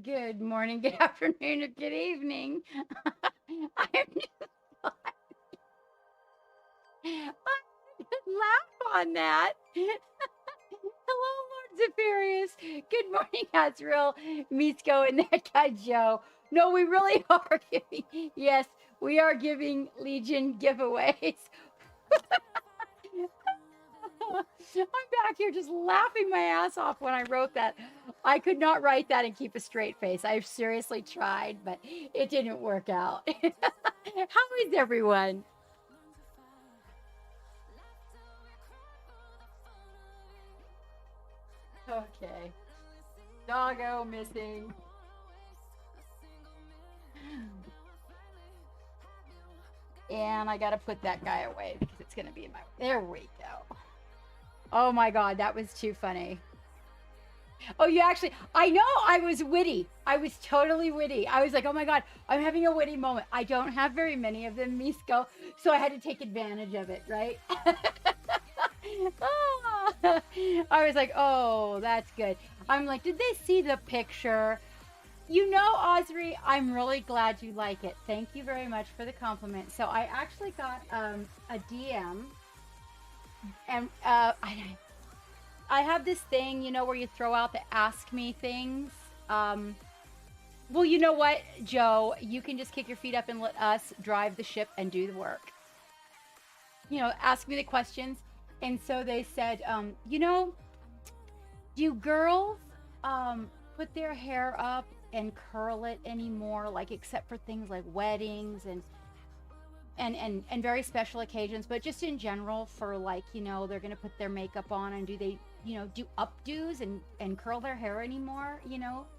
Good morning, good afternoon, or good evening. I am just, I just laugh on that. Hello, Lord Zephyrius. Good morning, Azrael, Misko, and that guy Joe. No, we really are giving, yes, we are giving Legion giveaways. I'm back here just laughing my ass off when I wrote that. I could not write that and keep a straight face. I've seriously tried, but it didn't work out. How is everyone? Okay. Doggo missing. And I got to put that guy away because it's going to be in my. There we go. Oh my God, that was too funny. Oh, you actually, I know I was witty. I was totally witty. I was like, oh my God, I'm having a witty moment. I don't have very many of them, Misko. So I had to take advantage of it, right? Ah, I was like, oh, that's good. I'm like, did they see the picture? You know, Osri, I'm really glad you like it. Thank you very much for the compliment. So I actually got a DM, and I have this thing, where you throw out the ask me things. Um, well, you know what, Joe? You can just kick your feet up and let us drive the ship and do the work. Ask me the questions. And so they said, do girls put their hair up and curl it anymore, like except for things like weddings and very special occasions, but just in general for like, they're gonna put their makeup on, and do they, do updos and curl their hair anymore?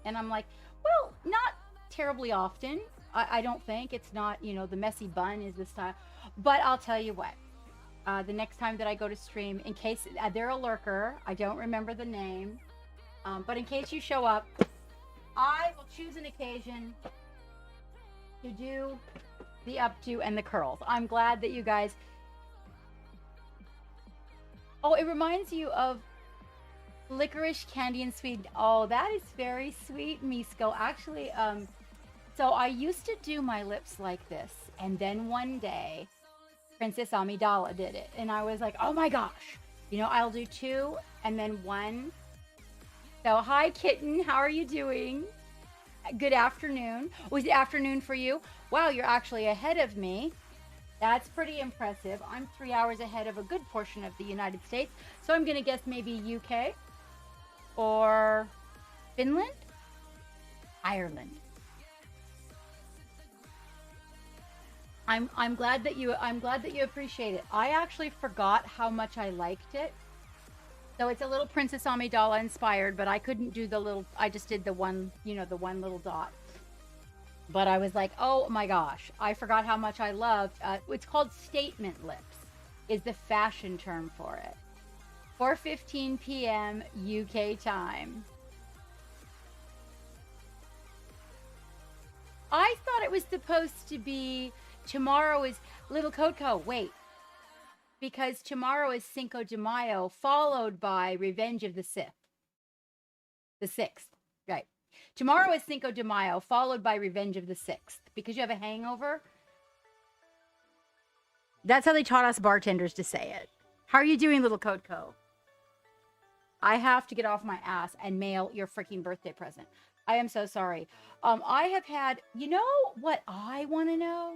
And I'm like, well, not terribly often. I don't think it's not, the messy bun is the style. But I'll tell you what, the next time that I go to stream, in case they're a lurker, I don't remember the name, but in case you show up, I will choose an occasion to do the updo and the curls. I'm glad that you guys. Oh, it reminds you of licorice candy and sweet. Oh, that is very sweet, Misko. Actually, so I used to do my lips like this, and then one day, Princess Amidala did it, and I was like, oh my gosh, I'll do two and then one. So, hi, kitten. How are you doing? Good afternoon. Was it afternoon for you? Wow, you're actually ahead of me. That's pretty impressive. I'm 3 hours ahead of a good portion of the United States. So I'm going to guess maybe UK or Finland, Ireland. I'm glad that you appreciate it. I actually forgot how much I liked it. So it's a little Princess Amidala inspired, but I couldn't do the little. I just did the one, the one little dot. But I was like, oh my gosh, I forgot how much I loved. It's called statement lips, is the fashion term for it. 4:15 p.m. UK time. I thought it was supposed to be tomorrow is Little Coco. Wait, because tomorrow is Cinco de Mayo, followed by Revenge of the Sith. The 6th, right. Tomorrow is Cinco de Mayo, followed by Revenge of the 6th. Because you have a hangover? That's how they taught us bartenders to say it. How are you doing, Little Coco? I have to get off my ass and mail your freaking birthday present. I am so sorry. I have had, what I want to know?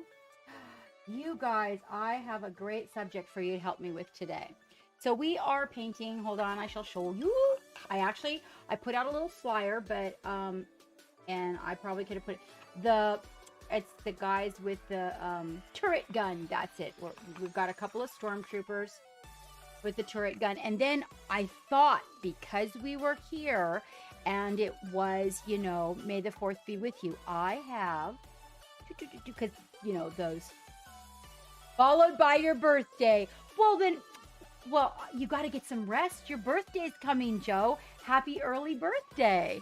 You guys, I have a great subject for you to help me with today. So we are painting. Hold on, I shall show you. I put out a little flyer, but and I probably could have put it's the guys with the turret gun. That's it. We've got a couple of stormtroopers with the turret gun, and then I thought, because we were here and it was, May the 4th be with you, I have, because those followed by your birthday. Well, you got to get some rest. Your birthday's coming, Joe. Happy early birthday.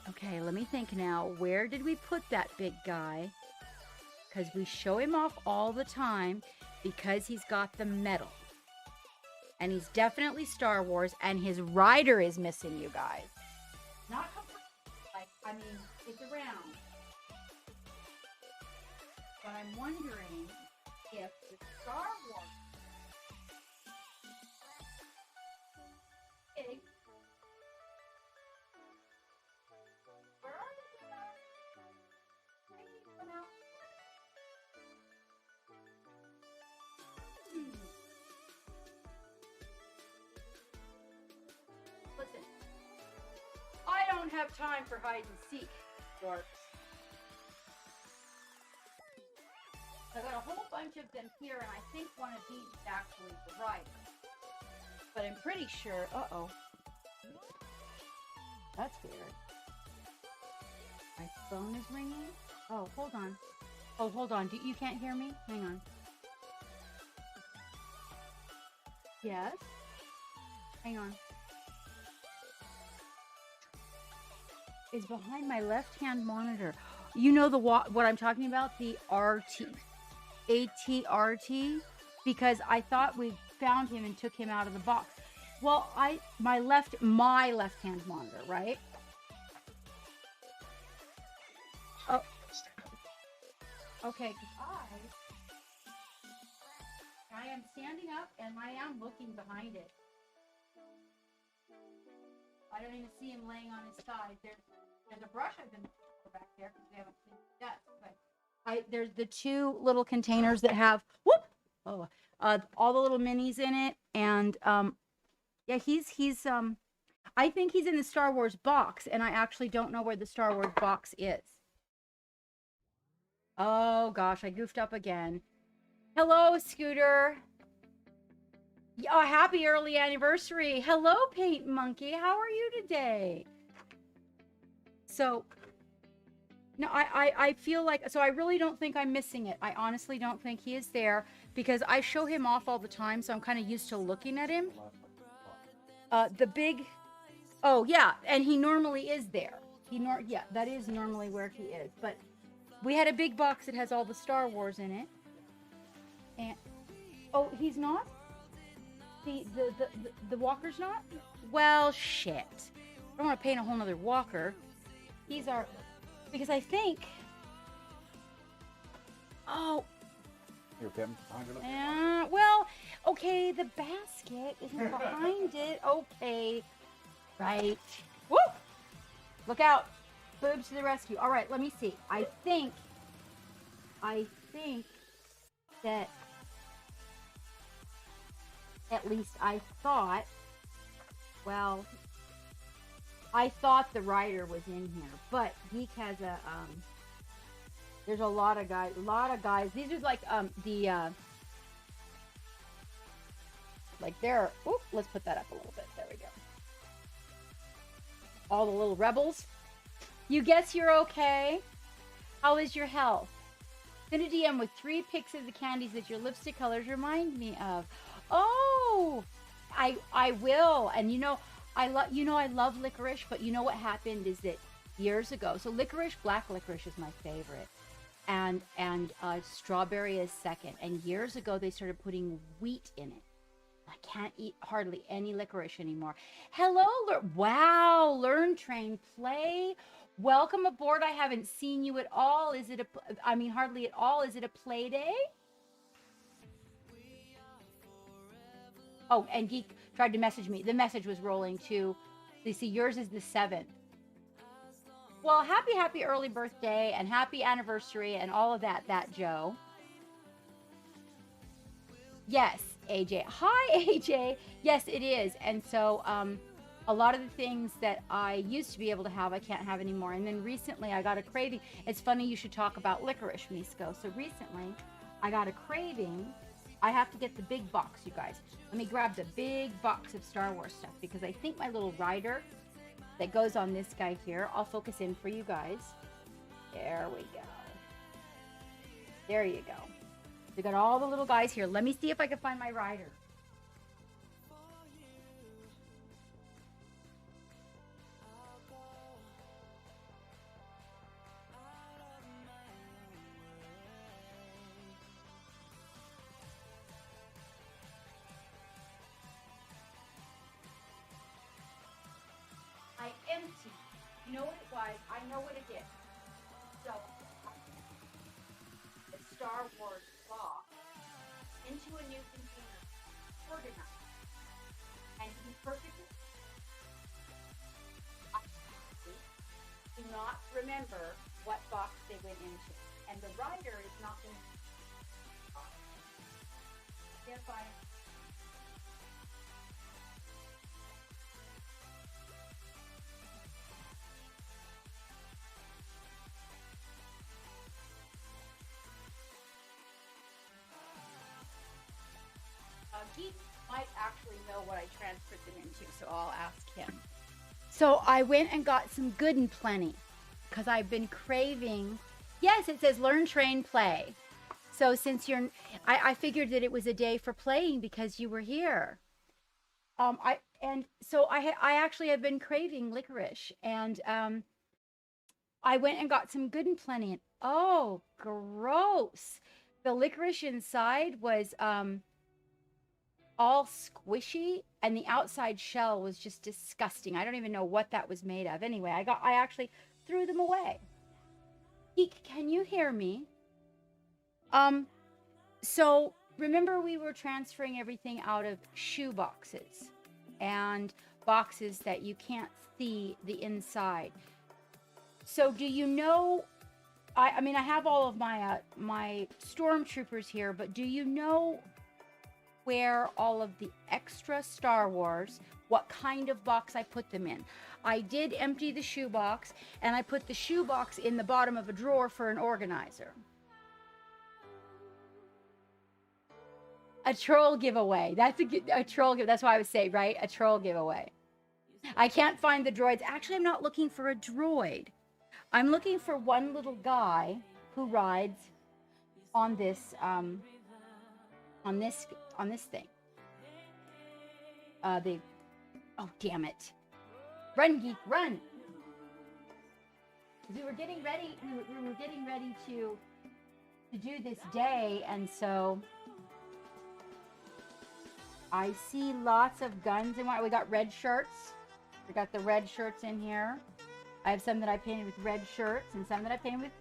Okay, let me think now. Where did we put that big guy? Because we show him off all the time because he's got the medal. And he's definitely Star Wars, and his rider is missing, you guys. Not I mean, it's around. But I'm wondering if the Star Wars pig, where are you? Maybe come out. Listen, I don't have time for hide and seek, dorks. I got a whole bunch of them here, and I think one of these is actually the rider. But I'm pretty sure. Uh-oh. That's weird. My phone is ringing. Oh, hold on. Oh, hold on. You can't hear me? Hang on. Yes? Hang on. It's behind my left-hand monitor. You know what I'm talking about? The ATRT? Because I thought we found him and took him out of the box. Well, my left-hand monitor, right? Oh. Okay, because I am standing up and I am looking behind it. I don't even see him laying on his side. There's a brush I've been back there because we haven't cleaned the desk. But there's the two little containers that have all the little minis in it, and yeah, he's I think he's in the Star Wars box, and I actually don't know where the Star Wars box is. Oh gosh, I goofed up again. Hello, Scooter. Oh, happy early anniversary. Hello, Paint Monkey. How are you today? So, no, I feel like, so I really don't think I'm missing it. I honestly don't think he is there because I show him off all the time, so I'm kind of used to looking at him. Oh yeah, and he normally is there. Yeah, that is normally where he is. But we had a big box that has all the Star Wars in it. And, oh, he's not? The walker's not? Well, shit. I don't want to paint a whole nother walker. These are, because I think, oh. Here, Kim, behind your well, okay, the basket isn't behind it. Okay, right. Woo! Look out. Boobs to the rescue. All right, let me see. I think that, at least I thought, well, I thought the rider was in here, but Geek has a, there's a lot of guys, these are like, like they're, oop, let's put that up a little bit, there we go. All the little rebels. You guess you're okay? How is your health? Send a DM with 3 pics of the candies that your lipstick colors remind me of. Oh, I will. And I love licorice, but you know what happened is that years ago, so black licorice is my favorite, and strawberry is second. And years ago, they started putting wheat in it. I can't eat hardly any licorice anymore. Hello, wow, Learn, Train, Play. Welcome aboard. I haven't seen you at all. Hardly at all. Is it a play day? Oh, and Geek tried to message me. The message was rolling too. You see, yours is the 7th. Well, happy early birthday and happy anniversary and all of that, Joe. Yes, AJ. Hi, AJ. Yes, it is. And so, a lot of the things that I used to be able to have, I can't have anymore. And then recently I got a craving. It's funny you should talk about licorice, Misko. So recently I got a craving. I have to get the big box, you guys. Let me grab the big box of Star Wars stuff because I think my little rider that goes on this guy here, I'll focus in for you guys. There we go. There you go. We got all the little guys here. Let me see if I can find my rider. I empty You know what it was? I know what it did. So, the Star Wars box into a new container, organized, and to be perfectly do not remember what box they went into. And the writer is not going to thereby Geek might actually know what I transferred them into, so I'll ask him. So I went and got some Good and Plenty because I've been craving. Yes, it says learn, train, play. So since I figured that it was a day for playing because you were here. I actually have been craving licorice, and I went and got some Good and Plenty, and oh, gross! The licorice inside was all squishy, and the outside shell was just disgusting. I don't even know what that was made of. Anyway, I actually threw them away. Geek, can you hear me? So remember we were transferring everything out of shoe boxes and boxes that you can't see the inside. So do you know, I mean, I have all of my my stormtroopers here, but do you know where all of the extra Star Wars, what kind of box I put them in? I did empty the shoe box, and I put the shoe box in the bottom of a drawer for an organizer. A troll giveaway. That's a troll give. That's why I would say, right? A troll giveaway. I can't find the droids. Actually, I'm not looking for a droid. I'm looking for one little guy who rides on this thing. Oh, damn it. Run, Geek, run. We were getting ready. We were getting ready to do this day, and so I see lots of guns and what we got. Red shirts. We got the red shirts in here. I have some that I painted with red shirts and some that I painted with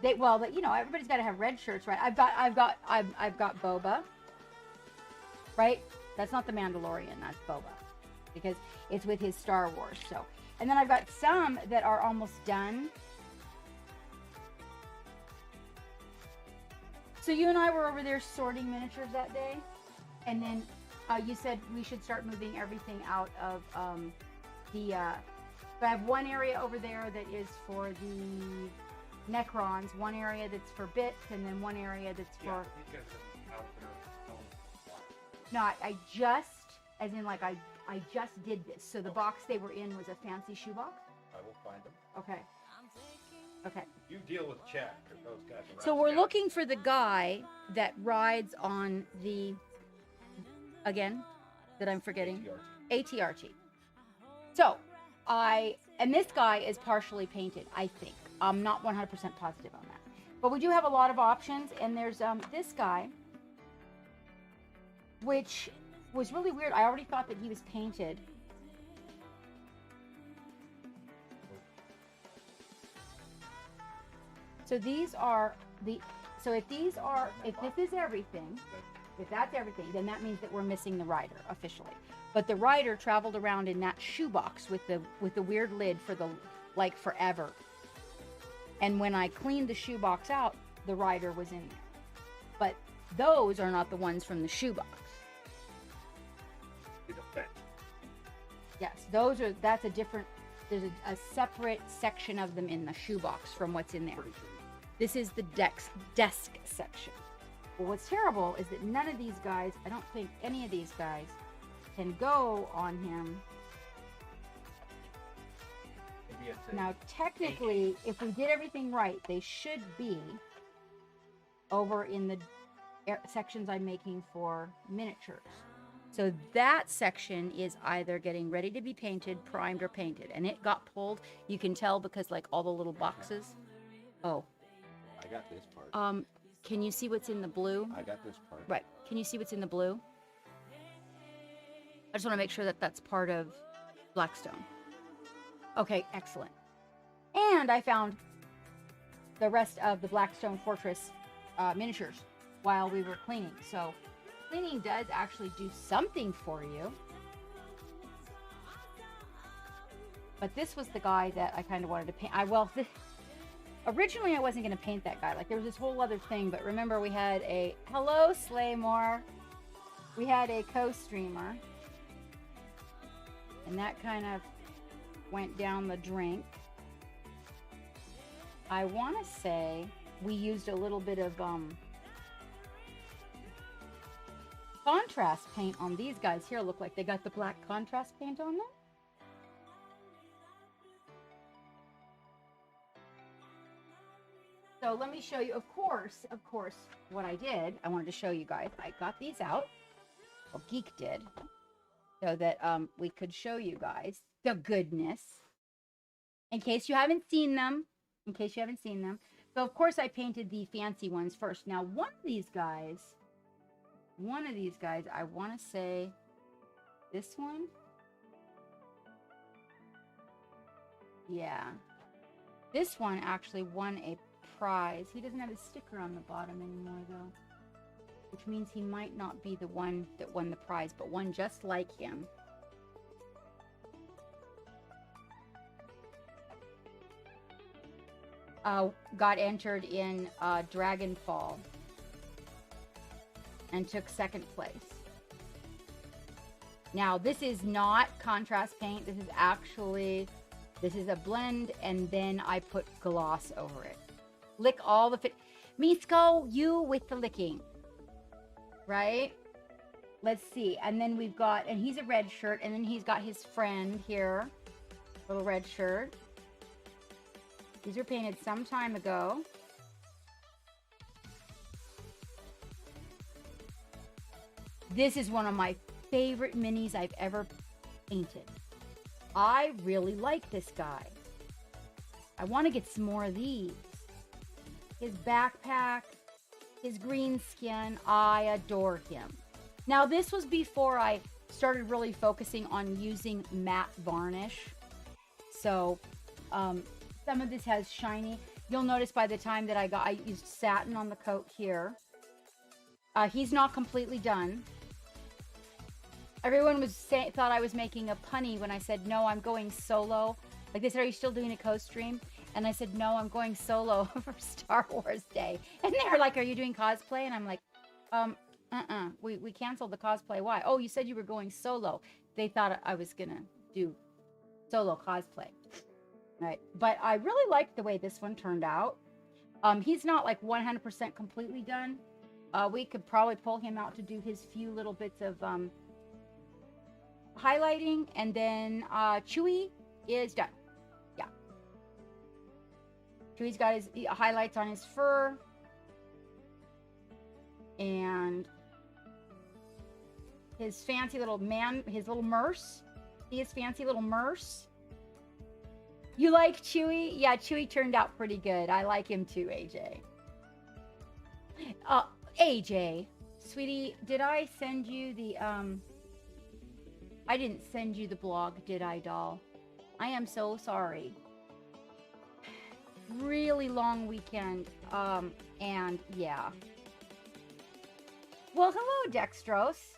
but you know, everybody's got to have red shirts, right? I've got Boba. Right? That's not the Mandalorian, that's Boba. Because it's with his Star Wars. So, and then I've got some that are almost done. So you and I were over there sorting miniatures that day, and then you said we should start moving everything out of so I have one area over there that is for the Necrons, one area that's for bits, and then one area that's for... No, I just, as in like I just did this. So the box they were in was a fancy shoebox? I will find them. Okay. Okay. You deal with Chad, because those guys are So we're looking for the guy that rides on the, again, that I'm forgetting? ATRT. So, and this guy is partially painted, I think. I'm not 100% positive on that. But we do have a lot of options, and there's this guy, which was really weird. I already thought that he was painted. So these are if this is everything, if that's everything, then that means that we're missing the rider officially. But the rider traveled around in that shoebox with the weird lid for like forever. And when I cleaned the shoebox out, the rider was in there. But those are not the ones from the shoebox. Yes, that's a different, there's a separate section of them in the shoebox from what's in there. This is the desk section. Well, what's terrible is that none of these guys, I don't think any of these guys can go on him. Now, technically, if we did everything right, they should be over in the sections I'm making for miniatures. So that section is either getting ready to be painted, primed, or painted. And it got pulled. You can tell because like all the little boxes. Oh. I got this part. Can you see what's in the blue? I got this part. Right. Can you see what's in the blue? I just want to make sure that that's part of Blackstone. Okay, excellent. And I found the rest of the Blackstone Fortress miniatures while we were cleaning. So cleaning does actually do something for you. But this was the guy that I kind of wanted to paint. Originally I wasn't going to paint that guy. Like there was this whole other thing, but remember we had hello Slaymore. We had a co-streamer. And that kind of went down the drink. I want to say we used a little bit of contrast paint on these guys here. Look like they got the black contrast paint on them. So let me show you, of course, what I did. I wanted to show you guys. I got these out. Well, Geek did. So that we could show you guys the goodness. In case you haven't seen them. So, of course, I painted the fancy ones first. Now, one of these guys, I want to say this one. Yeah. This one actually won a prize. He doesn't have a sticker on the bottom anymore, though. Which means he might not be the one that won the prize, but one just like him. Got entered in Dragonfall and took second place. Now, this is not contrast paint. This is a blend, and then I put gloss over it. Lick all the Misko, you with the licking. Right? Let's see. And then we've got, and he's a red shirt, and then he's got his friend here. Little red shirt. These were painted some time ago. This is one of my favorite minis I've ever painted. I really like this guy. I want to get some more of these. His backpack, his green skin, I adore him. Now, this was before I started really focusing on using matte varnish. So, some of this has shiny. You'll notice by the time that I used satin on the coat here. He's not completely done. Everyone thought I was making a punny when I said, no, I'm going solo. Like they said, are you still doing a co-stream? And I said, no, I'm going solo for Star Wars Day. And they were like, are you doing cosplay? And I'm like, we canceled the cosplay. Why? Oh, you said you were going solo. They thought I was going to do solo cosplay. Right. But I really liked the way this one turned out. He's not like 100% completely done. We could probably pull him out to do his few little bits of highlighting. And then Chewie is done. Yeah. Chewie's got his highlights on his fur. And his fancy little his little Merce. See his fancy little Merce? You like Chewie? Yeah, Chewie turned out pretty good. I like him too, AJ. AJ, sweetie, did I send you the, I didn't send you the blog, did I, doll? I am so sorry. Really long weekend, and yeah. Well, hello, Dextrose.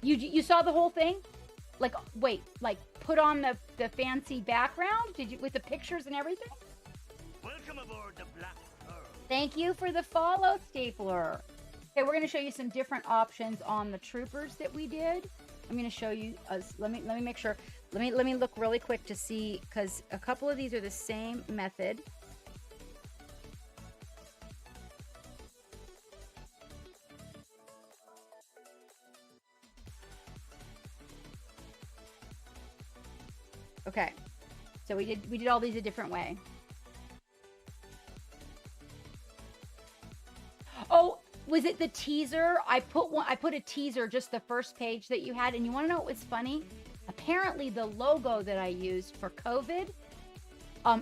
You saw the whole thing? Like, wait, like, put on the fancy background? Did you, with the pictures and everything? Welcome aboard the Black Pearl. Thank you for the follow, Stapler. Okay, we're going to show you some different options on the troopers that we did. I'm going to show you, let me make sure. Let me look really quick to see, because a couple of these are the same method. Okay, so we did all these a different way. Oh, was it the teaser? I put a teaser, just the first page that you had, and you want to know what was funny? Apparently, the logo that I used for COVID,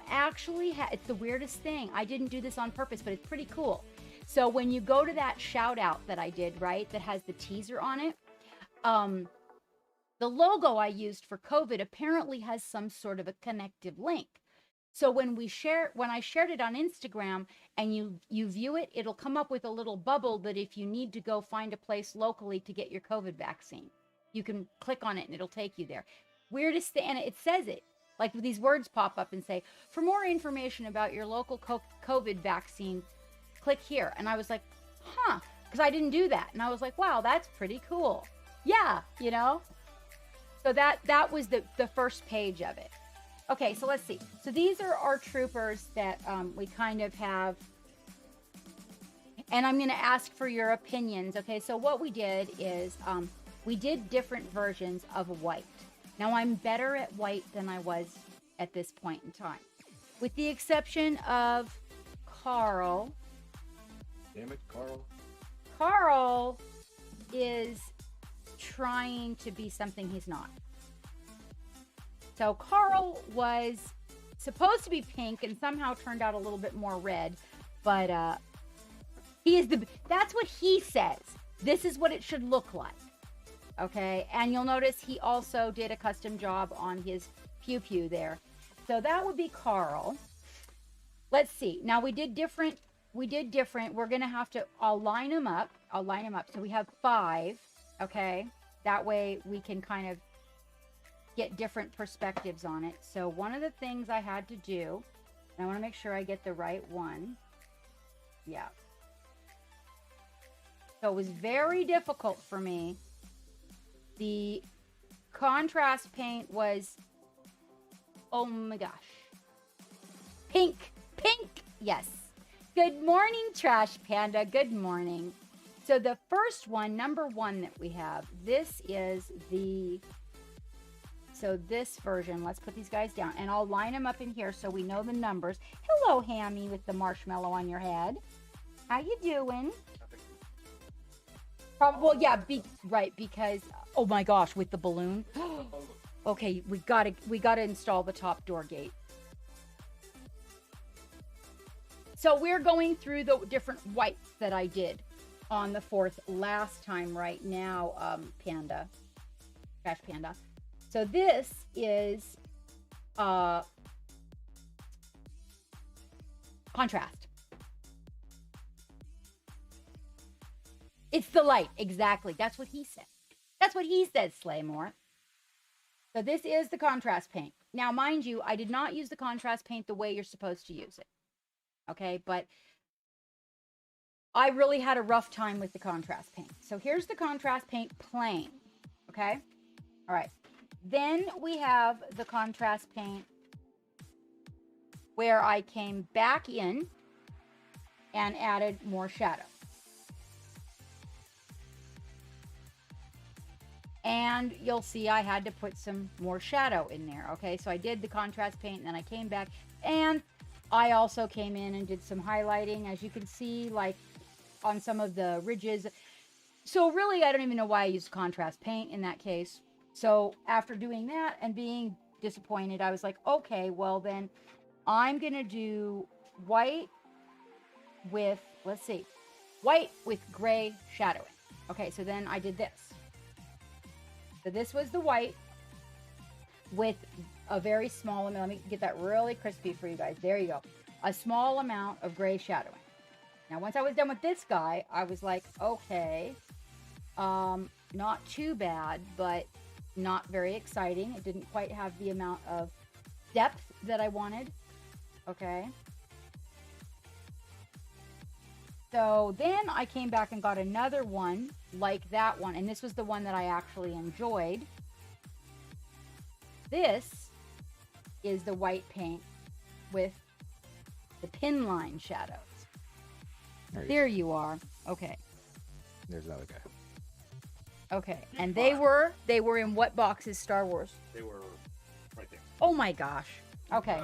actually it's the weirdest thing. I didn't do this on purpose, but it's pretty cool. So when you go to that shout out that I did, right, that has the teaser on it, The logo I used for COVID apparently has some sort of a connective link. So when I shared it on Instagram and you view it, it'll come up with a little bubble that if you need to go find a place locally to get your COVID vaccine, you can click on it and it'll take you there. Weirdest thing, and it says it. Like these words pop up and say, for more information about your local COVID vaccine, click here. And I was like, huh, because I didn't do that. And I was like, wow, that's pretty cool. Yeah, you know? So that was the first page of it. Okay, so let's see. So these are our troopers that we kind of have. And I'm going to ask for your opinions. Okay, so what we did is we did different versions of white. Now, I'm better at white than I was at this point in time. With the exception of Carl. Damn it, Carl. Carl is trying to be something he's not. So Carl was supposed to be pink and somehow turned out a little bit more red. But that's what he says. This is what it should look like. Okay, and you'll notice he also did a custom job on his pew there. So that would be Carl. Let's see. Now we did different. We're going to have to, I'll line them up. So we have 5, okay? That way we can kind of get different perspectives on it. So one of the things I had to do, and I want to make sure I get the right one. Yeah. So it was very difficult for me. The contrast paint was, oh my gosh. Pink, yes. Good morning, Trash Panda, good morning. So the first one, number 1 that we have, this is this version, let's put these guys down, and I'll line them up in here so we know the numbers. Hello, Hammy, with the marshmallow on your head. How you doing? Probably, yeah, because, oh my gosh, with the balloon. Okay, we gotta install the top door gate. So we're going through the different whites that I did on the 4th last time right now, Panda, Trash Panda. So this is contrast. It's the light, exactly. That's what he said. That's what he said, Slaymore. So this is the contrast paint. Now, mind you, I did not use the contrast paint the way you're supposed to use it. Okay, but I really had a rough time with the contrast paint. So here's the contrast paint plain. Okay, all right. Then we have the contrast paint where I came back in and added more shadow. And you'll see I had to put some more shadow in there. Okay, so I did the contrast paint and then I came back and I also came in and did some highlighting, as you can see, like on some of the ridges. So really, I don't even know why I used contrast paint in that case. So after doing that and being disappointed, I was like, okay, well then I'm going to do white with, let's see, white with gray shadowing. Okay, so then I did this. So this was the white with a very small amount. Let me get that really crispy for you guys. There you go. A small amount of gray shadowing. Now, once I was done with this guy, I was like, okay, not too bad, but not very exciting. It didn't quite have the amount of depth that I wanted. Okay. So then I came back and got another one like that one. And this was the one that I actually enjoyed. This is the white paint with the pin line shadows. There you are. Okay. There's another guy. Okay. And they were in what boxes, Star Wars? They were right there. Oh my gosh. Okay.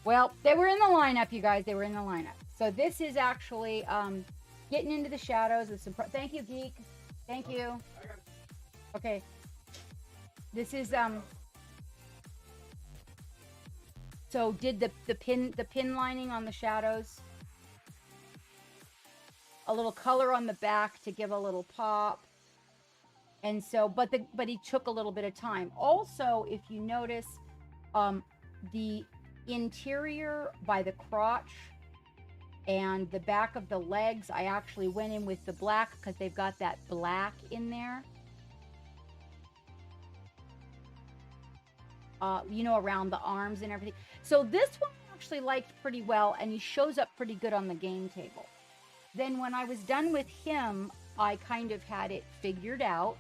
Well, they were in the lineup, you guys. They were in the lineup. So this is actually getting into the shadows with some... Thank you, Geek. Thank you. Okay. This is... So did the pin lining on the shadows. A little color on the back to give a little pop. And so, but he took a little bit of time. Also, if you notice, the interior by the crotch and the back of the legs, I actually went in with the black because they've got that black in there. You know, around the arms and everything. So this one I actually liked pretty well, and he shows up pretty good on the game table. Then when I was done with him, I kind of had it figured out.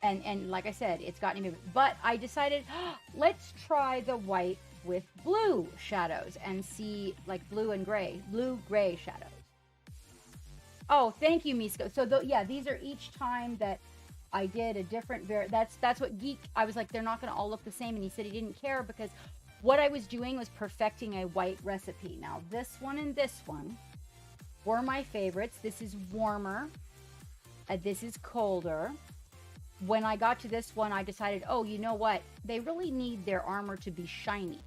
And like I said, it's gotten me, but I decided, let's try the white with blue shadows and see, like blue gray shadows. Oh, thank you, Misko. So yeah, these are each time that I did a different that's what Geek, I was like, they're not going to all look the same. And he said he didn't care because what I was doing was perfecting a white recipe. Now this one and this one were my favorites. This is warmer. This is colder. When I got to this one, I decided, oh, you know what? They really need their armor to be shiny.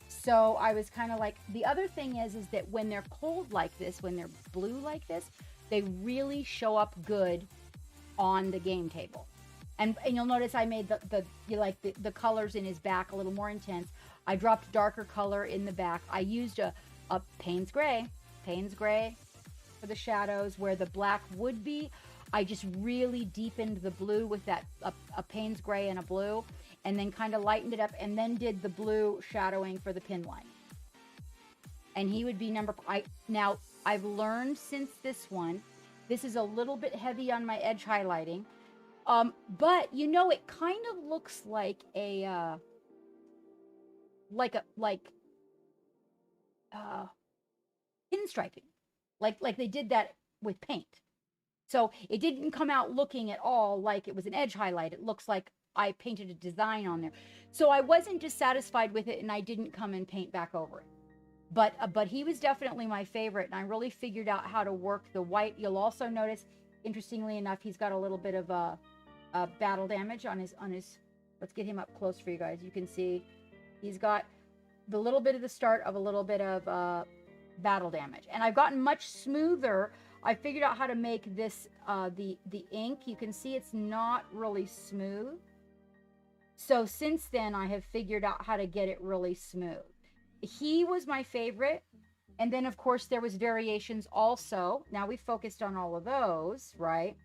So I was kind of like, the other thing is that when they're cold like this, when they're blue like this, they really show up good on the game table. And you'll notice I made the colors in his back a little more intense. I dropped darker color in the back. I used a Payne's Gray for the shadows where the black would be. I just really deepened the blue with that a Payne's Gray and a blue, and then kind of lightened it up, and then did the blue shadowing for the pin line. And he would be now I've learned since this one, this is a little bit heavy on my edge highlighting, but you know, it kind of looks like a pinstriping, like they did that with paint. So it didn't come out looking at all like it was an edge highlight. It looks like I painted a design on there. So I wasn't dissatisfied with it, and I didn't come and paint back over it. But he was definitely my favorite, and I really figured out how to work the white. You'll also notice, interestingly enough, he's got a little bit of a battle damage on his. Let's get him up close for you guys. You can see he's got the little bit of the start of a little bit of battle damage, and I've gotten much smoother. I figured out how to make this, the ink. You can see it's not really smooth. So since then, I have figured out how to get it really smooth. He was my favorite. And then, of course, there was variations also. Now, we focused on all of those, right?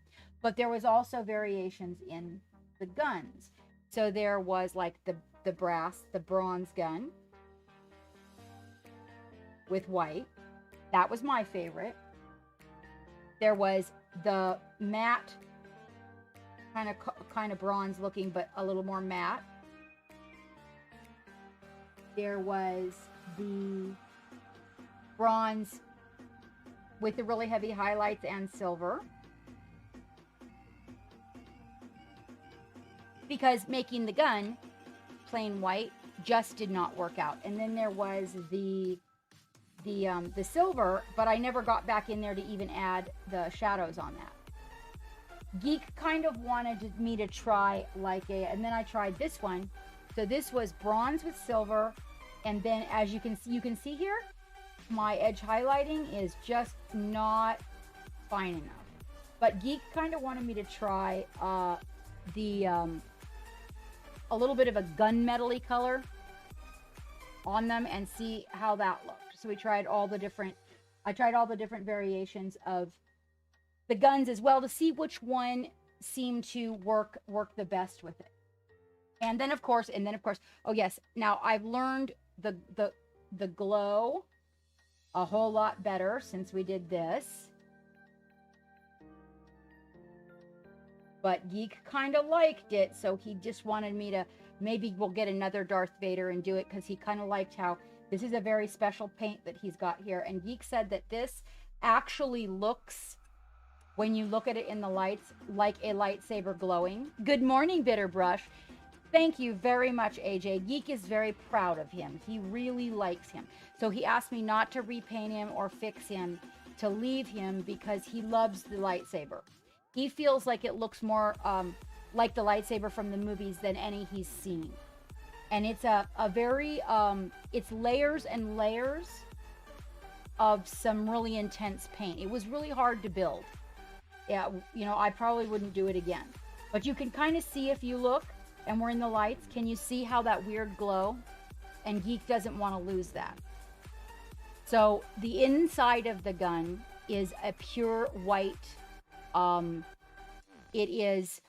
But there was also variations in the guns. So there was like the bronze gun with white. That was my favorite. There was the matte, kind of bronze looking, but a little more matte. There was the bronze with the really heavy highlights and silver. Because making the gun plain white just did not work out. And then there was the silver, but I never got back in there to even add the shadows on that. Geek kind of wanted me to try and then I tried this one. So this was bronze with silver, and then as you can see here, my edge highlighting is just not fine enough. But Geek kind of wanted me to try a little bit of a gunmetal-y color on them and see how that looked. So we tried all the different variations of the guns as well to see which one seemed to work the best with it. And then of course, oh yes, now I've learned the glow a whole lot better since we did this. But Geek kind of liked it, so he just wanted me to, maybe we'll get another Darth Vader and do it, because he kind of liked how this is a very special paint that he's got here. And Geek said that this actually looks, when you look at it in the lights, like a lightsaber glowing. Good morning, Bitterbrush. Thank you very much, AJ. Geek is very proud of him. He really likes him. So he asked me not to repaint him or fix him, to leave him, because he loves the lightsaber. He feels like it looks more like the lightsaber from the movies than any he's seen. And it's a very, it's layers and layers of some really intense paint. It was really hard to build. yeah, you know, I probably wouldn't do it again. But you can kind of see if you look and we're in the lights, can you see how that weird glow? And Geek doesn't want to lose that. So the inside of the gun is a pure white. It is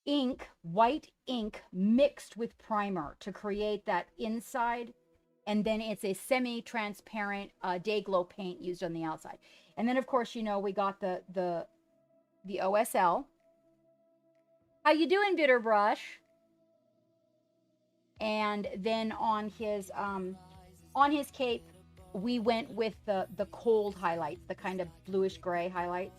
ink, white ink mixed with primer to create that inside. And then it's a semi-transparent day glow paint used on the outside. And then, of course, you know, we got the OSL. How you doing, Bitter Brush? And then on his cape, we went with the cold highlights, the kind of bluish gray highlights,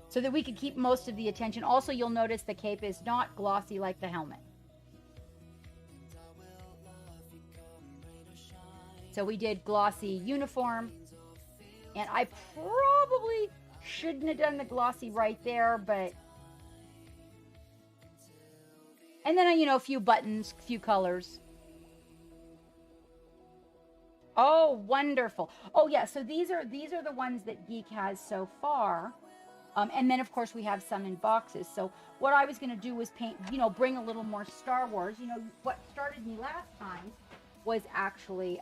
so that we could keep most of the attention. Also, you'll notice the cape is not glossy like the helmet. So we did glossy uniform, and I probably shouldn't have done the glossy right there, but, and then, you know, a few buttons, a few colors. Oh, wonderful. Oh yeah, so these are the ones that Geek has so far. And then, of course, we have some in boxes. So what I was going to do was paint, you know, bring a little more Star Wars. You know, what started me last time was actually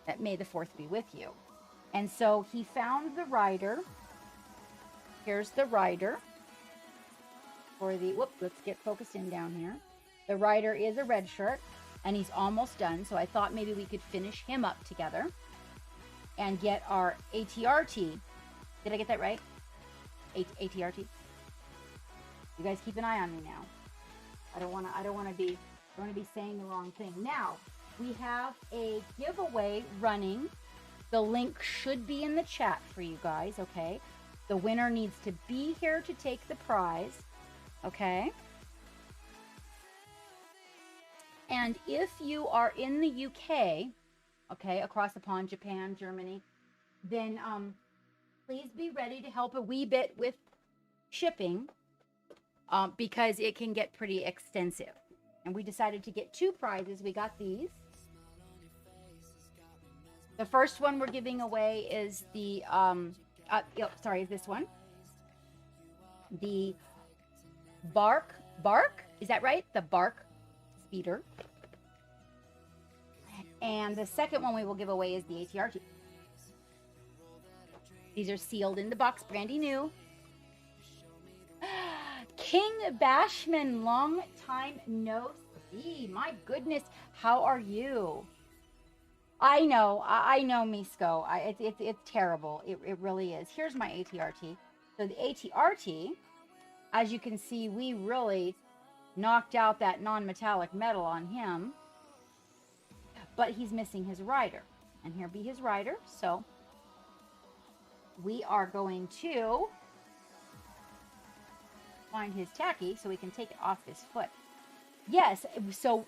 that May the 4th be with you. And so he found the rider. Here's the rider. For the, whoop, let's get focused in down here. The rider is a red shirt, and he's almost done. So I thought maybe we could finish him up together and get our ATRT. Did I get that right? ATRT. You guys keep an eye on me now. I don't want to be saying the wrong thing. Now, we have a giveaway running. The link should be in the chat for you guys, okay? The winner needs to be here to take the prize, okay? And if you are in the UK, okay, across the pond, Japan, Germany, then please be ready to help a wee bit with shipping because it can get pretty extensive. And we decided to get two prizes. We got these. The first one we're giving away is the, is this one. The Bark, is that right? The Bark Speeder. And the second one we will give away is the ATRT. These are sealed in the box, brandy new. King Bashman, long time no see. My goodness, how are you? I know, Misko. It's terrible. It really is. Here's my ATRT. So the ATRT, as you can see, we really knocked out that non-metallic metal on him. But he's missing his rider. And here be his rider. So we are going to find his tacky so we can take it off his foot. Yes, so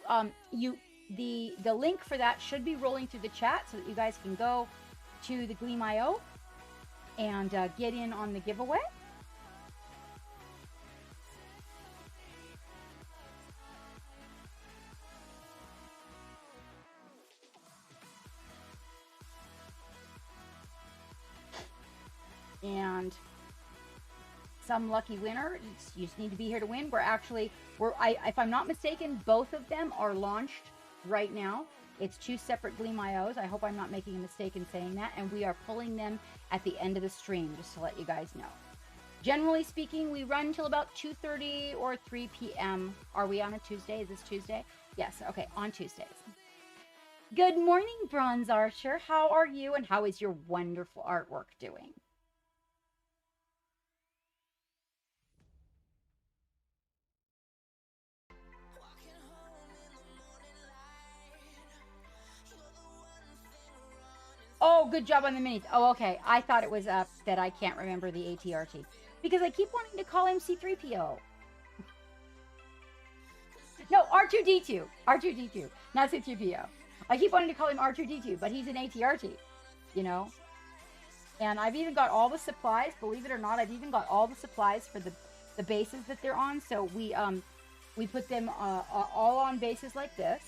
the link for that should be rolling through the chat so that you guys can go to the Gleam.io and get in on the giveaway. And some lucky winner, you just need to be here to win. If I'm not mistaken, both of them are launched right now. It's two separate Gleam.ios. I hope I'm not making a mistake in saying that. And we are pulling them at the end of the stream, just to let you guys know. Generally speaking, we run till about 2:30 or 3 p.m. Are we on a Tuesday? Is this Tuesday? Yes, okay, on Tuesdays. Good morning, Bronze Archer. How are you, and how is your wonderful artwork doing? Oh, good job on the minis. Oh, okay. I thought it was that I can't remember the ATRT. Because I keep wanting to call him C-3PO. No, R2-D2. R2-D2. Not C-3PO. I keep wanting to call him R2-D2, but he's an ATRT. You know? And I've even got all the supplies. Believe it or not, I've even got all the supplies for the bases that they're on. So we put them all on bases like this.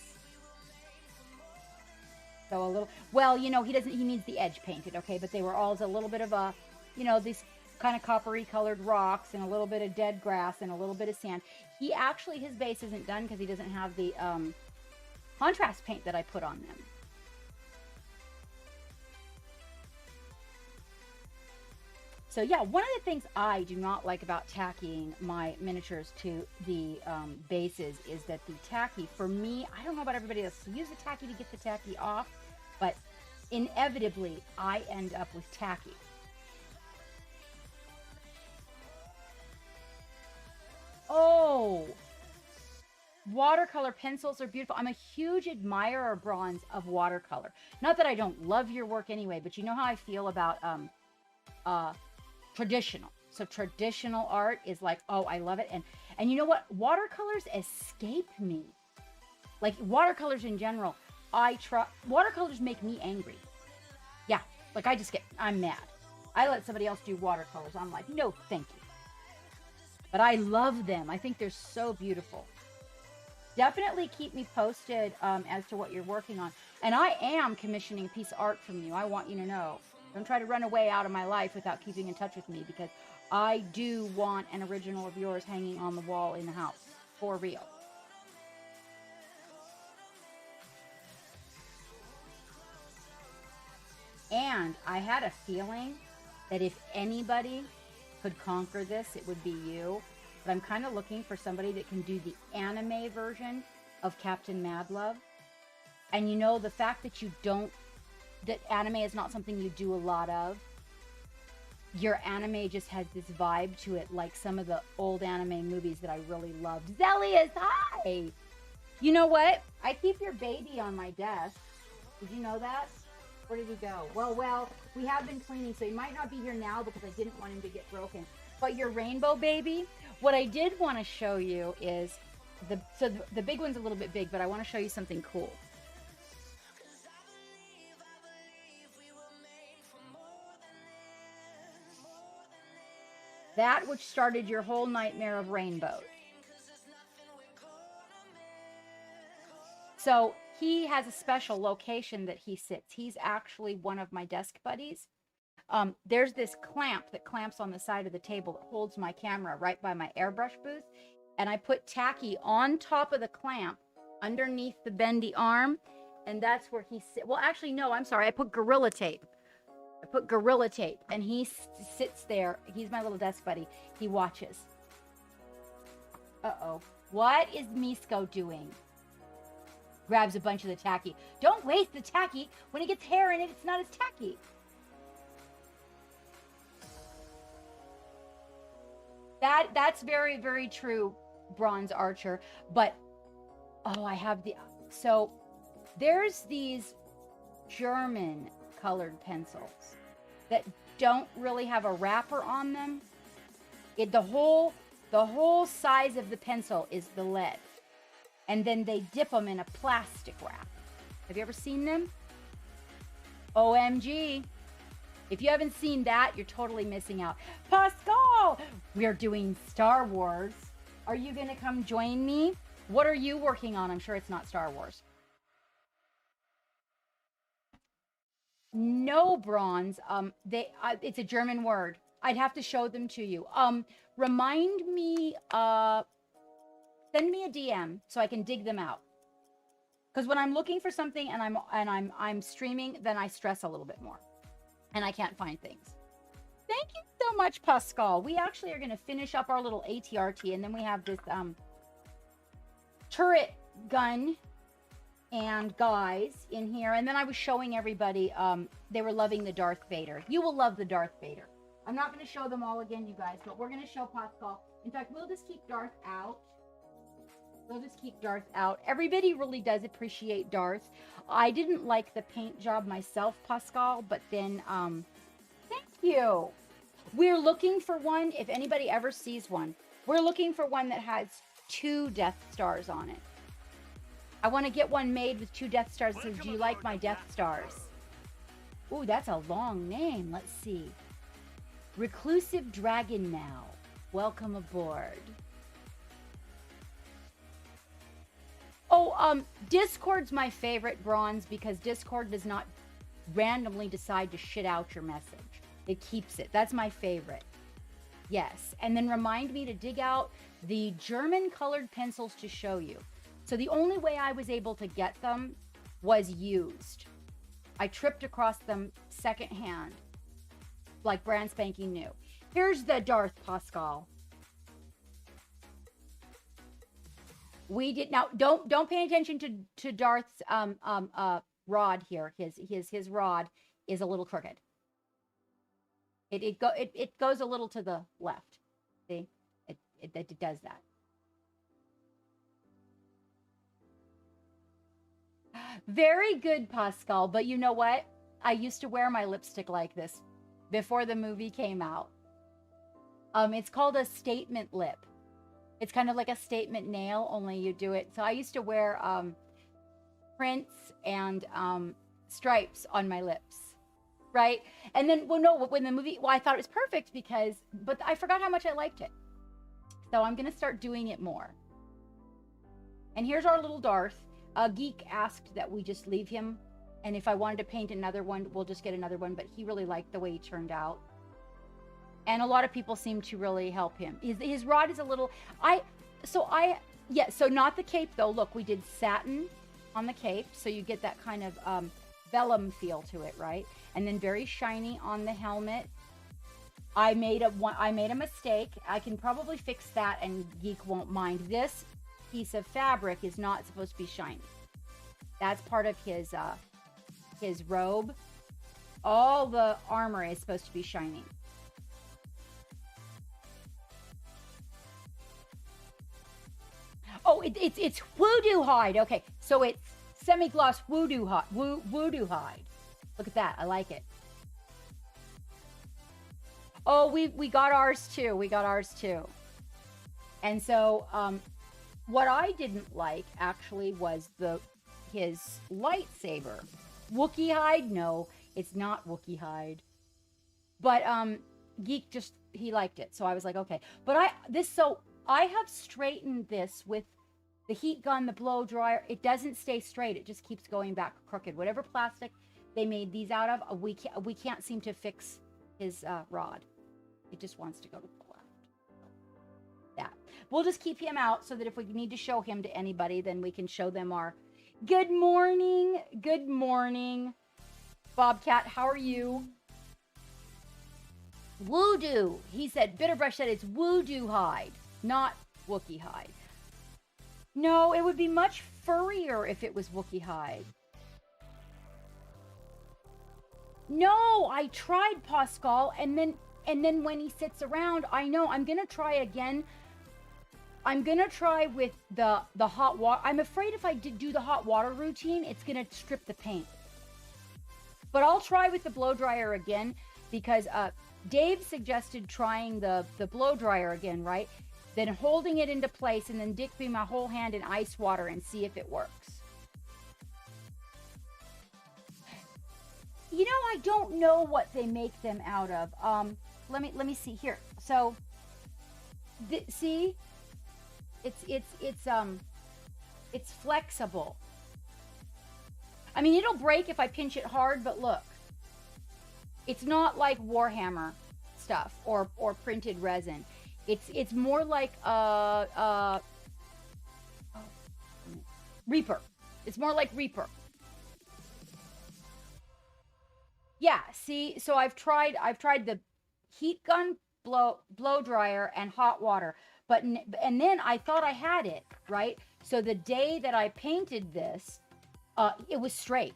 So a little, well, you know, he needs the edge painted, okay? But they were all a little bit of a, you know, these kind of coppery colored rocks and a little bit of dead grass and a little bit of sand. He actually, his base isn't done because he doesn't have the contrast paint that I put on them. So yeah, one of the things I do not like about tackying my miniatures to the bases is that the tacky, for me, I don't know about everybody else, use the tacky to get the tacky off, but inevitably I end up with tacky. Oh, watercolor pencils are beautiful. I'm a huge admirer, Bronze, of watercolor. Not that I don't love your work anyway, but you know how I feel about traditional. So traditional art is like, oh, I love it. And you know what? Watercolors escape me. Like watercolors in general, watercolors make me angry. Yeah, like I'm mad. I let somebody else do watercolors. I'm like, no, thank you. But I love them. I think they're so beautiful. Definitely keep me posted as to what you're working on. And I am commissioning a piece of art from you. I want you to know. Don't try to run away out of my life without keeping in touch with me, because I do want an original of yours hanging on the wall in the house. For real. And I had a feeling that if anybody could conquer this, it would be you. But I'm kind of looking for somebody that can do the anime version of Captain Madlove. And you know, the fact that that anime is not something you do a lot of. Your anime just has this vibe to it, like some of the old anime movies that I really loved. Zelius, hi! You know what? I keep your baby on my desk. Did you know that? Where did he go? Well, we have been cleaning, so he might not be here now because I didn't want him to get broken. But your rainbow baby, what I did want to show you is, the big one's a little bit big, but I want to show you something cool. That which started your whole nightmare of rainbows. So he has a special location that he sits. He's actually one of my desk buddies. There's this clamp that clamps on the side of the table that holds my camera right by my airbrush booth. And I put tacky on top of the clamp underneath the bendy arm. And that's where he sits. Well, actually, no, I'm sorry. I put Gorilla Tape. And he sits there. He's my little desk buddy. He watches. Uh-oh. What is Misko doing? Grabs a bunch of the tacky. Don't waste the tacky. When it gets hair in it, it's not as tacky. That's very, very true, Bronze Archer. But, oh, so there's these German colored pencils that don't really have a wrapper on them. The whole size of the pencil is the lead. And then they dip them in a plastic wrap. Have you ever seen them? OMG. If you haven't seen that, you're totally missing out. Pascal, we're doing Star Wars. Are you going to come join me? What are you working on? I'm sure it's not Star Wars. No, Bronze. It's a German word. I'd have to show them to you. Remind me, send me a DM so I can dig them out. Because when I'm looking for something and I'm streaming, then I stress a little bit more. And I can't find things. Thank you so much, Pascal. We actually are going to finish up our little ATRT, and then we have this turret gun and guys in here. And then I was showing everybody, they were loving the Darth Vader. You will love the Darth Vader. I'm not going to show them all again, you guys, but we're going to show Pascal. In fact, we'll just keep Darth out. Everybody really does appreciate Darth. I didn't like the paint job myself, Pascal, but then, thank you. We're looking for one, if anybody ever sees one, we're looking for one that has 2 Death Stars on it. I want to get one made with 2 Death Stars that says, do you like my Death Stars? Ooh, that's a long name. Let's see. Reclusive Dragon now. Welcome aboard. So, Discord's my favorite bronze because Discord does not randomly decide to shit out your message. It keeps it. That's my favorite. Yes. And then remind me to dig out the German colored pencils to show you. So the only way I was able to get them was used. I tripped across them secondhand, like brand spanking new. Here's the Darth Pascal. We did now. Don't pay attention to Darth's rod here. His rod is a little crooked. It goes a little to the left. See, it does that. Very good, Pascal. But you know what? I used to wear my lipstick like this before the movie came out. It's called a statement lip. It's kind of like a statement nail, only you do it. So I used to wear prints and stripes on my lips, right? And then, well, no, when the movie, well, I thought it was perfect but I forgot how much I liked it. So I'm going to start doing it more. And here's our little Darth. Geek asked that we just leave him. And if I wanted to paint another one, we'll just get another one. But he really liked the way he turned out. And a lot of people seem to really help him. His rod is a little, so not the cape though. Look, we did satin on the cape. So you get that kind of vellum feel to it, right? And then very shiny on the helmet. I made a mistake. I can probably fix that and Geek won't mind. This piece of fabric is not supposed to be shiny. That's part of his robe. All the armor is supposed to be shiny. Oh, it's voodoo hide. Okay, so it's semi-gloss voodoo hide. Voodoo hide. Look at that. I like it. Oh, we got ours too. We got ours too. And so, what I didn't like actually was his lightsaber. Wookiee hide? No, it's not Wookiee hide. But Geek he liked it, so I was like, okay. But I have straightened this with the heat gun, the blow dryer. It doesn't stay straight. It just keeps going back crooked. Whatever plastic they made these out of, we can't seem to fix his rod. It just wants to go to the left. That. We'll just keep him out so that if we need to show him to anybody, then we can show them our good morning. Good morning. Bobcat, how are you? Voodoo. He said, Bitterbrush said it's voodoo hide, not Wookiee hide. No, it would be much furrier if it was Wookiee hide. No, I tried Pascal, and then when he sits around, I know I'm gonna try again. I'm gonna try with the hot water. I'm afraid if I do the hot water routine, it's gonna strip the paint. But I'll try with the blow dryer again because Dave suggested trying the blow dryer again, right? Then holding it into place and then dipping my whole hand in ice water and see if it works. You know, I don't know what they make them out of. Let me see here. So, see, it's flexible. I mean, it'll break if I pinch it hard, but look, it's not like Warhammer stuff or printed resin. It's more like Reaper. It's more like Reaper. Yeah, see, so I've tried the heat gun, blow dryer, and hot water, and then I thought I had it, right? So the day that I painted this, it was straight,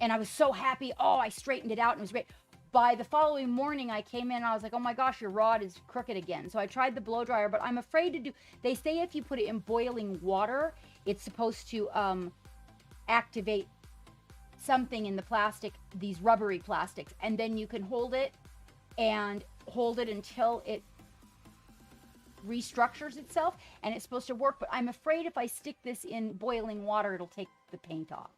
and I was so happy. Oh, I straightened it out, and it was great. By the following morning, I came in, and I was like, oh my gosh, your rod is crooked again. So I tried the blow dryer, but I'm afraid to do, they say if you put it in boiling water, it's supposed to activate something in the plastic, these rubbery plastics, and then you can hold it until it restructures itself, and it's supposed to work. But I'm afraid if I stick this in boiling water, it'll take the paint off.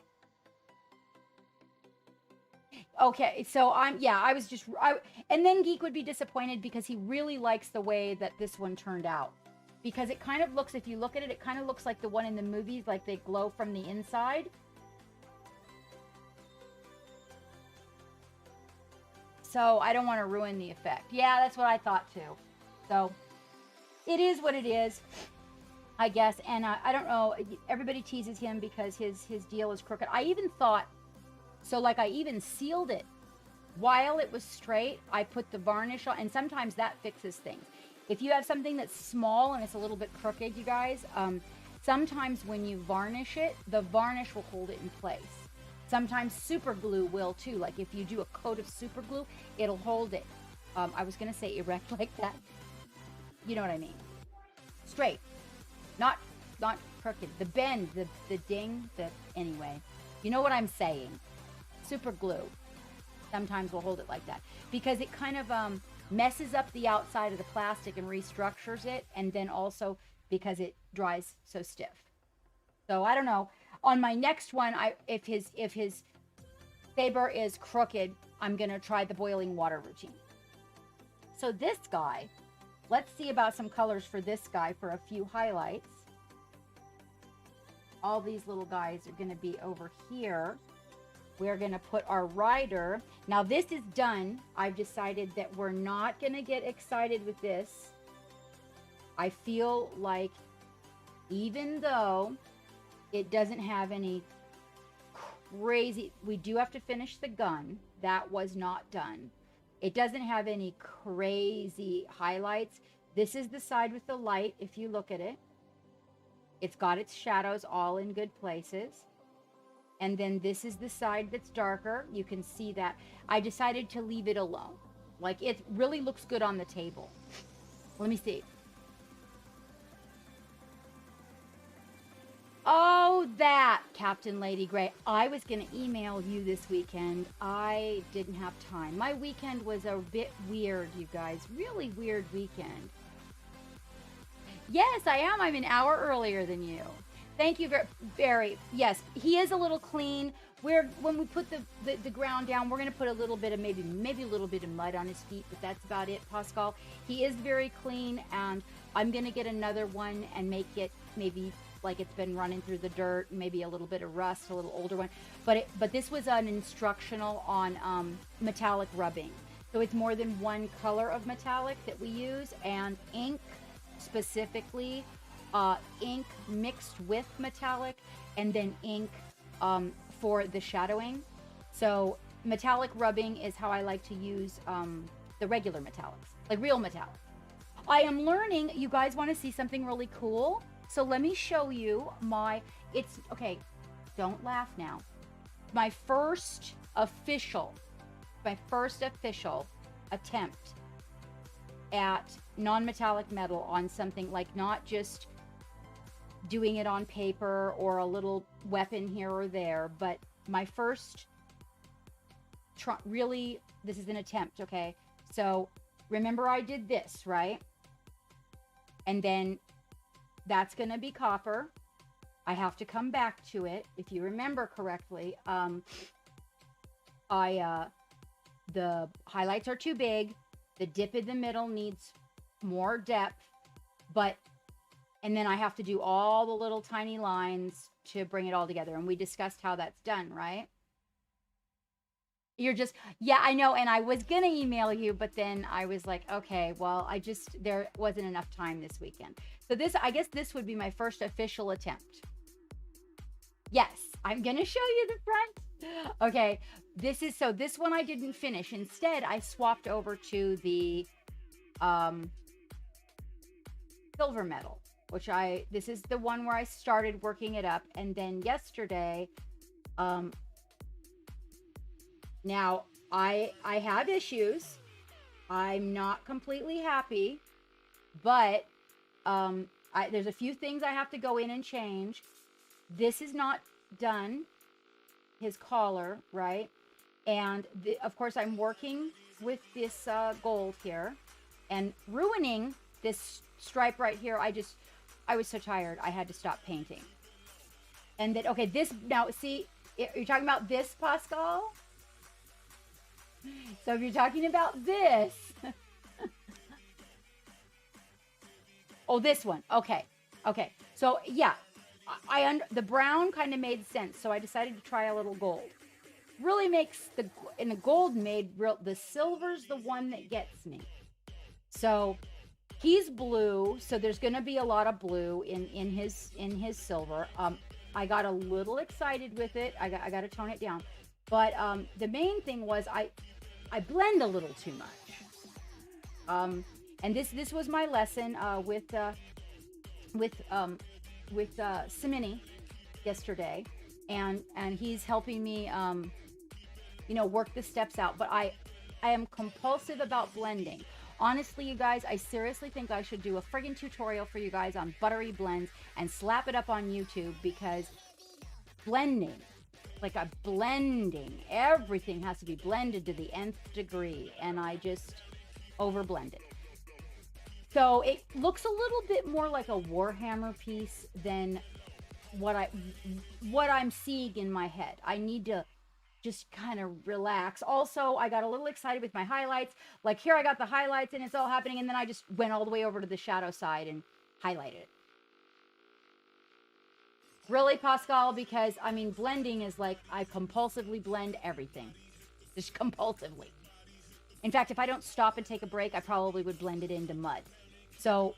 Okay, so and then Geek would be disappointed because he really likes the way that this one turned out. because it kind of looks, if you look at it, it kind of looks like the one in the movies, like they glow from the inside. So I don't want to ruin the effect. Yeah, that's what I thought too. So it is what it is, I guess. And I don't know, everybody teases him because his deal is crooked. I even thought, so like I even sealed it while it was straight. I put the varnish on, and sometimes that fixes things. If you have something that's small and it's a little bit crooked, you guys, sometimes when you varnish it, the varnish will hold it in place. Sometimes super glue will too. Like if you do a coat of super glue, it'll hold it. I was gonna say erect like that. You know what I mean? Straight, not crooked. The bend, the ding, anyway. You know what I'm saying? Super glue sometimes will hold it like that because it kind of messes up the outside of the plastic and restructures it, and then also because it dries so stiff. So I don't know. On my next one, if his saber is crooked, I'm gonna try the boiling water routine. So this guy, let's see about some colors for this guy for a few highlights. All these little guys are gonna be over here. We're gonna put our rider. Now this is done. I've decided that we're not gonna get excited with this. I feel like even though it doesn't have any crazy, we do have to finish the gun. That was not done. It doesn't have any crazy highlights. This is the side with the light, if you look at it. It's got its shadows all in good places. And then this is the side that's darker. You can see that. I decided to leave it alone. Like, it really looks good on the table. Let me see. Oh, that, Captain Lady Gray. I was going to email you this weekend. I didn't have time. My weekend was a bit weird, you guys. Really weird weekend. Yes, I am. I'm an hour earlier than you. Thank you, Barry. Yes, he is a little clean. When we put the ground down, we're going to put a little bit of maybe a little bit of mud on his feet, but that's about it, Pascal. He is very clean, and I'm going to get another one and make it maybe like it's been running through the dirt, maybe a little bit of rust, a little older one. But this was an instructional on metallic rubbing. So it's more than one color of metallic that we use, and ink specifically, ink mixed with metallic, and then ink for the shadowing. So metallic rubbing is how I like to use the regular metallics, like real metallic. I am learning. You guys want to see something really cool? So let me show you okay, don't laugh now. My first official attempt at non-metallic metal on something, like not just doing it on paper or a little weapon here or there, but my first really, this is an attempt, okay? So remember I did this, right? And then that's going to be copper. I have to come back to it. If you remember correctly, the highlights are too big. The dip in the middle needs more depth, and then I have to do all the little tiny lines to bring it all together. And we discussed how that's done, right? You're just, yeah, I know. And I was going to email you, but then I was like, okay, well, there wasn't enough time this weekend. So I guess this would be my first official attempt. Yes, I'm going to show you the front. Okay, this one I didn't finish. Instead, I swapped over to the silver metal, this is the one where I started working it up. And then yesterday, now I have issues. I'm not completely happy, but there's a few things I have to go in and change. This is not done, his collar, right? And of course I'm working with this gold here and ruining this stripe right here. I was so tired, I had to stop painting. And then, okay, now see, you're talking about this, Pascal? So if you're talking about this, Oh, this one. Okay. Okay. So yeah, the brown kind of made sense. So I decided to try a little gold. Really makes the gold made real. The silver's the one that gets me. So he's blue. So there's going to be a lot of blue in his silver. I got a little excited with it. I got to tone it down. But the main thing was I blend a little too much. And this was my lesson with Simini yesterday, and he's helping me work the steps out. But I am compulsive about blending. Honestly, you guys, I seriously think I should do a friggin' tutorial for you guys on buttery blends and slap it up on YouTube, because blending, everything has to be blended to the nth degree, and I just over blend it. So it looks a little bit more like a Warhammer piece than what I'm seeing in my head. I need to just kind of relax. Also, I got a little excited with my highlights. Like here I got the highlights and it's all happening, and then I just went all the way over to the shadow side and highlighted it. Really, Pascal? Because, I mean, blending is like I compulsively blend everything. Just compulsively. In fact, if I don't stop and take a break, I probably would blend it into mud. So,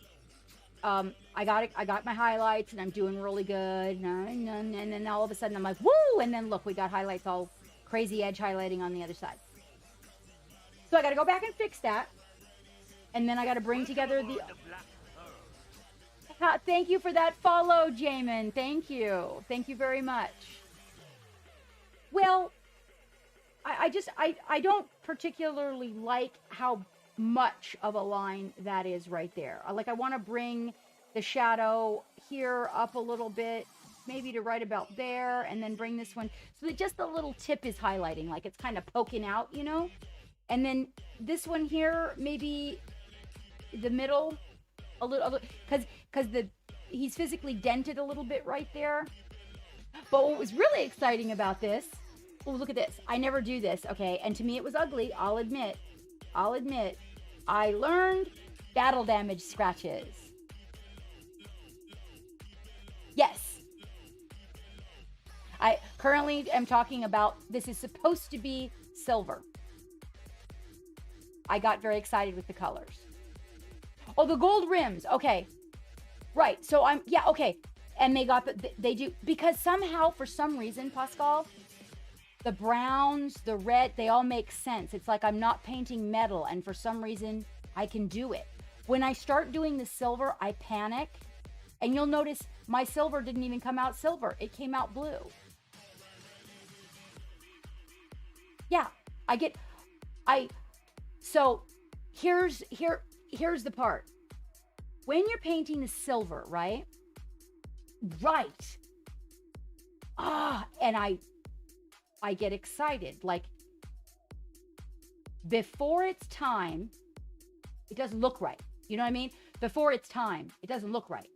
I got my highlights and I'm doing really good. And then all of a sudden I'm like, woo! And then look, we got highlights, all crazy edge highlighting on the other side. So I got to go back and fix that. And then I got to bring together the... Thank you for that follow, Jamin. Thank you. Thank you very much. Well, I don't particularly like how much of a line that is right there. I want to bring the shadow here up a little bit, maybe to right about there, and then bring this one so that just the little tip is highlighting, like it's kind of poking out, you know? And then this one here, maybe the middle, a little, because he's physically dented a little bit right there. But what was really exciting about this, oh, look at this. I never do this, okay? And to me it was ugly, I'll admit. I learned battle damage scratches. Yes. I currently am talking about, this is supposed to be silver. I got very excited with the colors. Oh, the gold rims. Okay. Right. So okay. And they do, because somehow, for some reason, Pascal, the browns, the red, they all make sense. It's like I'm not painting metal, and for some reason I can do it. When I start doing the silver, I panic, and you'll notice my silver didn't even come out silver. It came out blue. Yeah, so here's the part. When you're painting the silver, right? Right. And I get excited. Like, before it's time, it doesn't look right. You know what I mean? Before it's time, it doesn't look right.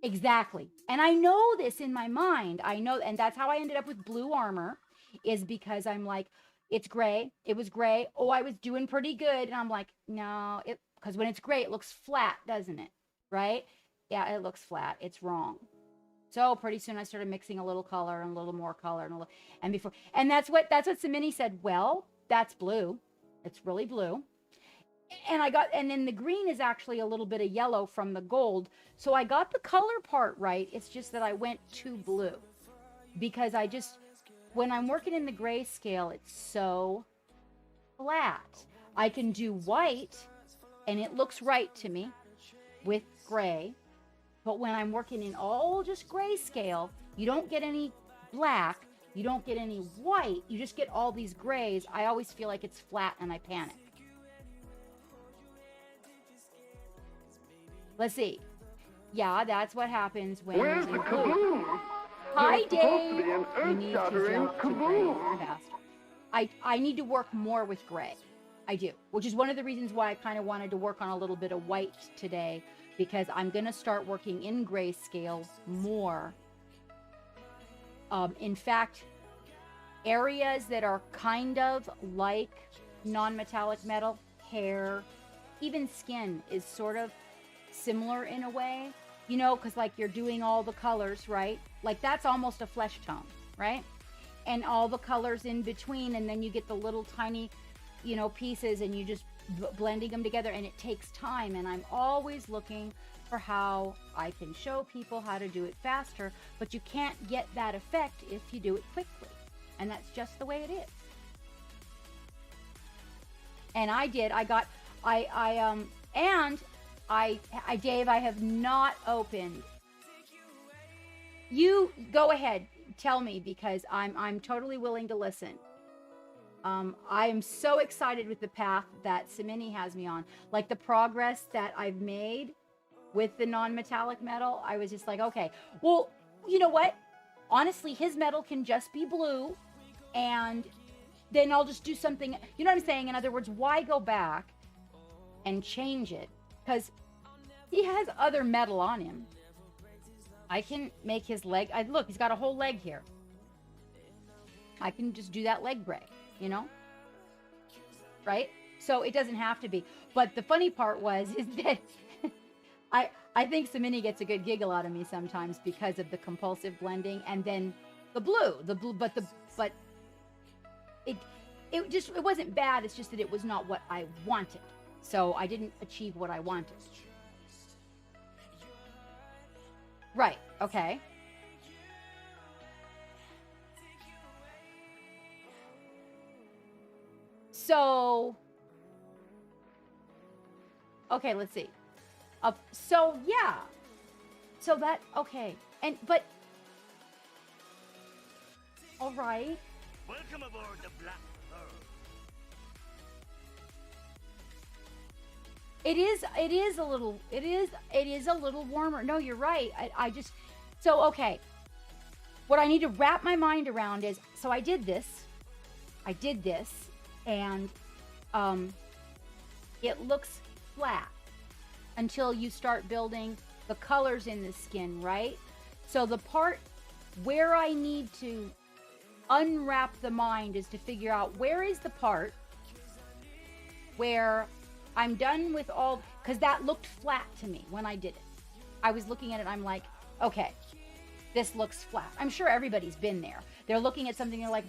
Exactly. And I know this in my mind. I know, and that's how I ended up with blue armor, is because I'm like, it's gray. It was gray. Oh, I was doing pretty good. And I'm like, no, because when it's gray, it looks flat, doesn't it? Right? Yeah, it looks flat. It's wrong. So pretty soon I started mixing a little color and a little more color and that's what Simini said. Well, that's blue. It's really blue. And then the green is actually a little bit of yellow from the gold. So I got the color part right. It's just that I went too blue, because when I'm working in the grayscale, it's so flat. I can do white and it looks right to me with gray. But when I'm working in all just grayscale, you don't get any black, you don't get any white, you just get all these grays. I always feel like it's flat and I panic. Let's see. Yeah, that's what happens when Where's the kaboom? Hi, There's supposed Dave. to be an You need to earth-shattering jump to gray kaboom. faster. I need to work more with gray. I do, which is one of the reasons why I kind of wanted to work on a little bit of white today, because I'm going to start working in grayscale more. In fact, areas that are kind of like non-metallic metal, hair, even skin is sort of similar in a way, you know, because like you're doing all the colors, right? Like that's almost a flesh tone, right? And all the colors in between, and then you get the little tiny, you know, pieces, and you just blending them together, and it takes time. And I'm always looking for how I can show people how to do it faster, but you can't get that effect if you do it quickly, and that's just the way it is. And Dave, I have not opened. You go ahead, tell me, because I'm totally willing to listen. I am so excited with the path that Samini has me on. Like the progress that I've made with the non-metallic metal, I was just like, okay, well, you know what? Honestly, his metal can just be blue, and then I'll just do something. You know what I'm saying? In other words, why go back and change it? Because he has other metal on him. I can make his leg. Look, he's got a whole leg here. I can just do that leg gray, you know? Right? So it doesn't have to be. But the funny part is that I think Samini gets a good giggle out of me sometimes because of the compulsive blending, and then the blue, but it wasn't bad. It's just that it was not what I wanted. So I didn't achieve what I wanted. Right. Okay. So, okay, let's see. So yeah. So that, okay. But, all right. Welcome aboard the Black Pearl. It is a little warmer. No, you're right. I just, so, okay. What I need to wrap my mind around is, so I did this, and it looks flat until you start building the colors in the skin, right? So the part where I need to unwrap the mind is to figure out where is the part where I'm done with all, because that looked flat to me when I did it. I was looking at it, I'm like, okay, this looks flat. I'm sure everybody's been there. They're looking at something, they're like,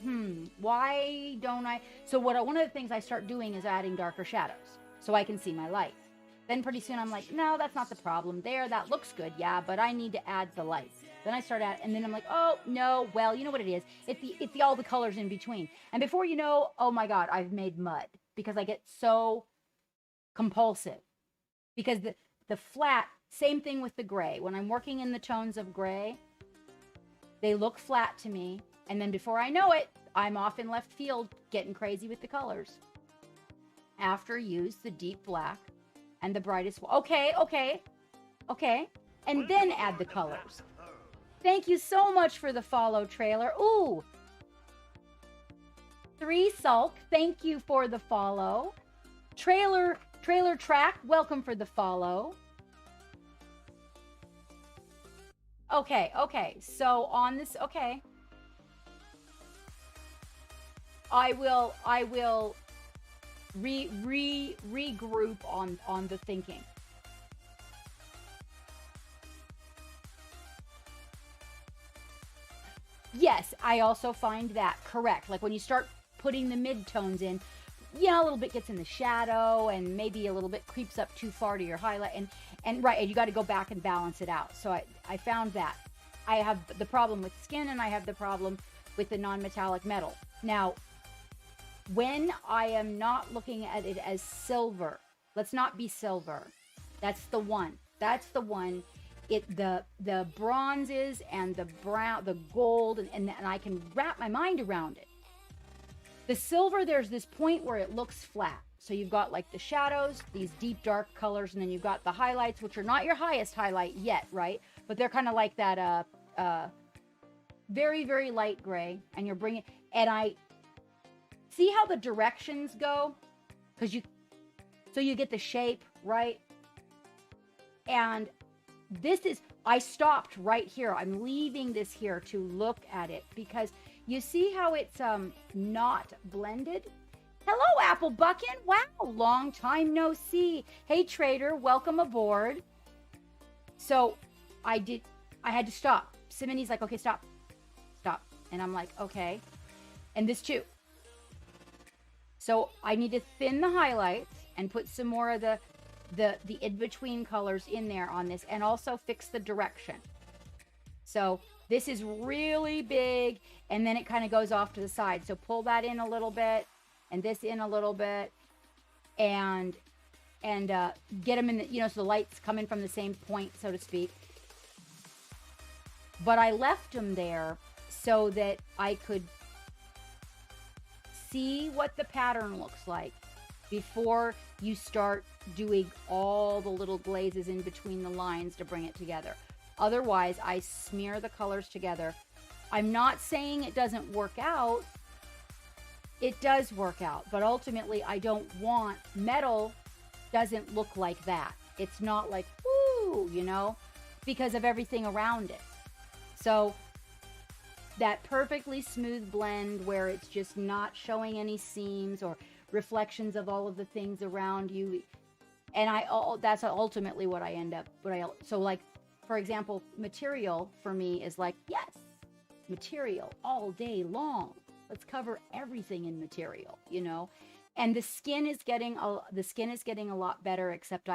why don't I? So one of the things I start doing is adding darker shadows so I can see my light. Then pretty soon I'm like, no, that's not the problem there. That looks good, yeah, but I need to add the light. Then I start at, and then I'm like, oh, no, well, you know what it is? It's the all the colors in between. And before you know, oh my God, I've made mud because I get so compulsive. Because the flat, same thing with the gray. When I'm working in the tones of gray, they look flat to me. And then before I know it, I'm off in left field getting crazy with the colors. After use the deep black and the brightest. Okay. And then add the colors. Thank you so much for the follow, Trailer. Ooh. 3 Sulk, thank you for the follow. Trailer Track, welcome for the follow. Okay. So on this, okay. I will regroup on the thinking. Yes, I also find that correct. Like when you start putting the mid-tones in, yeah, a little bit gets in the shadow and maybe a little bit creeps up too far to your highlight. And right, and you got to go back and balance it out. So I found that. I have the problem with skin and I have the problem with the non-metallic metal. Now, when I am not looking at it as silver, let's not be silver. That's the one. The bronzes and the brown, the gold, and I can wrap my mind around it. The silver, there's this point where it looks flat. So you've got like the shadows, these deep dark colors, and then you've got the highlights, which are not your highest highlight yet, right? But they're kind of like that very, very light gray. And you're bringing, and I see how the directions go, so you get the shape, right? And I stopped right here. I'm leaving this here to look at it because you see how it's not blended? Hello, Apple Buckin. Wow, long time no see. Hey, Trader, welcome aboard. So I had to stop. Simoni's like, okay, stop. And I'm like, okay. And this too. So I need to thin the highlights and put some more of the in-between colors in there on this, and also fix the direction. So this is really big, and then it kind of goes off to the side. So pull that in a little bit, and this in a little bit, and get them in the, so the light's coming from the same point, so to speak. But I left them there so that I could see what the pattern looks like before you start doing all the little glazes in between the lines to bring it together. Otherwise, I smear the colors together. I'm not saying it doesn't work out. It does work out, but ultimately I don't want, metal doesn't look like that. It's not like, woo, because of everything around it. So that perfectly smooth blend where it's just not showing any seams or reflections of all of the things around you. And that's ultimately what I end up, so like, for example, material for me is like, yes, material all day long. Let's cover everything in material, and the skin is getting a lot better, except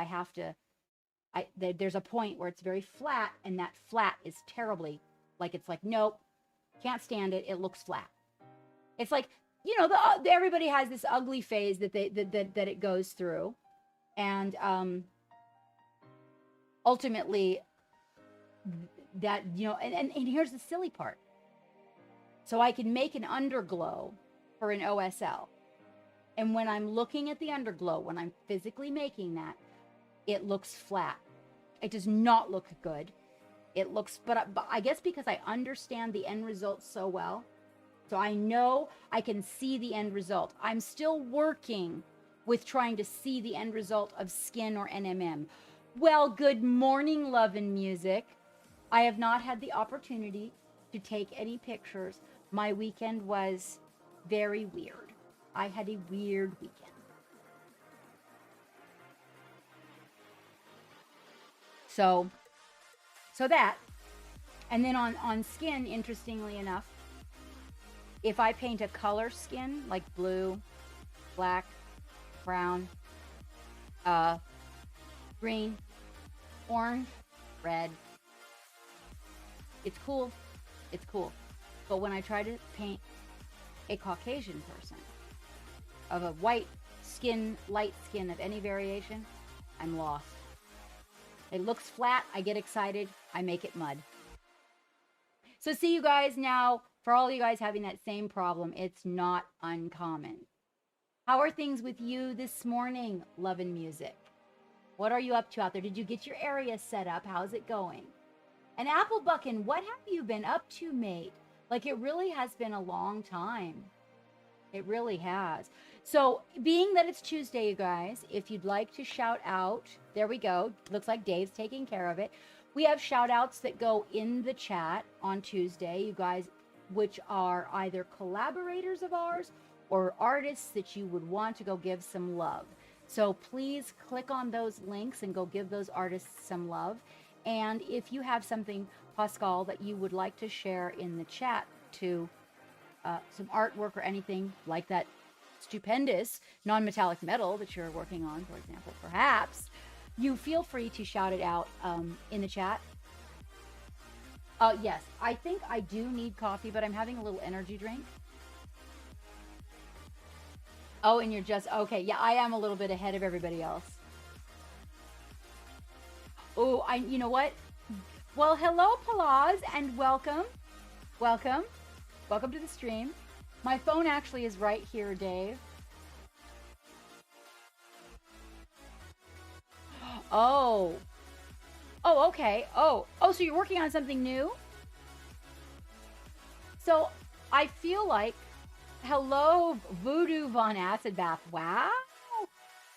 there's a point where it's very flat, and that flat is terribly, it's like, nope, can't stand it. It looks flat. It's like, everybody has this ugly phase that it goes through. And ultimately that, and here's the silly part. So I can make an underglow for an OSL. And when I'm looking at the underglow, when I'm physically making that, it looks flat. It does not look good. It looks, but I guess because I understand the end result so well, so I know I can see the end result. I'm still working with trying to see the end result of skin or NMM. Well, good morning, Love and Music. I have not had the opportunity to take any pictures. My weekend was very weird. I had a weird weekend. So that, and then on skin, interestingly enough, if I paint a color skin, like blue, black, brown, green, orange, red, it's cool. It's cool. But when I try to paint a Caucasian person of a white skin, light skin of any variation, I'm lost. It looks flat. I get excited. I make it mud. So see you guys now. For all you guys having that same problem, it's not uncommon. How are things with you this morning, Love and Music? What are you up to out there? Did you get your area set up? How's it going? And Apple Buckin, what have you been up to, mate? Like, it really has been a long time. It really has. So, being that it's Tuesday, you guys, if you'd like to shout out, there we go. Looks like Dave's taking care of it. We have shout outs that go in the chat on Tuesday, you guys, which are either collaborators of ours or artists that you would want to go give some love. So please click on those links and go give those artists some love. And if you have something, Pascal, that you would like to share in the chat to some artwork or anything like that stupendous non-metallic metal that you're working on, for example, perhaps, you feel free to shout it out in the chat. Yes, I think I do need coffee, but I'm having a little energy drink. Oh, and you're just, okay, yeah, I am a little bit ahead of everybody else. Oh, you know what? Well, hello, Palaz, and welcome. Welcome. Welcome to the stream. My phone actually is right here, Dave. Oh. Oh, okay. Oh, so you're working on something new? So I feel like, hello, Voodoo Von Acid Bath. Wow.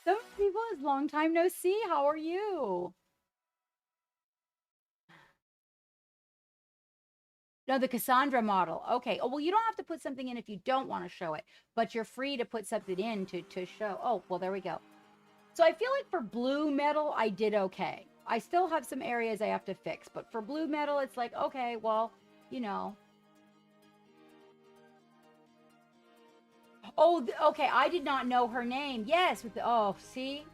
Some people, is long time no see. How are you? No, the Cassandra model. Okay. Oh, well, you don't have to put something in if you don't want to show it, but you're free to put something in to show. Oh, well, there we go. So I feel like for blue metal, I did okay. I still have some areas I have to fix, but for blue metal, it's like, okay, well, you know. Oh, okay, I did not know her name. Yes, with the, oh, see?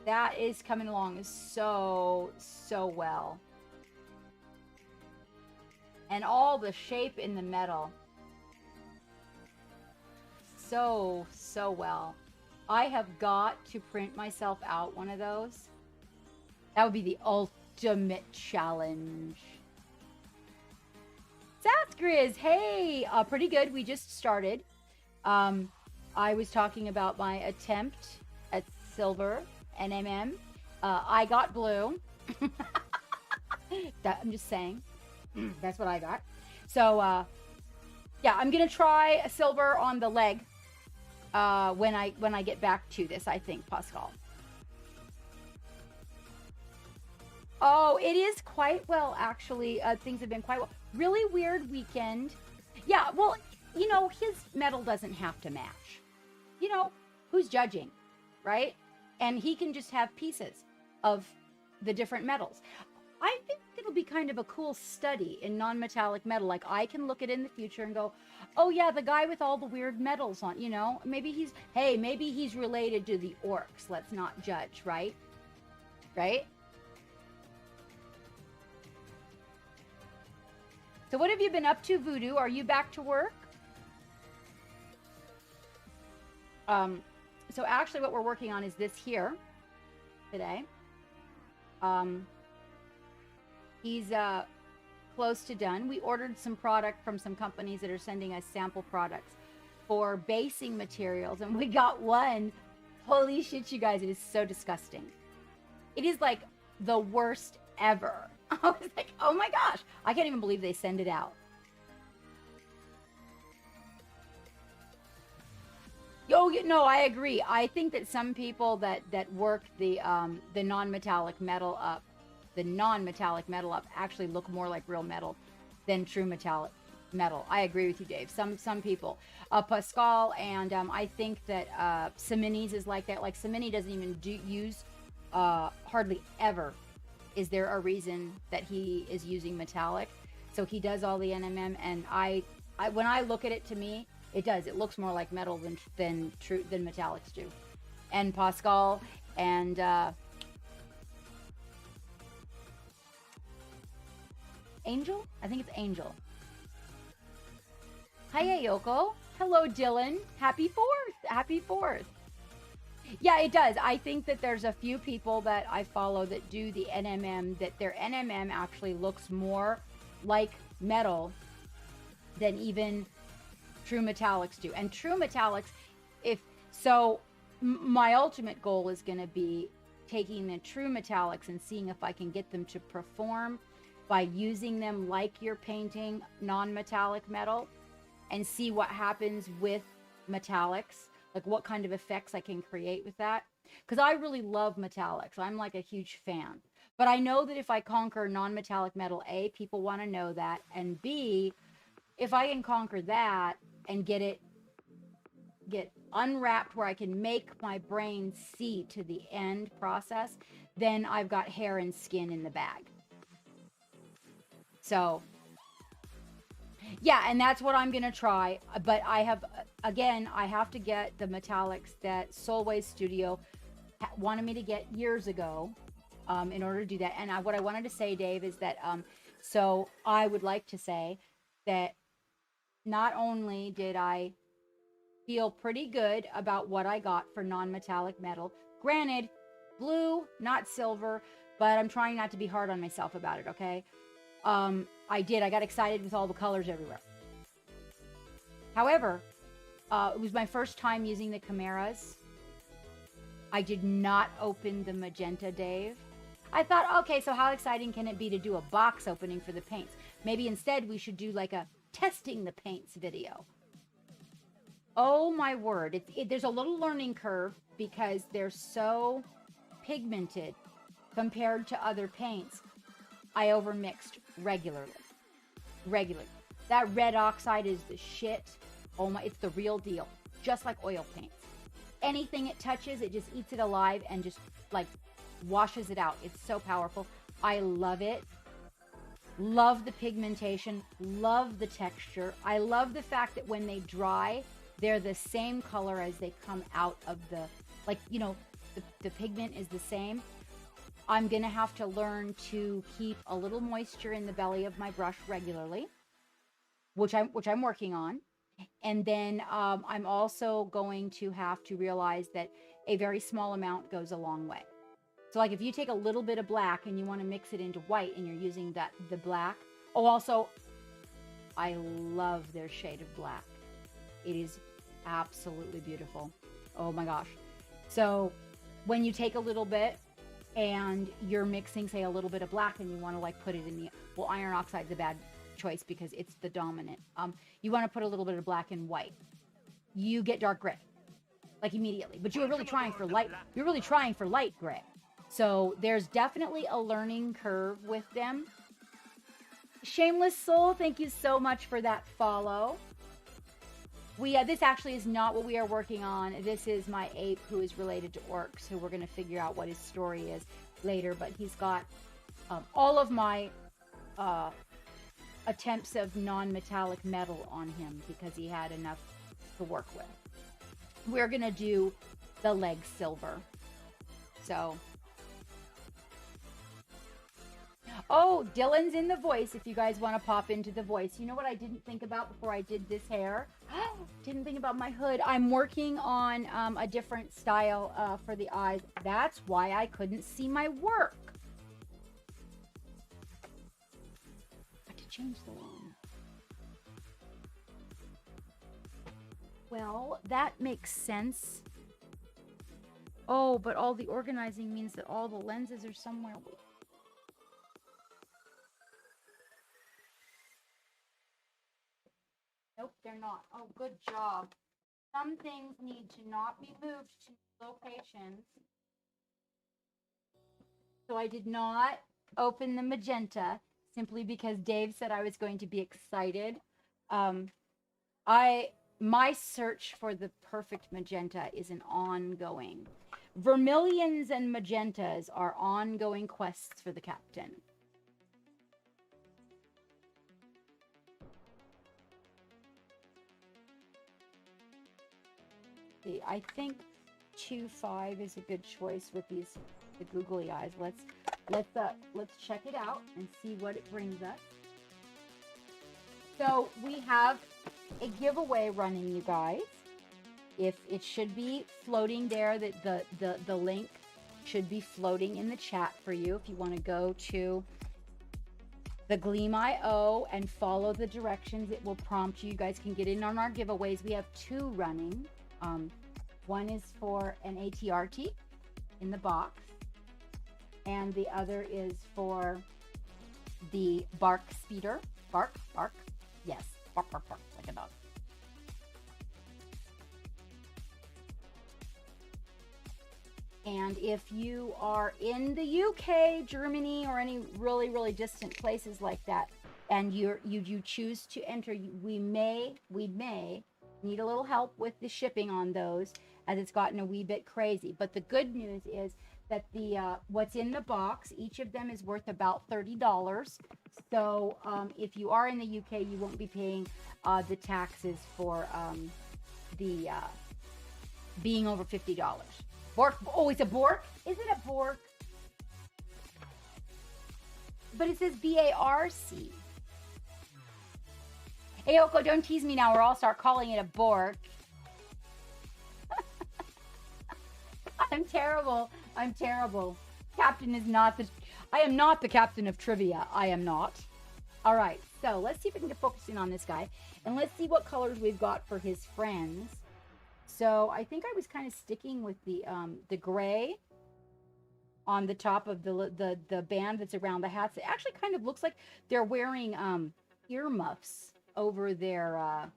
That is coming along so well. And all the shape in the metal. So well. I have got to print myself out one of those. That would be the ultimate challenge. Saskriz, hey, pretty good. We just started. I was talking about my attempt at silver NMM. I got blue. I'm just saying. That's what I got. So, yeah, I'm gonna try a silver on the leg when I get back to this. I think, Pascal. Oh, it is quite well, actually. Things have been quite well. Really weird weekend. Yeah, well, you know, his metal doesn't have to match. You know, who's judging, right? And he can just have pieces of the different metals. I think it'll be kind of a cool study in non-metallic metal. Like, I can look at it in the future and go, oh yeah, the guy with all the weird metals on, you know, maybe he's related to the orcs. Let's not judge, right? Right? So what have you been up to, Voodoo? Are you back to work? So actually what we're working on is this here today. He's close to done. We ordered some product from some companies that are sending us sample products for basing materials, and we got one. Holy shit, you guys, it is so disgusting. It is like the worst ever. I was like, oh my gosh, I can't even believe they send it out. Oh, no, I agree. I think that some people that work the non-metallic metal up, actually look more like real metal than true metallic metal. I agree with you, Dave. Some people, Pascal, and I think that Siminis is like that. Like, Simini doesn't even use hardly ever. Is there a reason that he is using metallic? So he does all the NMM, and I when I look at it, to me, it does. It looks more like metal than metallics do. And Pascal and Angel? I think it's Angel. Hi, Yoko. Hello, Dylan. Happy 4th. Happy 4th. Yeah, it does. I think that there's a few people that I follow that do the NMM, that their NMM actually looks more like metal than even true metallics do. And true metallics, my ultimate goal is going to be taking the true metallics and seeing if I can get them to perform by using them like you're painting non-metallic metal, and see what happens with metallics. Like, what kind of effects I can create with that. Because I really love metallics. I'm like a huge fan. But I know that if I conquer non-metallic metal, A, people want to know that. And B, if I can conquer that and get unwrapped where I can make my brain see to the end process, then I've got hair and skin in the bag. So, yeah, and that's what I'm going to try. But I have to get the metallics that Solway Studio wanted me to get years ago in order to do that. And what I wanted to say, Dave, is that, so I would like to say that not only did I feel pretty good about what I got for non-metallic metal, granted, blue, not silver, but I'm trying not to be hard on myself about it, okay? I got excited with all the colors everywhere. However, it was my first time using the Chimeras. I did not open the magenta, Dave. I thought, okay, so how exciting can it be to do a box opening for the paints? Maybe instead we should do like a testing the paints video. Oh my word. There's a little learning curve because they're so pigmented compared to other paints. I overmixed regularly. That red oxide is the shit. Oh my, it's the real deal. Just like oil paints. Anything it touches, it just eats it alive and just like washes it out. It's so powerful. I love it. Love the pigmentation. Love the texture. I love the fact that when they dry, they're the same color as they come out of the, like, you know, the pigment is the same. I'm going to have to learn to keep a little moisture in the belly of my brush regularly, which I'm working on. And then I'm also going to have to realize that a very small amount goes a long way. So like if you take a little bit of black and you want to mix it into white and you're using the black. Oh, also, I love their shade of black. It is absolutely beautiful. Oh my gosh. So when you take a little bit and you're mixing, say, a little bit of black and you want to like put it in the, well, iron oxide's a bad choice because it's the dominant. You want to put a little bit of black and white. You get dark gray, like immediately. But you were really trying for light. You're really trying for light gray. So there's definitely a learning curve with them. Shameless Soul, thank you so much for that follow. This actually is not what we are working on. This is my ape who is related to orcs, who we're going to figure out what his story is later. But he's got all of my attempts of non-metallic metal on him because he had enough to work with. We're going to do the leg silver. So... Oh, Dylan's in the voice if you guys want to pop into the voice. You know what I didn't think about before I did this hair? Didn't think about my hood. I'm working on a different style for the eyes. That's why I couldn't see my work. Got to change the one. Well, that makes sense. Oh, but all the organizing means that all the lenses are somewhere. Nope, they're not. Oh, good job. Some things need to not be moved to locations. So I did not open the magenta simply because Dave said I was going to be excited. My search for the perfect magenta is an ongoing. Vermilions and magentas are ongoing quests for the captain. I think 2.5 is a good choice with the googly eyes. Let's check it out and see what it brings us. So we have a giveaway running, you guys. If it should be floating there, that the link should be floating in the chat for you. If you want to go to the Gleam.io and follow the directions, it will prompt you. You guys can get in on our giveaways. We have 2 running. One is for an ATRT in the box, and the other is for the Bark Speeder. Bark, yes, bark, like a dog. And if you are in the UK, Germany, or any really, really distant places like that, and you choose to enter, we may need a little help with the shipping on those, as it's gotten a wee bit crazy. But the good news is that the what's in the box, each of them is worth about $30. So if you are in the UK, you won't be paying the taxes for the being over $50. Bork. Oh, it's a Bork? Is it a Bork? But it says BARC. Hey, Oko, don't tease me now or I'll start calling it a Bork. I'm terrible. I'm terrible. Captain is not the... I am not the captain of trivia. I am not. All right. So let's see if we can get focusing on this guy. And let's see what colors we've got for his friends. So I think I was kind of sticking with the gray on the top of the band that's around the hats. It actually kind of looks like they're wearing earmuffs over their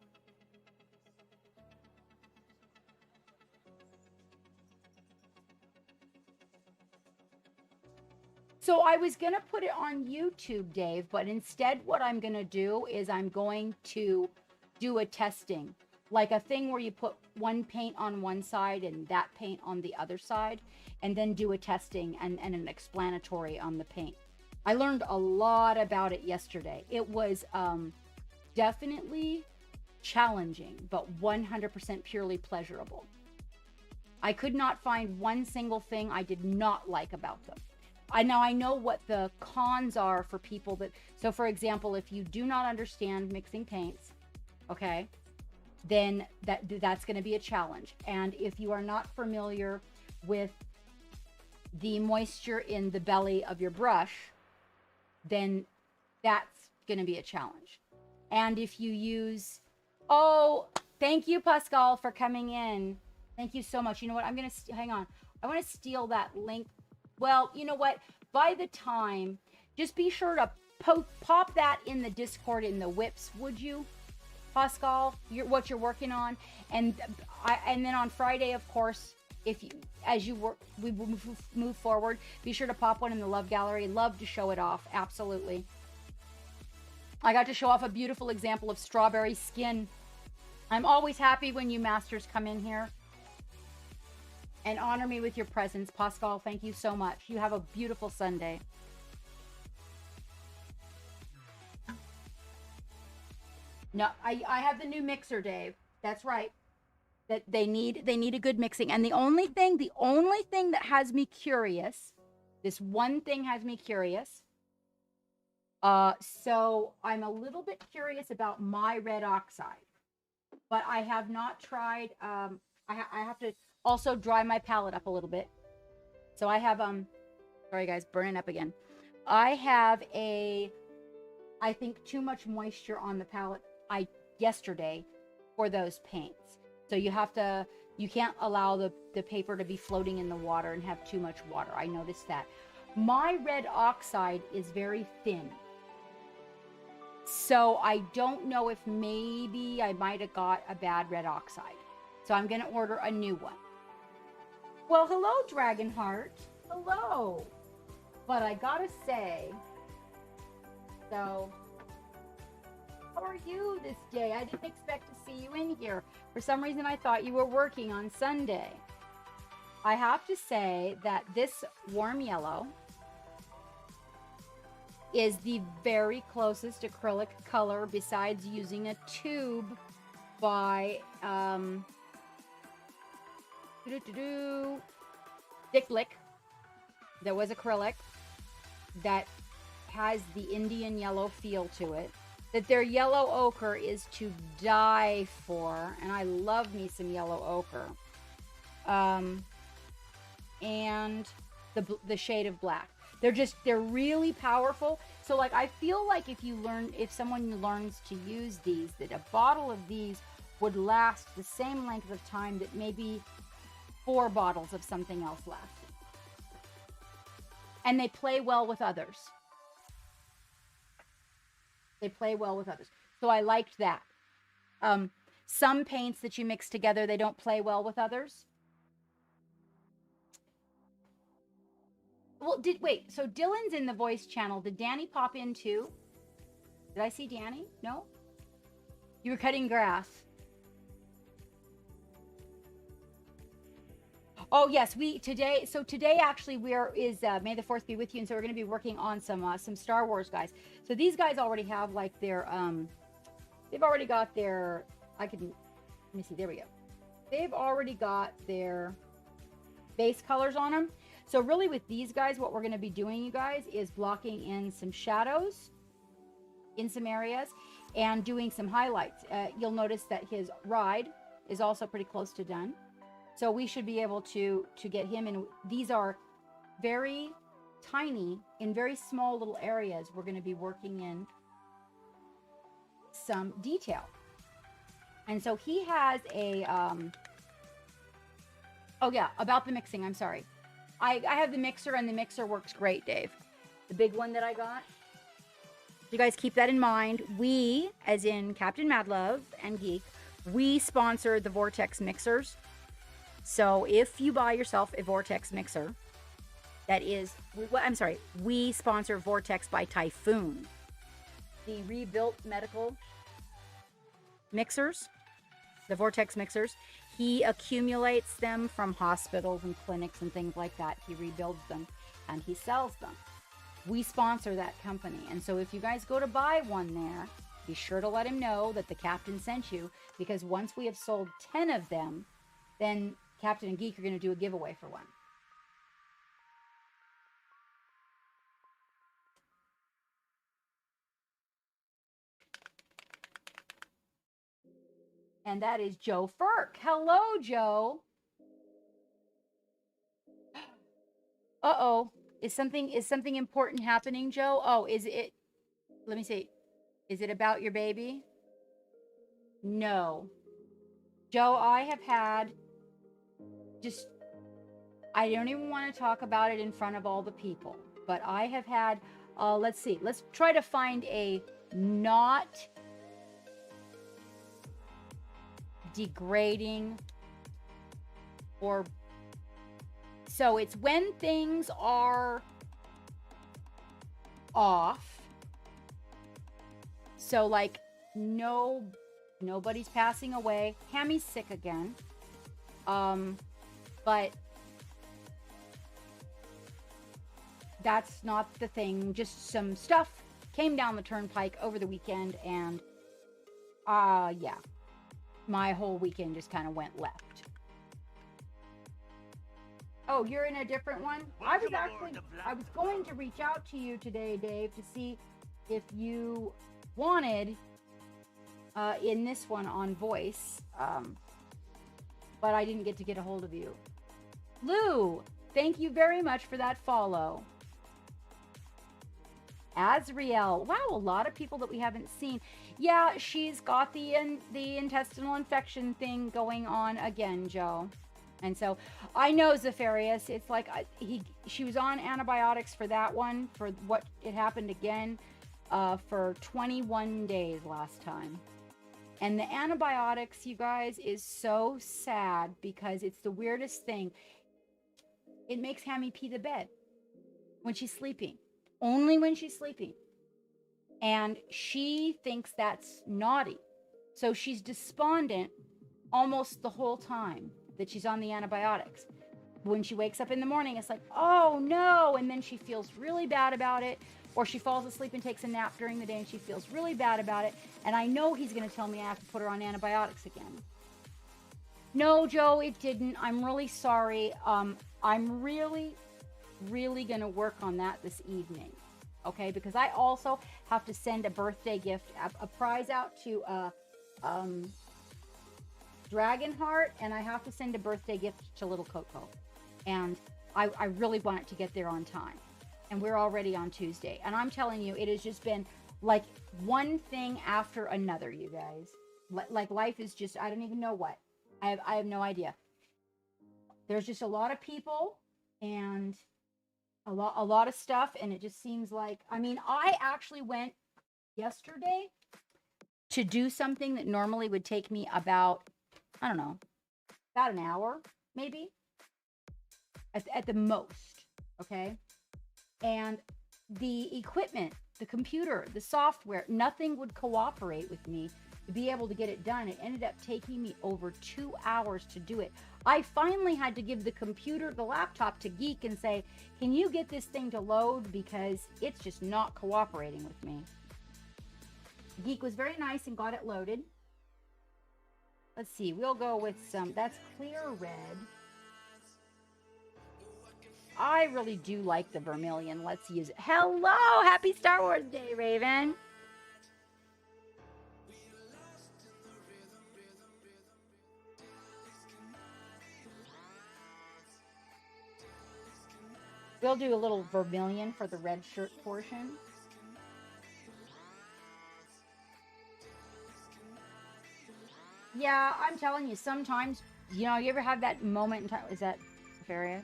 So I was going to put it on YouTube, Dave, but instead what I'm going to do is I'm going to do a testing. like a thing where you put one paint on one side and that paint on the other side, and then do a testing and an explanatory on the paint. I learned a lot about it yesterday. It was definitely challenging, but 100% purely pleasurable. I could not find one single thing I did not like about them. I know what the cons are for people that, so for example, if you do not understand mixing paints, okay, then that's going to be a challenge. And if you are not familiar with the moisture in the belly of your brush, then that's going to be a challenge. And if you use, oh, thank you, Pascal, for coming in. Thank you so much. You know what? I'm going to, hang on. I want to steal that link. Well, you know what? By the time, just be sure to pop that in the Discord in the whips, would you, Pascal? What you're working on, and then on Friday, of course, if you, as you work, we move forward. Be sure to pop one in the Love Gallery. Love to show it off. Absolutely. I got to show off a beautiful example of strawberry skin. I'm always happy when you masters come in here and honor me with your presence. Pascal, thank you so much. You have a beautiful Sunday. No, I have the new mixer, Dave. That's right. That they need a good mixing. And the only thing that has me curious, this one thing has me curious. So I'm a little bit curious about my red oxide, but I have not tried. I have to also dry my palette up a little bit. So I have, sorry guys, burning up again. I have I think too much moisture on the palette yesterday for those paints. So you can't allow the paper to be floating in the water and have too much water. I noticed that. My red oxide is very thin. So I don't know if maybe I might have got a bad red oxide. So I'm going to order a new one. Well, hello, Dragonheart. Hello. But I gotta say, so, how are you this day? I didn't expect to see you in here. For some reason, I thought you were working on Sunday. I have to say that this warm yellow is the very closest acrylic color besides using a tube by Dick Blick. There was acrylic that has the Indian yellow feel to it. That their yellow ochre is to die for, and I love me some yellow ochre. And the shade of black. They're really powerful. So like I feel like if someone learns to use these, that a bottle of these would last the same length of time that maybe 4 bottles of something else lasted. And they play well with others. They play well with others. So I liked that. Some paints that you mix together, they don't play well with others. Well, so Dylan's in the voice channel. Did Danny pop in too? Did I see Danny? No? You were cutting grass. Oh yes, today actually May the 4th be with you, and so we're going to be working on some Star Wars guys. So these guys already have like their they've already got their let me see, there we go. They've already got their base colors on them. So really with these guys, what we're going to be doing, you guys, is blocking in some shadows in some areas and doing some highlights. You'll notice that his ride is also pretty close to done. So we should be able to get him in. These are very tiny, in very small little areas. We're going to be working in some detail. And so he has a, oh yeah, about the mixing, I'm sorry. I have the mixer, and the mixer works great, Dave. The big one that I got. You guys keep that in mind. We, as in Captain Madlove and Geek, we sponsor the Vortex mixers. So if you buy yourself a Vortex mixer, we sponsor Vortex by Typhoon. The rebuilt medical mixers. the vortex mixers. He accumulates them from hospitals and clinics and things like that. He rebuilds them and he sells them. We sponsor that company. And so if you guys go to buy one there, be sure to let him know that the captain sent you, because once we have sold 10 of them, then Captain and Geek are going to do a giveaway for one. And that is Joe Firk. Hello, Joe. Uh-oh. Is something important happening, Joe? Oh, is it? Let me see. Is it about your baby? No. Joe, I have had just, I don't even want to talk about it in front of all the people, but I have had, let's see. Let's try to find a not degrading or, so it's when things are off. So like nobody's passing away. Hammy's sick again. But that's not the thing. Just some stuff came down the turnpike over the weekend, and yeah. My whole weekend just kind of went left. Oh, you're in a different one? I was going to reach out to you today, Dave, to see if you wanted in this one on voice, but I didn't get a hold of you. Lou, thank you very much for that follow. Azriel, wow, a lot of people that we haven't seen. Yeah, she's got the intestinal infection thing going on again, Joe. And so I know Zephyrius, it's like she was on antibiotics for that one, for what it happened again, for 21 days last time. And the antibiotics, you guys, is so sad because it's the weirdest thing. It makes Hammy pee the bed when she's sleeping. Only when she's sleeping. And she thinks that's naughty. So she's despondent almost the whole time that she's on the antibiotics. When she wakes up in the morning, it's like, oh no. And then she feels really bad about it. Or she falls asleep and takes a nap during the day and she feels really bad about it. And I know he's going to tell me I have to put her on antibiotics again. No, Joe, it didn't. I'm really sorry. I'm really going to work on that this evening. Okay, because I also have to send a birthday gift, a prize out to Dragonheart, and I have to send a birthday gift to Little Coco. And I really want it to get there on time. And we're already on Tuesday. And I'm telling you, it has just been like one thing after another, you guys. Like life is just, I don't even know what. I have no idea. There's just a lot of people and a lot of stuff, and it just seems like, I mean, I actually went yesterday to do something that normally would take me about, I don't know, about an hour, maybe, at the most, okay? And the equipment, the computer, the software, nothing would cooperate with me to be able to get it done. It ended up taking me over 2 hours to do it. I finally had to give the laptop to Geek and say, can you get this thing to load? Because it's just not cooperating with me. Geek was very nice and got it loaded. Let's see, we'll go with that's clear red. I really do like the vermilion. Let's use it. Hello, happy Star Wars Day, Raven. We'll do a little vermilion for the red shirt portion. Yeah, I'm telling you, sometimes, you know, you ever have that moment in time? Is that Nefarious?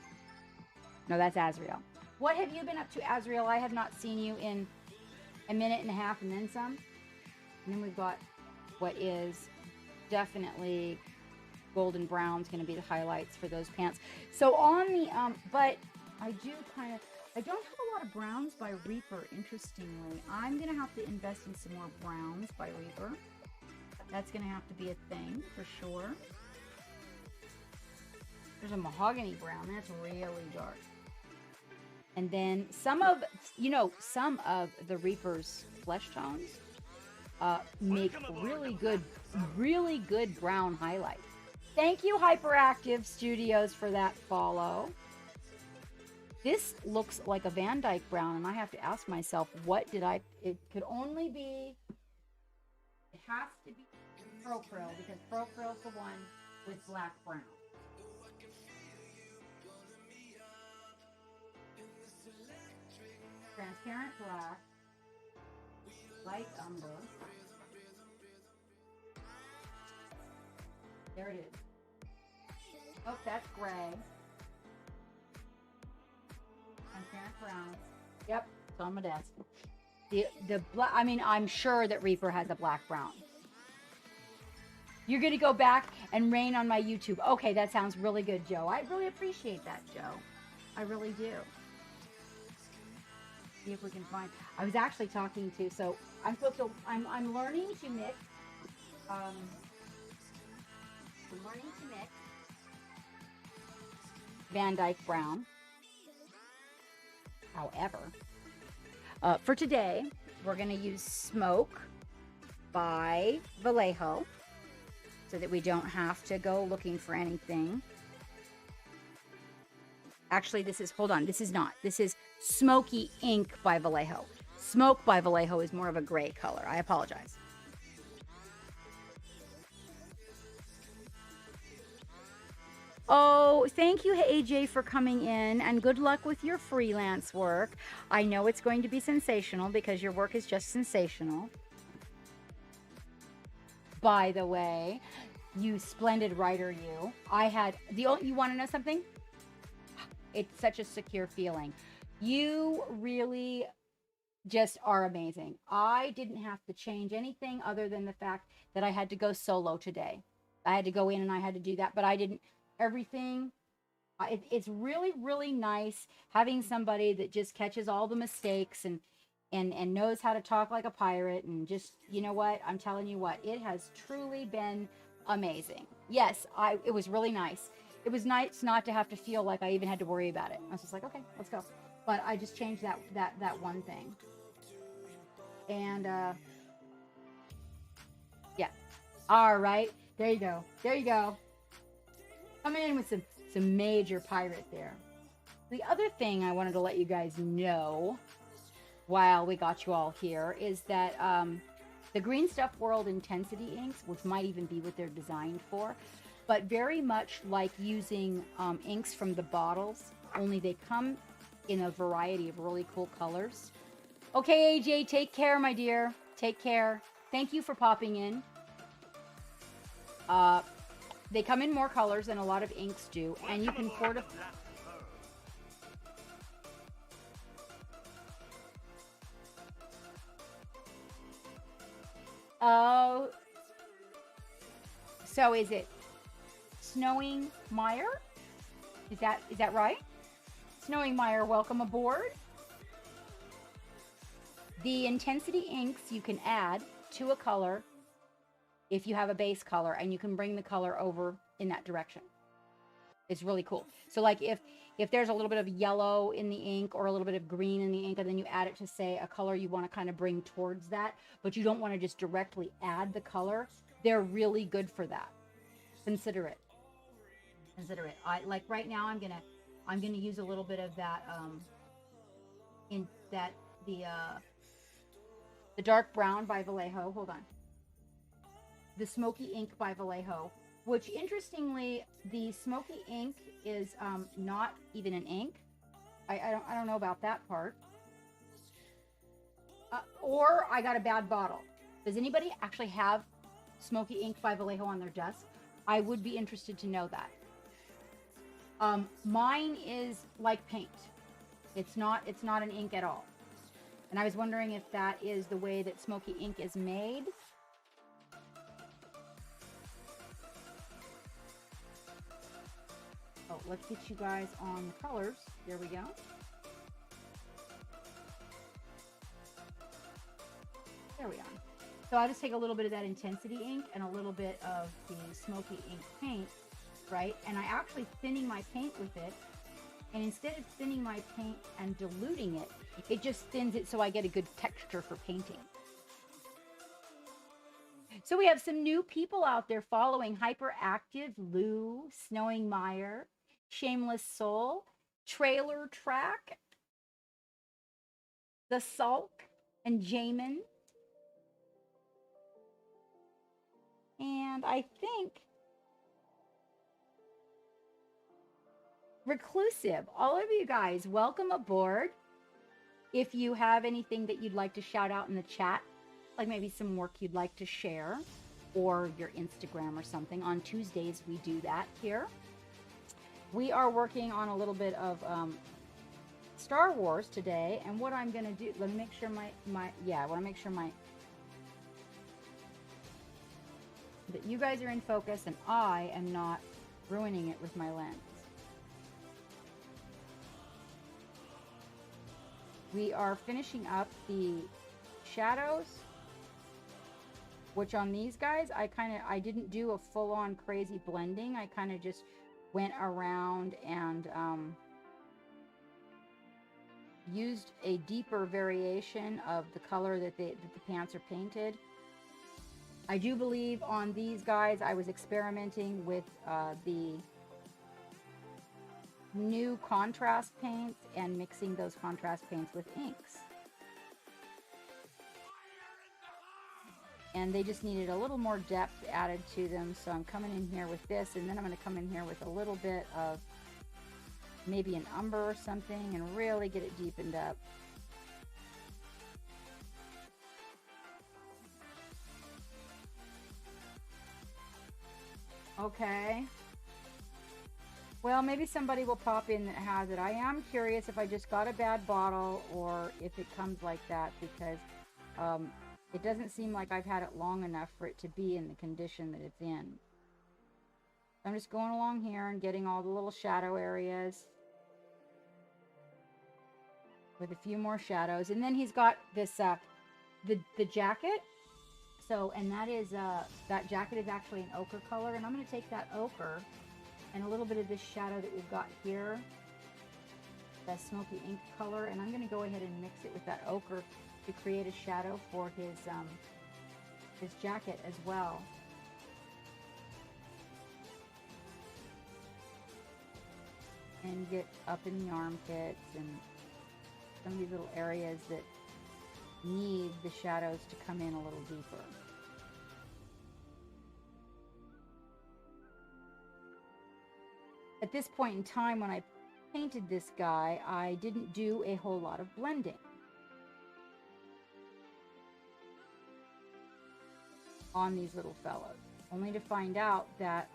No, that's Azriel. What have you been up to, Azriel? I have not seen you in a minute and a half and then some. And then we've got what is definitely golden brown's going to be the highlights for those pants. So on the, but I don't have a lot of browns by Reaper, interestingly. I'm going to have to invest in some more browns by Reaper. That's going to have to be a thing for sure. There's a mahogany brown. That's really dark. And then some of the Reaper's flesh tones make really good brown highlight. Thank you, Hyperactive Studios, for that follow. This looks like a Van Dyke brown, and I have to ask myself, it could only be, it has to be Pearl Krill, because Pearl Krill's the one with black brown. Transparent black, light umber. There it is. Oh, that's gray. Transparent brown. Yep, it's on my desk. The black. I mean, I'm sure that Reaper has a black brown. You're gonna go back and rain on my YouTube. Okay, that sounds really good, Joe. I really appreciate that, Joe. I really do. See if we can find. I was actually talking to. So I'm supposed to. I'm learning to mix. I'm learning to mix Van Dyke brown. However, for today, we're going to use Smoke by Vallejo so that we don't have to go looking for anything. Actually, this is Smoky Ink by Vallejo. Smoke by Vallejo is more of a gray color. I apologize. Oh, thank you, AJ, for coming in, and good luck with your freelance work. I know it's going to be sensational because your work is just sensational. By the way, you splendid writer, you. You want to know something? It's such a secure feeling. You really just are amazing. I didn't have to change anything other than the fact that I had to go solo today. I had to go in and I had to do that, but I didn't. Everything, it's really, really nice having somebody that just catches all the mistakes and knows how to talk like a pirate, and just, you know what, I'm telling you what, it has truly been amazing. Yes, it was really nice. It was nice not to have to feel like I even had to worry about it. I was just like, okay, let's go. But I just changed that one thing. And yeah. All right. There you go. There you go. Coming in with some major pirate there. The other thing I wanted to let you guys know while we got you all here is that the Green Stuff World Intensity inks, which might even be what they're designed for, but very much like using inks from the bottles, only they come in a variety of really cool colors. Okay, AJ, take care, my dear. Take care. Thank you for popping in. They come in more colors than a lot of inks do, and you can fortify. Oh, so is it Snowing Meyer? Is that right? Snowing Meyer, welcome aboard. The intensity inks you can add to a color if you have a base color, and you can bring the color over in that direction. It's really cool. So like if there's a little bit of yellow in the ink or a little bit of green in the ink, and then you add it to, say, a color you want to kind of bring towards that, but you don't want to just directly add the color, they're really good for that. Consider it. Consider it. Like right now I'm gonna use a little bit of that in that the dark brown by Vallejo. Hold on. The Smoky Ink by Vallejo, which interestingly, the Smoky Ink is not even an ink. I don't know about that part. Or I got a bad bottle. Does anybody actually have Smoky Ink by Vallejo on their desk? I would be interested to know that. Mine is like paint. It's not an ink at all. And I was wondering if that is the way that Smoky Ink is made. Oh, let's get you guys on the colors. There we go. There we are. So I just take a little bit of that intensity ink and a little bit of the smoky ink paint, right? And I actually thinning my paint with it. And instead of thinning my paint and diluting it, it just thins it so I get a good texture for painting. So we have some new people out there following: Hyperactive, Lou, Snowing Meyer, Shameless Soul, Trailer Track, The Sulk, and Jamin. And I think Reclusive. All of you guys, welcome aboard. If you have anything that you'd like to shout out in the chat, like maybe some work you'd like to share, or your Instagram or something, on Tuesdays we do that here. We are working on a little bit of Star Wars today, and what I'm going to do, let me make sure I want to make sure that you guys are in focus and I am not ruining it with my lens. We are finishing up the shadows, which on these guys, I didn't do a full-on crazy blending. I kind of just went around and used a deeper variation of the color that the pants are painted. I do believe on these guys, I was experimenting with the new contrast paints and mixing those contrast paints with inks. And they just needed a little more depth added to them. So I'm coming in here with this, and then I'm going to come in here with a little bit of maybe an umber or something and really get it deepened up. Okay. Well, maybe somebody will pop in that has it. I am curious if I just got a bad bottle or if it comes like that, because it doesn't seem like I've had it long enough for it to be in the condition that it's in. I'm just going along here and getting all the little shadow areas with a few more shadows. And then he's got this, the jacket. So, and that is, that jacket is actually an ochre color. And I'm going to take that ochre and a little bit of this shadow that we've got here, that smoky ink color, and I'm going to go ahead and mix it with that ochre to create a shadow for his jacket as well. And get up in the armpits and some of these little areas that need the shadows to come in a little deeper. At this point in time, when I painted this guy, I didn't do a whole lot of blending. On these little fellows, only to find out that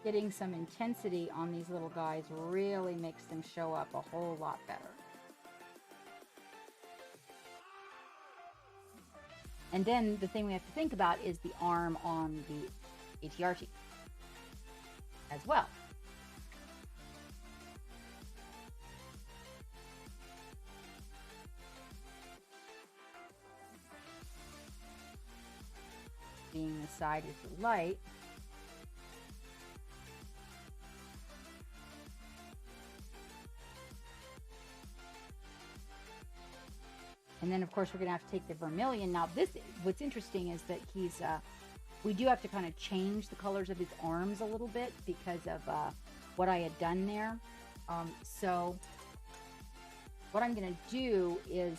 getting some intensity on these little guys really makes them show up a whole lot better. And then the thing we have to think about is the arm on the ATRT as well. Being the side with the light, and then of course we're gonna have to take the vermilion. Now this, what's interesting is that he's we do have to kind of change the colors of his arms a little bit because of what I had done there. So what I'm gonna do is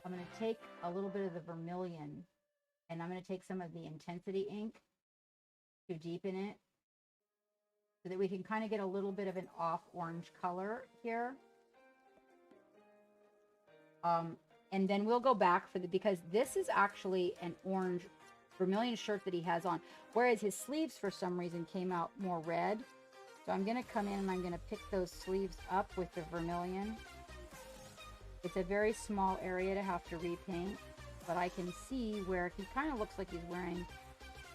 I'm gonna take a little bit of the vermilion and I'm going to take some of the intensity ink to deepen it so that we can kind of get a little bit of an off orange color here. And then we'll go back for because this is actually an orange vermilion shirt that he has on, whereas his sleeves for some reason came out more red. So I'm going to come in and I'm going to pick those sleeves up with the vermilion. It's a very small area to have to repaint, but I can see where he kind of looks like he's wearing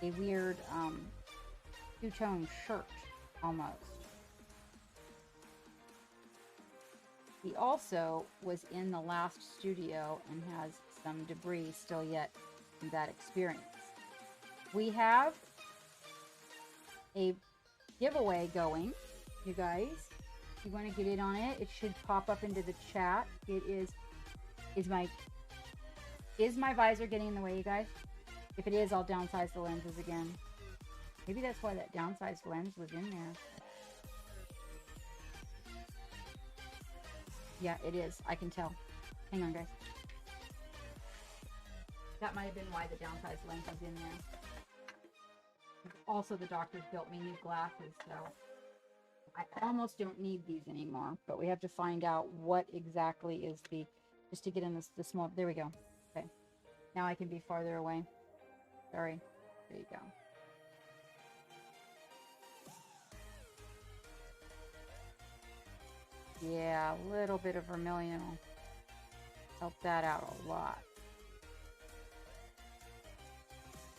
a weird two-tone shirt almost. He also was in the last studio and has some debris still yet in that experience. We have a giveaway going, you guys. If you want to get in on it, it should pop up into the chat. It is my visor getting in the way, you guys? If it is, I'll downsize the lenses again. Maybe that's why that downsized lens was in there. Yeah, it is. I can tell. Hang on, guys. That might have been why the downsized lens was in there. Also, the doctors built me new glasses, so I almost don't need these anymore. But we have to find out what exactly is the... Just to get in the small... There we go. Okay. Now I can be farther away. Sorry. There you go. Yeah, a little bit of vermilion will help that out a lot.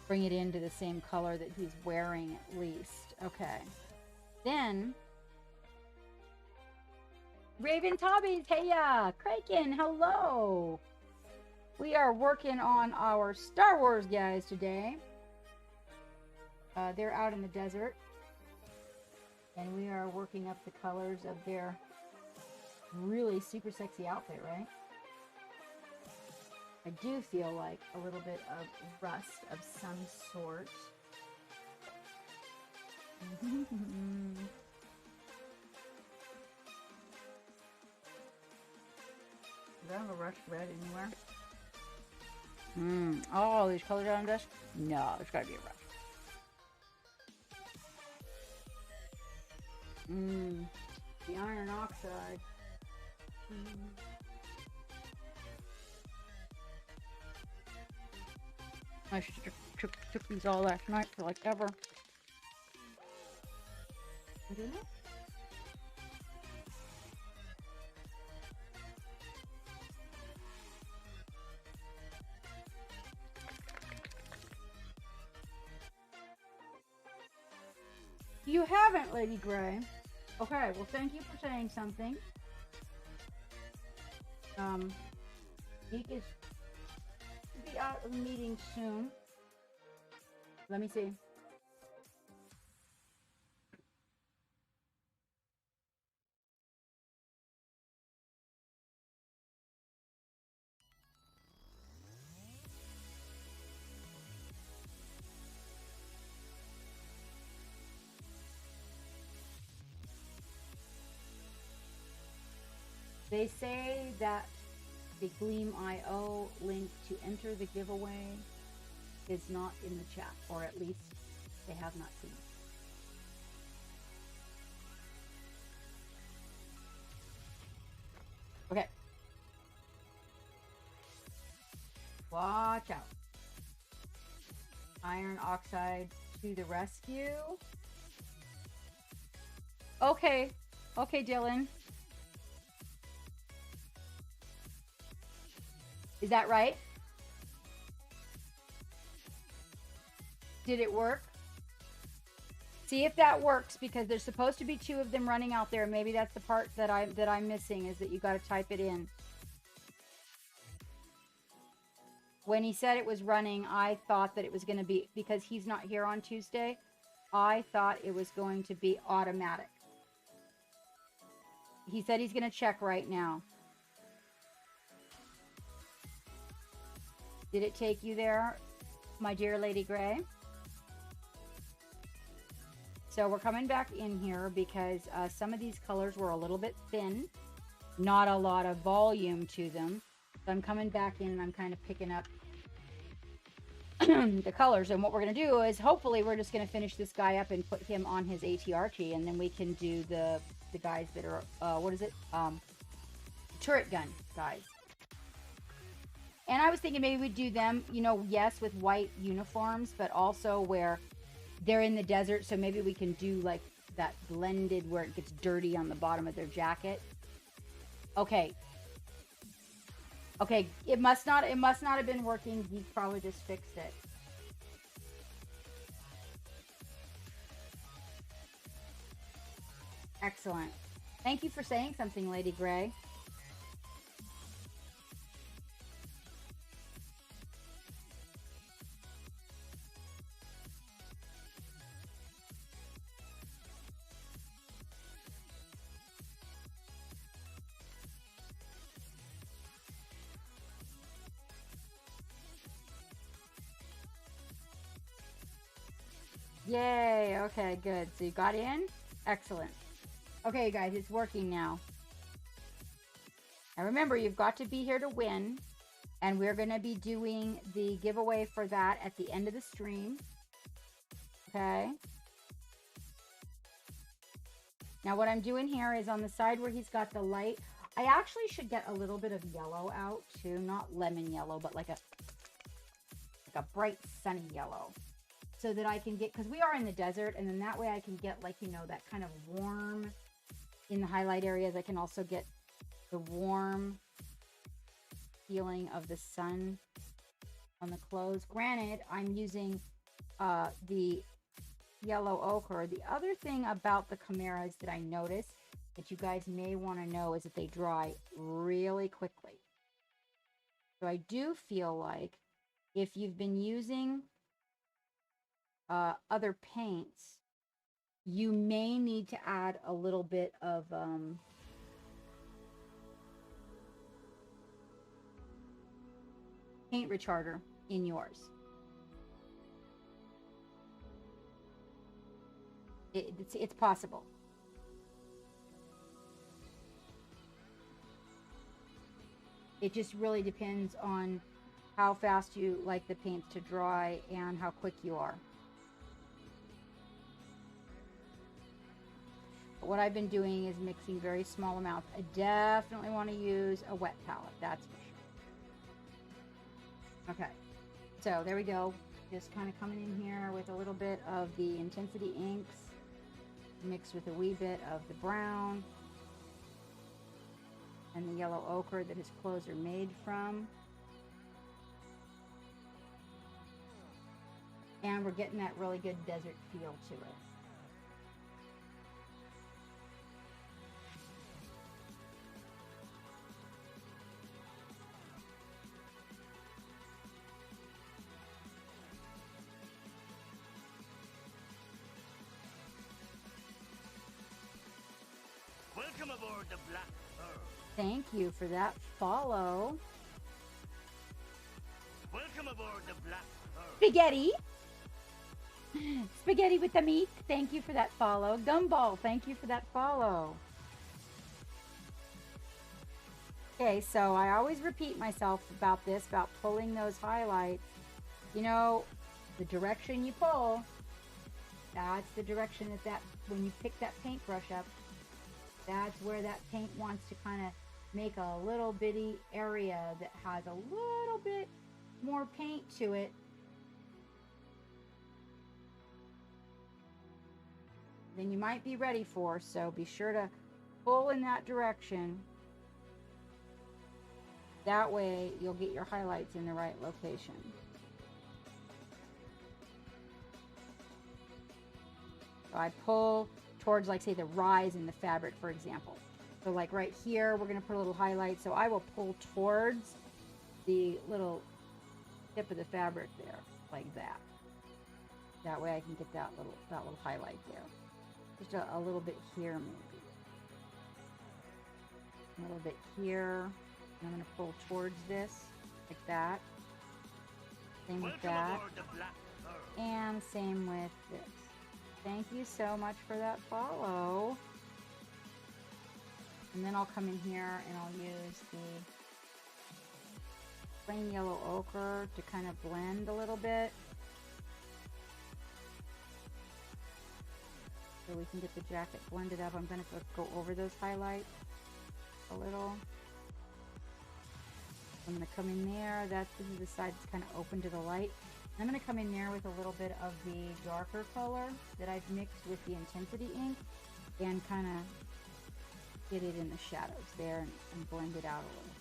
Bring it into the same color that he's wearing at least. Okay. Then, Raven Tobbies, hey ya! Kraken, hello! We are working on our Star Wars guys today. They're out in the desert. And we are working up the colors of their really super sexy outfit, right? I do feel like a little bit of rust of some sort. Do I have a rust red anywhere? Oh, there's colors on dust? No, there's gotta be a rust. The iron oxide. I should have took these all last night for like ever. Didn't it? You haven't, Lady Gray. Okay, well, thank you for saying something. Geek is to be out of the meeting soon. Let me see. They say that the Gleam.io link to enter the giveaway is not in the chat, or at least they have not seen it. Okay. Watch out. Iron oxide to the rescue. Okay. Okay, Dylan. Is that right? Did it work? See if that works, because there's supposed to be 2 of them running out there. Maybe that's the part that I'm missing, is that you got to type it in. When he said it was running, I thought that it was going to be, because he's not here on Tuesday, I thought it was going to be automatic. He said he's going to check right now. Did it take you there, my dear Lady Gray? So we're coming back in here because some of these colors were a little bit thin. Not a lot of volume to them. So I'm coming back in and I'm kind of picking up the colors. And what we're going to do is hopefully we're just going to finish this guy up and put him on his ATRT. And then we can do the guys that are, what is it? Turret gun guys. And I was thinking maybe we'd do them, you know, yes, with white uniforms, but also where they're in the desert. So maybe we can do like that blended where it gets dirty on the bottom of their jacket. Okay. Okay. It must not have been working. He probably just fixed it. Excellent. Thank you for saying something, Lady Gray. Yay. Okay, good. So you got in? Excellent. Okay, guys, it's working now. Now remember, you've got to be here to win. And we're going to be doing the giveaway for that at the end of the stream. Okay. Now what I'm doing here is on the side where he's got the light. I actually should get a little bit of yellow out too. Not lemon yellow, but like a bright sunny yellow. So that I can get, because we are in the desert, and then that way I can get, like, you know, that kind of warm in the highlight areas. I can also get the warm feeling of the sun on the clothes. Granted, I'm using the yellow ochre. The other thing about the chimeras that I noticed that you guys may want to know is that they dry really quickly. So I do feel like if you've been using other paints, you may need to add a little bit of paint retarder in yours. It's possible. It just really depends on how fast you like the paints to dry and how quick you are. But what I've been doing is mixing very small amounts. I definitely want to use a wet palette, that's for sure. Okay, so there we go. Just kind of coming in here with a little bit of the Intensity inks mixed with a wee bit of the brown and the yellow ochre that his clothes are made from. And we're getting that really good desert feel to it. Welcome aboard the Black Pearl. Thank you for that follow. Welcome aboard the Black Pearl. Spaghetti. Spaghetti with the meat. Thank you for that follow. Gumball, thank you for that follow. Okay, so I always repeat myself about this, about pulling those highlights. You know, the direction you pull, that's the direction that when you pick that paintbrush up, that's where that paint wants to kind of make a little bitty area that has a little bit more paint to it. Than you might be ready for, so be sure to pull in that direction. That way you'll get your highlights in the right location. So I pull towards, like, say, the rise in the fabric, for example. So like right here, we're going to put a little highlight. So I will pull towards the little tip of the fabric there, like that. That way I can get that little highlight there. Just a little bit here, maybe. A little bit here. And I'm going to pull towards this, like that. Same with that. And same with this. Thank you so much for that follow. And then I'll come in here and I'll use the plain yellow ochre to kind of blend a little bit. So we can get the jacket blended up. I'm going to go over those highlights a little. I'm going to come in there. This is the side that's kind of open to the light. I'm going to come in there with a little bit of the darker color that I've mixed with the Intensity ink and kind of get it in the shadows there and blend it out a little.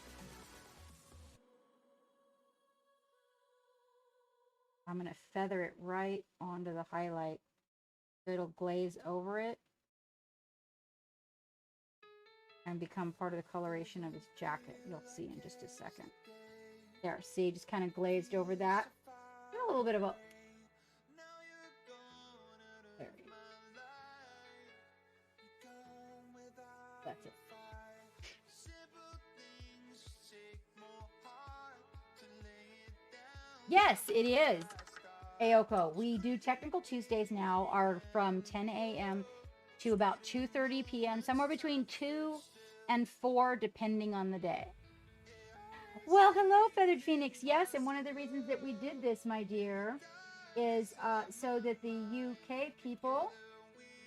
I'm going to feather it right onto the highlight so it'll glaze over it and become part of the coloration of his jacket. You'll see in just a second. There, see, just kind of glazed over that. And a little bit of a... There you go. That's it. Yes, it is. Aoko, we do technical Tuesdays now are from 10 a.m. to about 2:30 p.m., somewhere between 2 and 4, depending on the day. Well, hello, Feathered Phoenix. Yes, and one of the reasons that we did this, my dear, is so that the UK people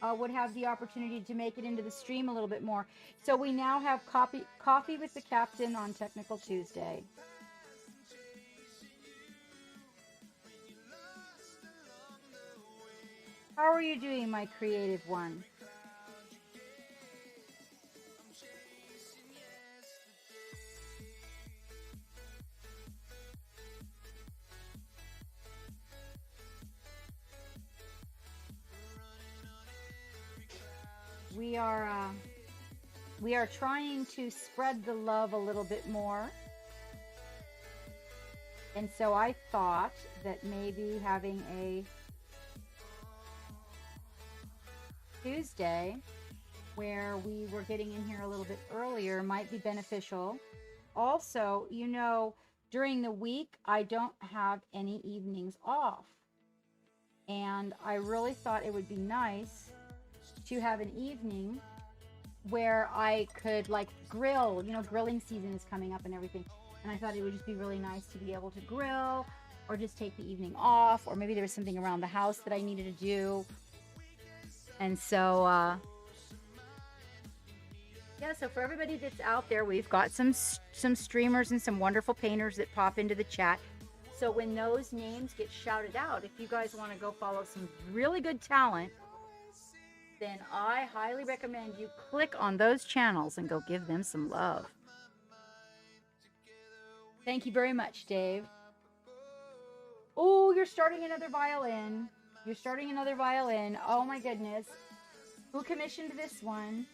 would have the opportunity to make it into the stream a little bit more. So we now have Coffee with the Captain on Technical Tuesday. How are you doing, my creative one? We are trying to spread the love a little bit more. And so I thought that maybe having a Tuesday where we were getting in here a little bit earlier might be beneficial. Also, you know, during the week, I don't have any evenings off. And I really thought it would be nice to have an evening where I could like grill. You know, grilling season is coming up and everything. And I thought it would just be really nice to be able to grill or just take the evening off, or maybe there was something around the house that I needed to do. And so, yeah, so for everybody that's out there, we've got some streamers and some wonderful painters that pop into the chat. So when those names get shouted out, if you guys want to go follow some really good talent, then I highly recommend you click on those channels and go give them some love. Thank you very much, Dave. Oh, you're starting another violin. You're starting another violin. Oh my goodness. Who commissioned this one?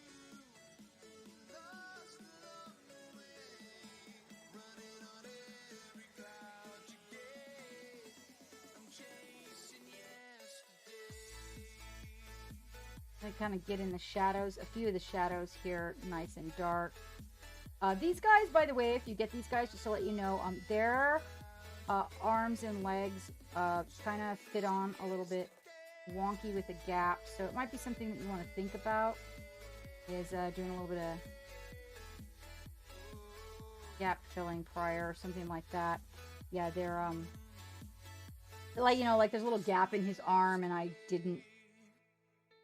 I kind of get in the shadows, a few of the shadows here, nice and dark. These guys, by the way, if you get these guys, just to let you know, their arms and legs kind of fit on a little bit wonky with a gap. So it might be something that you want to think about, is doing a little bit of gap filling prior or something like that. Yeah, they're like, you know, like there's a little gap in his arm and I didn't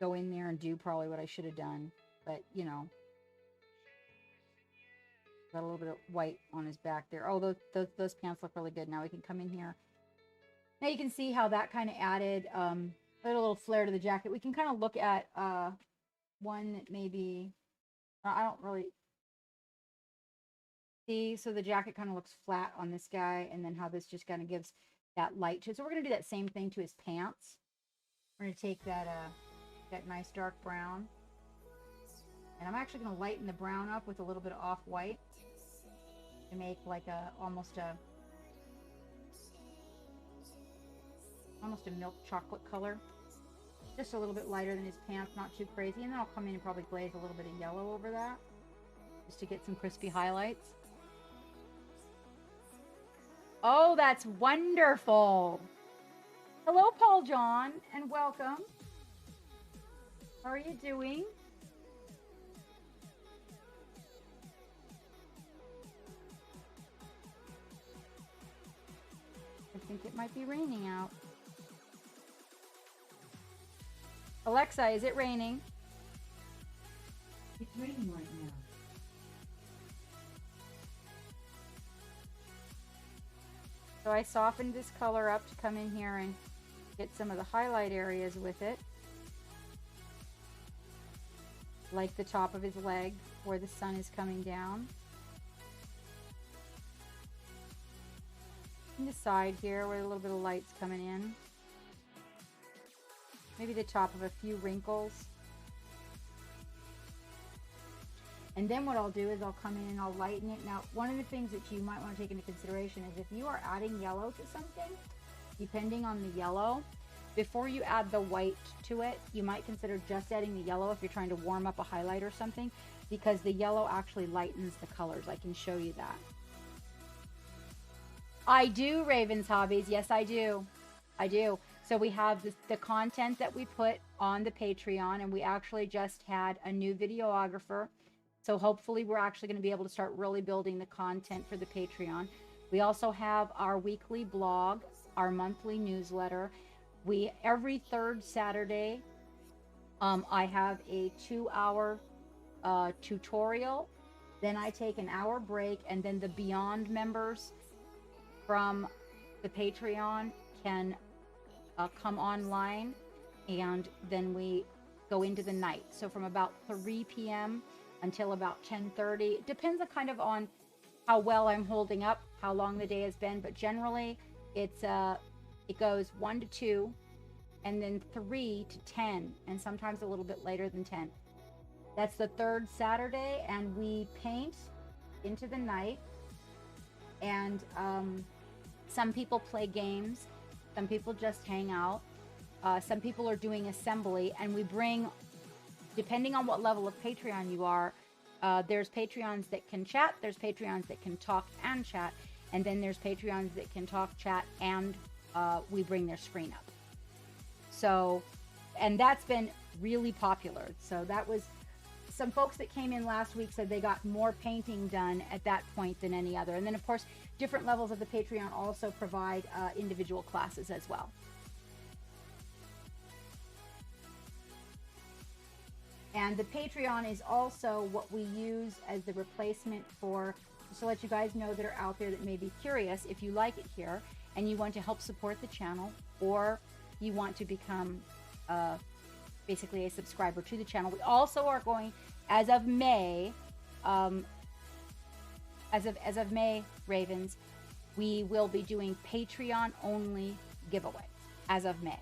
go in there and do probably what I should have done, but you know, got a little bit of white on his back there. Oh, those pants look really good. Now we can come in here. Now you can see how that kind of added a little flare to the jacket. We can kind of look at one that maybe I don't really see. So the jacket kind of looks flat on this guy, and then how this just kind of gives that light to it. So we're gonna do that same thing to his pants. We're gonna take that that nice dark brown, and I'm actually gonna lighten the brown up with a little bit of off-white to make like almost a milk chocolate color, just a little bit lighter than his pants, not too crazy. And then I'll come in and probably glaze a little bit of yellow over that just to get some crispy highlights. Oh, that's wonderful. Hello, Paul John, and welcome. How are you doing? I think it might be raining out. Alexa, is it raining? It's raining right now. So I softened this color up to come in here and get some of the highlight areas with it. Like the top of his leg where the sun is coming down. And the side here where a little bit of light's coming in. Maybe the top of a few wrinkles. And then what I'll do is I'll come in and I'll lighten it. Now, one of the things that you might want to take into consideration is if you are adding yellow to something, depending on the yellow, before you add the white to it, you might consider just adding the yellow if you're trying to warm up a highlight or something, because the yellow actually lightens the colors. I can show you that. I do, Raven's Hobbies. Yes, I do. I do. So we have the content that we put on the Patreon, and we actually just had a new videographer. So hopefully we're actually going to be able to start really building the content for the Patreon. We also have our weekly blog, our monthly newsletter. Every third Saturday, I have a 2-hour tutorial. Then I take an hour break, and then the Beyond members from the Patreon can come online, and then we go into the night. So from about 3 p.m. until about 10:30. It depends on how well I'm holding up, how long the day has been, but generally it goes 1 to 2, and then 3 to 10, and sometimes a little bit later than 10. That's the third Saturday, and we paint into the night. And some people play games, some people just hang out, some people are doing assembly, and we bring, depending on what level of Patreon you are, there's Patreons that can chat, there's Patreons that can talk and chat, and then there's Patreons that can talk, chat, and we bring their screen up. So, and that's been really popular. So that was, some folks that came in last week said they got more painting done at that point than any other. And then of course, different levels of the Patreon also provide individual classes as well. And the Patreon is also what we use as the replacement for, just to let you guys know that are out there that may be curious, if you like it here and you want to help support the channel, or you want to become basically a subscriber to the channel. We also are going, as of May, as of May, Ravens, we will be doing Patreon only giveaway as of May.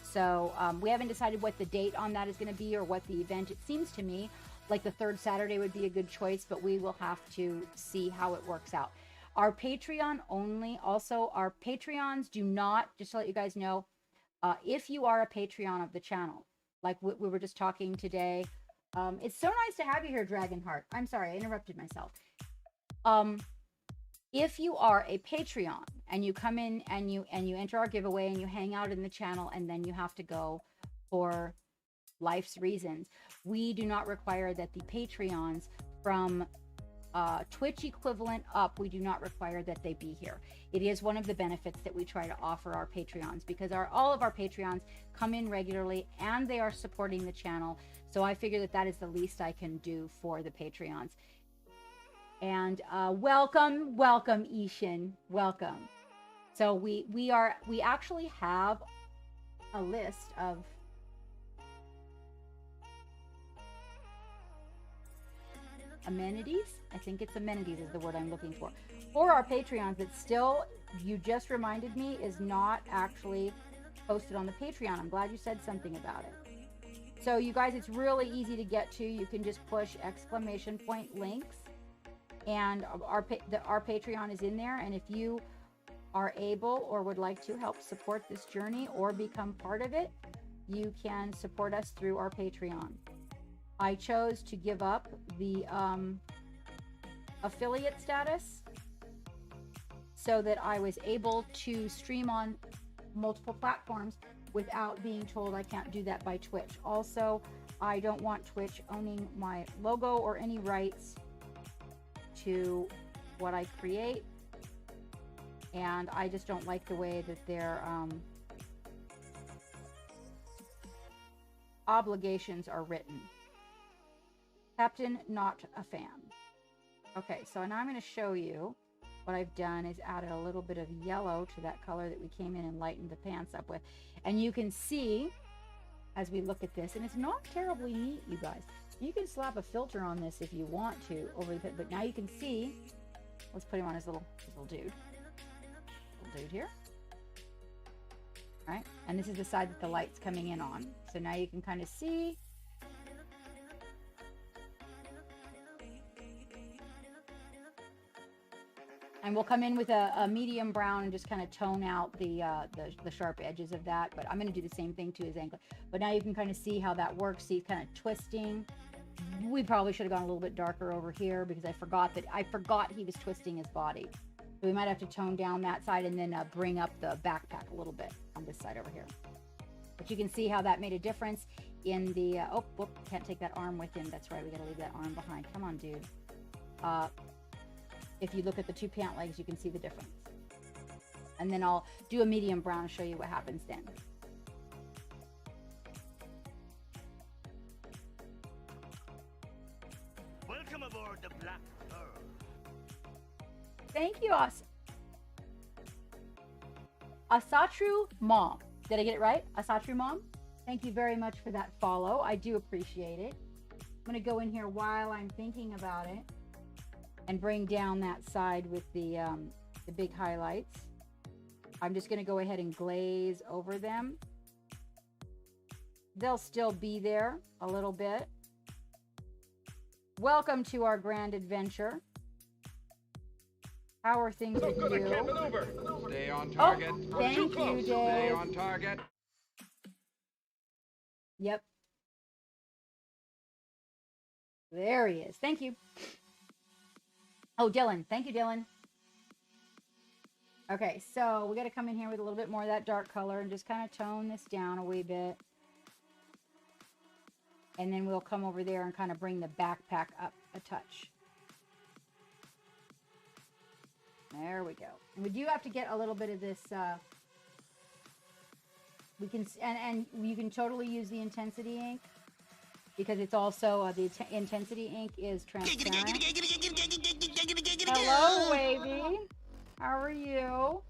So we haven't decided what the date on that is going to be, or what the event. It seems to me like the third Saturday would be a good choice, but we will have to see how it works out. Our Patreon only, also our Patreons do not, just to let you guys know, if you are a Patreon of the channel, like we were just talking today. It's so nice to have you here, Dragonheart. I'm sorry, I interrupted myself. If you are a Patreon and you come in and you enter our giveaway and you hang out in the channel, and then you have to go for life's reasons, we do not require that the Patreons from Twitch equivalent up, we do not require that they be here. It is one of the benefits that we try to offer our Patreons, because all of our Patreons come in regularly and they are supporting the channel. So I figure that is the least I can do for the Patreons. And welcome Ishin, welcome. So we actually have a list of amenities. I think it's amenities is the word I'm looking for our Patreons. That still, you just reminded me, is not actually posted on the Patreon. I'm glad you said something about it. So you guys, it's really easy to get to. You can just push ! links, and our Patreon is in there. And if you are able or would like to help support this journey or become part of it, you can support us through our Patreon. I chose to give up the affiliate status so that I was able to stream on multiple platforms without being told I can't do that by Twitch. Also, I don't want Twitch owning my logo or any rights to what I create, and I just don't like the way that their obligations are written. Captain, not a fan. Okay, so now I'm going to show you what I've done is added a little bit of yellow to that color that we came in and lightened the pants up with. And you can see as we look at this, and it's not terribly neat, you guys. You can slap a filter on this if you want to over the, but now you can see, let's put him on his little dude. Little dude here. All right, and this is the side that the light's coming in on. So now you can kind of see. And we'll come in with a medium brown and just kind of tone out the sharp edges of that. But I'm going to do the same thing to his ankle. But now you can kind of see how that works. See, kind of twisting. We probably should have gone a little bit darker over here because I forgot he was twisting his body. So we might have to tone down that side and then bring up the backpack a little bit on this side over here. But you can see how that made a difference in the, oh, whoop, can't take that arm with him. That's right, we gotta leave that arm behind. Come on, dude. If you look at the two pant legs, you can see the difference. And then I'll do a medium brown and show you what happens then. Welcome aboard the Black Pearl. Thank you, Asatru Mom. Did I get it right? Asatru Mom? Thank you very much for that follow. I do appreciate it. I'm going to go in here while I'm thinking about it and bring down that side with the big highlights. I'm just going to go ahead and glaze over them. They'll still be there a little bit. Welcome to our grand adventure. How are things with you? Stay on target. Oh, thank you, Dave. Stay on target. Yep. There he is. Thank you. Oh, Dylan. Thank you, Dylan. Okay, so we got to come in here with a little bit more of that dark color and just kind of tone this down a wee bit. And then we'll come over there and kind of bring the backpack up a touch. There we go. And we do have to get a little bit of this, we can, and you can totally use the intensity ink because it's also, the intensity ink is transparent. Hello, Wavy. How are you?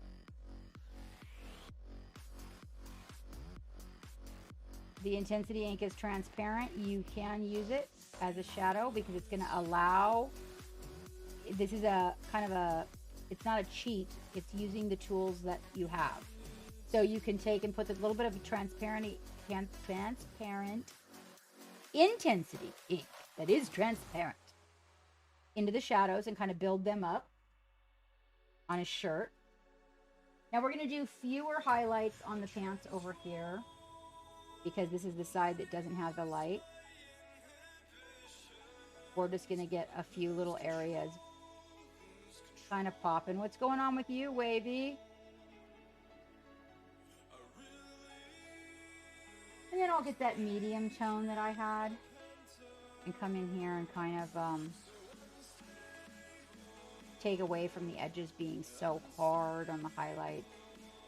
The intensity ink is transparent. You can use it as a shadow because it's going to allow, this is a kind of a, it's not a cheat. It's using the tools that you have. So you can take and put a little bit of transparent intensity ink that is transparent into the shadows and kind of build them up on a shirt. Now we're going to do fewer highlights on the pants over here because this is the side that doesn't have the light. We're just going to get a few little areas kind of popping. What's going on with you, Wavy? And then I'll get that medium tone that I had and come in here and kind of take away from the edges being so hard on the highlight.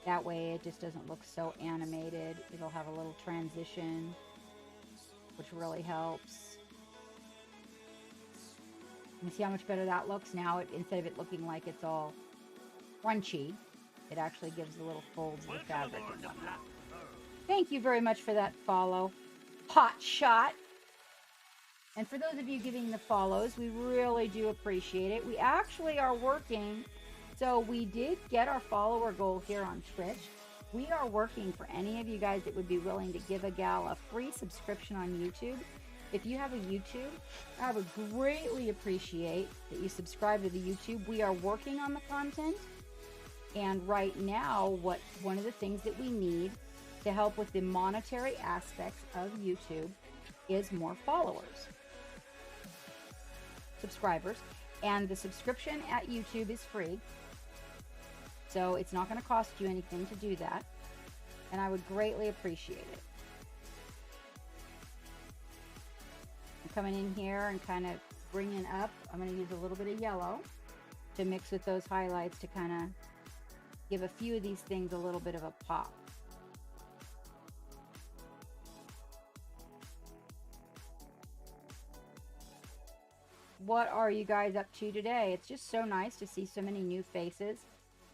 That way it just doesn't look so animated. It'll have a little transition, which really helps. You see how much better that looks now? Instead of it looking like it's all crunchy, it actually gives a little folds of the fabric. Thank you very much for that follow, Hot Shot. And for those of you giving the follows, we really do appreciate it. We actually are working. So we did get our follower goal here on Twitch. We are working for any of you guys that would be willing to give a gal a free subscription on YouTube. If you have a YouTube, I would greatly appreciate that you subscribe to the YouTube. We are working on the content. And right now, one of the things that we need to help with the monetary aspects of YouTube is more followers, subscribers. And the subscription at YouTube is free. So it's not going to cost you anything to do that. And I would greatly appreciate it. I'm coming in here and kind of bringing up. I'm going to use a little bit of yellow to mix with those highlights to kind of give a few of these things a little bit of a pop. What are you guys up to today? It's just so nice to see so many new faces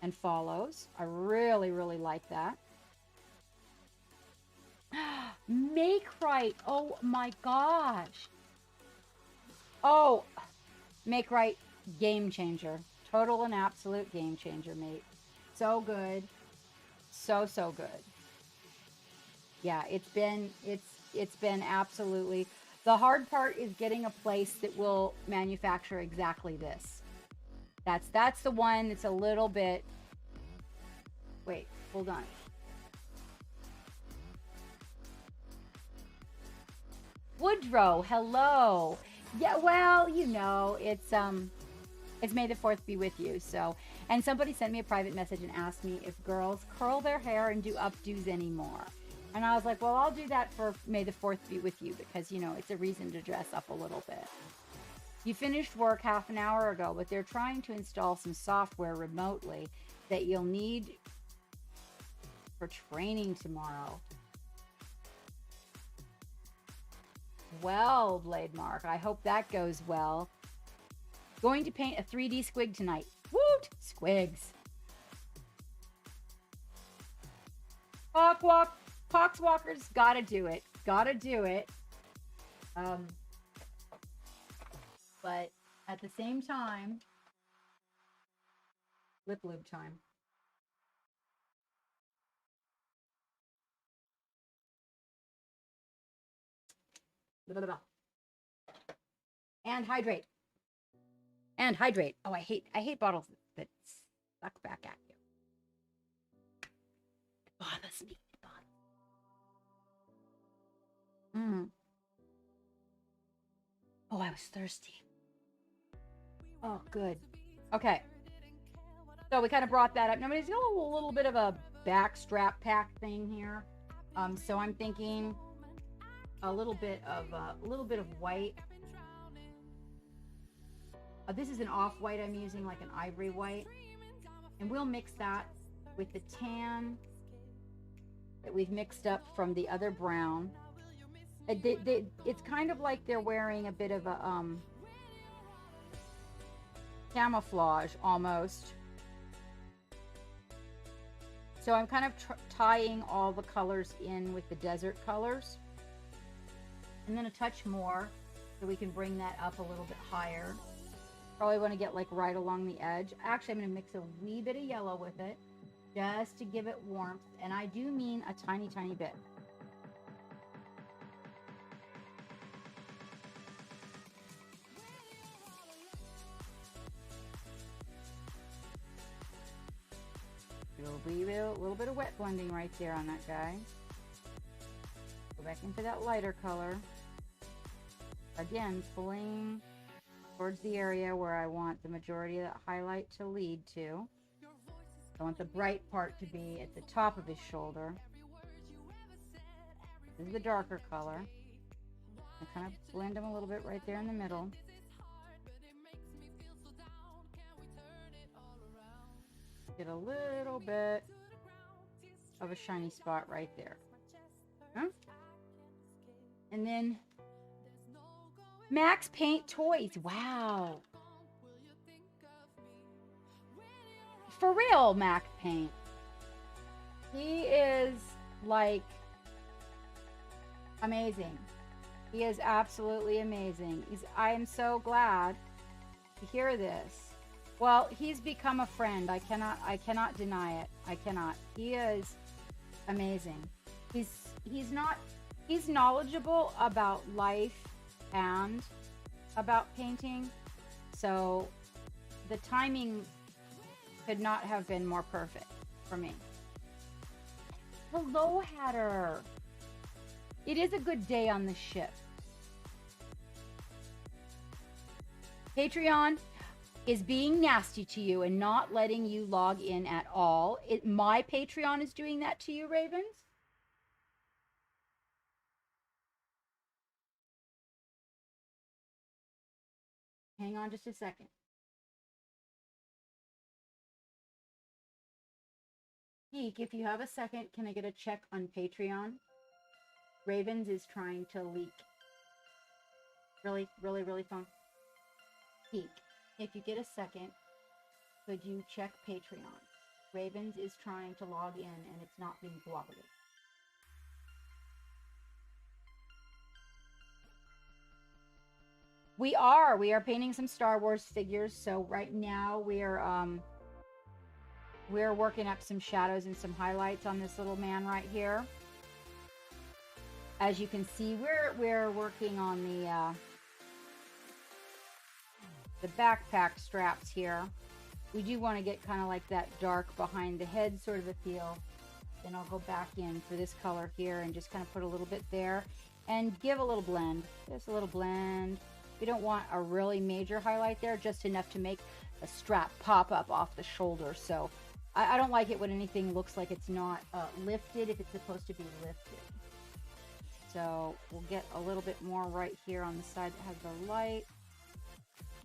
and follows. I really, really like that. Make Right. Oh my gosh. Oh, Make Right, game changer. Total and absolute game changer, mate. So good. So good. Yeah, it's been absolutely. The hard part is getting a place that will manufacture exactly this. That's the one that's a little bit. Wait, hold on. Woodrow, hello. Yeah, well, you know, it's It's May the 4th be with you. So, and somebody sent me a private message and asked me if girls curl their hair and do updos anymore. And I was like, well, I'll do that for May the 4th be with you because, you know, it's a reason to dress up a little bit. You finished work half an hour ago, but they're trying to install some software remotely that you'll need for training tomorrow. Well, Blade Mark, I hope that goes well. Going to paint a 3D squig tonight. Woot! Squigs. Poxwalkers, gotta do it. Gotta do it. But at the same time, lip lube time. Blah, blah, blah. And hydrate. And hydrate. Oh, I hate bottles that suck back at you. It bothers me. It bothers me. Oh, I was thirsty. Oh, good. Okay. So we kind of brought that up. Nobody's got a little bit of a back strap pack thing here. So I'm thinking a little bit of white. This is an off-white I'm using, like an ivory white. And we'll mix that with the tan that we've mixed up from the other brown. It's kind of like they're wearing a bit of a camouflage almost. So I'm kind of tying all the colors in with the desert colors. And then a touch more so we can bring that up a little bit higher. Probably want to get like right along the edge. Actually, I'm going to mix a wee bit of yellow with it just to give it warmth. And I do mean a tiny, tiny bit. A little bit of wet blending right there on that guy. Go back into that lighter color. Again, pulling towards the area where I want the majority of that highlight to lead to. I want the bright part to be at the top of his shoulder. This is the darker color. I kind of blend him a little bit right there in the middle. Get a little bit of a shiny spot right there. Huh? And then Max Paint Toys. Wow. For real, Max Paint. He is like amazing. He is absolutely amazing. I am so glad to hear this. Well, he's become a friend. I cannot deny it. I cannot. He is amazing. He's knowledgeable about life and about painting. So the timing could not have been more perfect for me. Hello, Hatter. It is a good day on the ship. Patreon is being nasty to you and not letting you log in at all. My Patreon is doing that to you, Ravens? Hang on just a second. Geek, if you have a second, can I get a check on Patreon? Ravens is trying to leak. Really, really, really fun. Geek, if you get a second, could you check Patreon? Ravens is trying to log in and it's not being cooperative. We are painting some Star Wars figures. So right now we're working up some shadows and some highlights on this little man right here. As you can see, we're working on the backpack straps here. We do want to get kind of like that dark behind the head sort of a feel. Then I'll go back in for this color here and just kind of put a little bit there and give a little blend. Just a little blend. We don't want a really major highlight there, just enough to make a strap pop up off the shoulder. So I don't like it when anything looks like it's not lifted if it's supposed to be lifted. So we'll get a little bit more right here on the side that has the light.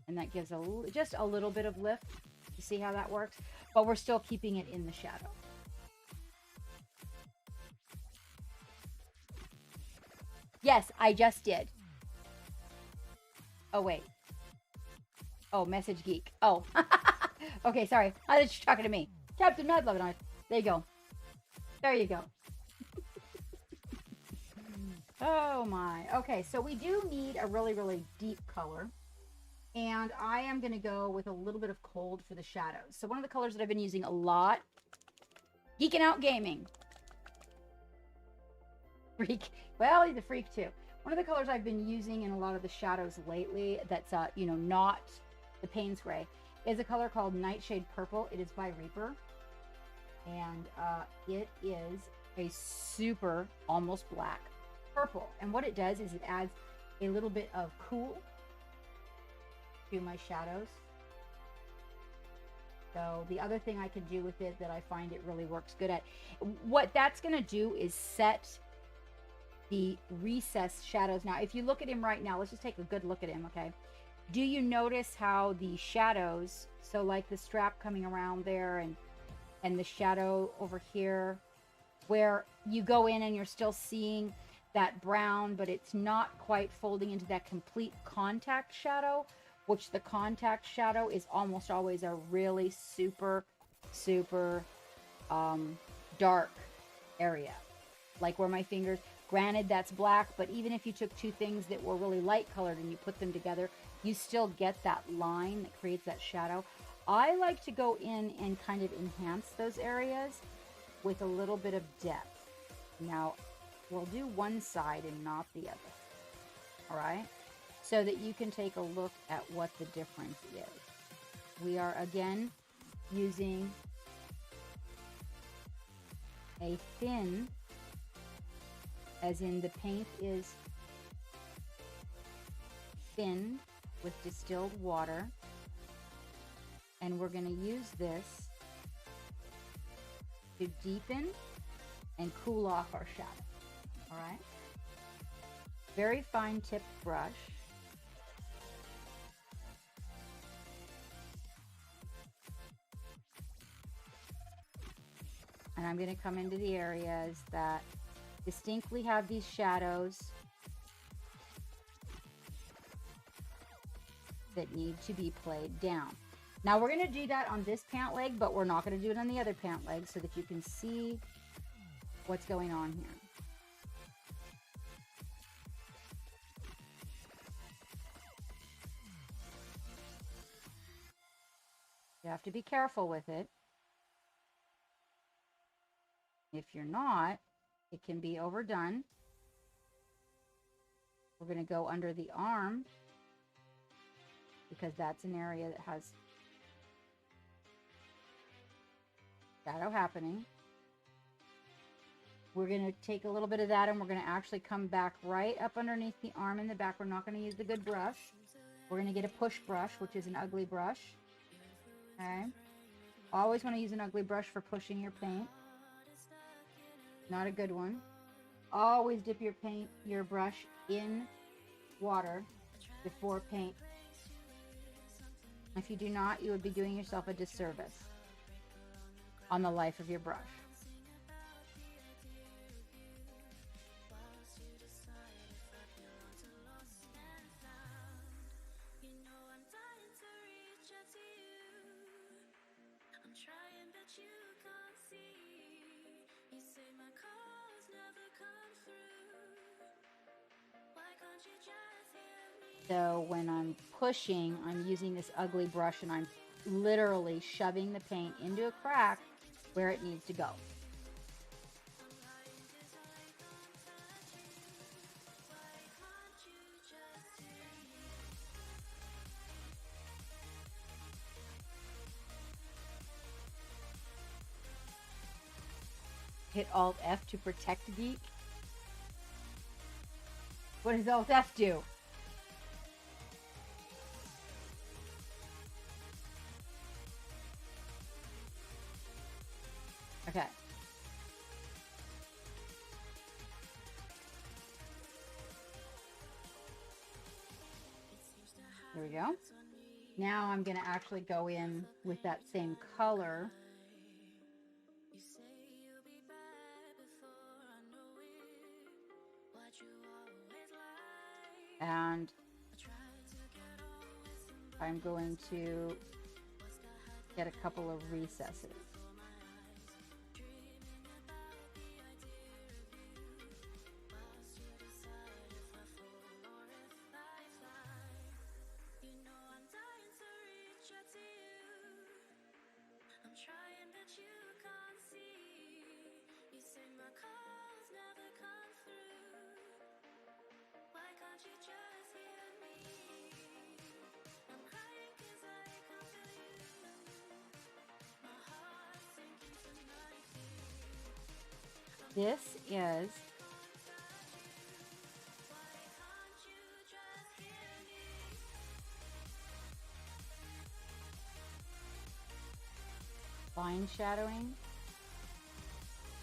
And that gives just a little bit of lift. You see how that works? But we're still keeping it in the shadow. Yes, I just did. Oh, wait. Oh, Message Geek. Oh. Okay, sorry. I was just talking to me. Captain Mad Love Knife. There you go. There you go. Oh, my. Okay, so we do need a really, really deep color. And I am going to go with a little bit of cold for the shadows. So one of the colors that I've been using a lot. Geeking Out Gaming. Freak. Well, he's a freak too. One of the colors I've been using in a lot of the shadows lately that's, you know, not the Payne's Gray is a color called Nightshade Purple. It is by Reaper. And it is a super, almost black purple. And what it does is it adds a little bit of cool to my shadows. So the other thing I can do with it that I find it really works good at, what that's going to do is set the recessed shadows. Now, if you look at him right now, let's just take a good look at him, okay? Do you notice how the shadows, so like the strap coming around there and the shadow over here, where you go in and you're still seeing that brown, but it's not quite folding into that complete contact shadow, which the contact shadow is almost always a really super, super dark area. Like where my fingers, granted that's black, but even if you took two things that were really light colored and you put them together, you still get that line that creates that shadow. I like to go in and kind of enhance those areas with a little bit of depth. Now, we'll do one side and not the other. All right? So that you can take a look at what the difference is. We are again using a thin, as in the paint is thinned with distilled water, and we're going to use this to deepen and cool off our shadow. All right? Very fine tipped brush. And I'm going to come into the areas that distinctly have these shadows that need to be played down. Now we're going to do that on this pant leg, but we're not going to do it on the other pant leg so that you can see what's going on here. You have to be careful with it. If you're not, it can be overdone. We're going to go under the arm because that's an area that has shadow happening. We're going to take a little bit of that and we're going to actually come back right up underneath the arm in the back. We're not going to use the good brush. We're going to get a push brush, which is an ugly brush. Okay. Always want to use an ugly brush for pushing your paint. Not a good one. Always dip your brush in water before paint. If you do not, you would be doing yourself a disservice on the life of your brush. So when I'm pushing, I'm using this ugly brush and I'm literally shoving the paint into a crack where it needs to go. Hit Alt F to protect the geek. What does Alt F do? There we go. Now I'm going to actually go in with that same color. And I'm going to get a couple of recesses. This is line shadowing,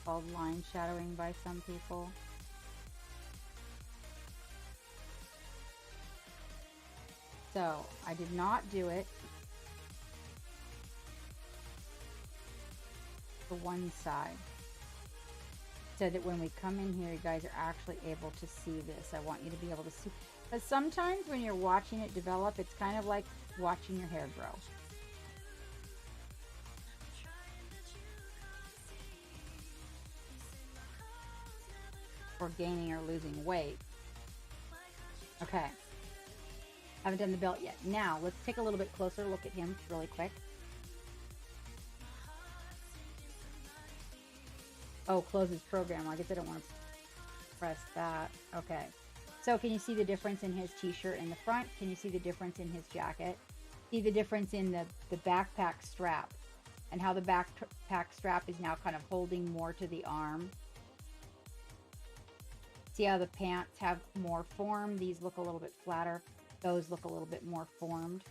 called line shadowing by some people. So I did not do it for one side, so that when we come in here, you guys are actually able to see this. I want you to be able to see, because sometimes when you're watching it develop, it's kind of like watching your hair grow. Or gaining or losing weight. Okay. Haven't done the belt yet. Now, let's take a little bit closer look at him really quick. Oh, close his program. I guess I don't want to press that. Okay. So can you see the difference in his t-shirt in the front? Can you see the difference in his jacket? See the difference in the backpack strap, and how the backpack strap is now kind of holding more to the arm. See how the pants have more form? These look a little bit flatter. Those look a little bit more formed,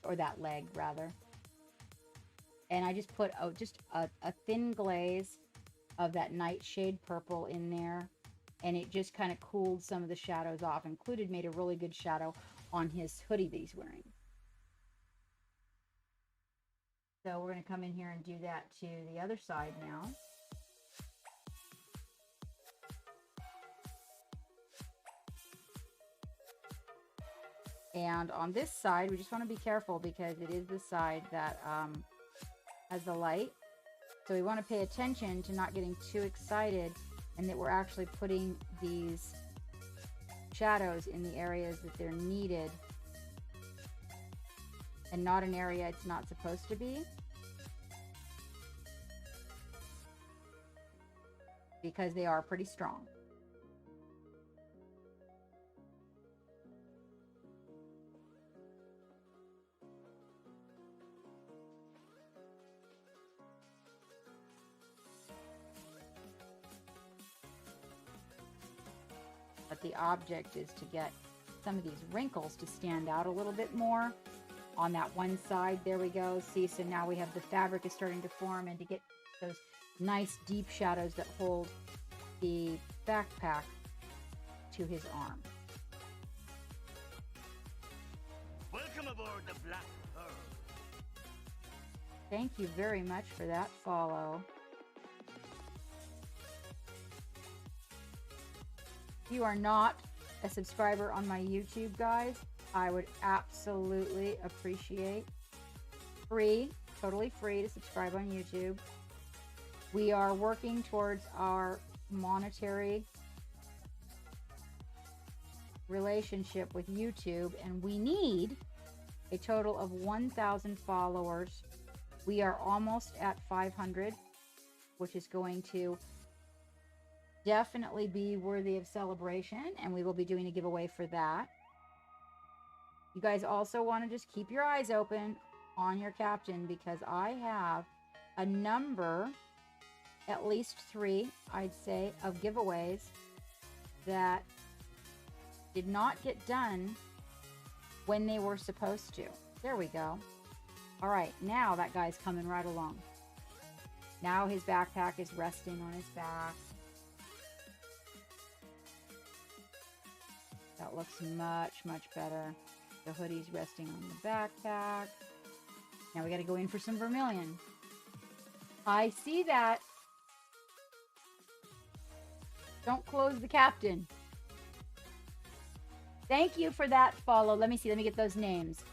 or that leg rather. And I just put just a thin glaze of that nightshade purple in there, and it just kind of cooled some of the shadows off. Made a really good shadow on his hoodie that he's wearing. So we're going to come in here and do that to the other side now. And on this side, we just want to be careful because it is the side that has the light. So we want to pay attention to not getting too excited, and that we're actually putting these shadows in the areas that they're needed, and not an area it's not supposed to be. Because they are pretty strong. But the object is to get some of these wrinkles to stand out a little bit more on that one side. There we go. See, so now we have the fabric is starting to form, and to get those nice deep shadows that hold the backpack to his arm. Welcome aboard the Black Pearl. Thank you very much for that follow. If you are not a subscriber on my YouTube, guys, I would absolutely appreciate totally free to subscribe on YouTube. We are working towards our monetary relationship with YouTube, and we need a total of 1,000 followers. We are almost at 500, which is going to definitely be worthy of celebration, and we will be doing a giveaway for that. You guys also want to just keep your eyes open on your captain, because I have a number, at least 3, I'd say, of giveaways that did not get done when they were supposed to. There we go. All right, now that guy's coming right along. Now his backpack is resting on his back. That looks much, much better. The hoodie's resting on the backpack. Now we got to go in for some vermilion. I see that. Don't close the captain. Thank you for that follow. Let me see. Let me get those names.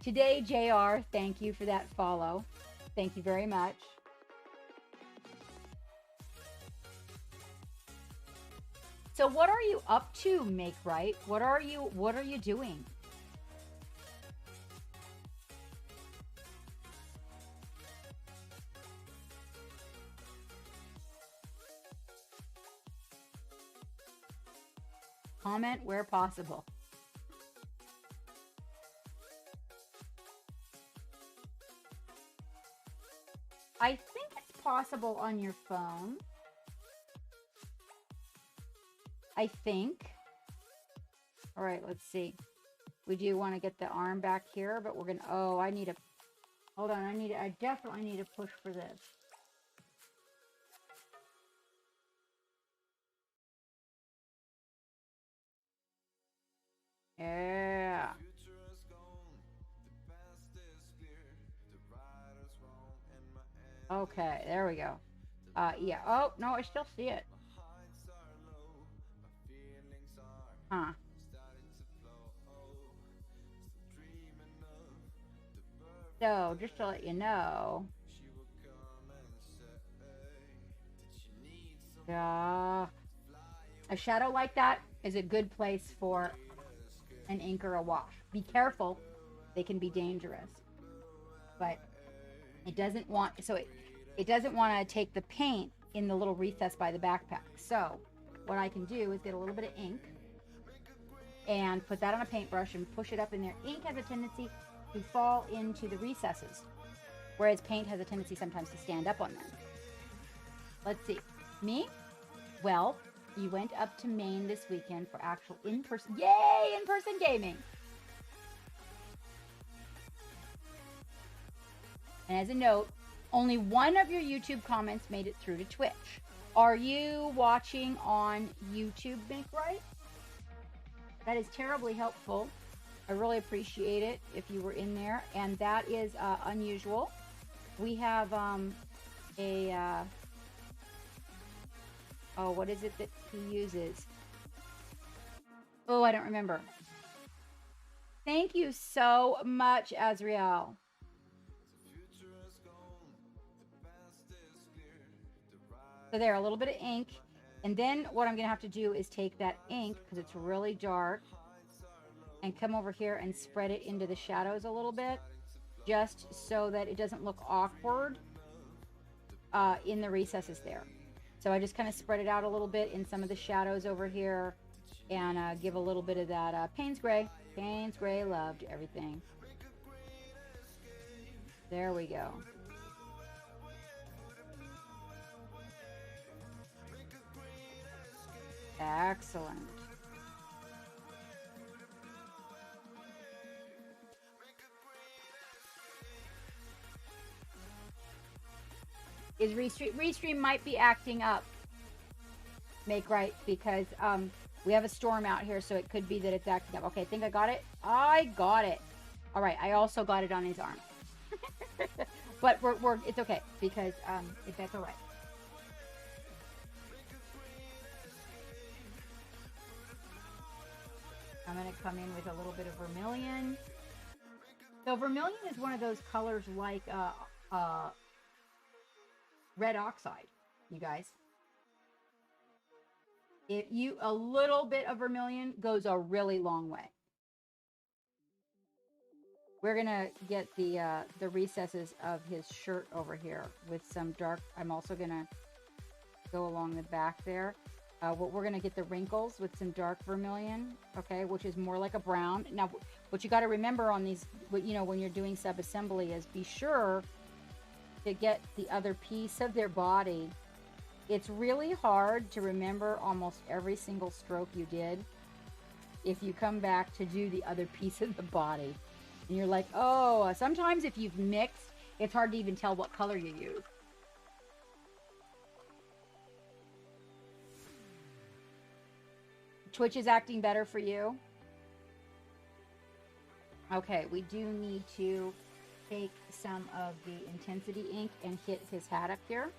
Today, JR, thank you for that follow. Thank you very much. So what are you up to, Make Right? What are you doing? Comment where possible. I think it's possible on your phone. I think. All right, let's see. We do want to get the arm back here, but we're going to, oh, I need a, hold on. I definitely need to push for this. Yeah. Okay, there we go. Yeah. Oh, no, I still see it. Huh. So, just to let you know, a shadow like that is a good place for an ink or a wash. Be careful. They can be dangerous. But it doesn't want, so it doesn't want to take the paint in the little recess by the backpack. So what I can do is get a little bit of ink and put that on a paintbrush and push it up in there. Ink has a tendency to fall into the recesses, whereas paint has a tendency sometimes to stand up on them. Let's see. Me? Well, you went up to Maine this weekend for actual in-person, yay, in-person gaming. And as a note, only one of your YouTube comments made it through to Twitch. Are you watching on YouTube, Make Right? That is terribly helpful. I really appreciate it if you were in there. And that is unusual. We have oh, what is it that he uses? Oh, I don't remember. Thank you so much, Azriel. So there, a little bit of ink. And then what I'm going to have to do is take that ink, because it's really dark, and come over here and spread it into the shadows a little bit, just so that it doesn't look awkward in the recesses there. So I just kind of spread it out a little bit in some of the shadows over here, and give a little bit of that Payne's Gray. Payne's Gray loved everything. There we go. Excellent. Is Restream might be acting up. Make Right, because we have a storm out here, so it could be that it's acting up. Okay, I think I got it. I got it. All right, I also got it on his arm. But it's okay, because that's all right. I'm going to come in with a little bit of vermilion. So vermilion is one of those colors like red oxide, you guys. A little bit of vermilion goes a really long way. We're going to get the recesses of his shirt over here with some dark. I'm also going to go along the back there. We're going to get the wrinkles with some dark vermilion, okay, which is more like a brown. Now, what you got to remember on these, you know, when you're doing sub-assembly is be sure to get the other piece of their body. It's really hard to remember almost every single stroke you did if you come back to do the other piece of the body. And you're like, oh, sometimes if you've mixed, it's hard to even tell what color you use. Twitch is acting better for you. Okay, we do need to take some of the intensity ink and hit his hat up here.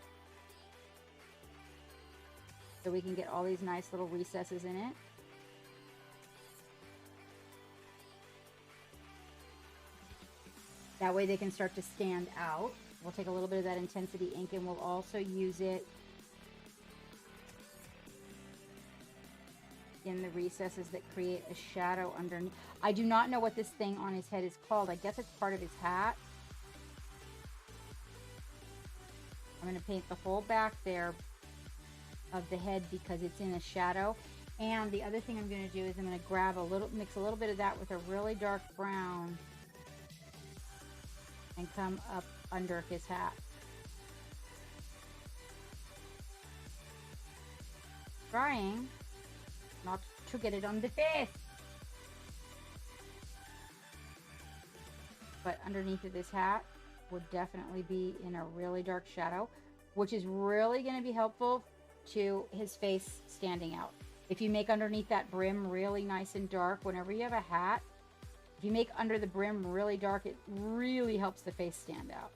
So we can get all these nice little recesses in it. That way they can start to stand out. We'll take a little bit of that intensity ink and we'll also use it in the recesses that create a shadow underneath. I do not know what this thing on his head is called. I guess it's part of his hat. I'm going to paint the whole back there of the head because it's in a shadow. And the other thing I'm going to do is I'm going to grab a little, mix a little bit of that with a really dark brown and come up under his hat. Trying not to get it on the face. But underneath of this hat would definitely be in a really dark shadow, which is really going to be helpful to his face standing out. If you make underneath that brim really nice and dark, whenever you have a hat, if you make under the brim really dark, it really helps the face stand out.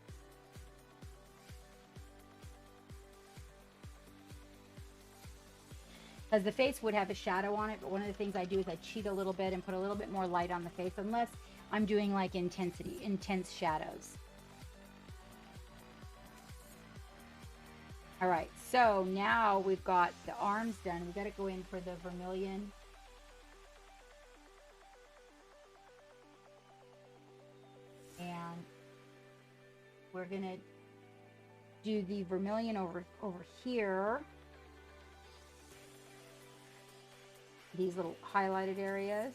Because the face would have a shadow on it, but one of the things I do is I cheat a little bit and put a little bit more light on the face, unless I'm doing like intense shadows. All right, so now we've got the arms done. We got to go in for the vermilion. And we're going to do the vermilion over here. These little highlighted areas.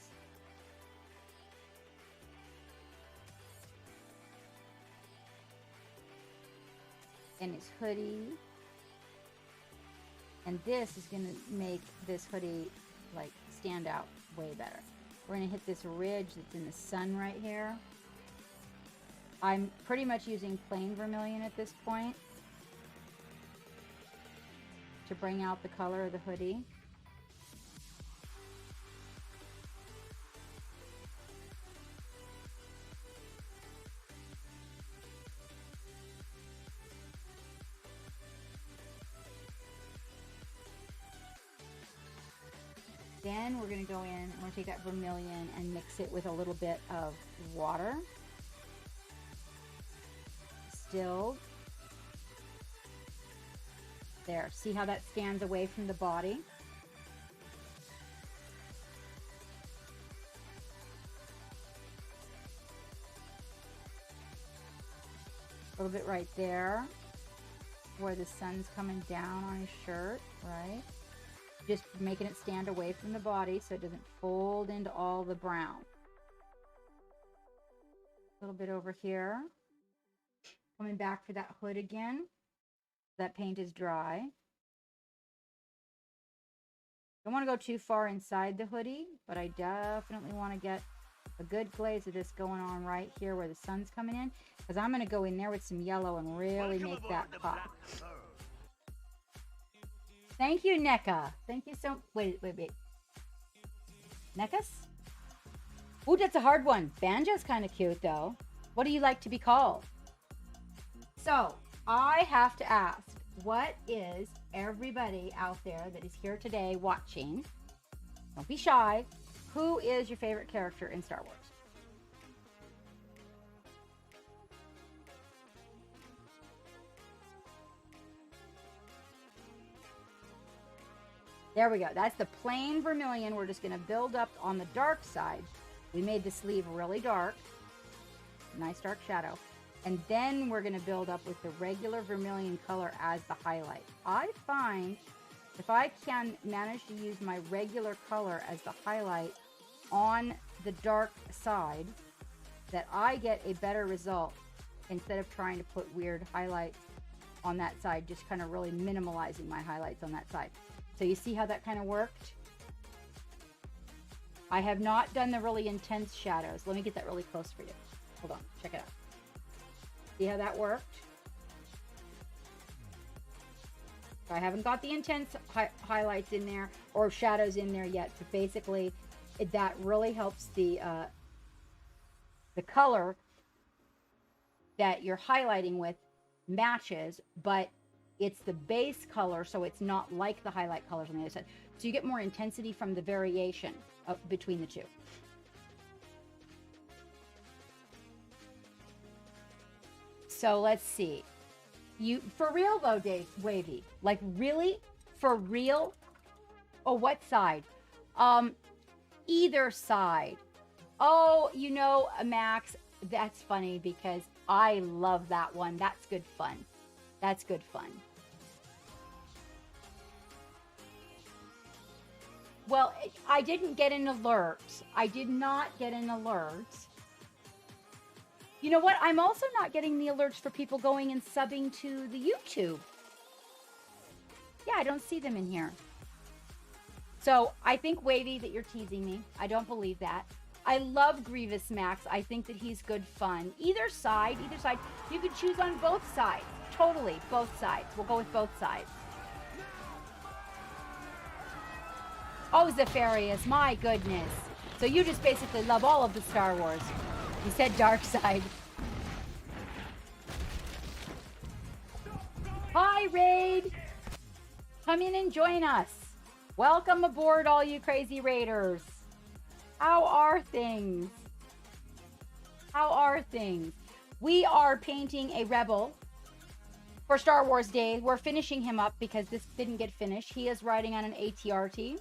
And his hoodie. And this is going to make this hoodie like stand out way better. We're going to hit this ridge that's in the sun right here. I'm pretty much using plain vermilion at this point to bring out the color of the hoodie. Then we're going to go in and we're going to take that vermilion and mix it with a little bit of water. Distilled. There. See how that stands away from the body? A little bit right there where the sun's coming down on his shirt, right? Just making it stand away from the body so it doesn't fold into all the brown. A little bit over here. Coming back for that hood again. That paint is dry. Don't want to go too far inside the hoodie, but I definitely want to get a good glaze of this going on right here where the sun's coming in, because I'm going to go in there with some yellow and really make that pop. Thank you, NECA. Thank you so... Wait. Necas? Ooh, that's a hard one. Banjo's kind of cute, though. What do you like to be called? So, I have to ask, what is everybody out there that is here today watching? Don't be shy. Who is your favorite character in Star Wars? There we go. That's the plain vermilion. We're just going to build up on the dark side. We made the sleeve really dark. Nice dark shadow. And then we're going to build up with the regular vermilion color as the highlight. I find if I can manage to use my regular color as the highlight on the dark side, that I get a better result instead of trying to put weird highlights on that side, just kind of really minimalizing my highlights on that side. So you see how that kind of worked? I have not done the really intense shadows. Let me get that really close for you. Hold on, check it out. See how that worked? So I haven't got the intense highlights in there or shadows in there yet, but basically that really helps the the color that you're highlighting with matches, but it's the base color, so it's not like the highlight colors on the other side. So you get more intensity from the variation between the two. So let's see. You for real though, Dave Wavy? Like really? For real? Oh, what side? Either side. Oh, you know, Max, that's funny because I love that one. That's good fun. That's good fun. Well, I didn't get an alert. I did not get an alert. You know what? I'm also not getting the alerts for people going and subbing to the YouTube. Yeah, I don't see them in here. So I think, Wavy, that you're teasing me. I don't believe that. I love Grievous Max. I think that he's good fun. Either side. You can choose on both sides. Totally, both sides. We'll go with both sides. Oh, Zephyrius, my goodness. So you just basically love all of the Star Wars. You said dark side. Hi, Raid. Come in and join us. Welcome aboard, all you crazy raiders. How are things? How are things? We are painting a rebel for Star Wars Day. We're finishing him up because this didn't get finished. He is riding on an ATRT.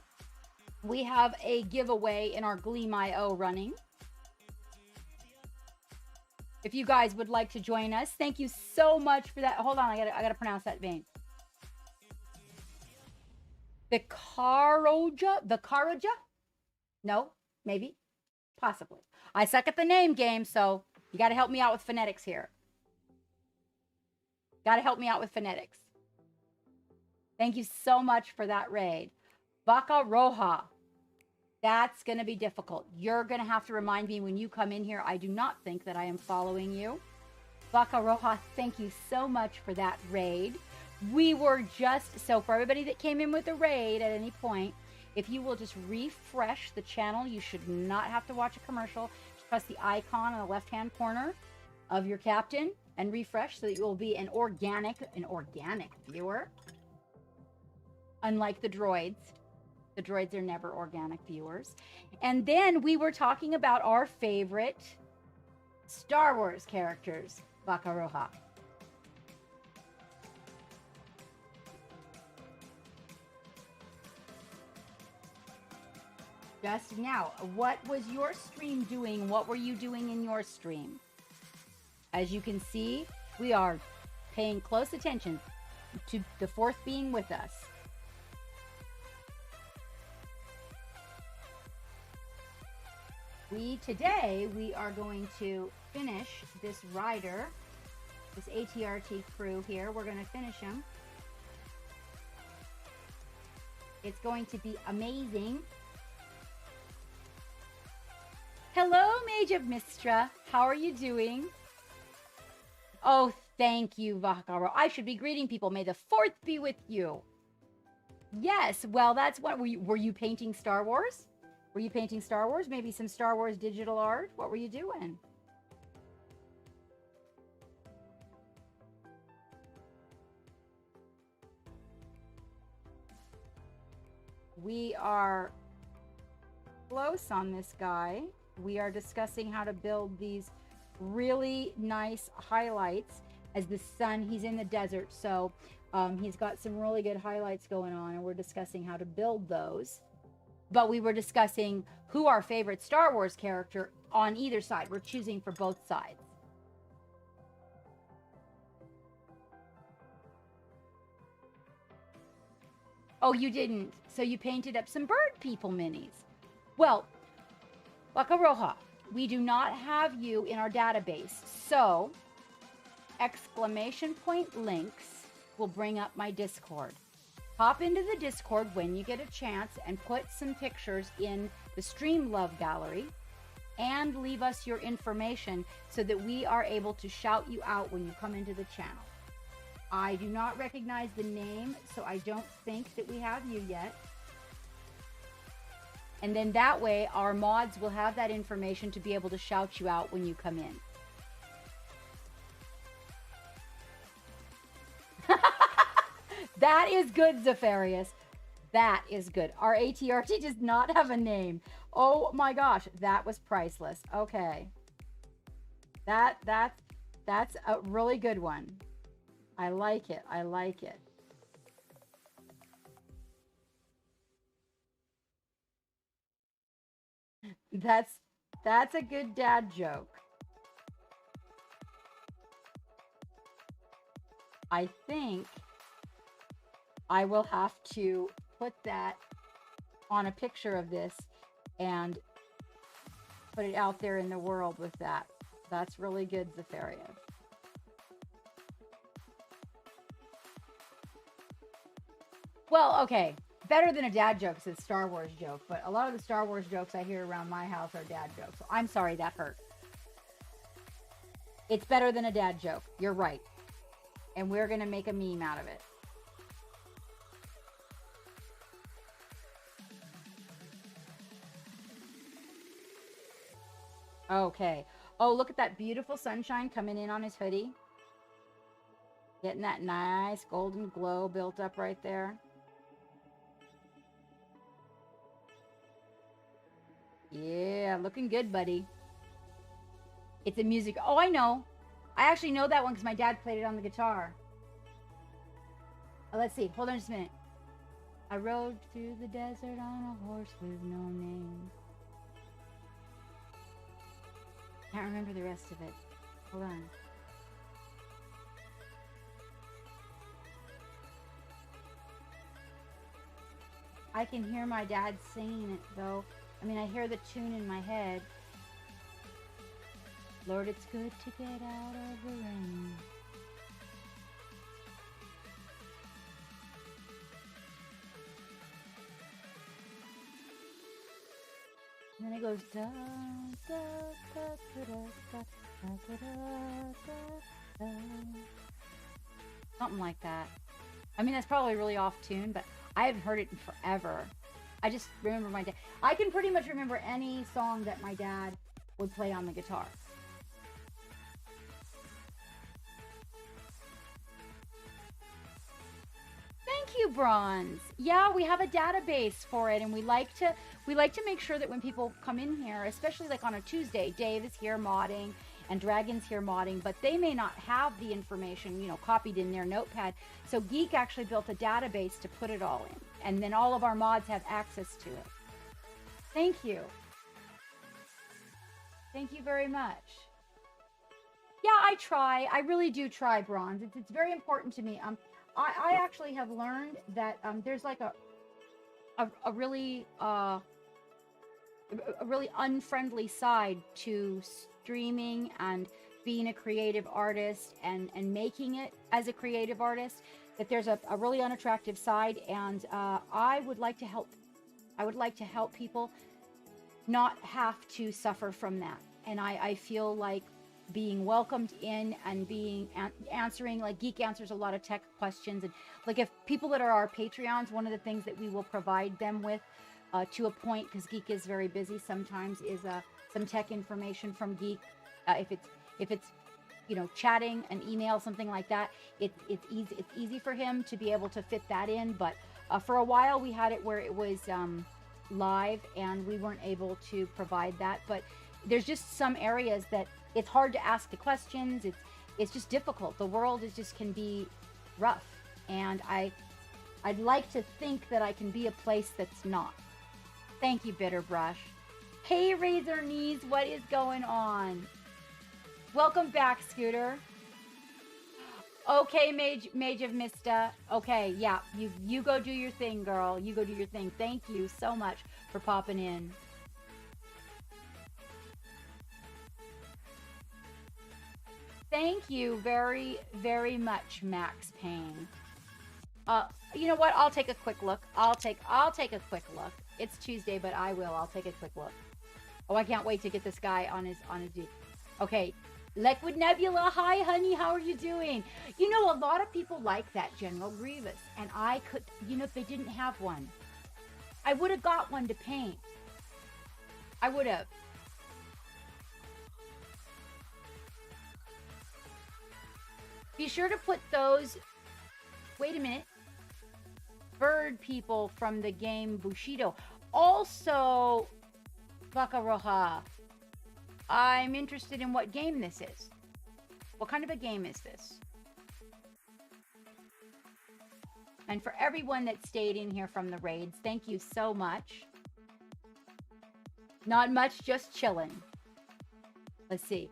We have a giveaway in our Gleam.io running. If you guys would like to join us, thank you so much for that. Hold on, I gotta pronounce that vein. The Karaja? No, maybe, possibly. I suck at the name game, so you got to help me out with phonetics here. Got to help me out with phonetics. Thank you so much for that raid. Vaca Roja. That's going to be difficult. You're going to have to remind me when you come in here. I do not think that I am following you. Vaca Roja, thank you so much for that raid. We were just, so for everybody that came in with a raid at any point, if you will just refresh the channel, you should not have to watch a commercial. Just press the icon on the left-hand corner of your captain and refresh so that you will be an organic viewer. Unlike the droids. The droids are never organic viewers. And then we were talking about our favorite Star Wars characters, Vaca Roja. Just now, what was your stream doing? What were you doing in your stream? As you can see, we are paying close attention to the fourth being with us. Today, we are going to finish this rider, this ATRT crew here. We're going to finish him. It's going to be amazing. Hello, Mage of Mistra. How are you doing? Oh, thank you, Vakaro. I should be greeting people. May the 4th be with you. Yes, well, that's what, were you painting Star Wars? Were you painting Star Wars? Maybe some Star Wars digital art? What were you doing? We are close on this guy. We are discussing how to build these really nice highlights as the sun, he's in the desert. So he's got some really good highlights going on and we're discussing how to build those. But we were discussing who our favorite Star Wars character on either side. We're choosing for both sides. Oh, you didn't. So you painted up some bird people minis. Well, Vaca Roja, we do not have you in our database. So, exclamation point links will bring up my Discord. Hop into the Discord when you get a chance and put some pictures in the Stream Love gallery and leave us your information so that we are able to shout you out when you come into the channel. I do not recognize the name, so I don't think that we have you yet. And then that way, our mods will have that information to be able to shout you out when you come in. That is good, Zephyrius. That is good. Our ATRT does not have a name. Oh my gosh, that was priceless. Okay. That's a really good one. I like it. I like it. That's a good dad joke. I think I will have to put that on a picture of this and put it out there in the world with that. That's really good, Zephyrius. Well, okay. Better than a dad joke is a Star Wars joke, but a lot of the Star Wars jokes I hear around my house are dad jokes. So I'm sorry, that hurt. It's better than a dad joke. You're right. And we're going to make a meme out of it. Okay. Oh, look at that beautiful sunshine coming in on his hoodie. Getting that nice golden glow built up right there. Yeah, looking good, buddy. It's a music. Oh, I know. I actually know that one because my dad played it on the guitar. Let's see. Hold on just a minute. I rode through the desert on a horse with no name. Can't remember the rest of it. Hold on. I can hear my dad singing it, though. I mean, I hear the tune in my head. Lord, it's good to get out of the rain. And then it goes da da da da da da da da da. Something like that. I mean, that's probably really off tune, but I haven't heard it in forever. I just remember my dad. I can pretty much remember any song that my dad would play on the guitar. Thank you, Bronze. Yeah, we have a database for it, and we like to make sure that when people come in here, especially like on a Tuesday, Dave is here modding and Dragon's here modding, but they may not have the information, you know, copied in their notepad. So Geek actually built a database to put it all in, and then all of our mods have access to it. Thank you. Thank you very much. Yeah, I try. I really do try, Bronze. It's very important to me. I actually have learned that there's like a really unfriendly side to streaming and being a creative artist and making it as a creative artist. That there's a really unattractive side, and I would like to help. I would like to help people not have to suffer from that. And I feel like being welcomed in and being answering, like Geek answers a lot of tech questions, and like if people that are our Patreons, one of the things that we will provide them with to a point, because Geek is very busy sometimes, is some tech information from Geek. If it's you know, chatting, an email, something like that, it's easy for him to be able to fit that in. But for a while we had it where it was live and we weren't able to provide that. But there's just some areas that it's hard to ask the questions. It's just difficult. The world can be rough, and I'd like to think that I can be a place that's not. Thank you, Bitterbrush. Hey, Razor Knees, what is going on? Welcome back, Scooter. Okay, Mage of Mista. Okay, yeah, you go do your thing, girl. You go do your thing. Thank you so much for popping in. Thank you very, very much, Max Payne. You know what? I'll take a quick look. I'll take a quick look. It's Tuesday, but I'll take a quick look. Oh, I can't wait to get this guy on his dude. Okay. Liquid Nebula, hi honey, how are you doing? You know, a lot of people like that General Grievous, and I could, you know, if they didn't have one, I would have got one to paint. I would have. Be sure to put those, wait a minute, bird people from the game Bushido. Also, Bakaroha, I'm interested in what game this is. What kind of a game is this? And for everyone that stayed in here from the raids, thank you so much. Not much, just chilling. Let's see.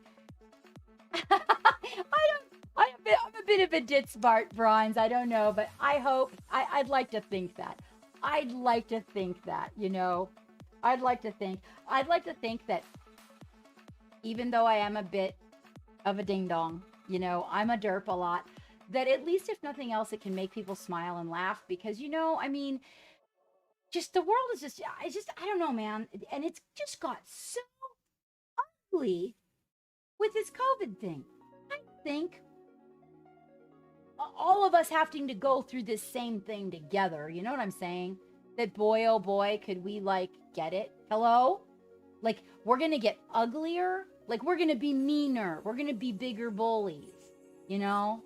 I'm a bit of a Ditsbart, Bronze. I don't know, but I hope, I'd like to think that. I'd like to think that, you know. I'd like to think that even though I am a bit of a ding-dong, you know, I'm a derp a lot, that at least if nothing else, it can make people smile and laugh because, you know, I mean, just the world is just, I don't know, man. And it's just got so ugly with this COVID thing. I think all of us having to go through this same thing together. You know what I'm saying? That boy, oh boy, could we like get it? Hello? Like we're going to get uglier. Like we're going to be meaner. We're going to be bigger bullies, you know?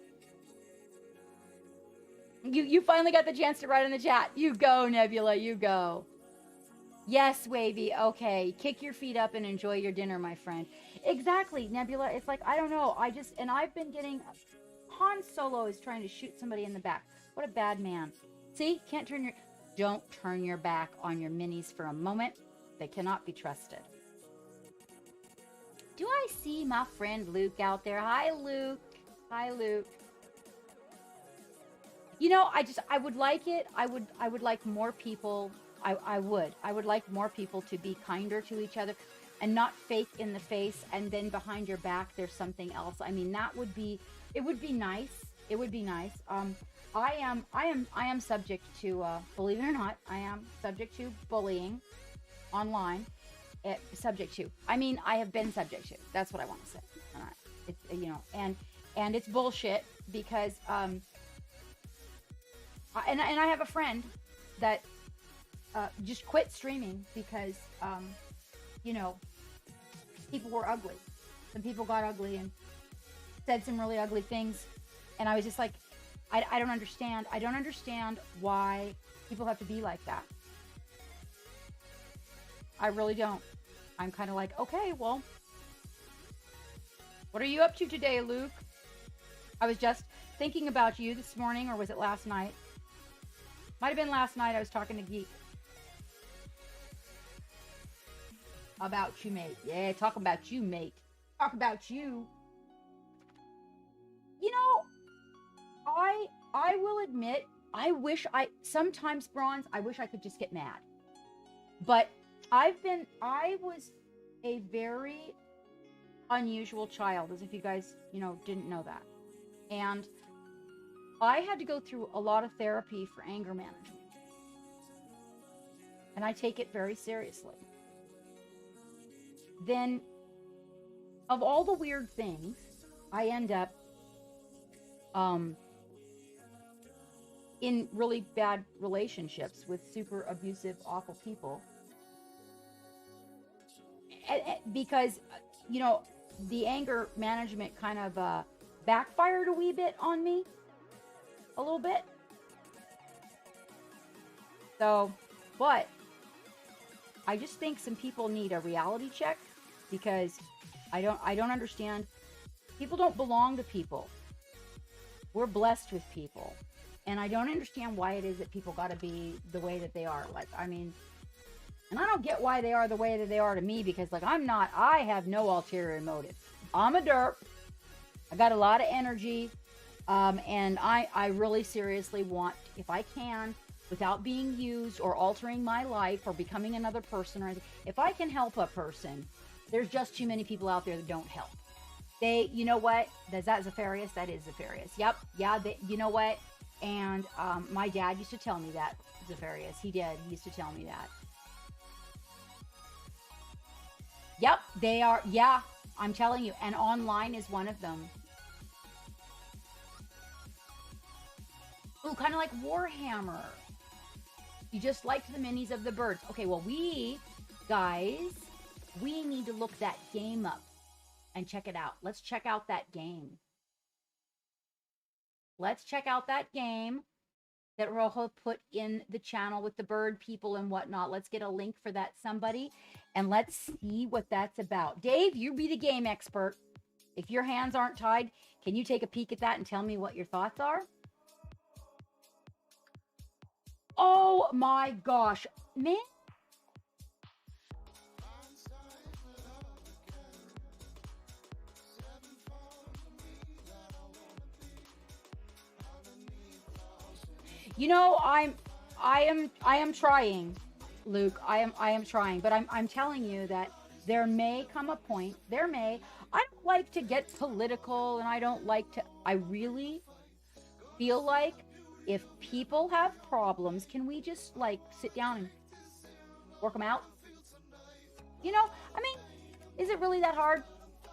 You finally got the chance to write in the chat. You go, Nebula, you go. Yes, Wavy. Okay. Kick your feet up and enjoy your dinner, my friend. Exactly, Nebula. It's like, I don't know. I've been getting, Han Solo is trying to shoot somebody in the back. What a bad man. See, don't turn your back on your minis for a moment. They cannot be trusted. Do I see my friend Luke out there? Hi, Luke. Hi, Luke. You know, I would like it. I would like more people. I would like more people to be kinder to each other and not fake in the face. And then behind your back, there's something else. I mean, it would be nice. It would be nice. I am subject to, believe it or not, I am subject to bullying online. I have been subject to, that's what I want to say. It's, you know, and it's bullshit because, and I have a friend that just quit streaming because, you know, people were ugly. Some people got ugly and said some really ugly things. And I was just like, I don't understand. I don't understand why people have to be like that. I really don't. I'm kind of like, okay, well, what are you up to today, Luke? I was just thinking about you this morning, or was it last night? Might have been last night. I was talking to Geek about you, mate. Yeah, talk about you, mate. Talk about you. You know, I will admit, sometimes, Bronze, I wish I could just get mad. But I was a very unusual child, as if you guys, you know, didn't know that. And I had to go through a lot of therapy for anger management. And I take it very seriously. Then, of all the weird things, I end up in really bad relationships with super abusive, awful people. Because, you know, the anger management kind of backfired a wee bit on me. A little bit. So, but I just think some people need a reality check because I don't understand. People don't belong to people. We're blessed with people. And I don't understand why it is that people got to be the way that they are. Like, I mean, and I don't get why they are the way that they are to me because, like, I have no ulterior motive. I'm a derp. I got a lot of energy. And I really seriously want, if I can, without being used or altering my life or becoming another person or anything, if I can help a person, there's just too many people out there that don't help. You know what? Is that Zephyrius? That is Zephyrius. Yep. Yeah. You know what? And my dad used to tell me that, Zephyrius. He did. He used to tell me that. Yep. They are. Yeah. I'm telling you. And online is one of them. Ooh, kind of like Warhammer. You just liked the minis of the birds. Okay, well, we, guys, We need to look that game up and check it out. Let's check out that game. Let's check out that game that Rojo put in the channel with the bird people and whatnot. Let's get a link for that, somebody, and let's see what that's about. Dave, you be the game expert. If your hands aren't tied, can you take a peek at that and tell me what your thoughts are? Oh my gosh, man. You know, I am trying, Luke. I am trying, but I'm telling you that there may come a point. I don't like to get political, and I don't like to. I really feel like if people have problems, can we just like sit down and work them out? You know, I mean, is it really that hard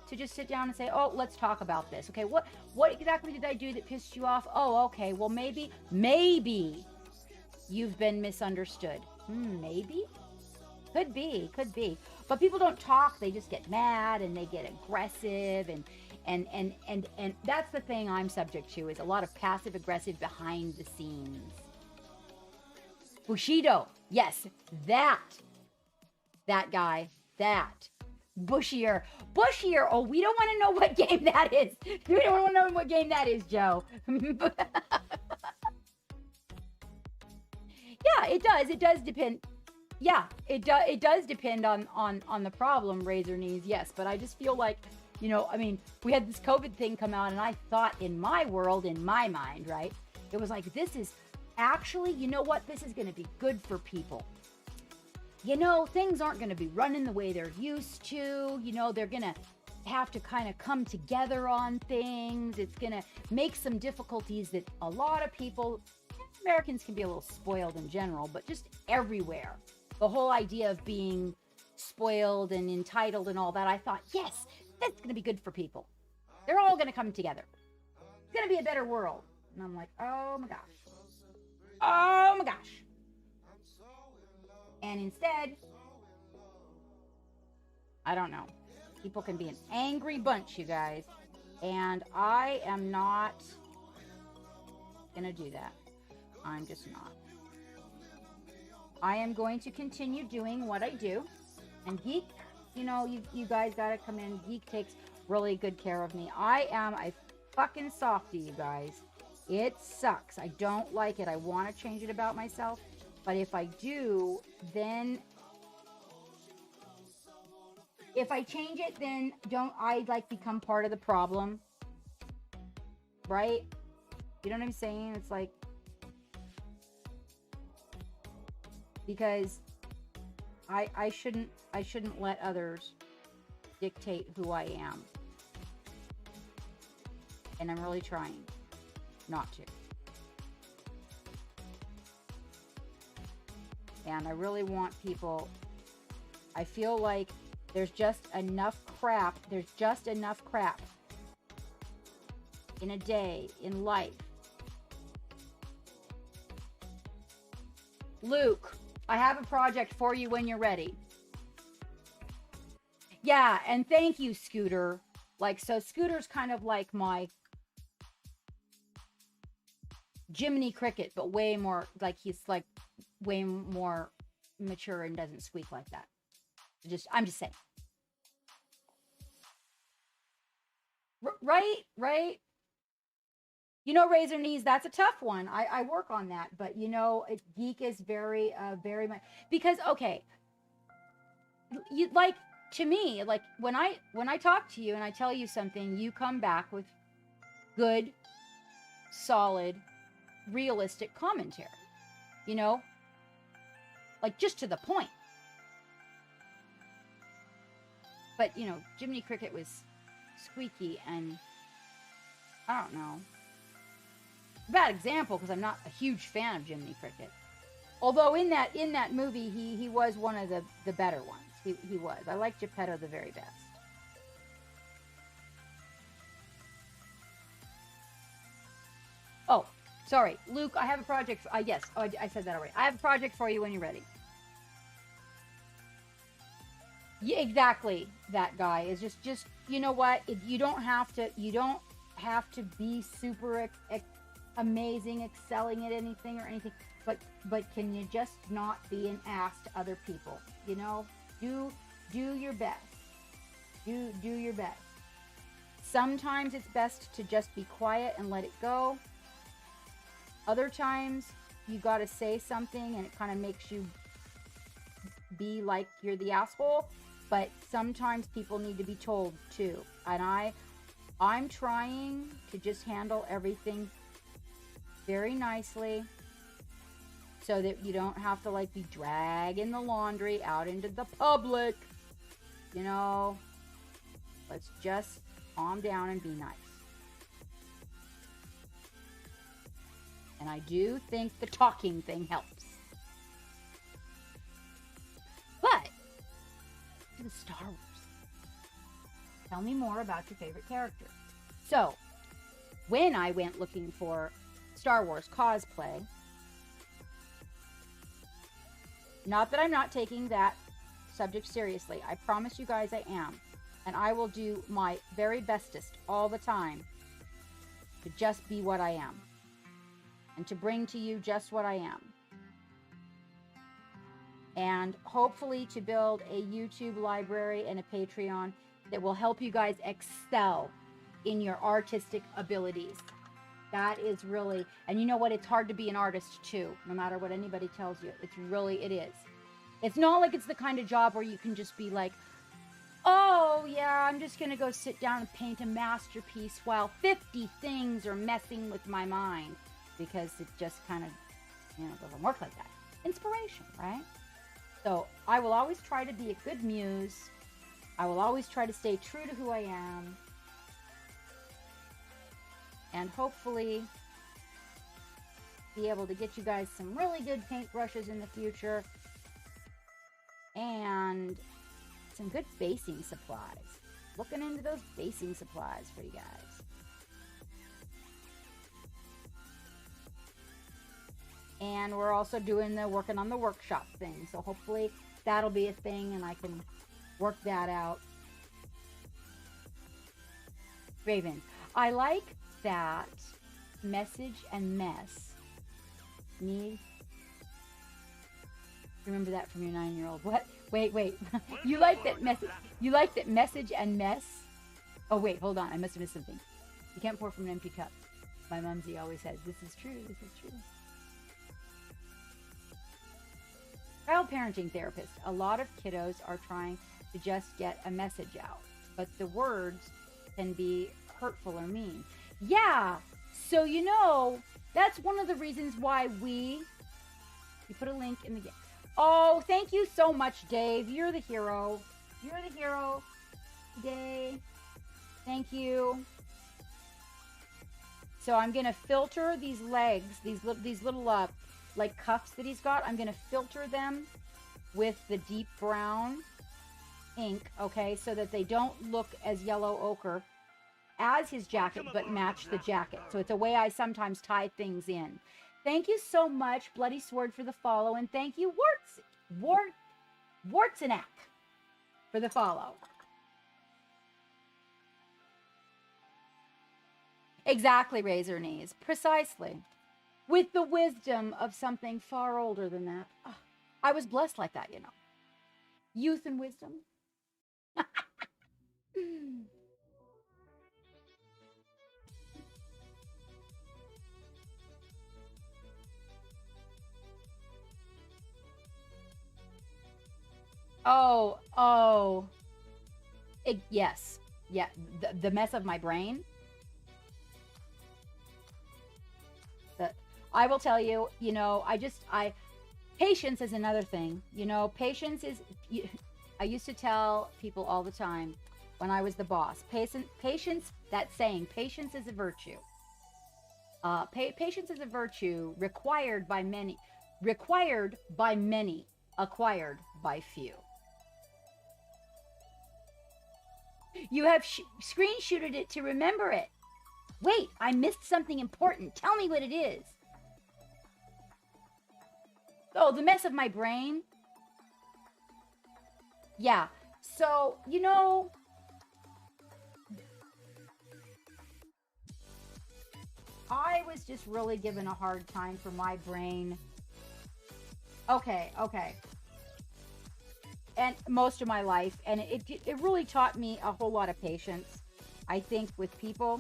to just sit down and say, oh, let's talk about this? Okay, what exactly did I do that pissed you off? Oh, okay, well, maybe you've been misunderstood. Maybe? Could be. But people don't talk, they just get mad and they get aggressive, and that's the thing I'm subject to, is a lot of passive aggressive behind the scenes. Bushido, yes, that guy, that. Bushier. Oh, we don't want to know what game that is. We don't want to know what game that is, Joe. Yeah, it does depend. Yeah, it does depend on the problem, Razor Knees, yes. But I just feel like, you know, I mean, we had this COVID thing come out, and I thought in my world, in my mind, right, it was like, this is actually, you know what, this is going to be good for people. You know, things aren't going to be running the way they're used to. You know, they're going to have to kind of come together on things. It's going to make some difficulties that a lot of people, Americans can be a little spoiled in general, but just everywhere. The whole idea of being spoiled and entitled and all that, I thought, yes, that's going to be good for people. They're all going to come together. It's going to be a better world. And I'm like, oh my gosh. Oh my gosh. And instead, I don't know. People can be an angry bunch, you guys. And I am not going to do that. I'm just not. I am going to continue doing what I do. And Geek, you know, you guys got to come in. Geek takes really good care of me. I am a fucking softie, you guys. It sucks. I don't like it. I want to change it about myself. But if I do, then if I change it, then don't I like become part of the problem? Right? You know what I'm saying? It's like, because I shouldn't let others dictate who I am. And I'm really trying not to. And I really want people, I feel like there's just enough crap in a day, in life. Luke, I have a project for you when you're ready. Yeah, and thank you, Scooter. Like, so Scooter's kind of like my Jiminy Cricket, but way more, like, he's like way more mature and doesn't squeak like that. I'm just saying. Right? You know, Razor Knees, that's a tough one. I work on that, but you know, Geek is very much, because, okay, you, like, to me, like, when I talk to you and I tell you something, you come back with good, solid, realistic commentary, you know, like, just to the point. But, you know, Jiminy Cricket was squeaky, and I don't know. Bad example, because I'm not a huge fan of Jiminy Cricket. Although in that movie, he was one of the better ones. He was. I like Geppetto the very best. Oh, sorry. Luke, I have a project. Yes. Oh, I said that already. I have a project for you when you're ready. Yeah, exactly. That guy is just you know what? You don't have to be super amazing, excelling at anything or anything. But can you just not be an ass to other people? You know, do your best. Do your best. Sometimes it's best to just be quiet and let it go. Other times you got to say something and it kind of makes you be like you're the asshole, but sometimes people need to be told too. And I'm trying to just handle everything very nicely so that you don't have to like be dragging the laundry out into the public. You know, let's just calm down and be nice. And I do think the talking thing helps. But to the Star Wars. Tell me more about your favorite character. So, when I went looking for Star Wars cosplay, not that I'm not taking that subject seriously. I promise you guys I am. And I will do my very bestest all the time to just be what I am. And to bring to you just what I am. And hopefully to build a YouTube library and a Patreon that will help you guys excel in your artistic abilities. That is really, and you know what? It's hard to be an artist too, no matter what anybody tells you. It is. It's not like it's the kind of job where you can just be like, oh yeah, I'm just going to go sit down and paint a masterpiece while 50 things are messing with my mind. Because it just kind of, doesn't work like that. Inspiration, right? So I will always try to be a good muse. I will always try to stay true to who I am. And hopefully be able to get you guys some really good paintbrushes in the future. And some good basing supplies. Looking into those basing supplies for you guys. And we're also working on the workshop thing. So hopefully that'll be a thing and I can work that out. Raven, I like that message and mess need. Remember that from your 9-year-old. What? Wait. You like that message and mess? Oh wait, hold on. I must have missed something. You can't pour from an empty cup. My mumsy always says, this is true. Child parenting therapist. A lot of kiddos are trying to just get a message out, but the words can be hurtful or mean. Yeah, so that's one of the reasons why you put a link in the. Oh, thank you so much, Dave. You're the hero. Today. Thank you. So I'm gonna filter these legs, these little like cuffs that he's got. I'm going to filter them with the deep brown ink, okay, so that they don't look as yellow ochre as his jacket, but match the jacket. So it's a way I sometimes tie things in. Thank you so much, Bloody Sword, for the follow, and thank you, Wartsenak, for the follow. Exactly, Razor Knees. Precisely. With the wisdom of something far older than that. Oh, I was blessed like that, Youth and wisdom. Oh. Yes. Yeah, the mess of my brain. I will tell you, patience is another thing. Patience is, I used to tell people all the time when I was the boss, patience, that saying, patience is a virtue. Patience is a virtue required by many, acquired by few. You have screenshotted it to remember it. Wait, I missed something important. Tell me what it is. Oh, the mess of my brain? Yeah. So, you know, I was just really given a hard time for my brain. Okay, okay. And most of my life, and it really taught me a whole lot of patience, I think, with people.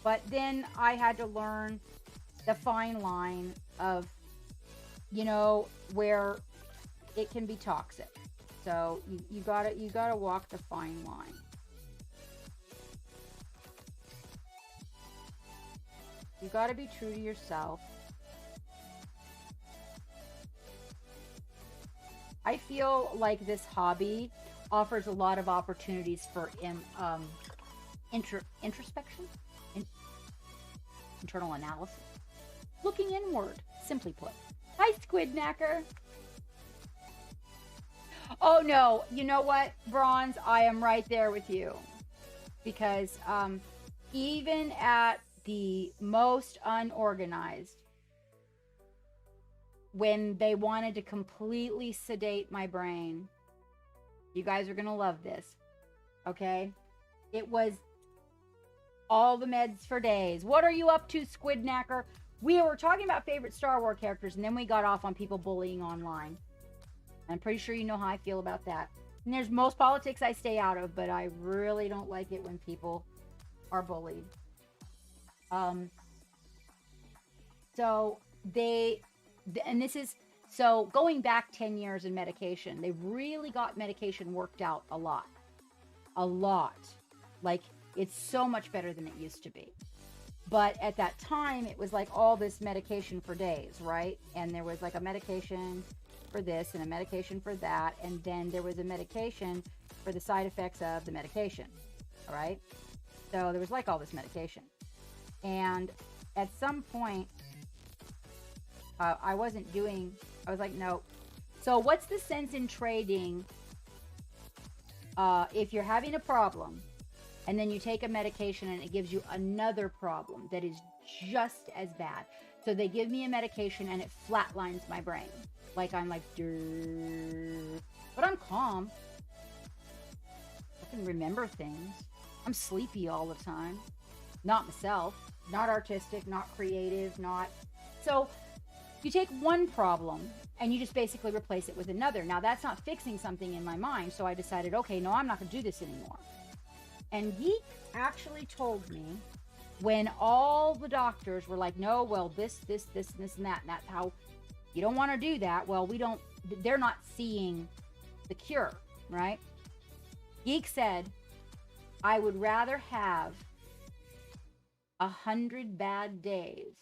But then I had to learn the fine line of, you know, where it can be toxic. So you gotta walk the fine line. You gotta be true to yourself. I feel like this hobby offers a lot of opportunities for introspection, internal analysis, looking inward, simply put. Hi, Squid Knacker. Oh no, you know what, Bronze? I am right there with you. Because even at the most unorganized, when they wanted to completely sedate my brain, you guys are going to love this, okay? It was all the meds for days. What are you up to, Squid Knacker? We were talking about favorite Star Wars characters, and then we got off on people bullying online. I'm pretty sure you know how I feel about that. And there's most politics I stay out of, but I really don't like it when people are bullied. So going back 10 years in medication, they really got medication worked out a lot. Like, it's so much better than it used to be. But at that time, it was like all this medication for days, right? And there was like a medication for this and a medication for that. And then there was a medication for the side effects of the medication, all right? So there was like all this medication. And at some point, I was like, no. So what's the sense in trading if you're having a problem and then you take a medication and it gives you another problem that is just as bad? So they give me a medication and it flatlines my brain. Like I'm like, durr. But I'm calm. I can remember things. I'm sleepy all the time. Not myself. Not artistic, not creative, not... So you take one problem and you just basically replace it with another. Now, that's not fixing something in my mind, so I decided, okay, no, I'm not going to do this anymore. And Geek actually told me when all the doctors were like, no, well, this, and that, and that's how you don't want to do that. Well, they're not seeing the cure, right? Geek said, I would rather have 100 bad days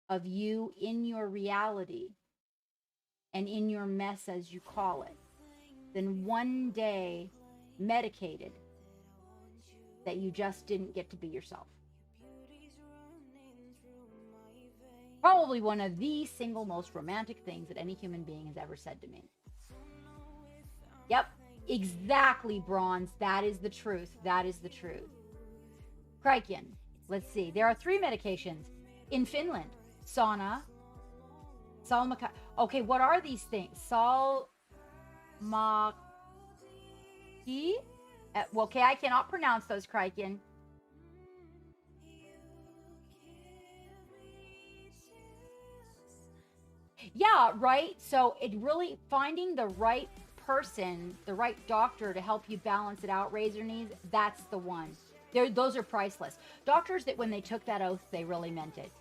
of you in your reality and in your mess, as you call it, than one day medicated that you just didn't get to be yourself. Probably one of the single most romantic things that any human being has ever said to me. Yep, exactly, Bronze. That is the truth. That is the truth. Kriken, let's see. There are 3 medications in Finland. Sauna, Salmaka. Okay, what are these things? Salmaki. Well, okay, I cannot pronounce those, Kriken. Yeah, right. So it really finding the right person, the right doctor to help you balance it out, Razor Knees, that's the one. Those are priceless. Doctors that when they took that oath, they really meant it.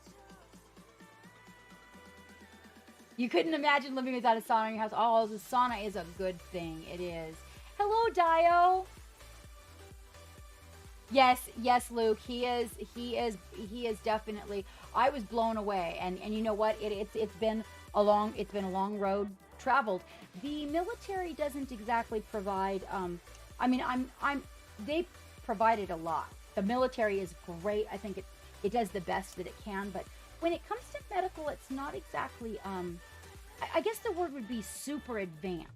You couldn't imagine living without a sauna in your house. Oh, the sauna is a good thing. It is. Hello, Dio. Yes, Luke. He is definitely. I was blown away, and you know what? It's been a long road traveled. The military doesn't exactly provide. They provided a lot. The military is great. I think it does the best that it can, but when it comes to medical, it's not exactly, I guess the word would be super advanced.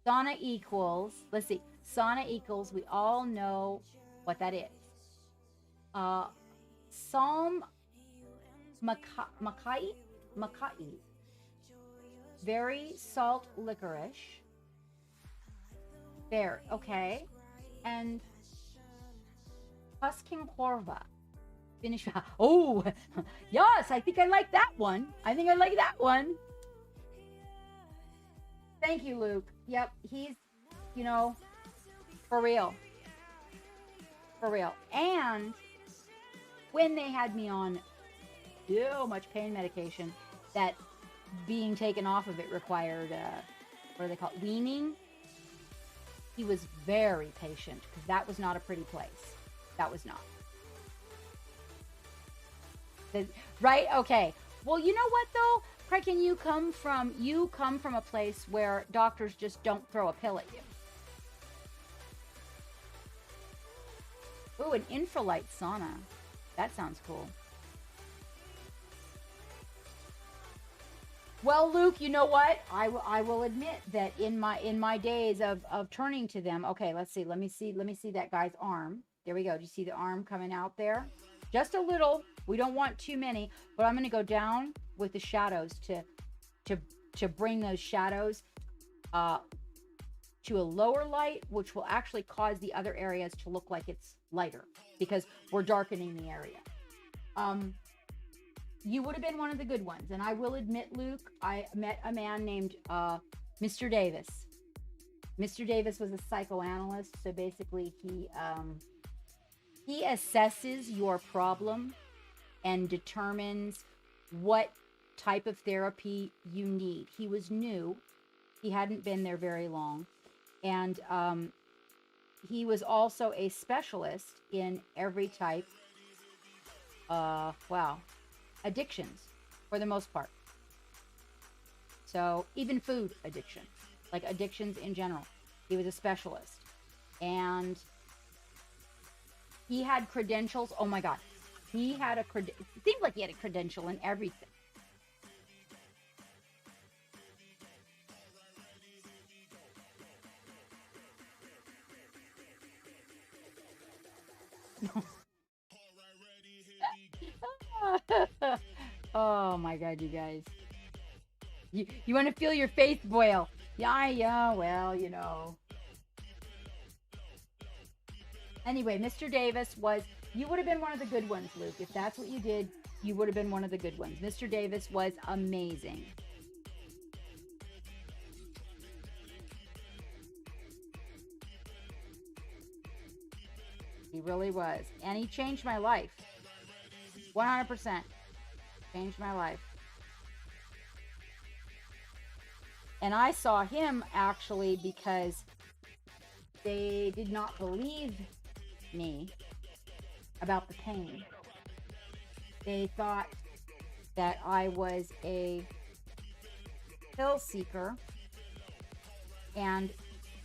Sauna equals, let's see, sauna equals, we all know what that is. Psalm Makai, very salt licorice, Fair. Okay. And Husking Horva. Finish. Oh, yes. I think I like that one. I think I like that one. Thank you, Luke. Yep. He's, you know, for real. For real. And when they had me on so much pain medication that being taken off of it required, what do they call it? Weaning. He was very patient because that was not a pretty place. That was not. Right? Okay. Well, you know what though? Kraken, you come from a place where doctors just don't throw a pill at you. Ooh, an infralight sauna. That sounds cool. Well, Luke, you know what? I will admit that in my days of turning to them. Okay, let's see. Let me see that guy's arm. There we go. Do you see the arm coming out there? Just a little. We don't want too many, but I'm going to go down with the shadows to bring those shadows to a lower light, which will actually cause the other areas to look like it's lighter because we're darkening the area. You would have been one of the good ones. And I will admit, Luke, I met a man named Mr. Davis. Mr. Davis was a psychoanalyst. So basically he assesses your problem and determines what type of therapy you need. He was new. He hadn't been there very long. And he was also a specialist in every type, addictions for the most part. So even food addiction, like addictions in general. He was a specialist. And he had credentials. Oh my God. He had it seemed like he had a credential in everything. Oh my God, you guys. You want to feel your face boil. Yeah, well, you know. Anyway, Mr. Davis you would have been one of the good ones, Luke. If that's what you did, you would have been one of the good ones. Mr. Davis was amazing. He really was. And he changed my life. 100%. Changed my life. And I saw him actually because they did not believe me about the pain. They thought that I was a pill seeker. And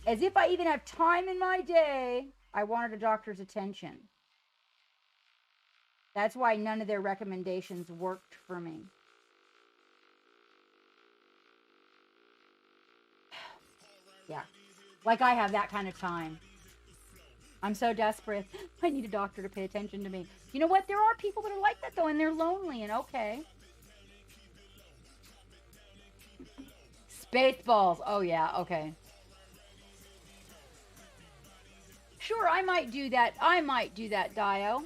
as if I even have time in my day, I wanted a doctor's attention. That's why none of their recommendations worked for me. Yeah. Like I have that kind of time. I'm so desperate. I need a doctor to pay attention to me. You know what? There are people that are like that though, and they're lonely and okay. Spaceballs. Oh yeah, okay. Sure, I might do that. Dio.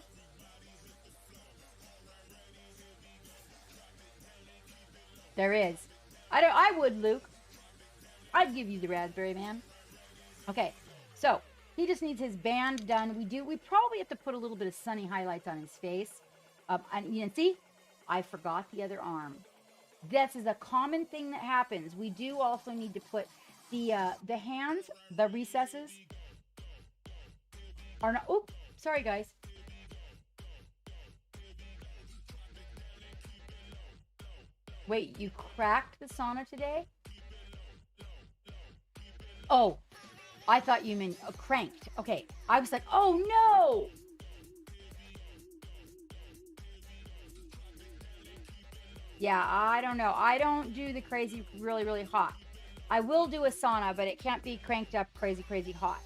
There is. I would, Luke. I'd give you the raspberry man. Okay, so he just needs his band done. We probably have to put a little bit of sunny highlights on his face. And you can see, I forgot the other arm. This is a common thing that happens. We do also need to put the hands, the recesses are not. Oops, sorry guys. Wait, you cracked the sauna today? Oh, I thought you meant cranked. Okay, I was like, oh no. Yeah, I don't know. I don't do the crazy, really, really hot. I will do a sauna, but it can't be cranked up crazy, crazy hot.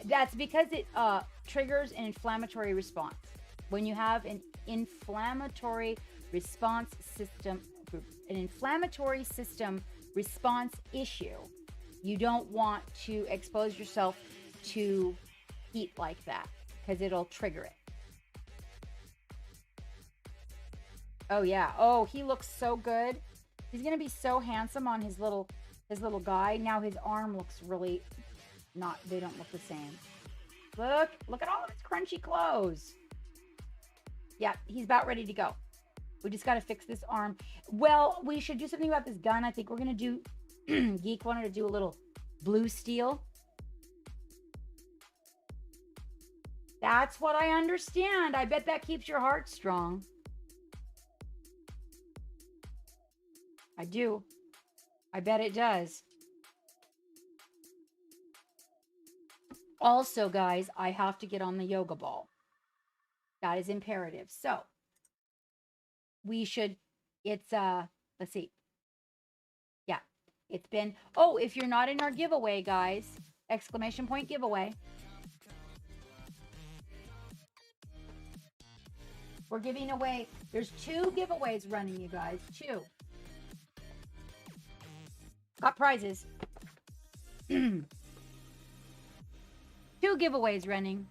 That's because it triggers an inflammatory response. When you have an inflammatory response system response issue, You don't want to expose yourself to heat like that because it'll trigger it. Oh yeah. Oh, he looks so good. He's gonna be so handsome on his little guy. Now his arm looks really not. They don't look the same. Look at all of his crunchy clothes. Yeah, he's about ready to go. We just got to fix this arm. Well, we should do something about this gun. I think we're gonna do. Geek wanted to do a little blue steel. That's what I understand. I bet that keeps your heart strong. I do. I bet it does. Also, guys, I have to get on the yoga ball. That is imperative. So, we should, it's, let's see. Yeah, it's been, oh, if you're not in our giveaway, guys, exclamation point giveaway. We're giving away, there's 2 giveaways running, you guys, 2. Got prizes. 2 giveaways running.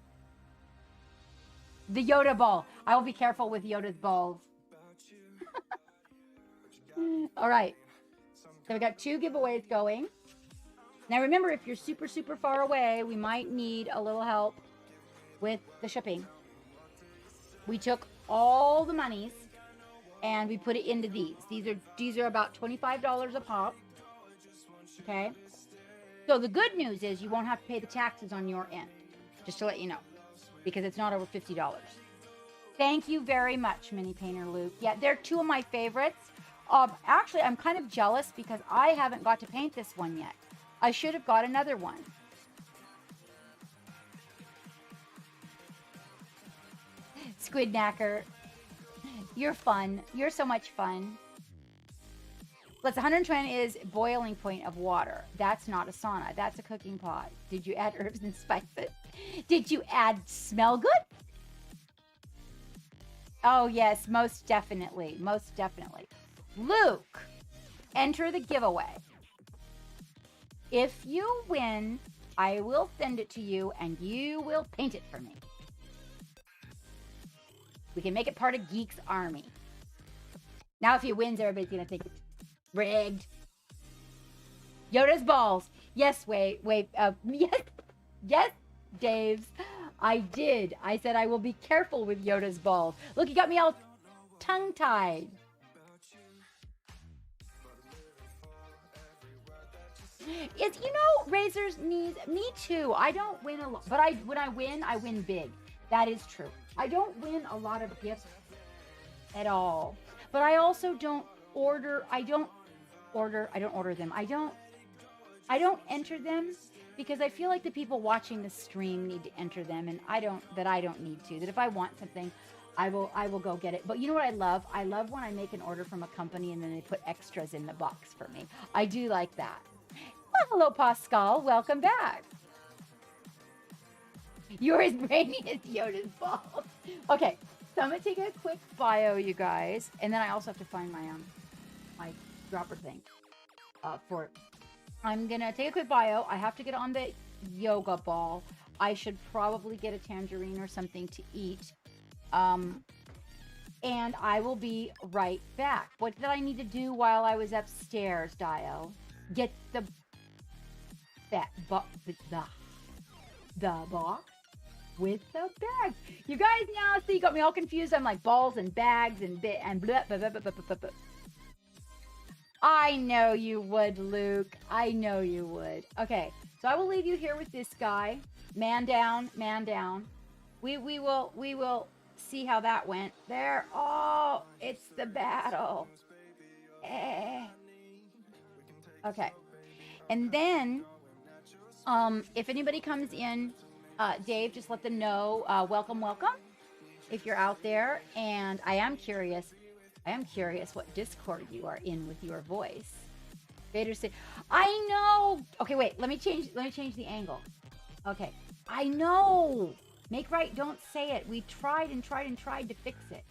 The Yoda ball. I will be careful with Yoda's balls. All right. So we got 2 giveaways going. Now remember, if you're super, super far away, we might need a little help with the shipping. We took all the monies and we put it into these. These are about $25 a pop. Okay. So the good news is you won't have to pay the taxes on your end, just to let you know, because it's not over $50. Thank you very much, Mini Painter Luke. Yeah, they're 2 of my favorites. Actually, I'm kind of jealous because I haven't got to paint this one yet. I should have got another one. Squid Knacker, you're fun. You're so much fun. Plus, 120 is boiling point of water. That's not a sauna. That's a cooking pot. Did you add herbs and spices? Did you add smell good? Oh, yes, most definitely. Most definitely. Luke, enter the giveaway. If you win, I will send it to you and you will paint it for me. We can make it part of Geek's army. Now, if he wins, everybody's going to think it's rigged. Yoda's balls. Yes, wait. Yes, Dave's. I did. I said I will be careful with Yoda's balls. Look, you got me all tongue-tied. It's, Razor's knees. Me too. I don't win a lot, but when I win big. That is true. I don't win a lot of gifts at all, but I also don't order. I don't order them. I don't enter them because I feel like the people watching the stream need to enter them, and I don't need to. That if I want something, I will go get it. But you know what I love? I love when I make an order from a company and then they put extras in the box for me. I do like that. Well, hello, Pascal. Welcome back. You're as brainy as Yoda's balls. Okay, so I'm gonna take a quick bio, you guys, and then I also have to find my my dropper thing. I'm gonna take a quick bio. I have to get on the yoga ball. I should probably get a tangerine or something to eat. And I will be right back. What did I need to do while I was upstairs, Dio? Get the box with the bag. You guys now see, you got me all confused. I'm like balls and bags and blah, blah, blah, blah, blah, blah, blah. I know you would, Luke. I know you would. Okay, so I will leave you here with this guy. Man down, man down. We will see how that went. There. Oh, it's the battle. Okay. And then, if anybody comes in, Dave, just let them know. Welcome, welcome. If you're out there, and I am curious what Discord you are in with your voice. Vader said, I know. Okay, wait. Let me change the angle. Okay. I know. Make right, don't say it. We tried and tried and tried to fix it.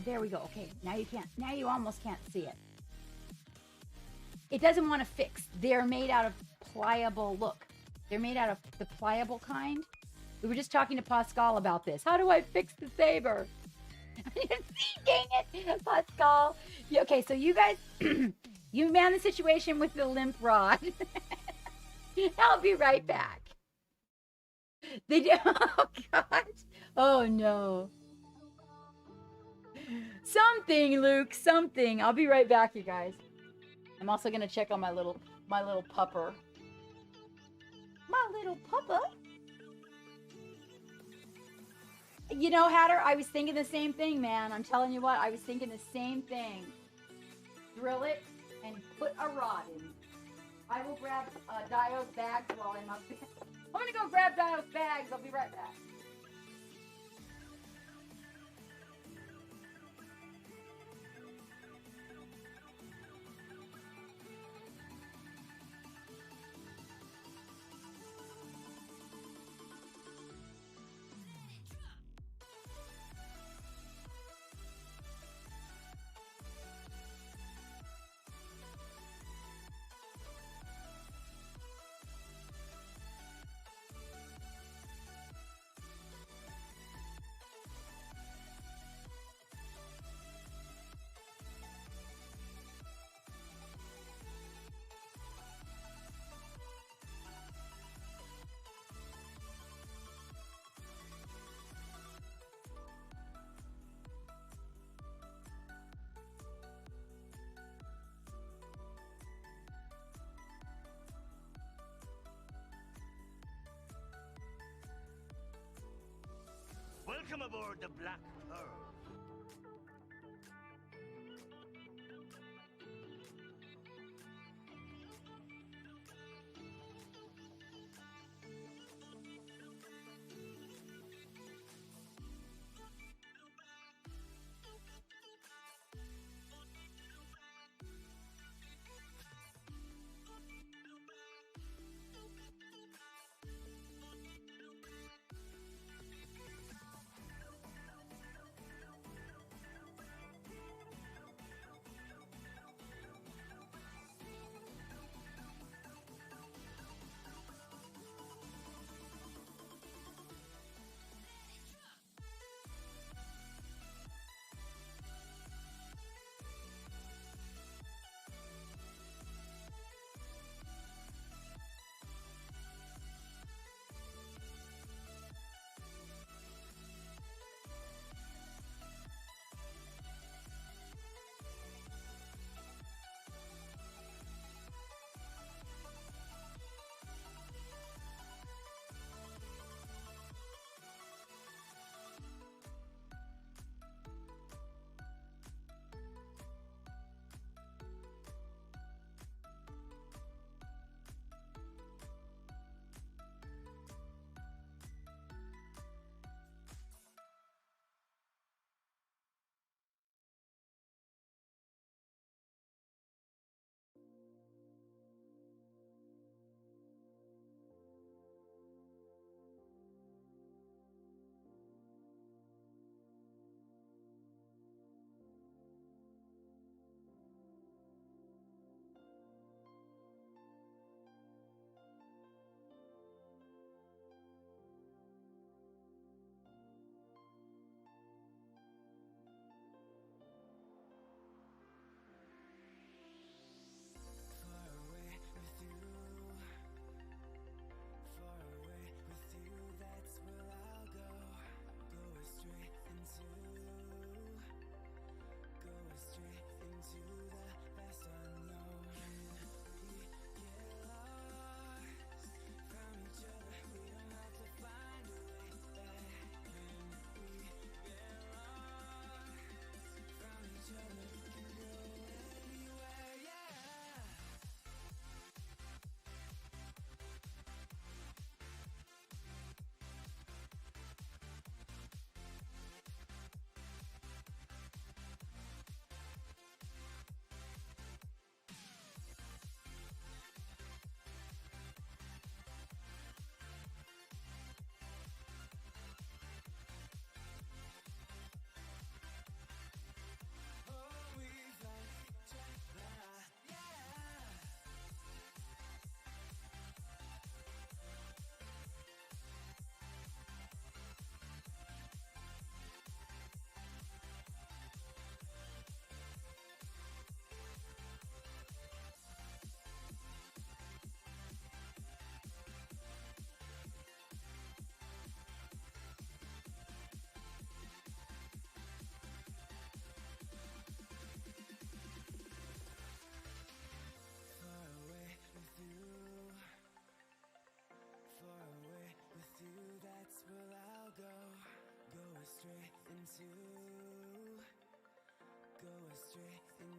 There we go. Okay, now you can't. Now you almost can't see it. it doesn't want to fix. They're made out of pliable, look, they're made out of the pliable kind. We were just talking to Pascal about this. How do I fix the saber? Dang it, Pascal. Yeah, okay, so you guys, you man the situation with the limp rod. I'll be right back. They do. Oh, God. Oh, no. Something, Luke. Something. I'll be right back, you guys. I'm also going to check on my little pupper. My little pupper. You know, Hatter, I was thinking the same thing, man. I'm telling you what, I was thinking the same thing. Drill it and put a rod in. I will grab Dio's bags while I'm up here. I'm going to go grab Dio's bags. I'll be right back. Welcome aboard the Black Pearl.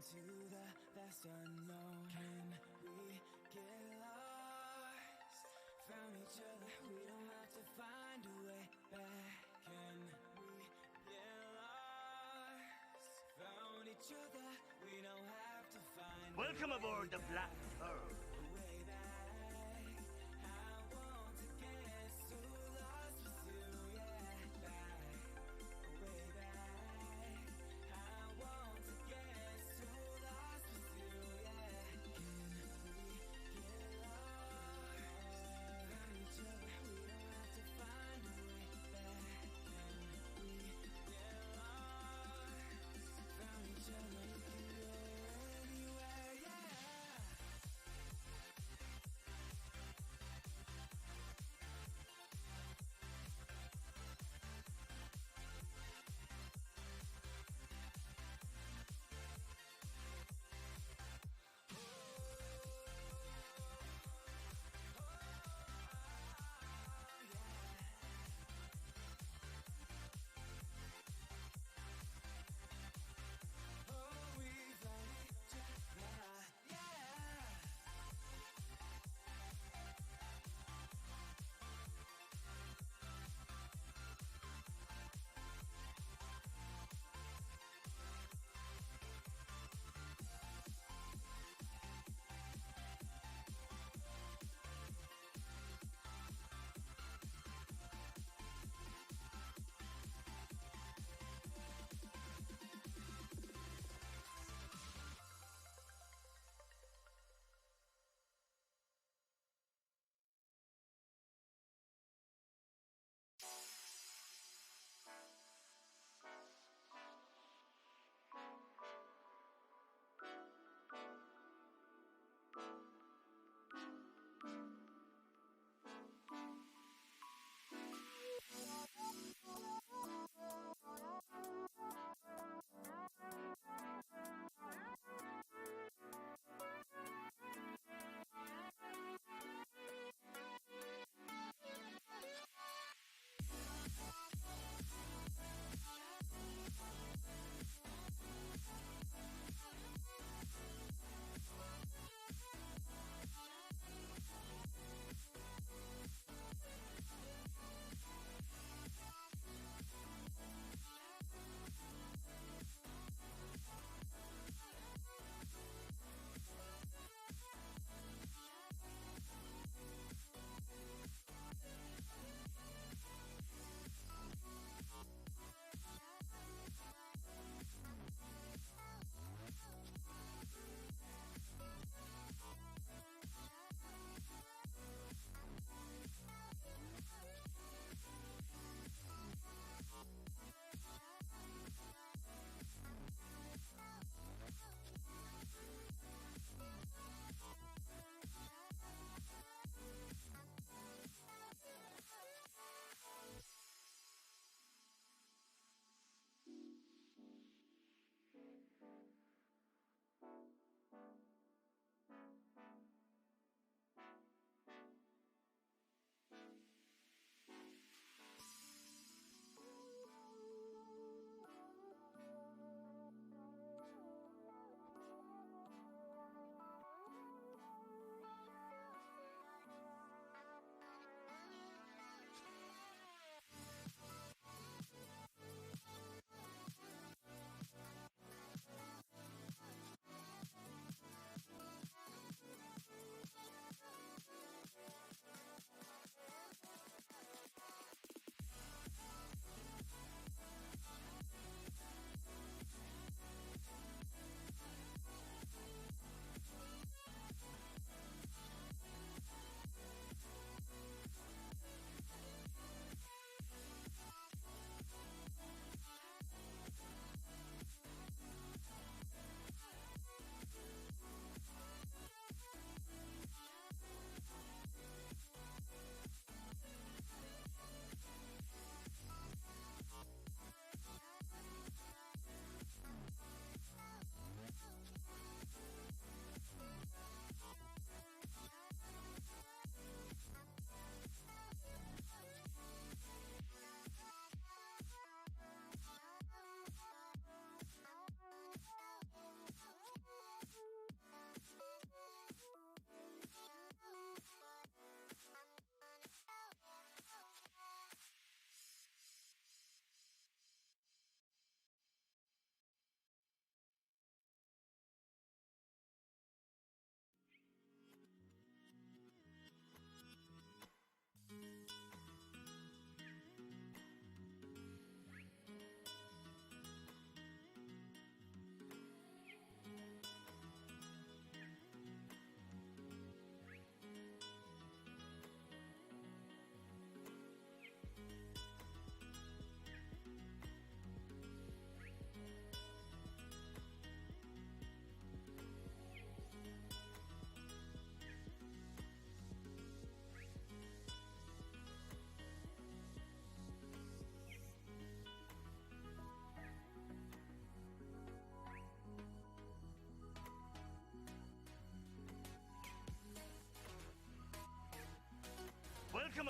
into the vast unknown. Can we get lost? Found each other, we don't have to find a way back. Can we get lost? Found each other, we don't have to find Welcome a way aboard the Black Pearl. A way back. I want to get so lost with you, yeah. Back, a way back. I want to get so lost with you, yeah. Can we get lost? Found each other, we don't have to find a way back. Can we get lost? Found each other, we can go anywhere, yeah.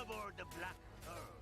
aboard the Black Pearl.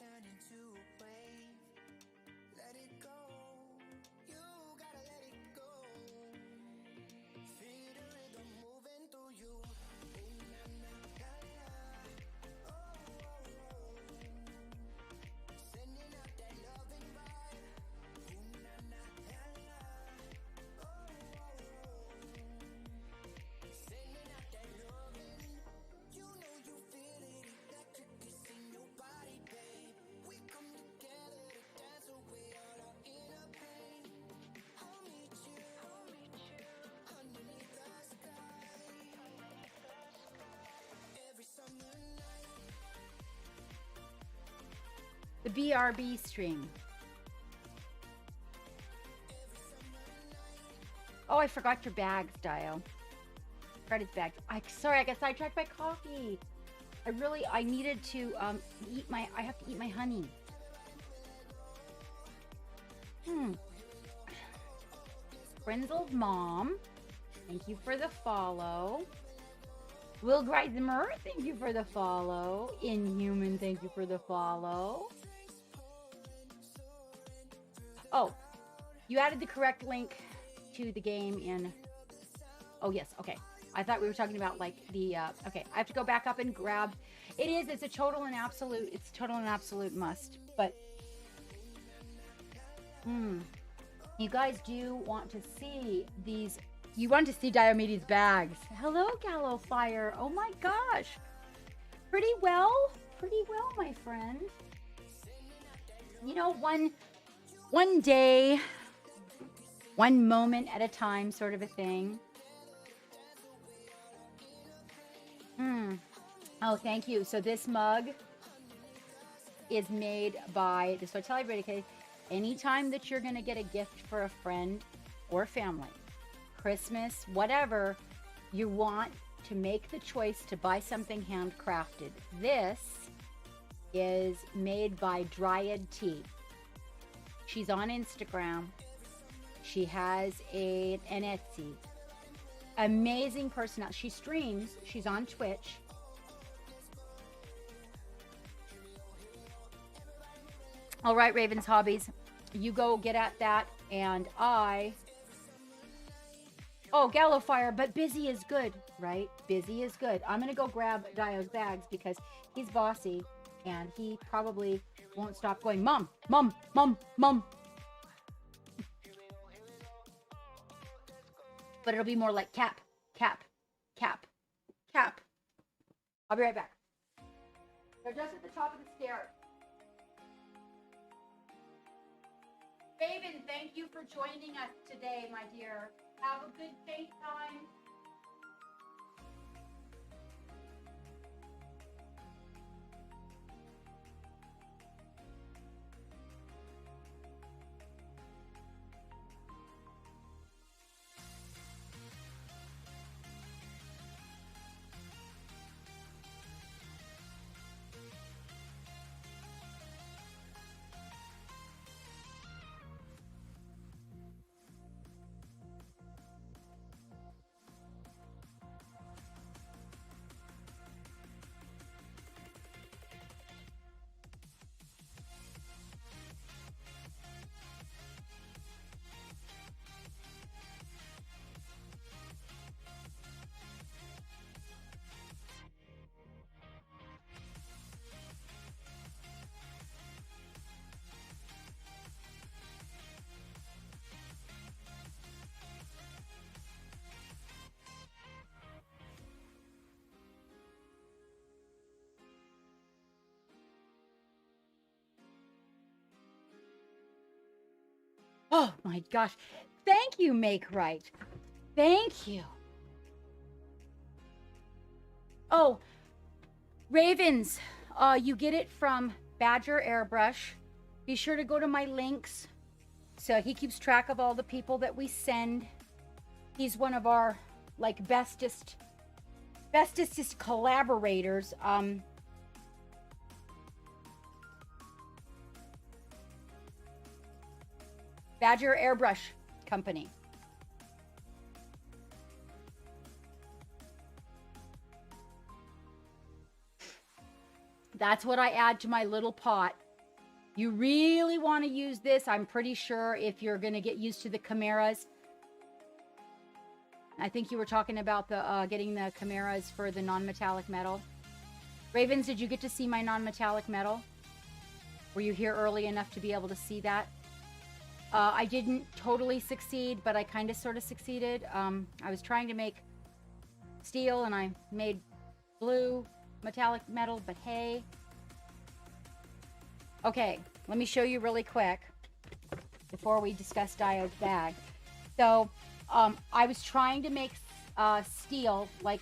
turn into a wave. Let it go. You gotta let it go. Feel the rhythm moving through you. Ooh, na, na, la, la. Oh, oh, oh. Sending out that loving vibe. Ooh, na, na, la, la. Oh, oh, oh. Sending out that loving. You know you feel it. Electric is in your body, babe. We come together to dance away all our inner pain. I'll meet you underneath the sky. Every summer night. The BRB string. Oh, I forgot your bags, Dio. Forgot his bags. Sorry, I got sidetracked by coffee. I needed to I have to eat my honey. Frenzel's mom, thank you for the follow. Will Greisenmer, thank you for the follow. Inhuman, thank you for the follow. Oh, you added the correct link to the game in... Oh, yes, okay. I thought we were talking about, like, the... okay, I have to go back up and grab... It's a total and absolute must. But... You guys do want to see these... You want to see Diomedes' bags. Hello, Gallo Fire. Oh, my gosh. Pretty well, my friend. You know, one day, one moment at a time sort of a thing. Oh, thank you. So this mug is made by the Sotelli British. Anytime that you're going to get a gift for a friend or family, Christmas, whatever, you want to make the choice to buy something handcrafted. This is made by Dryad Tea. She's on Instagram. She has an Etsy. Amazing personality. She streams. She's on Twitch. All right, Raven's Hobbies. You go get at that. And Oh, Gallo Fire, but busy is good, right? Busy is good. I'm going to go grab Dio's bags because he's bossy and he probably won't stop going, Mom, Mom, Mom, Mom. But it'll be more like cap, cap, cap, cap. I'll be right back. They're just at the top of the stairs. Raven, thank you for joining us today, my dear. Have a good date time. Oh my gosh. Thank you, Make Right. Thank you. Oh, Ravens, you get it from Badger Airbrush. Be sure to go to my links. So he keeps track of all the people that we send. He's one of our like bestest collaborators. Badger Airbrush Company. That's what I add to my little pot You really want to use this. I'm pretty sure if you're going to get used to the chimeras. I think you were talking about the getting the chimeras for the non-metallic metal. Ravens, did you get to see my non-metallic metal? Were you here early enough to be able to see that? I didn't totally succeed, but I kind of sort of succeeded. I was trying to make steel and I made blue metallic metal, but hey. Okay, let me show you really quick before we discuss Diode's bag. So, I was trying to make steel, like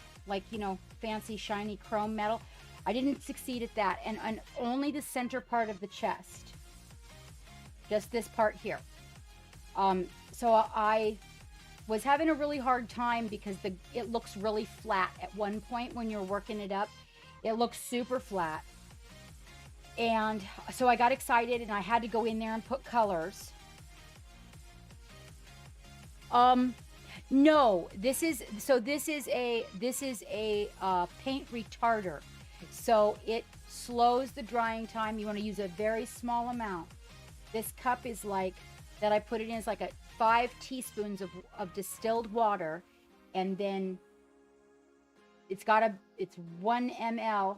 you know, fancy shiny chrome metal. I didn't succeed at that, and only the center part of the chest, just this part here. So I was having a really hard time because it looks really flat at one point when you're working it up. It looks super flat. And so I got excited and I had to go in there and put colors. No, this is a paint retarder. So it slows the drying time. You want to use a very small amount. This cup is like, that I put it in is like 5 teaspoons of distilled water. And then it's 1 ml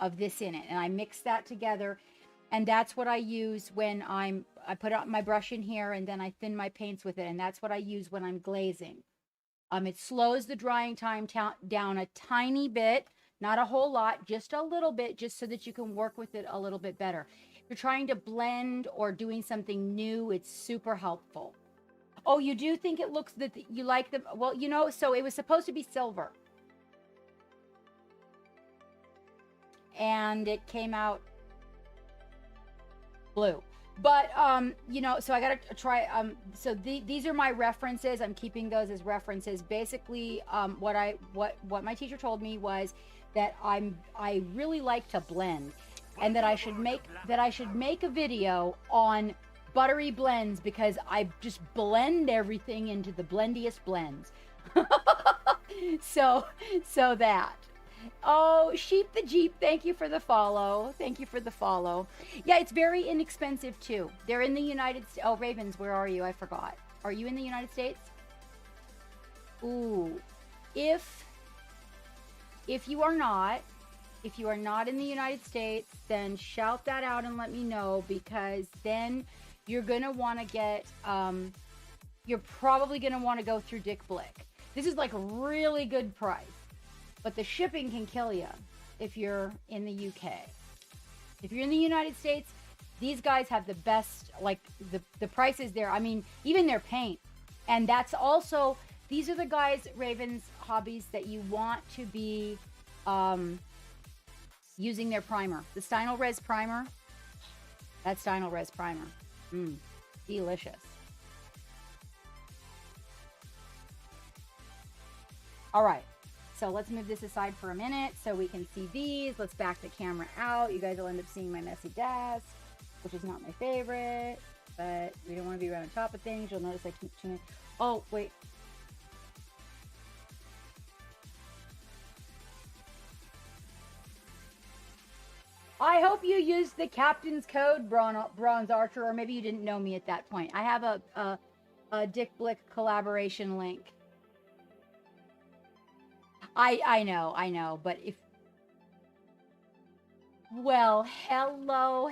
of this in it, and I mix that together, and that's what I use when I put out my brush in here, and then I thin my paints with it, and that's what I use when I'm glazing. It slows the drying time down a tiny bit, not a whole lot, just a little bit, just so that you can work with it a little bit better. If you're trying to blend or doing something new, it's super helpful. Oh, you do think it looks that you like them? Well, you know, so it was supposed to be silver. And it came out blue, but you know, so I gotta try. So these are my references. I'm keeping those as references. Basically, what my teacher told me was that I really like to blend, and that I should make a video on buttery blends, because I just blend everything into the blendiest blends. so that. Oh, Sheep the Jeep, thank you for the follow. Thank you for the follow. Yeah, it's very inexpensive too. They're in the United States. Oh, Ravens, where are you? I forgot. Are you in the United States? Ooh. If you are not in the United States, then shout that out and let me know, because then you're going to want to get, you're probably going to want to go through Dick Blick. This is like a really good price. But the shipping can kill you if you're in the UK. If you're in the United States, these guys have the best, like the prices there. I mean, even their paint. And that's also, these are the guys, Ravens Hobbies, that you want to be using their primer. The Stynylrez primer. That's Stynylrez primer. Delicious. All right. So let's move this aside for a minute so we can see these. Let's back the camera out. You guys will end up seeing my messy desk, which is not my favorite, but we don't want to be right on top of things. You'll notice I keep too many. Oh, wait. I hope you used the captain's code, Bronze Archer, or maybe you didn't know me at that point. I have a Dick Blick collaboration link. I know, but if... Well, hello,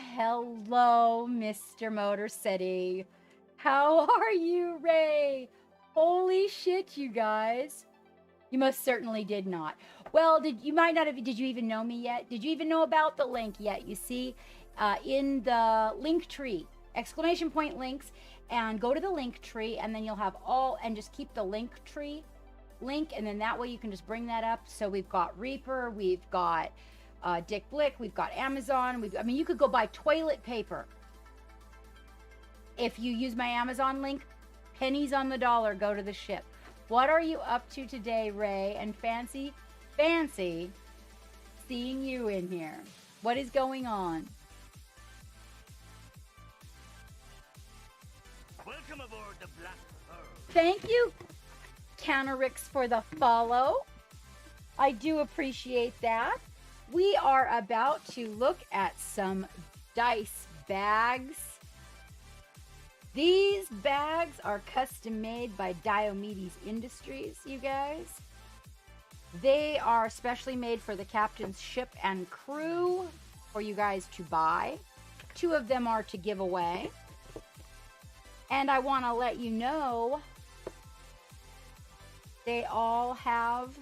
Mr. Motor City. How are you, Ray? Holy shit, you guys. You most certainly did not. Well, did you even know me yet? Did you even know about the link yet? You see, in the link tree, exclamation point links, and go to the link tree, and then you'll have all, and just keep the link tree link, and then that way you can just bring that up. So we've got Reaper, we've got Dick Blick, we've got Amazon. I mean, you could go buy toilet paper. If you use my Amazon link, pennies on the dollar go to the ship. What are you up to today, Ray? And fancy seeing you in here. What is going on? Welcome aboard the Black Pearl. Thank you, Canarix, for the follow. I do appreciate that. We are about to look at some dice bags. These bags are custom made by Diomedes Industries, you guys. They are specially made for the captain's ship and crew for you guys to buy. 2 of them are to give away. And I want to let you know they all have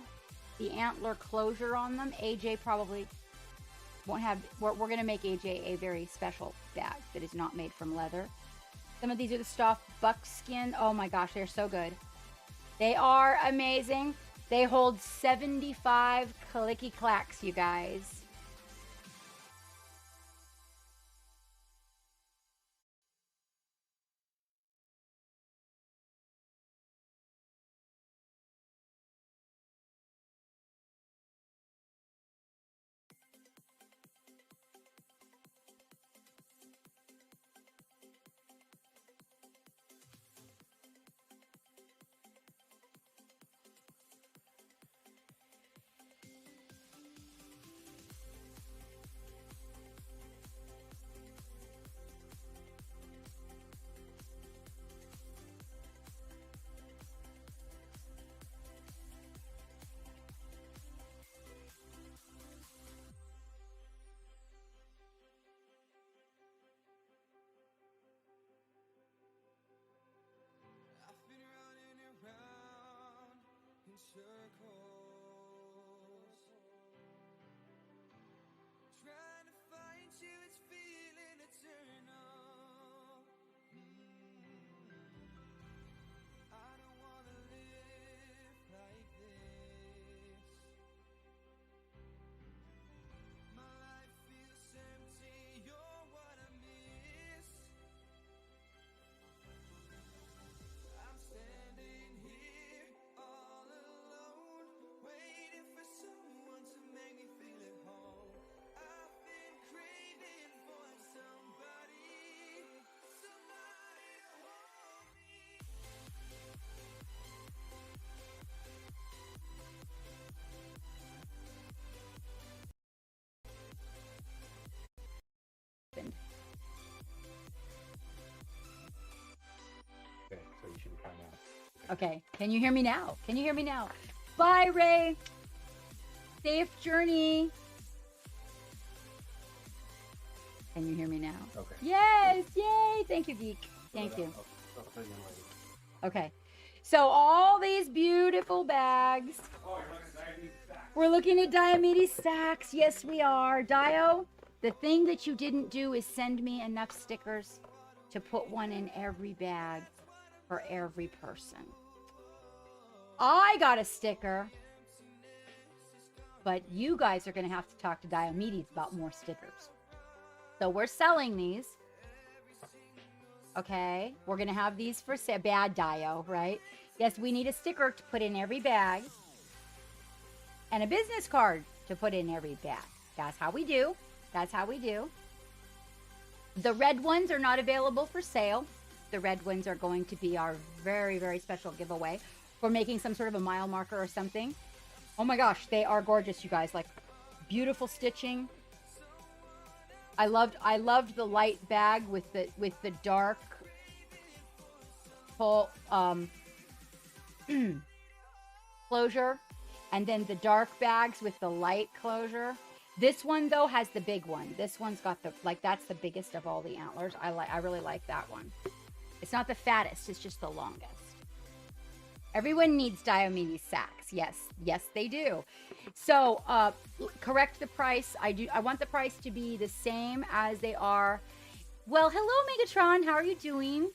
the antler closure on them. AJ probably won't have, we're going to make AJ a very special bag that is not made from leather. Some of these are the stuffed buckskin. Oh my gosh, they're so good. They are amazing. They hold 75 clicky clacks, you guys. I've been running around in circles, trying to find you, it's feeling eternal. I don't wanna live like this. My life feels empty, you're what I miss. I'm standing here all alone, waiting for someone to make me feel at home. I've been craving for somebody, somebody to hold me. Okay, so you should be fine now. Okay, can you hear me now? Can you hear me now? Bye, Ray. Safe journey. Can you hear me now? Okay. Yes, yay. Thank you, Geek. Thank you. I'll tell you later. Okay, so all these beautiful bags. We're looking at Diomedes stacks. Yes, we are. Dio, the thing that you didn't do is send me enough stickers to put one in every bag for every person. I got a sticker, but you guys are going to have to talk to Diomedes about more stickers. So we're selling these. Okay, we're going to have these for sale. Bad Dio, right? Yes, we need a sticker to put in every bag and a business card to put in every bag. That's how we do. That's how we do. The red ones are not available for sale. The red ones are going to be our very, very special giveaway. We're making some sort of a mile marker or something. Oh my gosh, they are gorgeous, you guys. Like, beautiful stitching. I loved the light bag with the dark full closure, and then the dark bags with the light closure. This one though has the big one. This one's got the, like, that's the biggest of all the antlers. I really like that one. It's not the fattest, it's just the longest. Everyone needs Diomedes sacks. Yes, yes they do. So correct the price. I want the price to be the same as they are. Well, hello Megatron, how are you doing?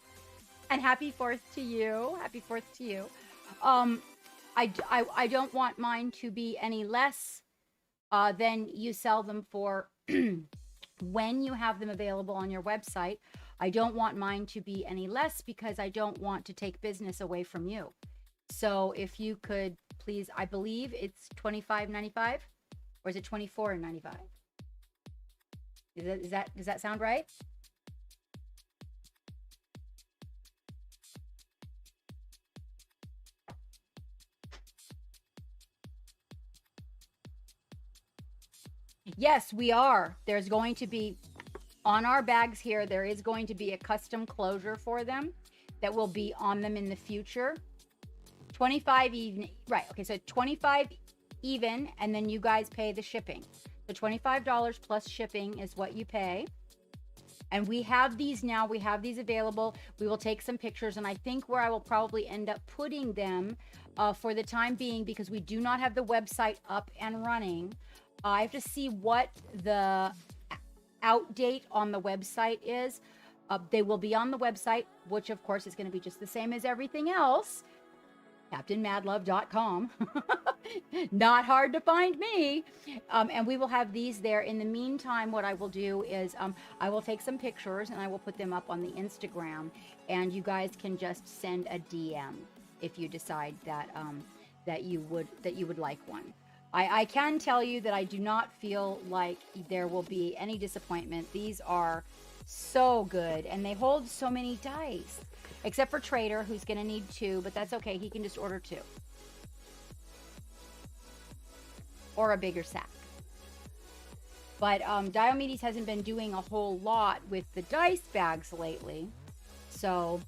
And happy 4th to you. Happy 4th to you. I don't want mine to be any less than you sell them for when you have them available on your website. I don't want mine to be any less because I don't want to take business away from you. So if you could please, I believe it's $25.95 or is it $24.95? Does that sound right? Yes, we are. There's going to be On our bags here, there is going to be a custom closure for them that will be on them in the future. 25 even, right? Okay, so 25 even, and then you guys pay the shipping. So $25 plus shipping is what you pay. And we have these now. We have these available. We will take some pictures, and I think where I will probably end up putting them for the time being, because we do not have the website up and running. I have to see what the out date on the website is. They will be on the website, which of course is going to be just the same as everything else. CaptainMadlove.com. Not hard to find me. And we will have these there. In the meantime, what I will do is I will take some pictures and I will put them up on the Instagram, and you guys can just send a DM if you decide that that you would like one. I can tell you that I do not feel like there will be any disappointment. These are so good, and they hold so many dice. Except for Trader, who's going to need 2, but that's okay. He can just order 2. Or a bigger sack. But Diomedes hasn't been doing a whole lot with the dice bags lately. So,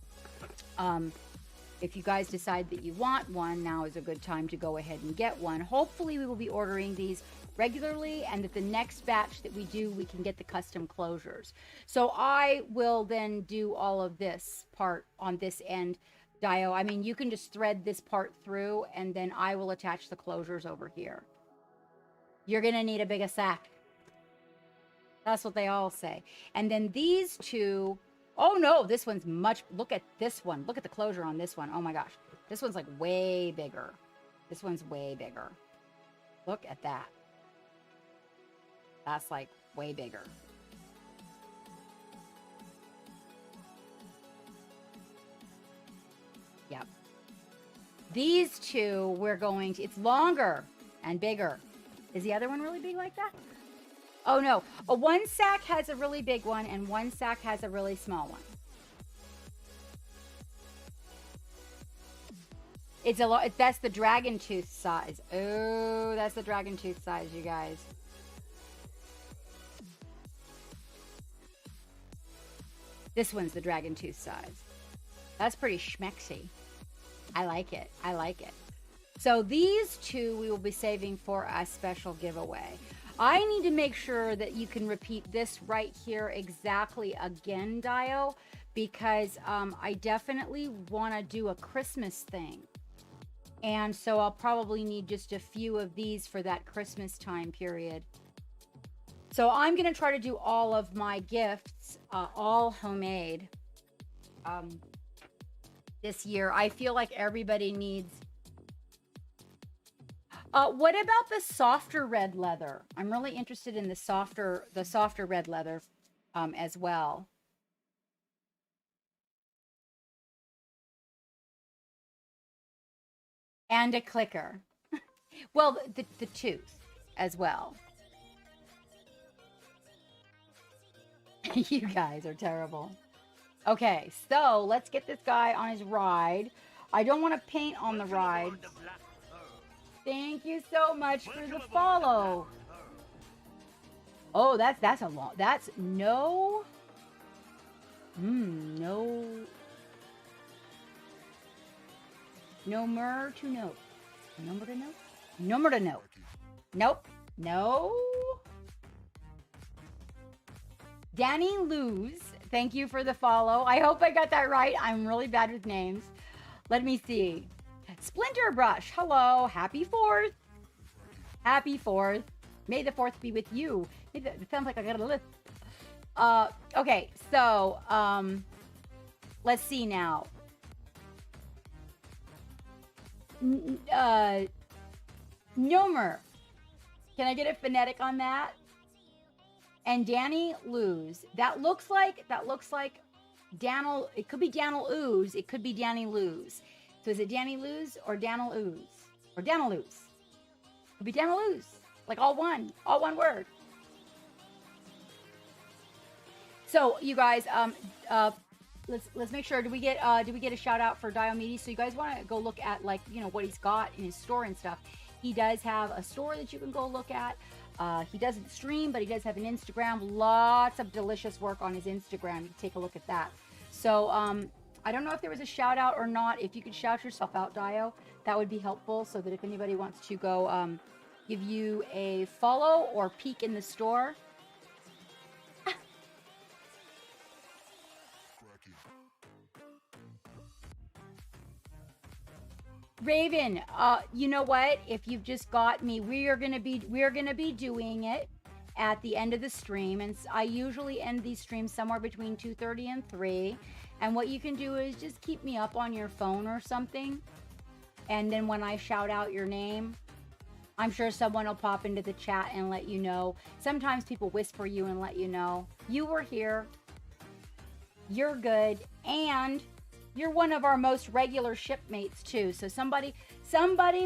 if you guys decide that you want one, now is a good time to go ahead and get one. Hopefully, we will be ordering these regularly, and that the next batch that we do, we can get the custom closures. So I will then do all of this part on this end, Dio. I mean, you can just thread this part through, and then I will attach the closures over here. You're going to need a bigger sack. That's what they all say. And then these two, oh no, this one's much, look at this one. Look at the closure on this one. Oh my gosh. This one's like way bigger. This one's way bigger. Look at that. That's like way bigger. Yep. These two, we're going to, it's longer and bigger. Is the other one really big like that? Oh no. One sack has a really big one and one sack has a really small one. It's a lot. That's the dragon tooth size. Oh, that's the dragon tooth size, you guys. This one's the dragon tooth size. That's pretty schmexy. I like it. I like it. So these two we will be saving for a special giveaway. I need to make sure that you can repeat this right here exactly again, Dio, because I definitely want to do a Christmas thing. And so I'll probably need just a few of these for that Christmas time period. So I'm going to try to do all of my gifts, all homemade, this year. I feel like everybody needs... what about the softer red leather? I'm really interested in the softer red leather as well. And a clicker. Well, the tooth as well. You guys are terrible. Okay, so let's get this guy on his ride. I don't want to paint on the ride. Thank you so much for the follow. Oh, that's a lot. That's no. No. No more to note. No more to note. No more to note. Nope. No. Danny Luz, thank you for the follow. I hope I got that right. I'm really bad with names. Let me see. Splinter Brush, hello. Happy 4th. Happy 4th. May the 4th be with you. It sounds like I got a list. Okay, so let's see now. Nomer. Can I get a phonetic on that? And Danny Luz. That looks like Daniel. It could be Daniel Ooze. It could be Danny Luz. So is it Danny Luz or Daniel Ooze? Or Daniel Luz? It could be Daniel Luz. Like all one word. So you guys, let's make sure. Do we get a shout out for Diomedes? So you guys want to go look at, like, you know, what he's got in his store and stuff. He does have a store that you can go look at. He doesn't stream, but he does have an Instagram. Lots of delicious work on his Instagram. You can take a look at that. So I don't know if there was a shout out or not. If you could shout yourself out, Dio, that would be helpful so that if anybody wants to go give you a follow or peek in the store. Raven, you know what? If you've just got me, we are gonna be doing it at the end of the stream, and I usually end these streams somewhere between 2:30 and 3. And what you can do is just keep me up on your phone or something, and then when I shout out your name, I'm sure someone will pop into the chat and let you know. Sometimes people whisper you and let you know. You were here. You're good, and you're one of our most regular shipmates too. So somebody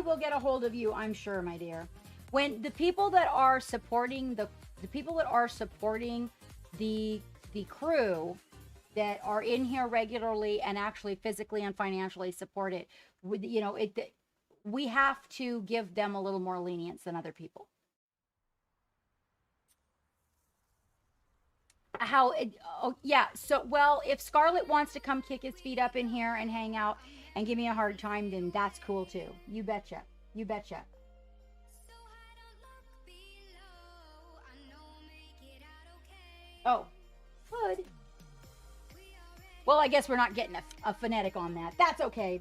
will get a hold of you, I'm sure, my dear. When the people that are supporting the crew that are in here regularly and actually physically and financially support it, we have to give them a little more lenience than other people. So if Scarlett wants to come kick his feet up in here and hang out and give me a hard time, then that's cool too. You betcha. Oh, good. Well, I guess we're not getting a phonetic on that. That's okay.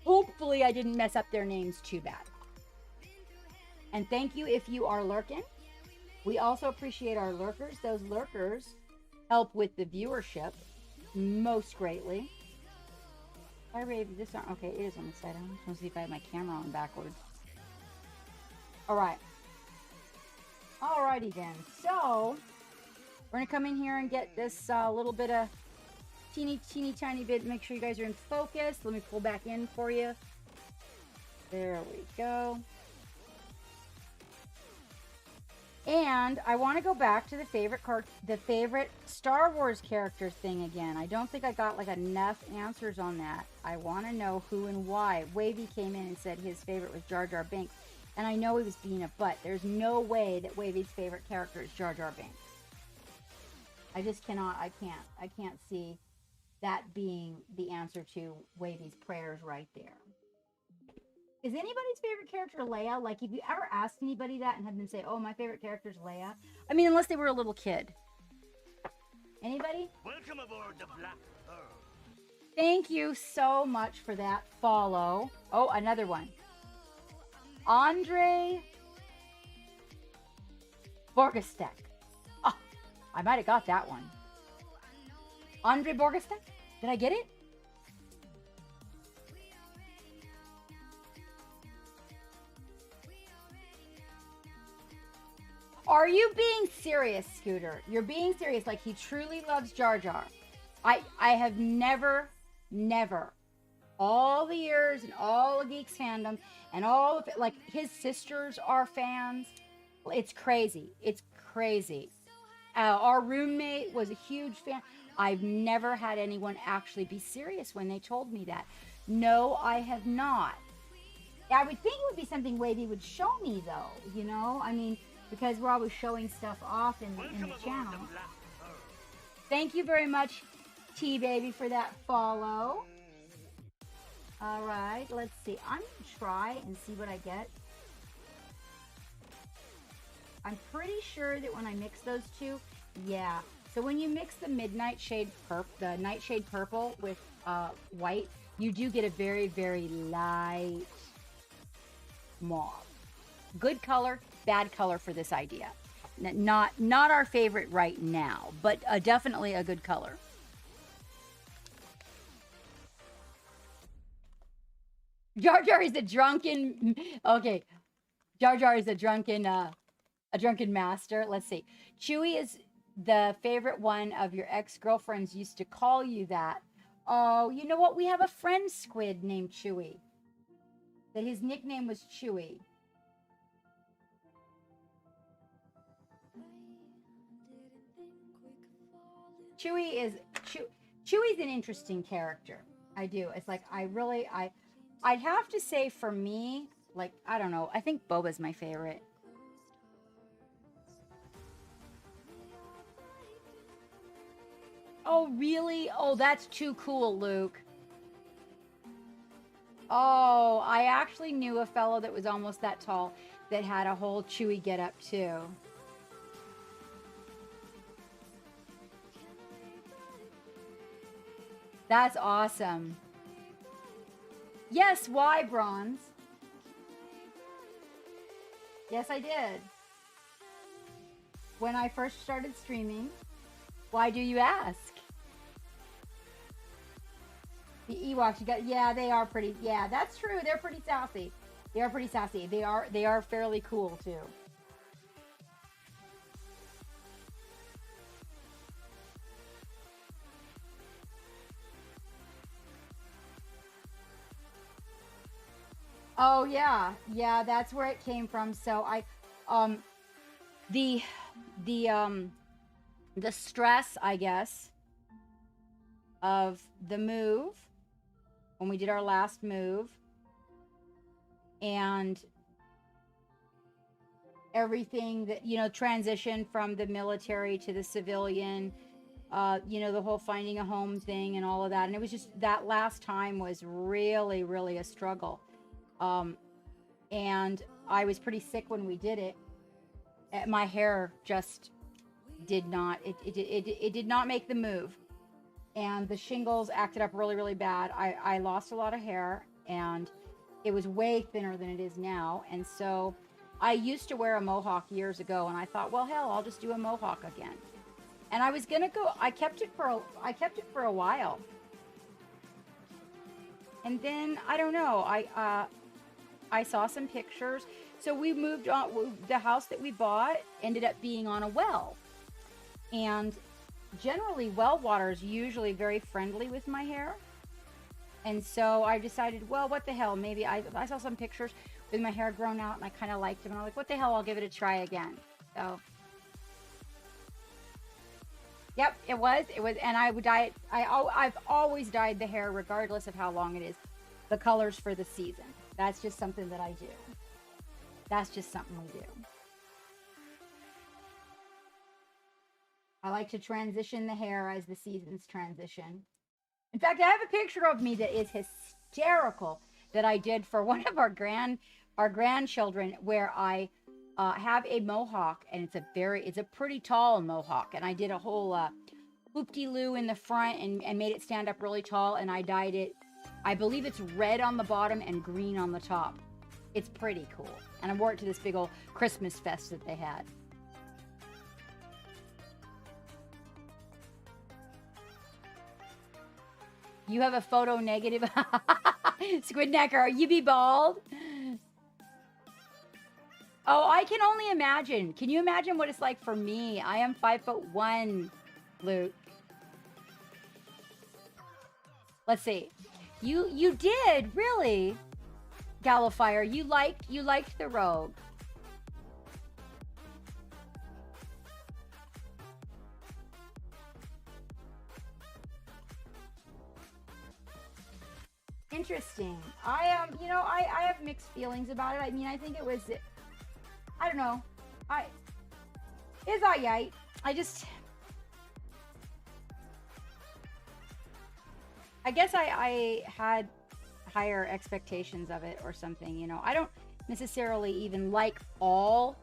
Hopefully I didn't mess up their names too bad. And thank you if you are lurking. We also appreciate our lurkers. Those lurkers help with the viewership most greatly. I raved this on. Okay, it is on the side. I just want to see if I have my camera on backwards. All right. Alrighty then. So we're gonna come in here and get this little bit of teeny tiny bit. Make sure you guys are in focus. Let me pull back in for you. There we go. And I want to go back to the favorite Star Wars character thing again. I don't think I got enough answers on that. I want to know who and why. Wavy came in and said his favorite was Jar Jar Binks, and I know he was being a butt. There's no way that Wavy's favorite character is Jar Jar Binks. I just cannot. I can't see that being the answer to Wavy's prayers right there. Is anybody's favorite character Leia? Like, if you ever asked anybody that and had them say, oh, my favorite character is Leia? I mean, unless they were a little kid. Anybody? Welcome aboard the Black Pearl. Thank you so much for that follow. Oh, another one. Andre Borgastek. Oh, I might have got that one. Andre Borgastek? Did I get it? Are you being serious, Scooter? You're being serious, like he truly loves Jar Jar. I have never, all the years and all of Geeks fandom and all of it, like his sisters are fans. It's crazy. Our roommate was a huge fan. I've never had anyone actually be serious when they told me that. No, I have not. I would think it would be something Wavy would show me though, you know? I mean, because we're always showing stuff off in the channel. Thank you very much, T-Baby, for that follow. All right, let's see. I'm going to try and see what I get. I'm pretty sure that when I mix those two, yeah. So when you mix the nightshade purple with white, you do get a very, very light mauve. Good color. Bad color for this idea. Not our favorite right now, but definitely a good color. Jar Jar is a drunken. Okay, Jar Jar is a drunken master. Let's see. Chewie is the favorite one of your ex-girlfriends. Used to call you that. Oh, you know what? We have a friend squid named Chewie. That his nickname was Chewie. Chewie's an interesting character. I do. It's like I'd have to say for me, like, I don't know. I think Boba's my favorite. Oh, really? Oh, that's too cool, Luke. Oh, I actually knew a fellow that was almost that tall that had a whole Chewie getup too. That's awesome. Yes, why, Bronze? Yes, I did. When I first started streaming. Why do you ask? The Ewoks, you got, yeah, they are pretty, yeah, that's true. They're pretty sassy. They are pretty sassy. They are fairly cool too. Oh yeah, yeah, that's where it came from. So the the um, the stress, I guess, of the move when we did our last move, and everything that, you know, transition from the military to the civilian, you know, the whole finding a home thing and all of that. And it was just that last time was really, really a struggle. And I was pretty sick when we did it. My hair just did not, it did not make the move. And the shingles acted up really, really bad. I lost a lot of hair, and it was way thinner than it is now. And so I used to wear a mohawk years ago, and I thought, well, hell, I'll just do a mohawk again. And I was gonna go. I kept it for a while, and then I don't know. I saw some pictures. So we moved on. The house that we bought ended up being on a well, and generally well water is usually very friendly with my hair. And so I decided, well, what the hell? Maybe I saw some pictures with my hair grown out, and I kind of liked them. And I'm like, what the hell? I'll give it a try again. So, yep, it was. And I would dye it. I've always dyed the hair, regardless of how long it is, the colors for the season. That's just something that I do. That's just something we do. I like to transition the hair as the seasons transition. In fact, I have a picture of me that is hysterical that I did for one of our grandchildren, where I have a mohawk, and it's a pretty tall mohawk, and I did a whole hoop-de-loo in the front and made it stand up really tall, and I dyed it. I believe it's red on the bottom and green on the top. It's pretty cool, and I wore it to this big old Christmas fest that they had. You have a photo negative. Squidnecker, you be bald? Oh, I can only imagine. Can you imagine what it's like for me? I am 5'1", Luke. Let's see. You did, really? Gallifire, you liked the robe. Interesting. I have mixed feelings about it. I mean, I think it was, I don't know. It's alright. I guess I had higher expectations of it or something, you know. I don't necessarily even like all,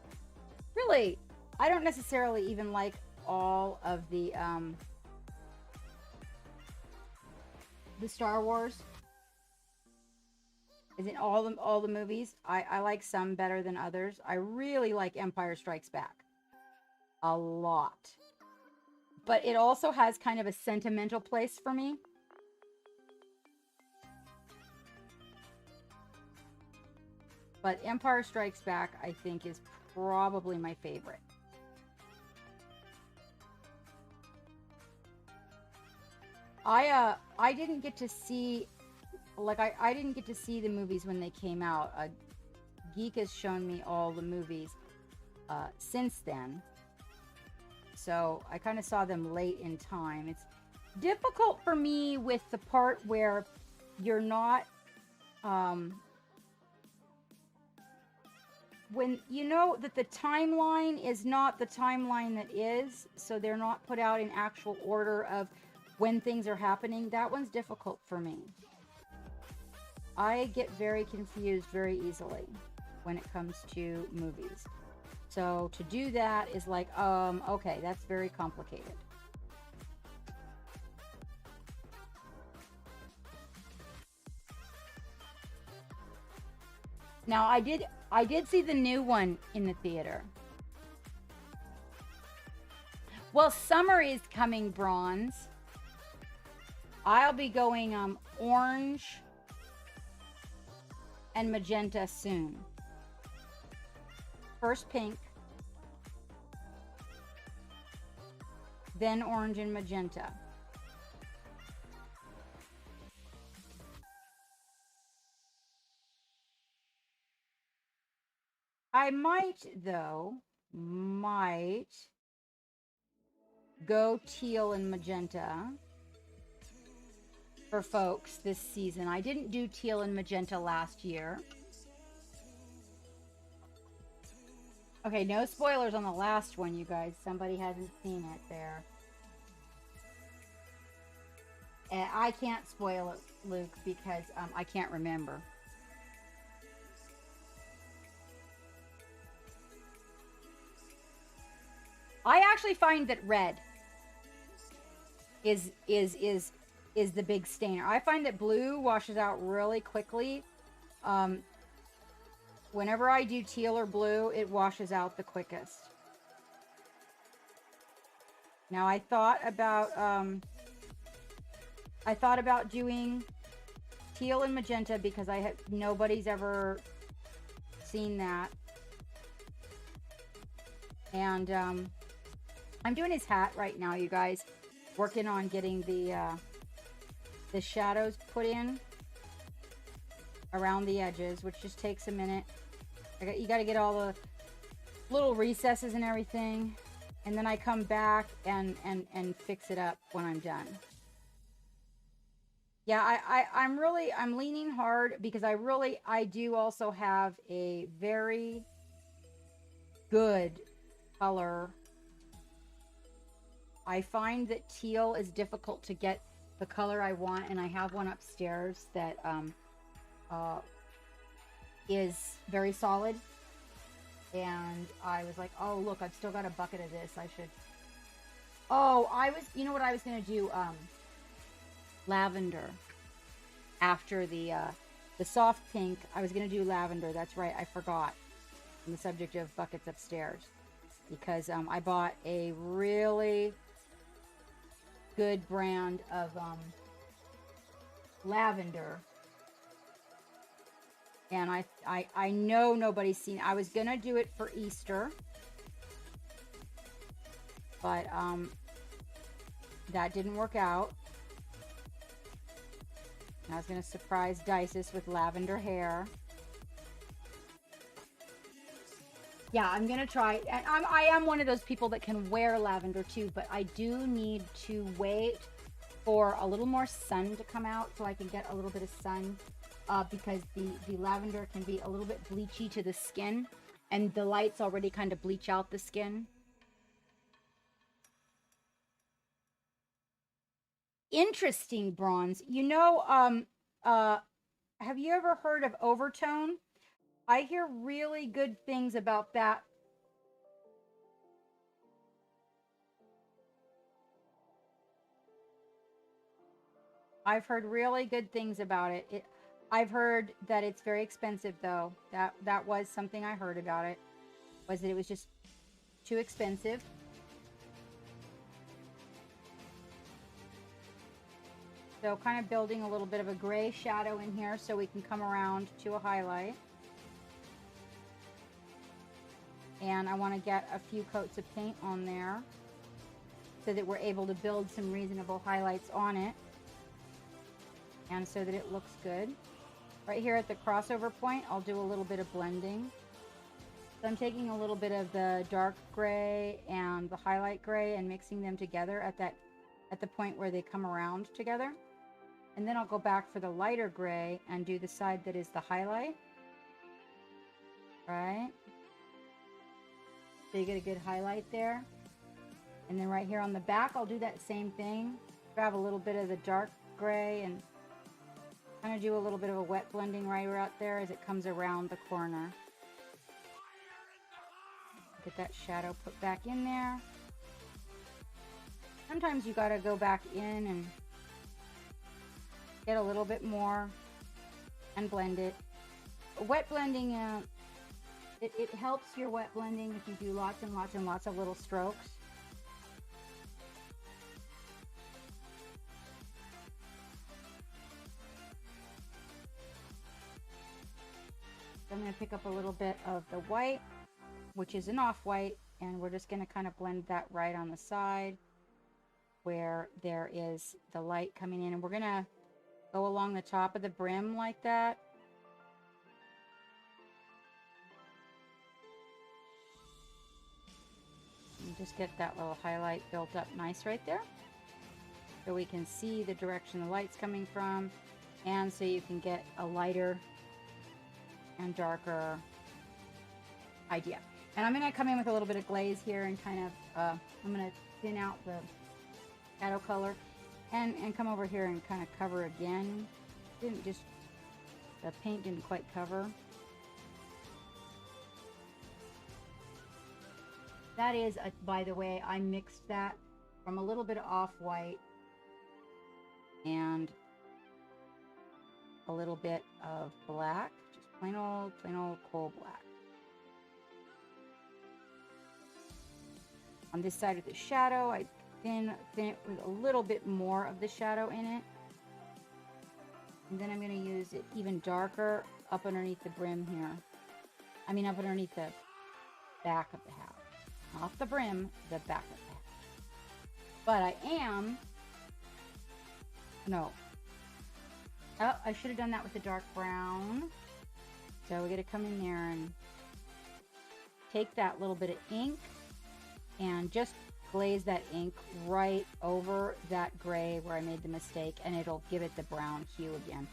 really, I don't necessarily even like all of the Star Wars. Isn't all the movies? I like some better than others. I really like Empire Strikes Back a lot, but it also has kind of a sentimental place for me. But Empire Strikes Back, I think, is probably my favorite. I didn't get to see, like, I didn't get to see the movies when they came out. Geek has shown me all the movies since then. So I kind of saw them late in time. It's difficult for me with the part where you're not, when you know that the timeline is not the timeline that is, so they're not put out in actual order of when things are happening, that one's difficult for me. I get very confused very easily when it comes to movies. So to do that is like, okay, that's very complicated. Now I did see the new one in the theater. Well, summer is coming, Bronze. I'll be going orange and magenta soon. First pink, then orange and magenta. I might, though, go teal and magenta for folks this season. I didn't do teal and magenta last year. Okay, no spoilers on the last one, you guys. Somebody hasn't seen it there. I can't spoil it, Luke, because I can't remember. I actually find that red is the big stainer. I find that blue washes out really quickly. Whenever I do teal or blue, it washes out the quickest. Now I thought about doing teal and magenta because nobody's ever seen that. And I'm doing his hat right now, you guys. Working on getting the shadows put in around the edges, which just takes a minute. You got to get all the little recesses and everything, and then I come back and fix it up when I'm done. Yeah, I'm leaning hard because I do also have a very good color. I find that teal is difficult to get the color I want, and I have one upstairs that is very solid. And I was like, oh look, I've still got a bucket of this. I should. Oh, you know what I was gonna do? Lavender. After the soft pink, I was gonna do lavender. That's right, I forgot. On the subject of buckets upstairs, because I bought a really good brand of lavender, and I know nobody's seen it. I was gonna do it for Easter, but that didn't work out. I was gonna surprise Dices with lavender hair. Yeah, I'm gonna try. And I am one of those people that can wear lavender too, but I do need to wait for a little more sun to come out so I can get a little bit of sun, because the lavender can be a little bit bleachy to the skin, and the lights already kind of bleach out the skin. Interesting, Bronze. You know, have you ever heard of Overtone? I hear really good things about that. I've heard really good things about it. I've heard that it's very expensive, though. That was something I heard about it, was that it was just too expensive. So kind of building a little bit of a gray shadow in here so we can come around to a highlight. And I want to get a few coats of paint on there so that we're able to build some reasonable highlights on it, and so that it looks good. Right here at the crossover point, I'll do a little bit of blending. So I'm taking a little bit of the dark gray and the highlight gray and mixing them together at the point where they come around together. And then I'll go back for the lighter gray and do the side that is the highlight. Right? So you get a good highlight there. And then right here on the back, I'll do that same thing. grab a little bit of the dark gray and kind of do a little bit of a wet blending right out there as it comes around the corner. Get that shadow put back in there. Sometimes you gotta go back in and get a little bit more and blend it. Wet blending, it helps your wet blending if you do lots and lots and lots of little strokes. I'm going to pick up a little bit of the white, which is an off-white, and we're just going to kind of blend that right on the side where there is the light coming in. And we're going to go along the top of the brim like that. And just get that little highlight built up nice right there. So we can see the direction the light's coming from, and so you can get a lighter and darker idea. And I'm going to come in with a little bit of glaze here and kind of, I'm going to thin out the shadow color and come over here and kind of cover again. Didn't just, the paint didn't quite cover. That is, by the way, I mixed that from a little bit of off-white and a little bit of black. Plain old coal black. On this side of the shadow, I thin it with a little bit more of the shadow in it. And then I'm going to use it even darker up underneath the brim here. I mean, up underneath the back of the hat. Not the brim, the back of the hat. But I am... No. Oh, I should have done that with the dark brown. So we're going to come in there and take that little bit of ink and just glaze that ink right over that gray where I made the mistake, and it'll give it the brown hue again.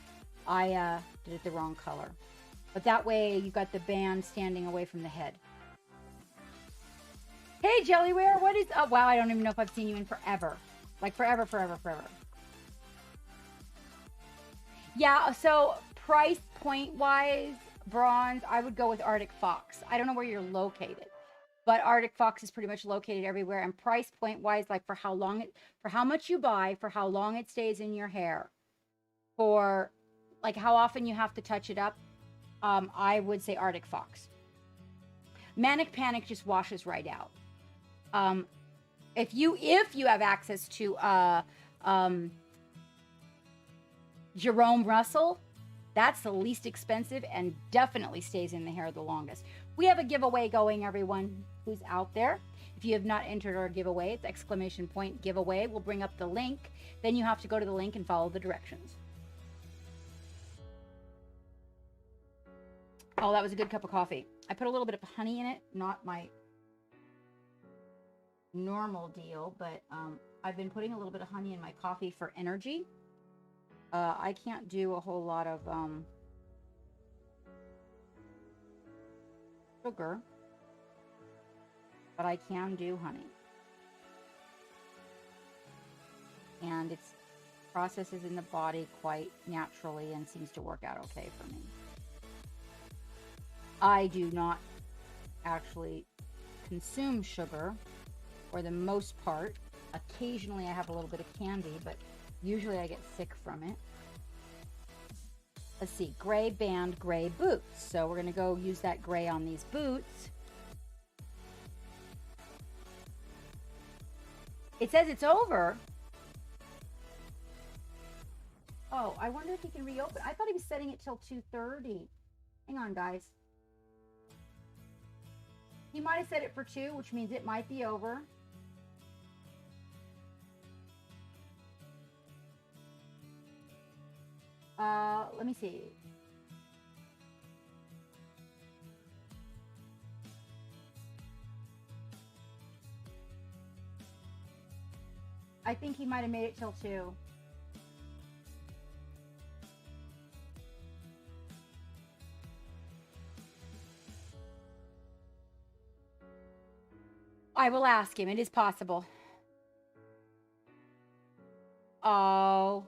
I did it the wrong color. But that way you got the band standing away from the head. Hey, Jellyware, what is... Oh, wow, I don't even know if I've seen you in forever. Like forever, forever, forever. Yeah, so price point-wise... Bronze, I would go with Arctic Fox. I don't know where you're located, but Arctic Fox is pretty much located everywhere. And price point wise, like for how much you buy, for how long it stays in your hair, for like how often you have to touch it up, I would say Arctic Fox. Manic Panic just washes right out. If you have access to Jerome Russell, that's the least expensive and definitely stays in the hair the longest. We have a giveaway going, everyone who's out there. If you have not entered our giveaway, it's exclamation point giveaway. We'll bring up the link. Then you have to go to the link and follow the directions. Oh, that was a good cup of coffee. I put a little bit of honey in it, not my normal deal, but I've been putting a little bit of honey in my coffee for energy. I can't do a whole lot of sugar, but I can do honey. And it processes in the body quite naturally and seems to work out okay for me. I do not actually consume sugar for the most part. Occasionally I have a little bit of candy, but usually I get sick from it. Let's see, gray band, gray boots. So we're going to go use that gray on these boots. It says it's over. Oh, I wonder if he can reopen. I thought he was setting it till 2:30. Hang on, guys. He might have set it for 2, which means it might be over. Let me see. I think he might have made it till 2. I will ask him. It is possible. Oh.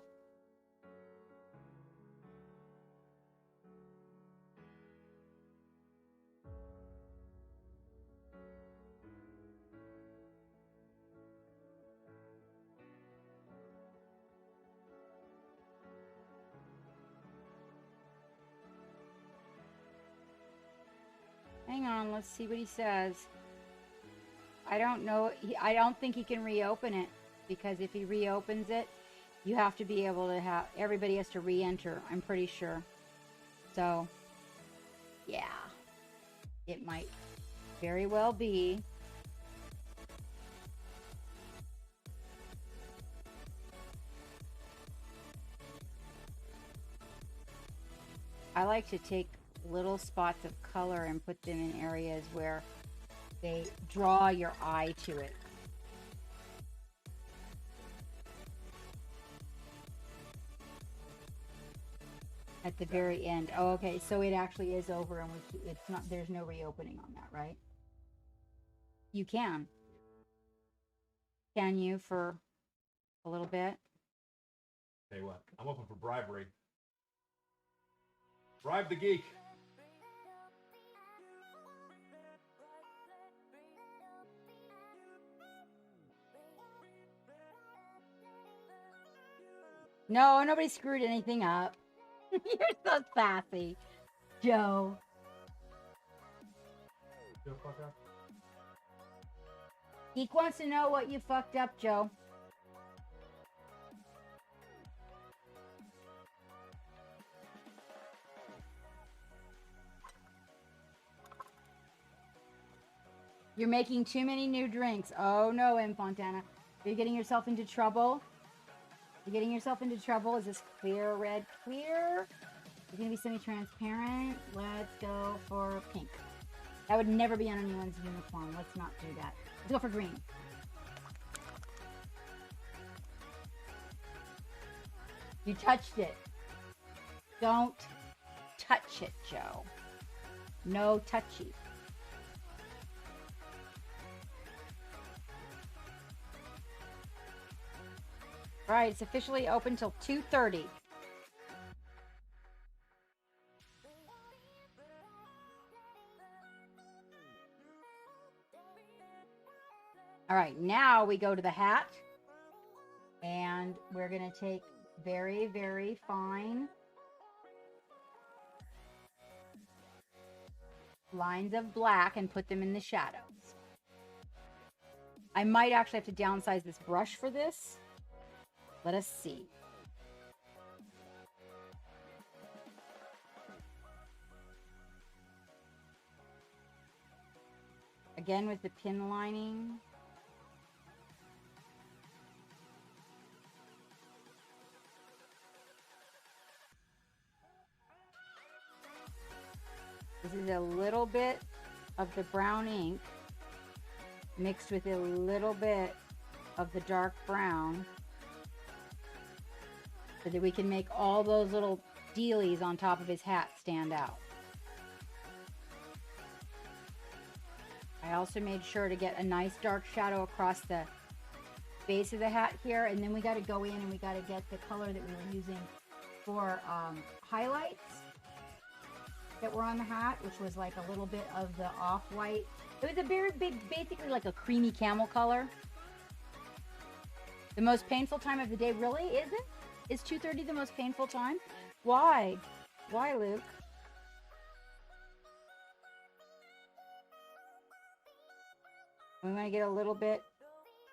Hang on, let's see what he says. I don't know. I don't think he can reopen it because if he reopens it, you have to be able to have, everybody has to re-enter, I'm pretty sure. So, yeah. It might very well be. I like to take little spots of color and put them in areas where they draw your eye to it. At the very end. Oh, okay. So it actually is over, and it's not. There's no reopening on that, right? You can. Can you for a little bit? Tell you what, I'm open for bribery. Bribe the geek. No, nobody screwed anything up. You're so sassy, Joe. Joe, fuck up. Geek wants to know what you fucked up, Joe. You're making too many new drinks. Oh no, M. Fontana. You're getting yourself into trouble. You're getting yourself into trouble. Is this clear, red, clear? It's gonna be semi-transparent. Let's go for pink. That would never be on anyone's uniform. Let's not do that. Let's go for green. You touched it. Don't touch it, Joe. No touchy. All right, it's officially open till 2:30. All right, now we go to the hat. And we're going to take very, very fine lines of black and put them in the shadows. I might actually have to downsize this brush for this. Let us see. Again with the pin lining. This is a little bit of the brown ink mixed with a little bit of the dark brown so that we can make all those little dealies on top of his hat stand out. I also made sure to get a nice dark shadow across the base of the hat here, and then we got to go in and we got to get the color that we were using for highlights that were on the hat, which was like a little bit of the off-white. It was a very big, basically like a creamy camel color. The most painful time of the day, really, is it? Is 2:30 the most painful time? Why? Why, Luke? We want to get a little bit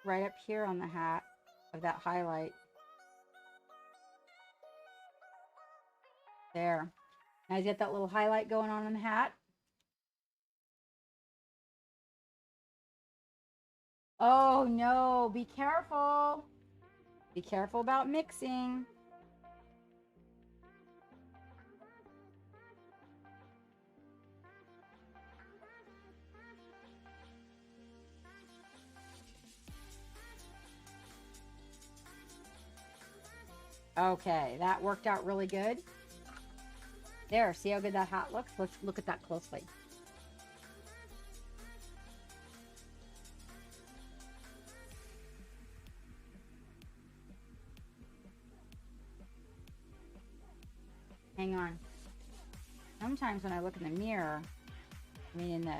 right up here on the hat of that highlight. There. Now he's got that little highlight going on in the hat. Oh no, be careful. Be careful about mixing. Okay, that worked out really good. There, see how good that hat looks? Let's look at that closely. Hang on. Sometimes when I look in the mirror, I mean in the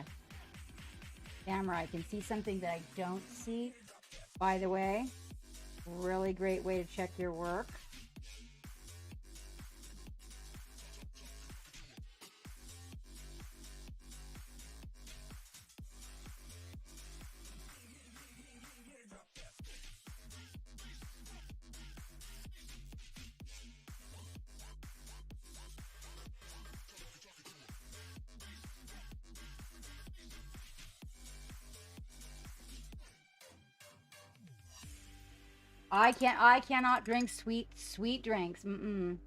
camera, I can see something that I don't see. By the way, really great way to check your work. I cannot drink sweet drinks. No,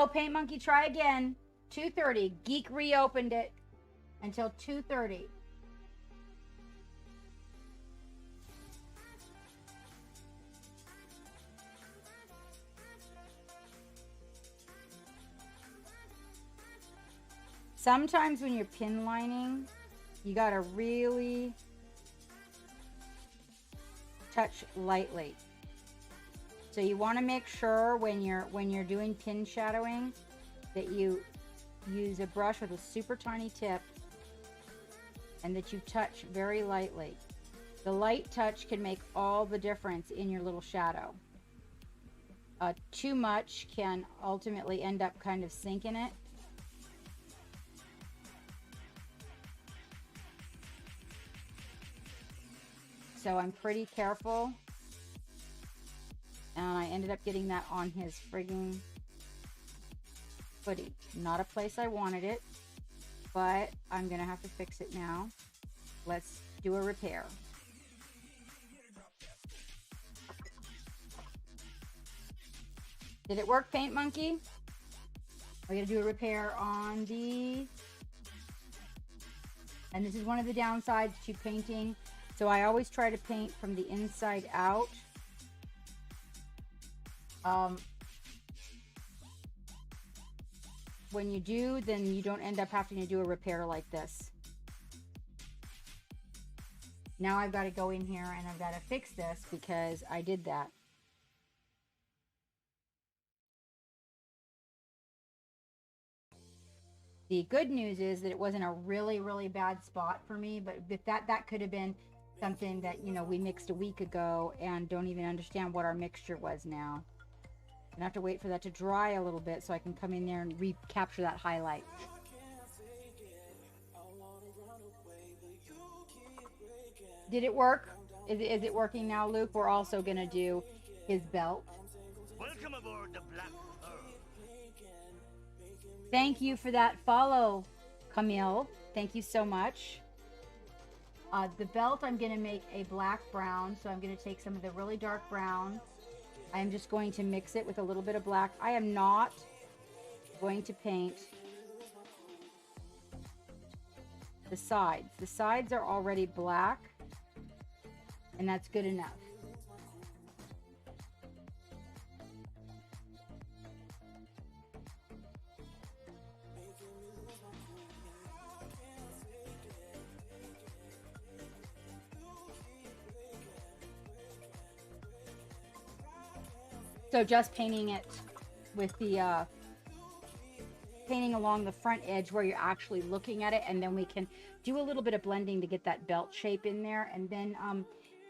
Paint Monkey, try again. 2:30. Geek reopened it until 2:30. Sometimes when you're pin lining, you gotta really touch lightly. So you want to make sure when you're doing pin shadowing that you use a brush with a super tiny tip and that you touch very lightly. The light touch can make all the difference in your little shadow. Too much can ultimately end up kind of sinking it. So I'm pretty careful. And I ended up getting that on his frigging hoodie. Not a place I wanted it, but I'm going to have to fix it now. Let's do a repair. Did it work, Paint Monkey? We're going to do a repair on the... And this is one of the downsides to painting. So I always try to paint from the inside out. When you do, then you don't end up having to do a repair like this. Now I've got to go in here and I've got to fix this because I did that. The good news is that it wasn't a really, really bad spot for me, but that could have been something that, you know, we mixed a week ago and don't even understand what our mixture was now. I have to wait for that to dry a little bit so I can come in there and recapture that highlight. Did it work? Is it working now, Luke? We're also going to do his belt. Welcome aboard the Black Pearl. Thank you for that follow, Camille. Thank you so much. The belt, I'm going to make a black brown. So I'm going to take some of the really dark brown. I'm just going to mix it with a little bit of black. I am not going to paint the sides. The sides are already black, and that's good enough. So just painting it with the painting along the front edge where you're actually looking at it, and then we can do a little bit of blending to get that belt shape in there. And then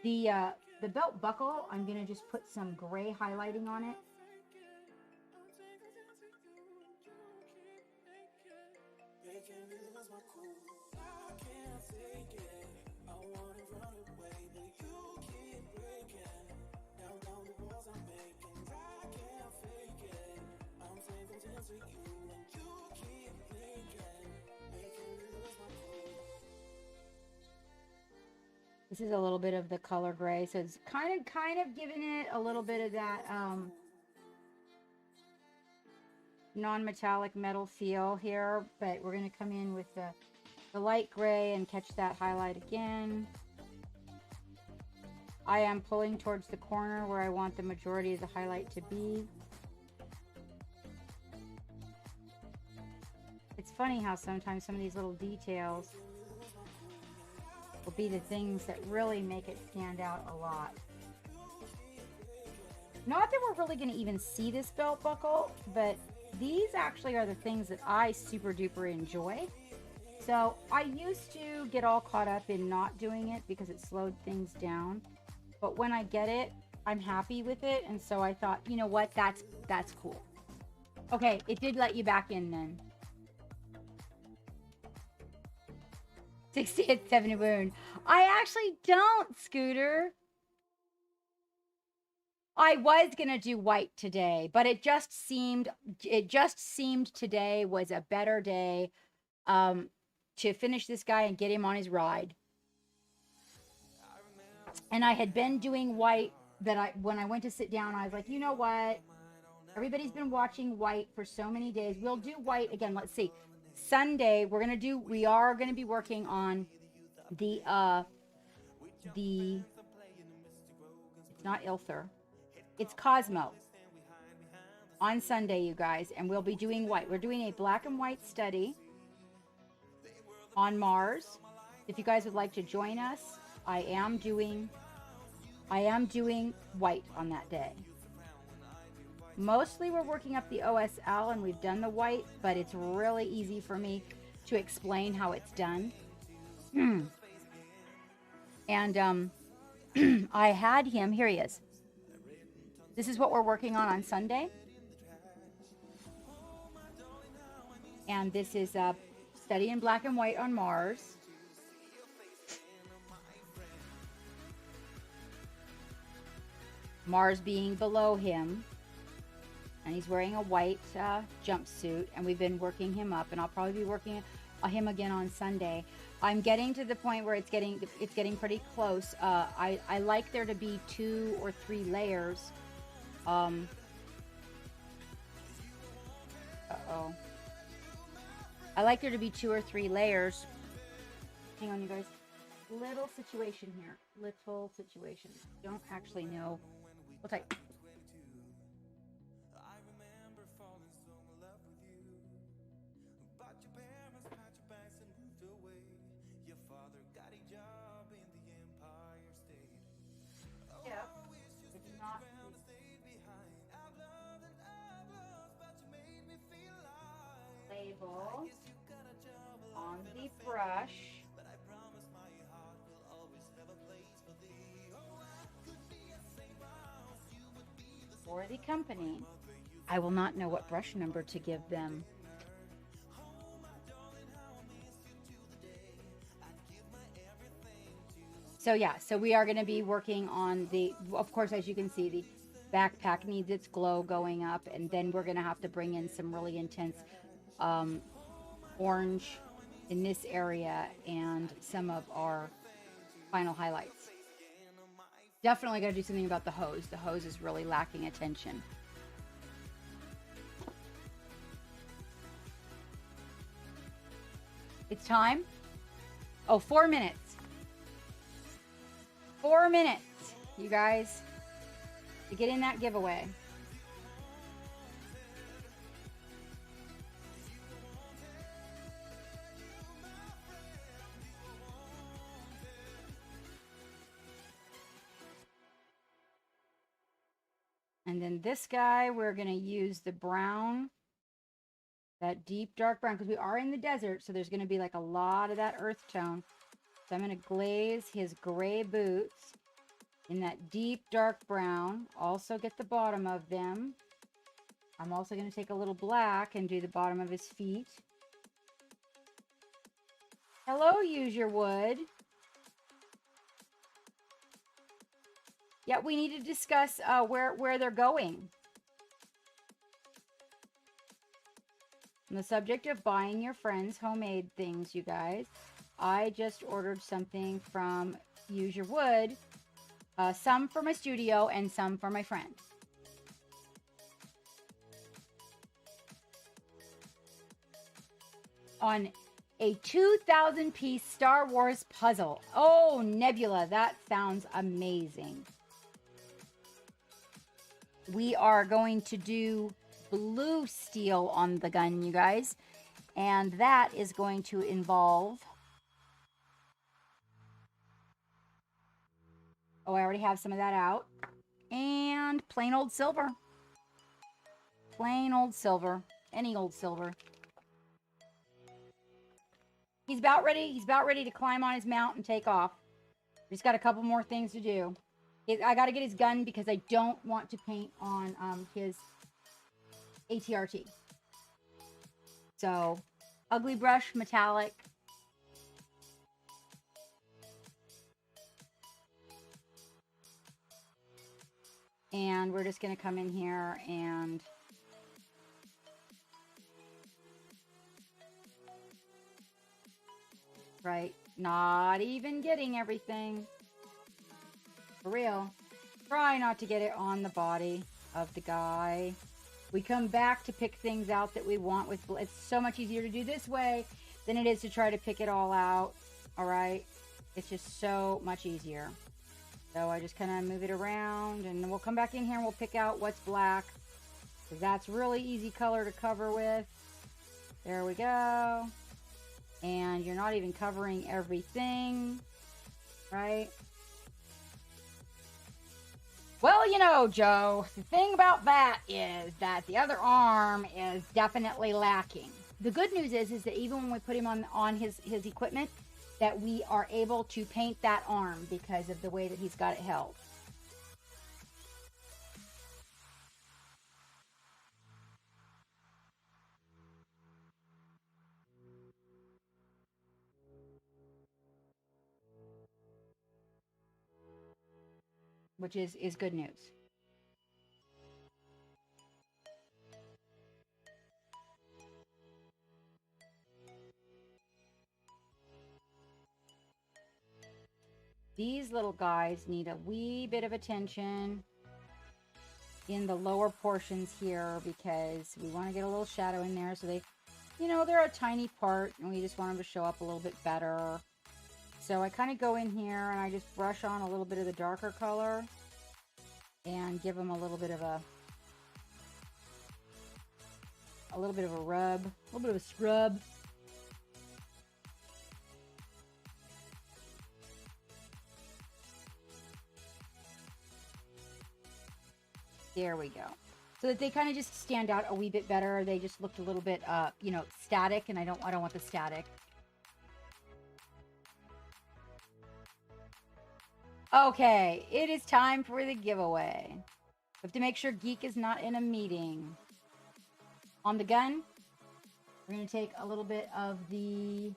the belt buckle, I'm gonna just put some gray highlighting on it. This is a little bit of the color gray, so it's kind of giving it a little bit of that non-metallic metal feel here, but we're going to come in with the light gray and catch that highlight again. I am pulling towards the corner where I want the majority of the highlight to be. It's funny how sometimes some of these little details will be the things that really make it stand out a lot. Not that we're really going to even see this belt buckle, but these actually are the things that I super duper enjoy. So I used to get all caught up in not doing it because it slowed things down. But when I get it, I'm happy with it. And so I thought, you know what? That's cool. Okay, it did let you back in then. 60th 70 wound. I actually don't, Scooter. I was gonna do white today, but it just seemed today was a better day to finish this guy and get him on his ride. And I had been doing white when I went to sit down, I was like, you know what? Everybody's been watching white for so many days. We'll do white again. Let's see. Sunday, we are gonna be working on the it's not Ilther. It's Cosmo on Sunday, you guys, and we'll be doing white. We're doing a black and white study on Mars. If you guys would like to join us, I am doing white on that day. Mostly we're working up the OSL and we've done the white, but it's really easy for me to explain how it's done. And I had him, here he is. This is what we're working on Sunday. And this is a study in black and white on Mars. Mars being below him. And he's wearing a white jumpsuit. And we've been working him up. And I'll probably be working him again on Sunday. I'm getting to the point where it's getting pretty close. I like there to be 2 or 3 layers. I like there to be 2 or 3 layers. Hang on, you guys. Little situation here. Little situation. Don't actually know. Hold tight. Label on the brush. For the company. I will not know what brush number to give them. So yeah, so we are going to be working on the, of course, as you can see, the backpack needs its glow going up, and then we're going to have to bring in some really intense orange in this area and some of our final highlights. Definitely got to do something about the hose. The hose is really lacking attention. It's time. Oh, 4 minutes. 4 minutes, you guys, to get in that giveaway. And then this guy, we're going to use the brown, that deep dark brown, because we are in the desert, so there's going to be like a lot of that earth tone. So I'm going to glaze his gray boots in that deep dark brown. Also get the bottom of them. I'm also going to take a little black and do the bottom of his feet. Hello, Use Your Wood. Yeah, we need to discuss where they're going. On the subject of buying your friends homemade things, you guys, I just ordered something from Use Your Wood. Some for my studio and some for my friend. On a 2,000-piece Star Wars puzzle. Oh, Nebula, that sounds amazing. We are going to do blue steel on the gun, you guys. And that is going to involve... Oh, I already have some of that out. And plain old silver. Plain old silver. Any old silver. He's about ready. He's about ready to climb on his mount and take off. He's got a couple more things to do. I got to get his gun because I don't want to paint on his ATRT. So, ugly brush, metallic. And we're just going to come in here and right, not even getting everything. For real. Try not to get it on the body of the guy. We come back to pick things out that we want with, it's so much easier to do this way than it is to try to pick it all out. All right. It's just so much easier. So I just kind of move it around and then we'll come back in here and we'll pick out what's black. Because that's really easy color to cover with. There we go. And you're not even covering everything. Right? Well, you know, Joe, the thing about that is that the other arm is definitely lacking. The good news is that even when we put him on his equipment, that we are able to paint that arm because of the way that he's got it held. Which is good news. These little guys need a wee bit of attention in the lower portions here because we want to get a little shadow in there so they, you know, they're a tiny part and we just want them to show up a little bit better. So I kind of go in here and I just brush on a little bit of the darker color and give them a little bit of a rub, a little bit of a scrub. There we go. So that they kind of just stand out a wee bit better. They just looked a little bit, you know, static, and I don't want the static. Okay, it is time for the giveaway. We have to make sure Geek is not in a meeting. On the gun, we're going to take a little bit of the...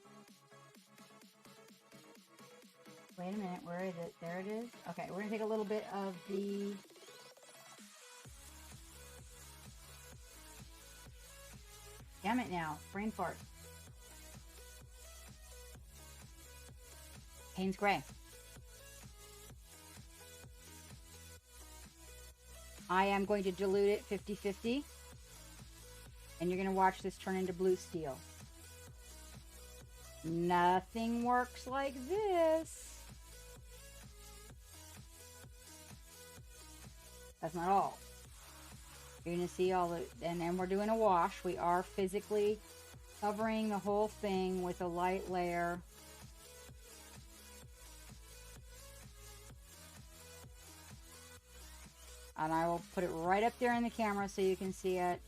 Wait a minute, where is it? There it is. Okay, we're going to take a little bit of the... Damn it now, brain fart. Payne's Gray. I am going to dilute it 50-50. And you're going to watch this turn into blue steel. Nothing works like this. That's not all. You're going to see all the... And then we're doing a wash. We are physically covering the whole thing with a light layer. And I will put it right up there in the camera so you can see it.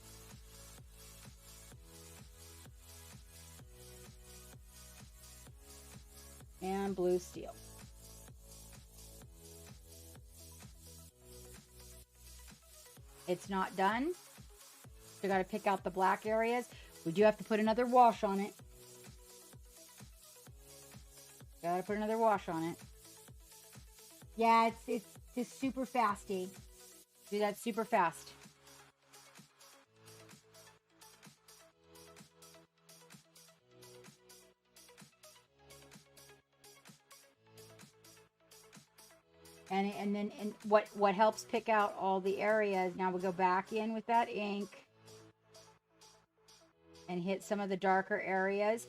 And blue steel. It's not done. So got to pick out the black areas. We do have to put another wash on it. Got to put another wash on it. Yeah, it's just super fasty. Do that super fast. And then what helps pick out all the areas, now we'll go back in with that ink and hit some of the darker areas.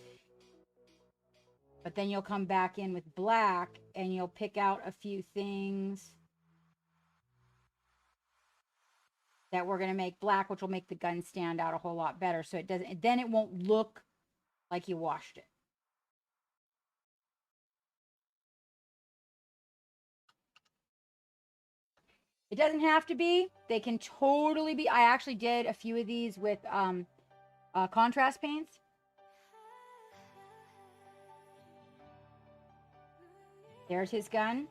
But then you'll come back in with black and you'll pick out a few things that we're going to make black, which will make the gun stand out a whole lot better. So it doesn't, then it won't look like you washed it. It doesn't have to be. They can totally be. I actually did a few of these with contrast paints. There's his gun.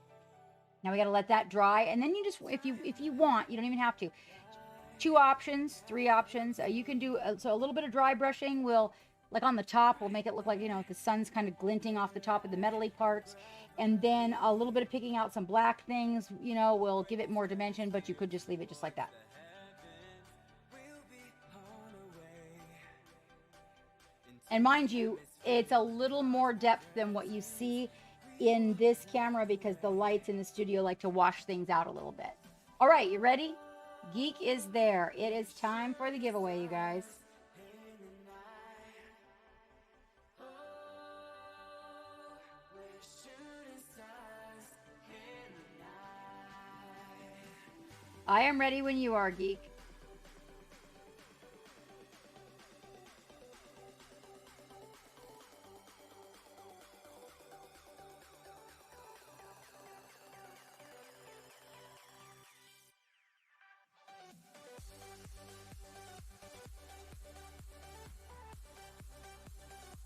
Now we got to let that dry, and then you just, if you want, you don't even have to. 2 options, 3 options. You can do so a little bit of dry brushing will, like on the top, will make it look like, you know, the sun's kind of glinting off the top of the metally parts, and then a little bit of picking out some black things, you know, will give it more dimension. But you could just leave it just like that. And mind you, it's a little more depth than what you see in this camera because the lights in the studio like to wash things out a little bit. All right, you ready? Geek is there. It is time for the giveaway, you guys. I am ready when you are, Geek.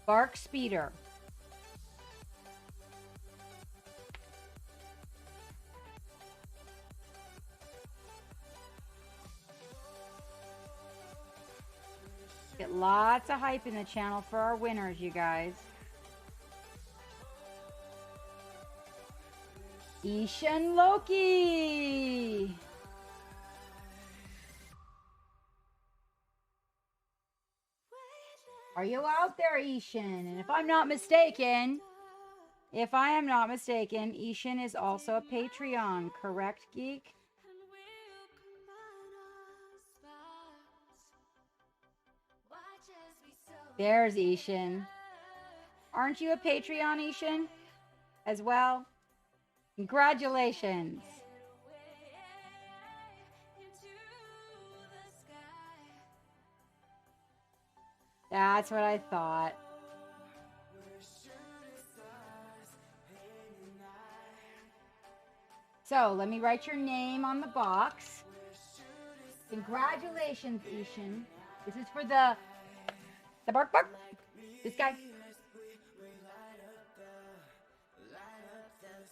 Bark Speeder. Get lots of hype in the channel for our winners, you guys. Ishan Loki. Are you out there, Ishan? And if I am not mistaken, Ishan is also a Patreon, correct, Geek? There's Ishan. Aren't you a Patreon, Ishan, as well? Congratulations. That's what I thought. So let me write your name on the box. Congratulations, Ishan. This is for the bark bark. This guy.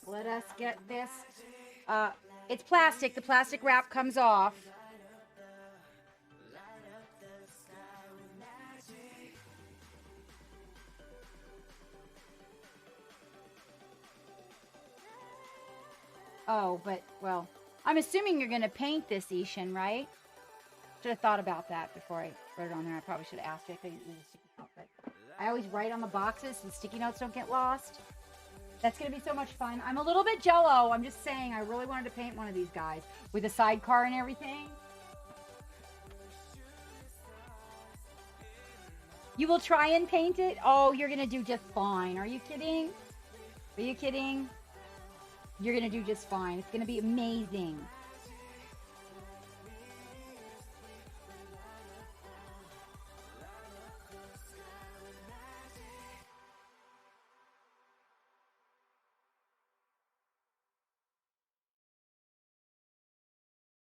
Let us get this. It's plastic. The plastic wrap comes off. Oh, but, well, I'm assuming you're going to paint this, Ishan, right? Should have thought about that before I wrote it on there. I probably should have asked you if I didn't use a sticky note, but I always write on the boxes so the sticky notes don't get lost. That's going to be so much fun. I'm a little bit jello. I'm just saying I really wanted to paint one of these guys with a sidecar and everything. You will try and paint it? Oh, you're going to do just fine. Are you kidding? Are you kidding? You're going to do just fine. It's going to be amazing.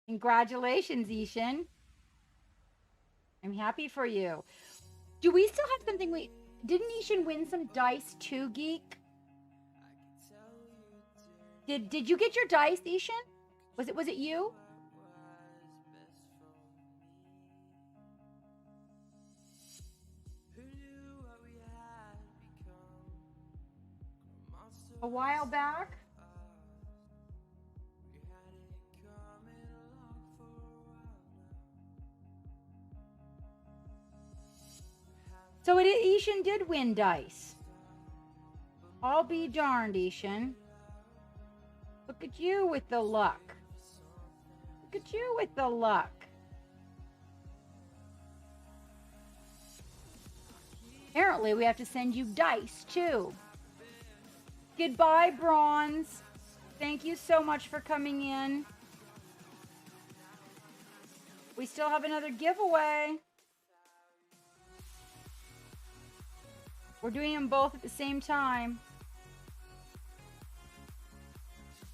Congratulations, Ishan. I'm happy for you. Do we still have something didn't Ishan win some dice too, Geek? Did you get your dice, Ishan? Was it you? A while back? So Ishan did win dice. I'll be darned, Ishan. Look at you with the luck. Look at you with the luck. Apparently, we have to send you dice, too. Goodbye, Bronze. Thank you so much for coming in. We still have another giveaway. We're doing them both at the same time.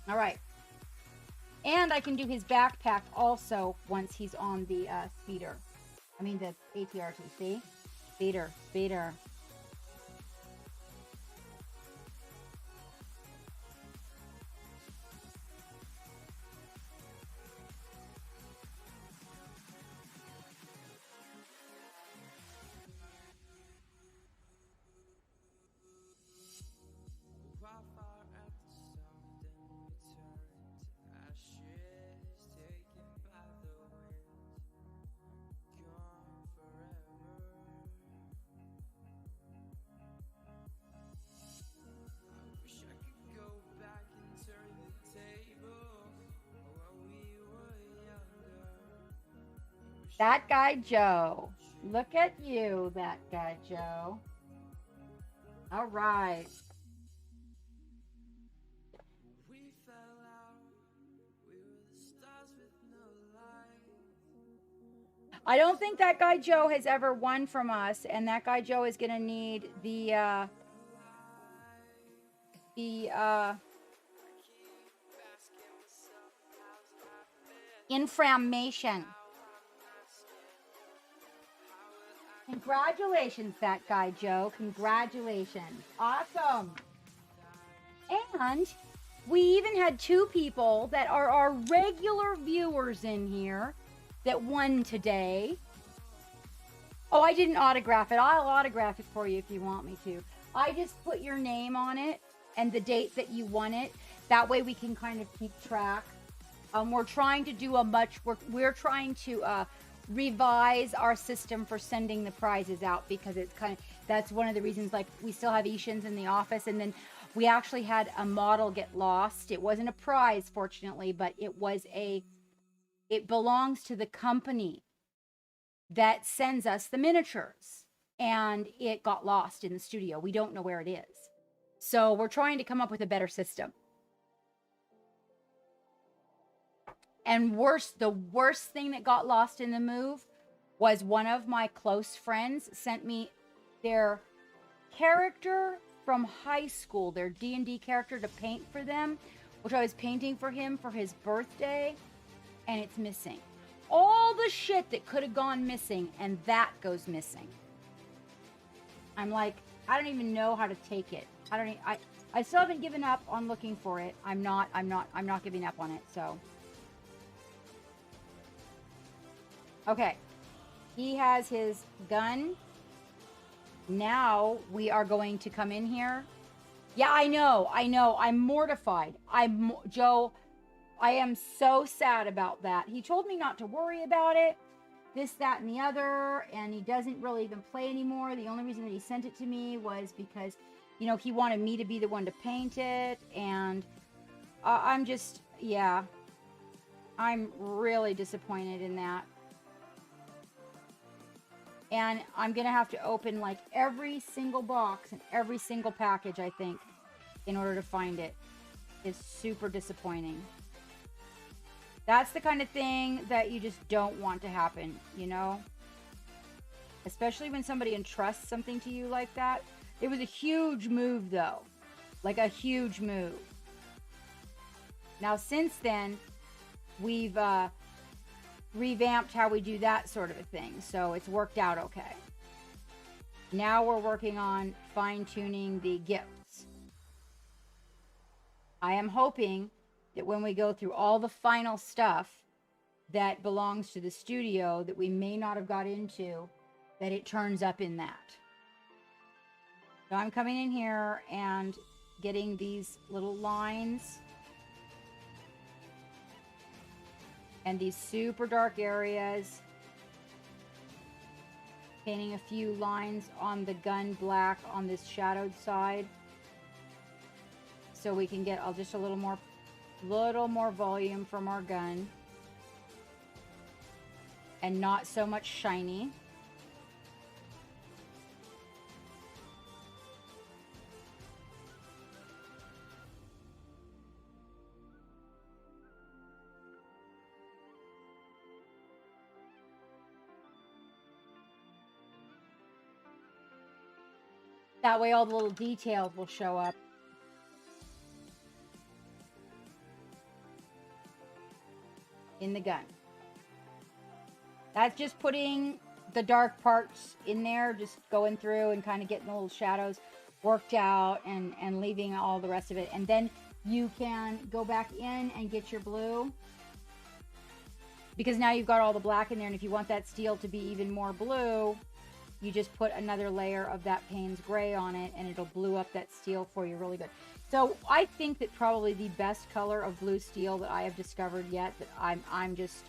All right. And I can do his backpack also once he's on the speeder. I mean the ATRT, see? Speeder. Wildfire at the start, then return to ashes, taken by the wind, gone forever. I wish I could go back and turn the tables when we were younger. That guy Joe. Look at you, that guy Joe. All right. We fell out, we were the stars with no light. I don't think that guy Joe has ever won from us, and that guy Joe is gonna need the inflammation. Congratulations, that guy Joe. Congratulations. Awesome. And we even had 2 people that are our regular viewers in here that won today. Oh, I didn't autograph it. I'll autograph it for you if you want me to. I just put your name on it and the date that you won it. That way we can kind of keep track. We're trying to do we're trying to revise our system for sending the prizes out, because it's that's one of the reasons, like, we still have Ishins in the office, and then we actually had a model get lost. It wasn't a prize, fortunately, but it belongs to the company that sends us the miniatures, and it got lost in the studio. We don't know where it is. So we're trying to come up with a better system. And the worst thing that got lost in the move was one of my close friends sent me their character from high school, their D&D character, to paint for them, which I was painting for him for his birthday, and it's missing. All the shit that could have gone missing, and that goes missing. I'm like, I don't even know how to take it. I still haven't given up on looking for it. I'm not giving up on it, so. Okay, he has his gun. Now we are going to come in here. Yeah, I know. I'm mortified. Joe, I am so sad about that. He told me not to worry about it, this, that, and the other, and he doesn't really even play anymore. The only reason that he sent it to me was because, he wanted me to be the one to paint it, and I'm really disappointed in that. And I'm going to have to open like every single box and every single package, I think, in order to find it. It's super disappointing. That's the kind of thing that you just don't want to happen, Especially when somebody entrusts something to you like that. It was a huge move, though. Like a huge move. Now, since then, we've revamped how we do that sort of a thing, so it's worked out okay. Now we're working on fine-tuning the gifts. I am hoping that when we go through all the final stuff that belongs to the studio that we may not have got into, that it turns up in that. So I'm coming in here and getting these little lines and these super dark areas, painting a few lines on the gun black on this shadowed side, so we can get just a little more volume from our gun, and not so much shiny. That way all the little details will show up. in the gun. That's just putting the dark parts in there, just going through and kind of getting the little shadows worked out and leaving all the rest of it. And then you can go back in and get your blue, because now you've got all the black in there. And if you want that steel to be even more blue, you just put another layer of that Payne's gray on it and it'll blue up that steel for you really good. So I think that probably the best color of blue steel that I have discovered yet, that I'm just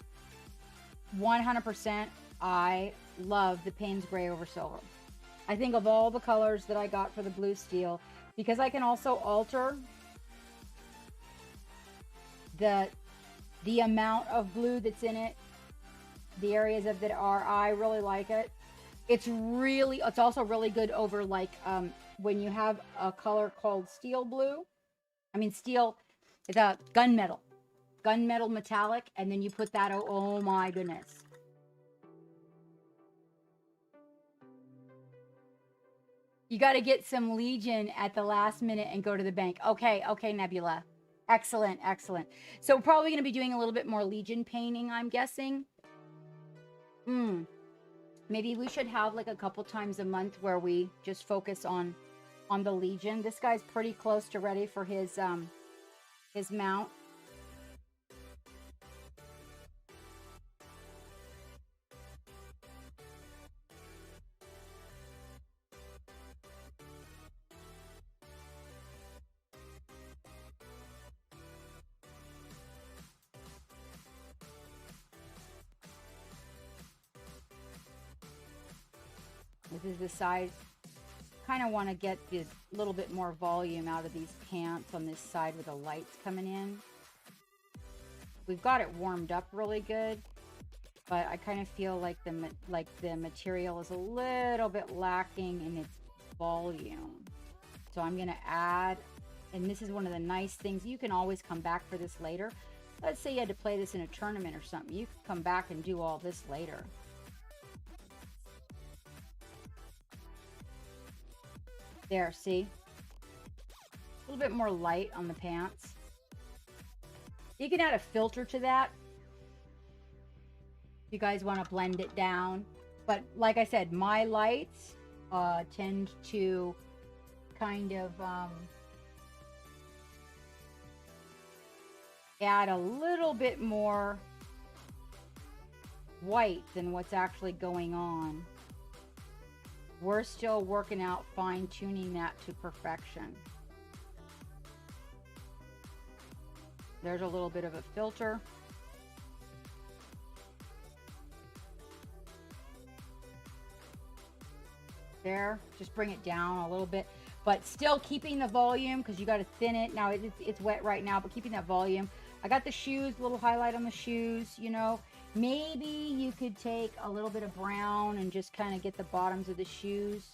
100%, I love the Payne's gray over silver. I think of all the colors that I got for the blue steel, because I can also alter the amount of blue that's in it, the areas of that are, I really like it. It's also really good over like when you have a color called steel blue. I mean steel, it's a gunmetal metallic, and then you put that, oh my goodness. You got to get some Legion at the last minute and go to the bank. Okay, Nebula. Excellent. So probably going to be doing a little bit more Legion painting, I'm guessing. Maybe we should have like a couple times a month where we just focus on the Legion. This guy's pretty close to ready for his mount. This is the side. Kind of want to get a little bit more volume out of these pants on this side with the lights coming in. We've got it warmed up really good, but I kind of feel like the material is a little bit lacking in its volume. So I'm going to add, and this is one of the nice things, you can always come back for this later. Let's say you had to play this in a tournament or something. You could come back and do all this later. There, see? A little bit more light on the pants. You can add a filter to that if you guys want to blend it down. But like I said, my lights tend to kind of add a little bit more white than what's actually going on. We're still working out fine-tuning that to perfection. There's a little bit of a filter. There, just bring it down a little bit, but still keeping the volume, because you got to thin it. Now it's wet right now, but keeping that volume. I got the shoes, a little highlight on the shoes, you know. Maybe you could take a little bit of brown and just kind of get the bottoms of the shoes.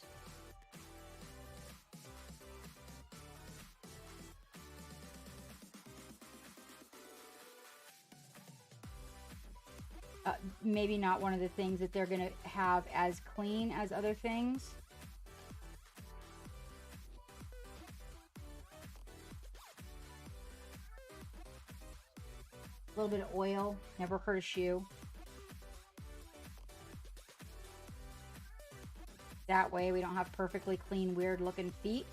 Maybe not one of the things that they're going to have as clean as other things. A little bit of oil, never hurt a shoe. That way we don't have perfectly clean, weird looking feet.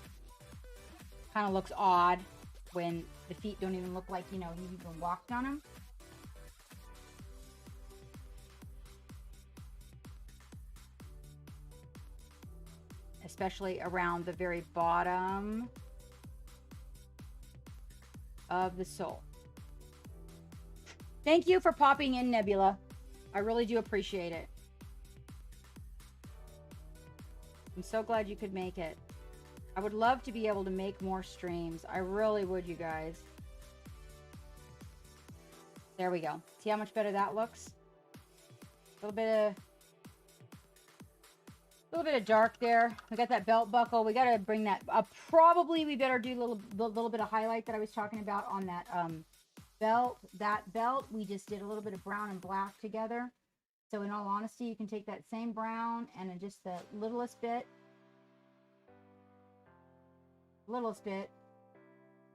Kind of looks odd when the feet don't even look like, you know, you even walked on them. Especially around the very bottom of the sole. Thank you for popping in, Nebula. I really do appreciate it. I'm so glad you could make it. I would love to be able to make more streams. I really would, you guys. There we go. See how much better that looks? A little bit of dark there. We got that belt buckle. We got to bring that up. Probably we better do a little bit of highlight that I was talking about on that belt. That belt, we just did a little bit of brown and black together. So in all honesty, you can take that same brown and just the littlest bit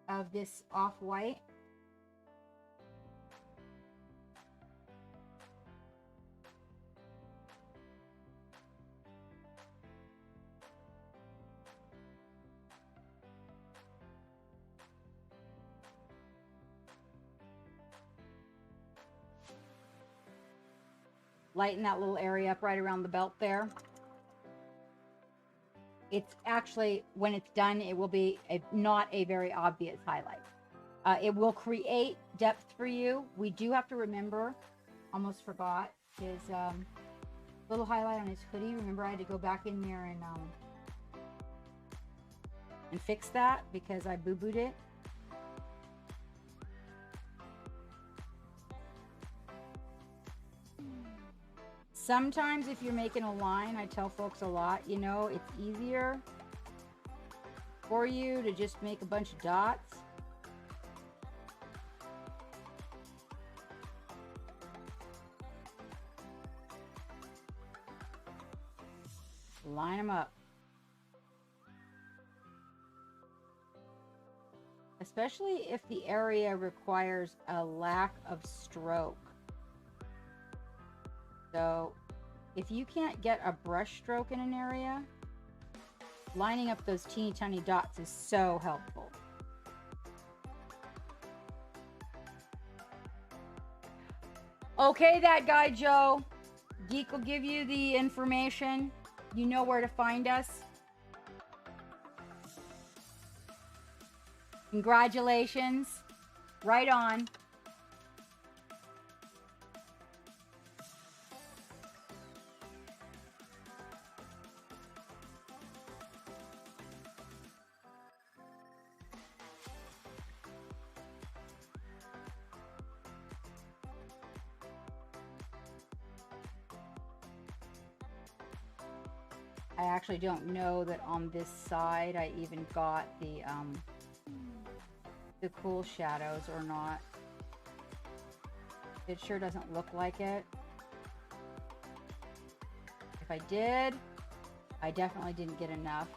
of this off-white. lighten that little area up right around the belt there. It's actually, when it's done, it will be not a very obvious highlight. It will create depth for you. We do have to remember, almost forgot, his little highlight on his hoodie. Remember, I had to go back in there and fix that because I boo-booed it. Sometimes if you're making a line, I tell folks a lot, you know, it's easier for you to just make a bunch of dots. Line them up. Especially if the area requires a lack of stroke. So if you can't get a brush stroke in an area, lining up those teeny tiny dots is so helpful. Okay, that guy, Joe. Geek will give you the information. You know where to find us. Congratulations. Right on. I actually don't know that on this side I even got the cool shadows or not. It sure doesn't look like it. If I did, I definitely didn't get enough.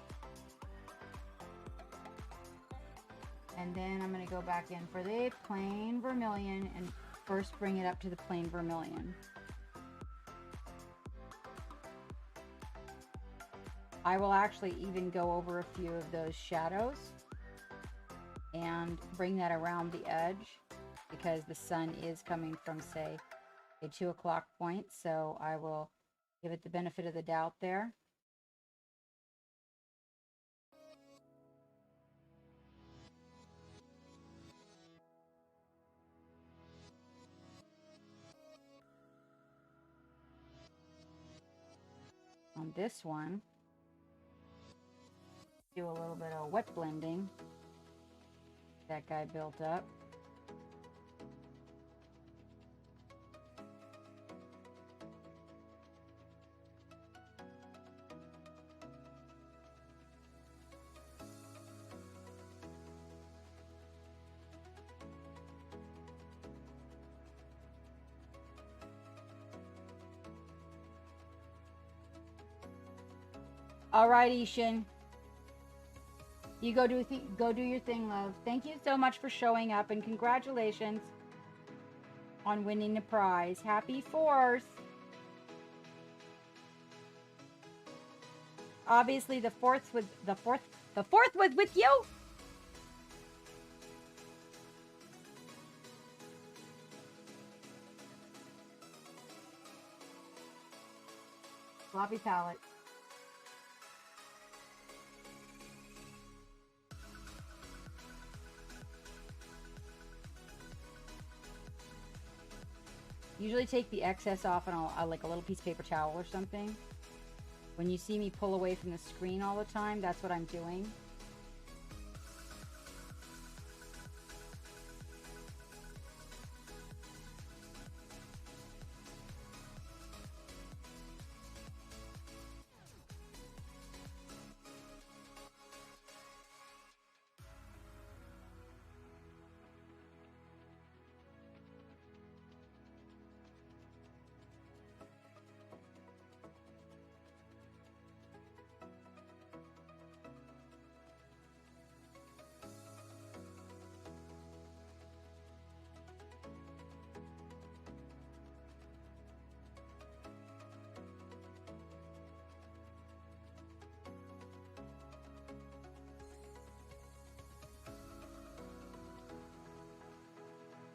And then I'm going to go back in for the plain vermilion and first bring it up to the plain vermilion. I will actually even go over a few of those shadows and bring that around the edge because the sun is coming from, say, a 2 o'clock point. So I will give it the benefit of the doubt there. On this one, do a little bit of wet blending. That guy built up. All right, Ishan. You go do your thing, love. Thank you so much for showing up, and congratulations on winning the prize. Happy 4th. Obviously, the fourth was with you. Floppy palette. Usually take the excess off and I'll like a little piece of paper towel or something. When you see me pull away from the screen all the time, that's what I'm doing.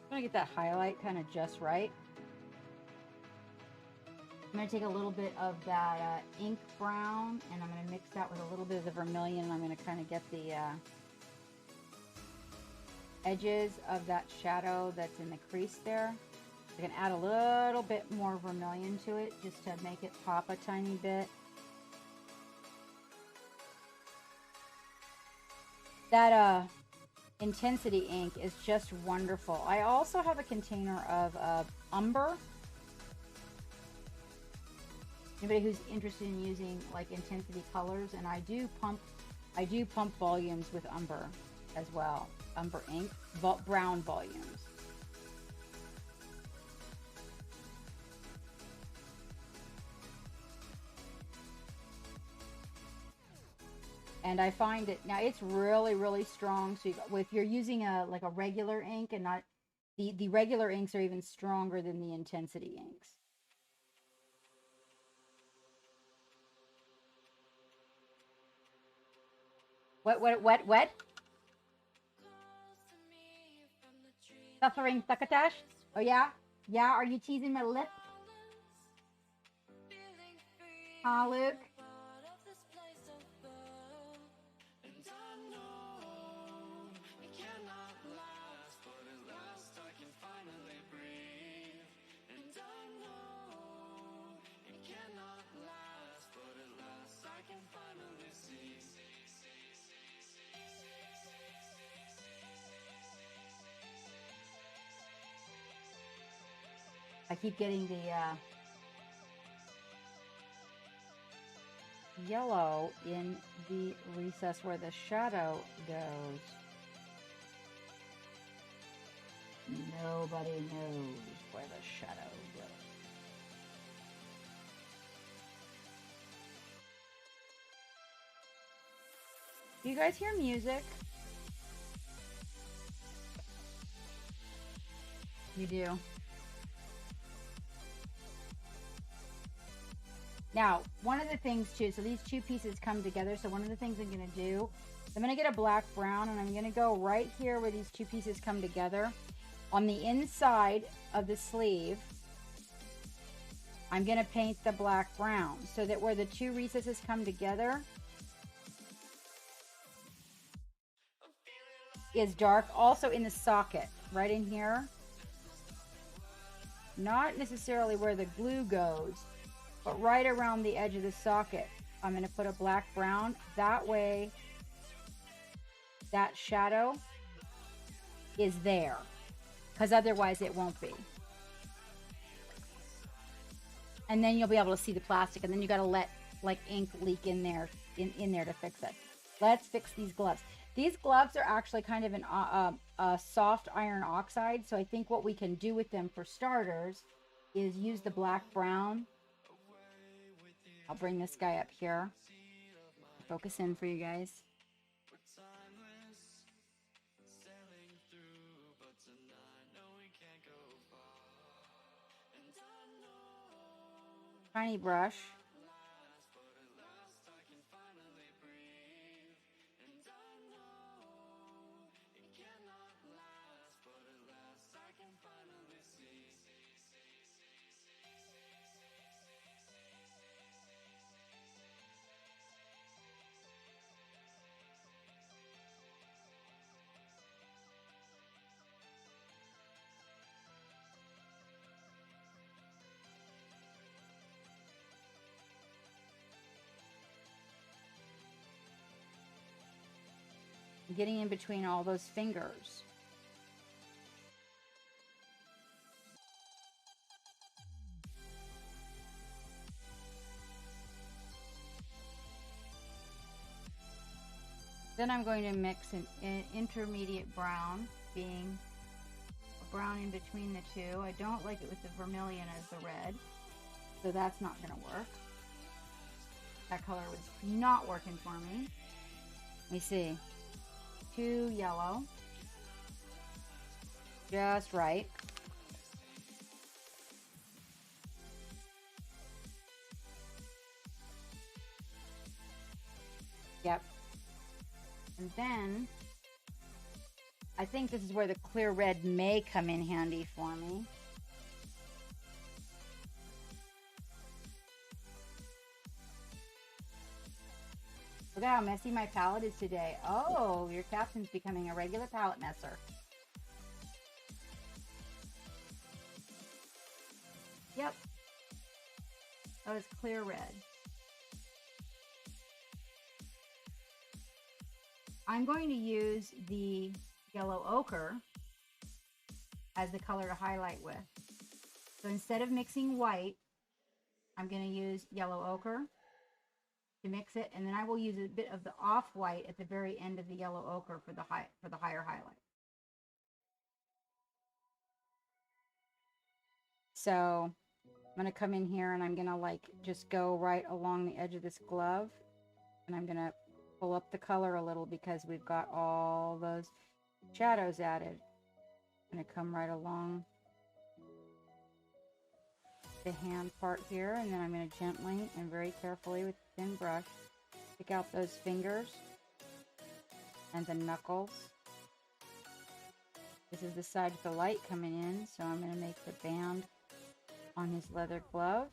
I'm gonna get that highlight kind of just right. I'm going to take a little bit of that ink brown, and I'm going to mix that with a little bit of the vermilion, and I'm going to kind of get the edges of that shadow that's in the crease there. I can add a little bit more vermilion to it just to make it pop a tiny bit. That intensity ink is just wonderful. I also have a container of umber. Anybody who's interested in using like intensity colors, and I do pump volumes with umber as well. Umber ink, brown volumes. And I find it now, it's really, really strong. So if you're using like a regular ink, and not the regular inks are even stronger than the intensity inks. What? Suffering succotash? Oh yeah? Yeah, are you teasing my lip? Huh, Luke? I keep getting the yellow in the recess where the shadow goes. Nobody knows where the shadow goes. Do you guys hear music? You do. Now, one of the things too, so these two pieces come together. So one of the things I'm going to do, I'm going to get a black brown, and I'm going to go right here where these two pieces come together. On the inside of the sleeve, I'm going to paint the black brown so that where the two recesses come together is dark. Also in the socket, right in here. Not necessarily where the glue goes, but right around the edge of the socket, I'm going to put a black brown. That way, that shadow is there, because otherwise it won't be. And then you'll be able to see the plastic, and then you got to let like ink leak in there, in there to fix it. Let's fix these gloves. These gloves are actually kind of a soft iron oxide, so I think what we can do with them for starters is use the black brown. I'll bring this guy up here. Focus in for you guys. Tiny brush. Getting in between all those fingers. Then I'm going to mix an intermediate brown, being a brown in between the two. I don't like it with the vermilion as the red, so that's not going to work. That color was not working for me. Let me see. Too yellow. Just right. Yep. And then I think this is where the clear red may come in handy for me. Look at how messy my palette is today. Oh, your captain's becoming a regular palette messer. Yep. That was clear red. I'm going to use the yellow ochre as the color to highlight with. So instead of mixing white, I'm going to use yellow ochre to mix it, and then I will use a bit of the off-white at the very end of the yellow ochre for the higher highlight. So I'm going to come in here and I'm going to like just go right along the edge of this glove, and I'm going to pull up the color a little because we've got all those shadows added. I'm going to come right along the hand part here, and then I'm going to gently and very carefully with a thin brush pick out those fingers and the knuckles. This is the side with the light coming in, so I'm going to make the band on his leather glove.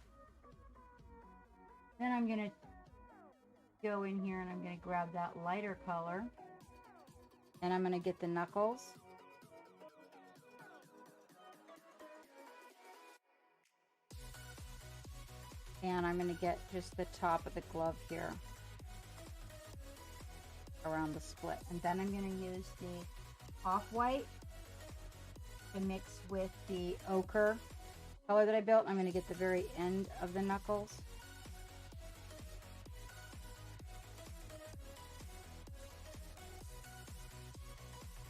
Then I'm going to go in here and I'm going to grab that lighter color, and I'm going to get the knuckles. And I'm going to get just the top of the glove here around the split. And then I'm going to use the off-white to mix with the ochre color that I built. I'm going to get the very end of the knuckles.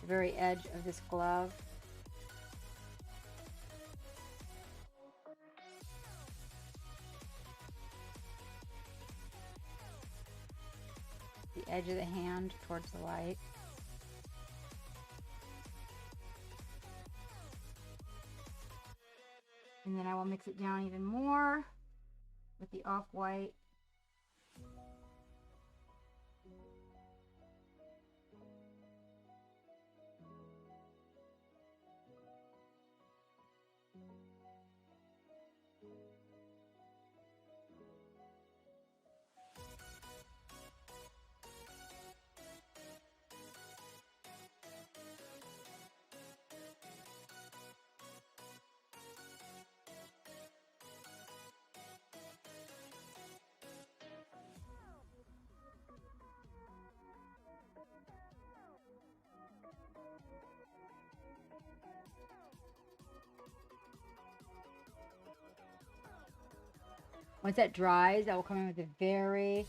The very edge of this glove. The edge of the hand towards the light. And then I will mix it down even more with the off-white. Once that dries, I will come in with a very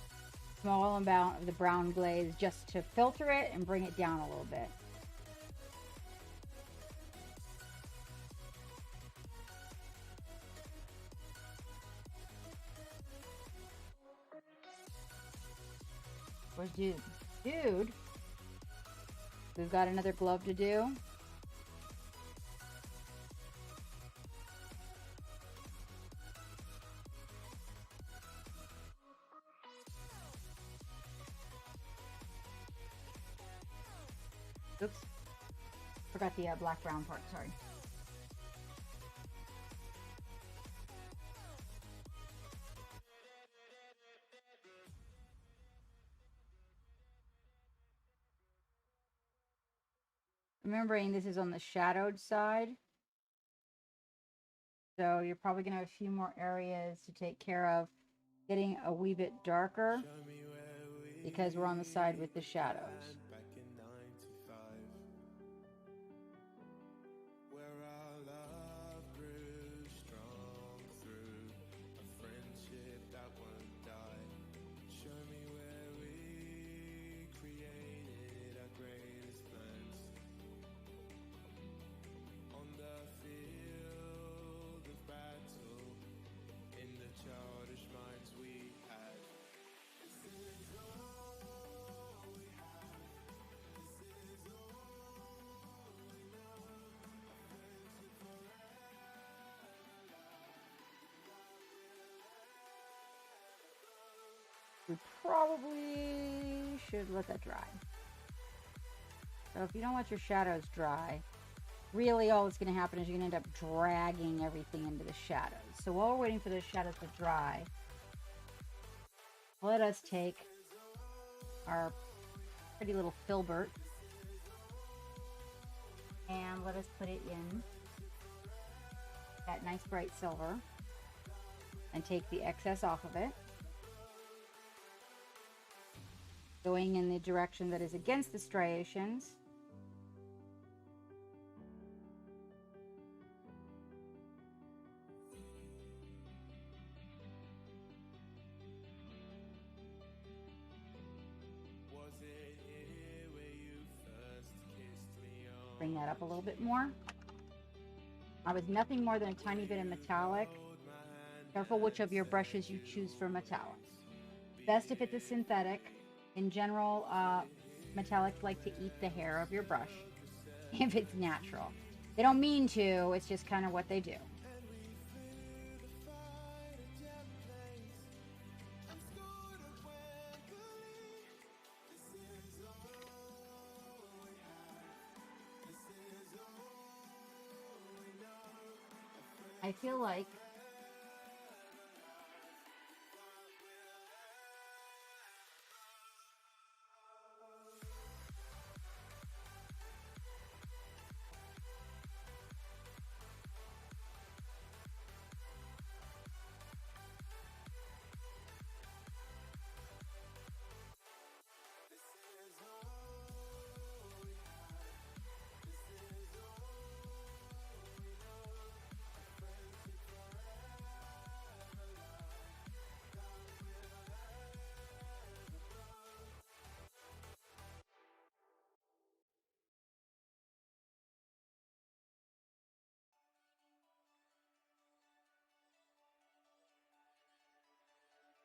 small amount of the brown glaze just to filter it and bring it down a little bit. Where's Dude? Dude? We've got another glove to do. Oops. Forgot the black brown part, sorry. Remembering this is on the shadowed side. So you're probably going to have a few more areas to take care of getting a wee bit darker because we're on the side with the shadows. We probably should let that dry. So if you don't let your shadows dry, really all that's going to happen is you're going to end up dragging everything into the shadows. So while we're waiting for those shadows to dry, let us take our pretty little filbert. And let us put it in that nice bright silver and take the excess off of it. Going in the direction that is against the striations. Bring that up a little bit more. I was nothing more than a tiny bit of metallic. Careful which of your brushes you choose for metallic. Best if it's a synthetic. In general, metallics like to eat the hair of your brush if it's natural. They don't mean to, it's just kind of what they do. I feel like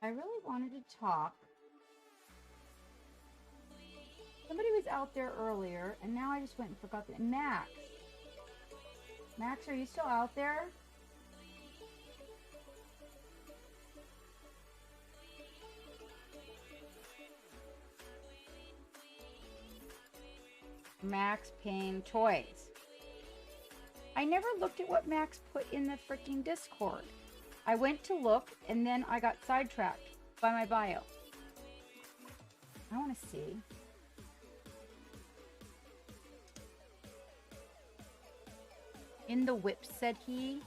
I really wanted to talk. Somebody was out there earlier, and now I just went and forgot the Max. Max, are you still out there? Max Payne Toys. I never looked at what Max put in the freaking Discord. I went to look, and then I got sidetracked by my bio. I want to see. In the whip, said he.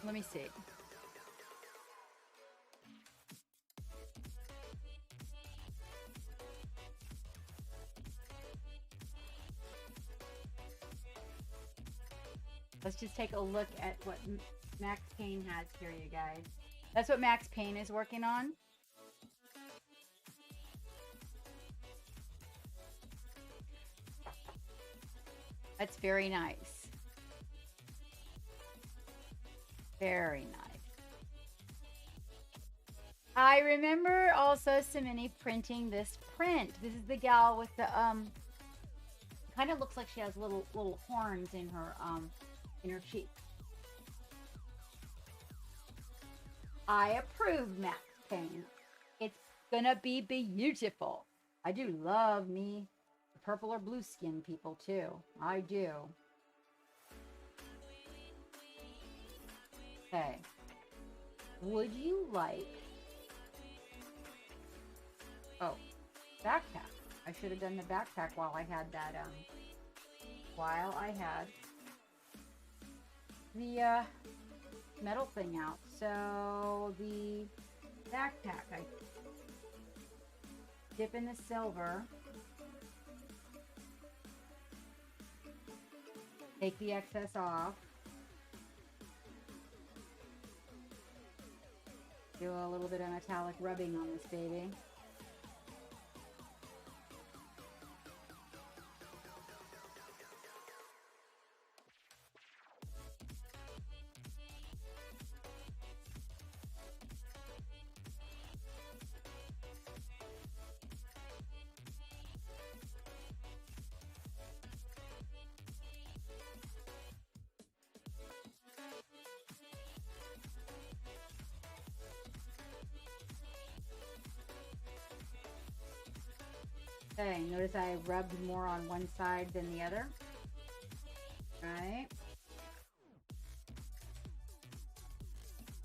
Let me see. Let's just take a look at what Max Payne has here, you guys. That's what Max Payne is working on. That's very nice. Very nice. I remember also Simini printing this print. This is the gal with the kind of looks like she has little horns in her cheek. I approve, Max Payne. It's gonna be beautiful. I do love me purple or blue skin people too. I do. Okay. Would you like... Oh, backpack. I should have done the backpack while I had that, the metal thing out. So the backpack, I dip in the silver, take the excess off, do a little bit of metallic rubbing on this baby. Okay, notice I rubbed more on one side than the other. Right.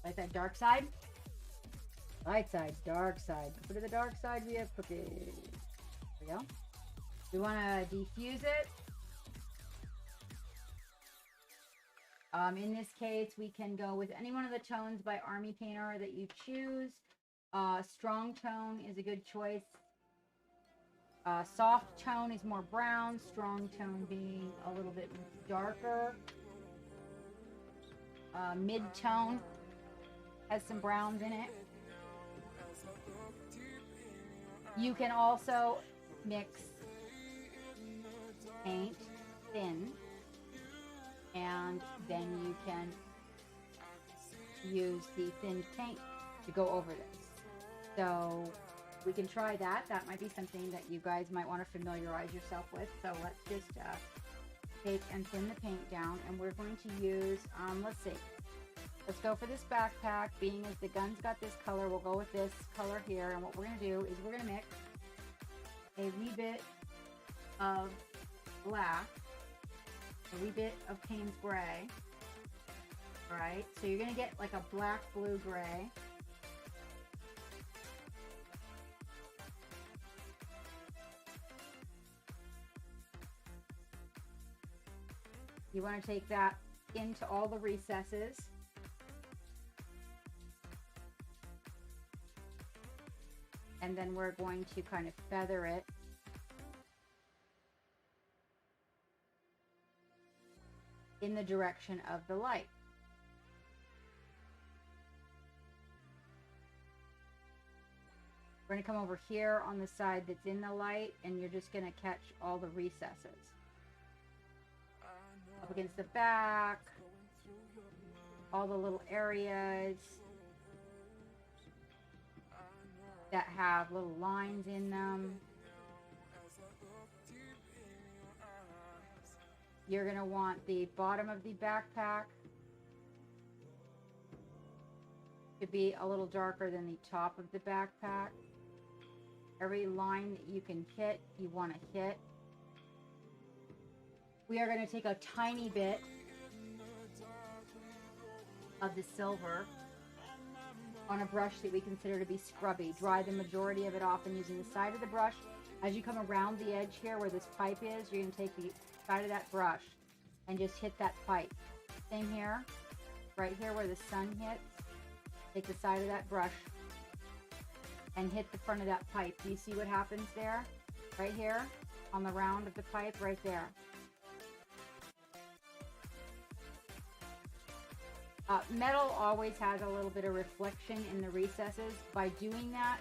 Like that dark side. Light side, dark side. Put to the dark side, we have cookies. There we go. We want to defuse it. In this case, we can go with any one of the tones by Army Painter that you choose. Strong tone is a good choice. Soft tone is more brown. Strong tone being a little bit darker. Mid tone has some browns in it. You can also mix paint thin, and then you can use the thin paint to go over this. So we can try that. That might be something that you guys might want to familiarize yourself with. So let's just take and thin the paint down, and we're going to use, let's see. Let's go for this backpack. Being as the gun's got this color, we'll go with this color here. And what we're going to do is we're going to mix a wee bit of black, a wee bit of Payne's gray. All right, so you're going to get like a black, blue, gray. You want to take that into all the recesses. And then we're going to kind of feather it in the direction of the light. We're going to come over here on the side that's in the light, and you're just going to catch all the recesses. Up against the back, all the little areas that have little lines in them. You're going to want the bottom of the backpack to be a little darker than the top of the backpack. Every line that you can hit, you want to hit. We are going to take a tiny bit of the silver on a brush that we consider to be scrubby. Dry the majority of it off, and using the side of the brush, as you come around the edge here where this pipe is, you're going to take the side of that brush and just hit that pipe. Same here, right here where the sun hits, take the side of that brush and hit the front of that pipe. Do you see what happens there? Right here on the round of the pipe, right there. Metal always has a little bit of reflection in the recesses. By doing that,